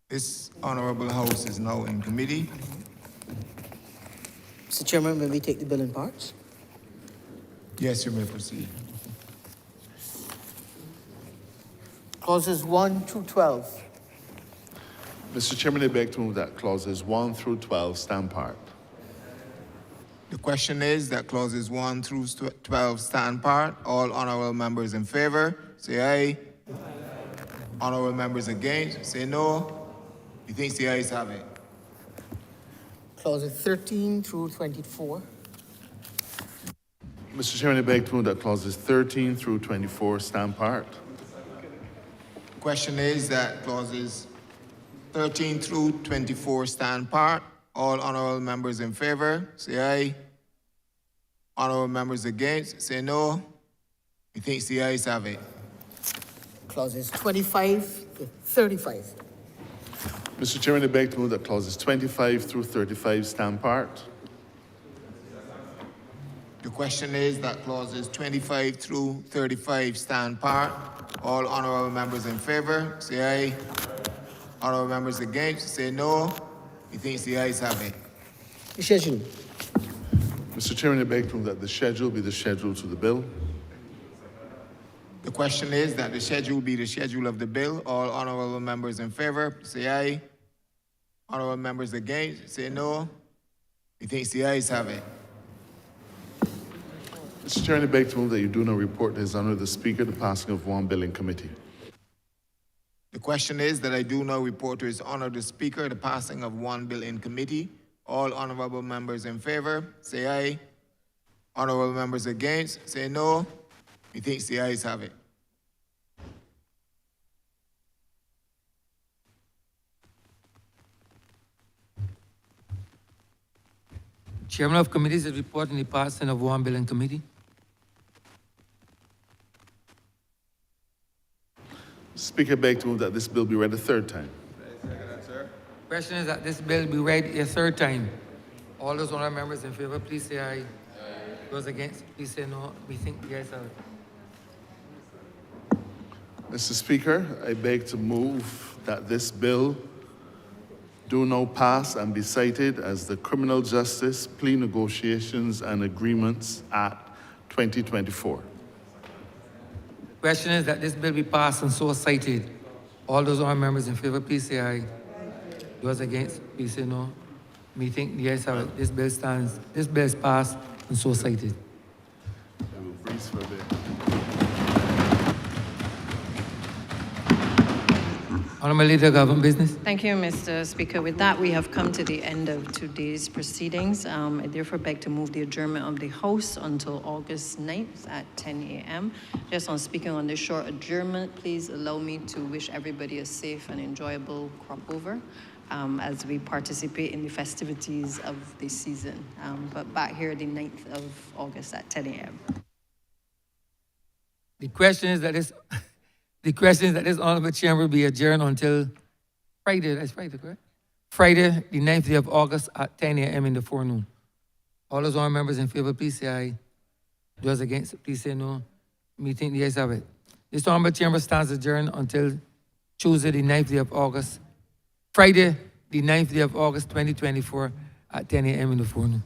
This honorable House is now in committee. Mr. Chairman, may we take the bill in parts? Yes, you may proceed. Clauses 1 through 12. Mr. Chairman, I beg to move that clauses 1 through 12 stand part. The question is that clauses 1 through 12 stand part. All honorable members in favor, say aye. Honorable members against, say no. You think the ayes have it? Clauses 13 through 24. Mr. Chairman, I beg to move that clauses 13 through 24 stand part. question is that clauses 13 through 24 stand part. All honorable members in favor, say aye. Honorable members against, say no. Methinks the ayes have it. Clauses 25 to 35. Mr. Chairman, I beg to move that clauses 25 through 35 stand part. The question is that clauses 25 through 35 stand part. All honorable members in favor, say aye. Honorable members against, say no. Methinks the ayes have it. The schedule. Mr. Chairman, I beg to move that the schedule be the schedule to the bill. The question is that the schedule be the schedule of the bill. All honorable members in favor, say aye. Honorable members against, say no. Methinks the ayes have it. Mr. Chairman, I beg to move that you do not report to His Honor the Speaker the passing of one bill in committee. The question is that I do now report to His Honor the Speaker the passing of one bill in committee. All honorable members in favor, say aye. Honorable members against, say no. Methinks the ayes have it. Chairman of committees is reporting the passing of one bill in committee. Speaker, I beg to move that this bill be read a third time. Question is that this bill be read a third time. All those honorable members in favor, please say aye. Those against, please say no. We think the ayes have it. Mr. Speaker, I beg to move that this bill do now pass and be cited as the Criminal Justice Plea Negotiations and Agreements Act 2024. Question is that this bill be passed and so cited. All those honorable members in favor, please say aye. Those against, please say no. Me think the ayes have it. This bill stands. This bill is passed and so cited. I will freeze for a bit. Honorable Leader of Government Business. Thank you, Mr. Speaker. With that, we have come to the end of today's proceedings. I therefore beg to move the adjournment of the House until August 9th at 10 a.m. Just on speaking on this short adjournment, please allow me to wish everybody a safe and enjoyable crop over as we participate in the festivities of the season. But back here the 9th of August at 10 a.m. The question is that this honorable chamber be adjourned until Friday. That's Friday, correct? Friday, the 9th day of August at 10 a.m. in the forenoon. All those honorable members in favor, please say aye. Those against, please say no. Me think the ayes have it. This honorable chamber stands adjourned until Tuesday, the 9th day of August. Friday, the 9th day of August, 2024 at 10 a.m. in the forenoon.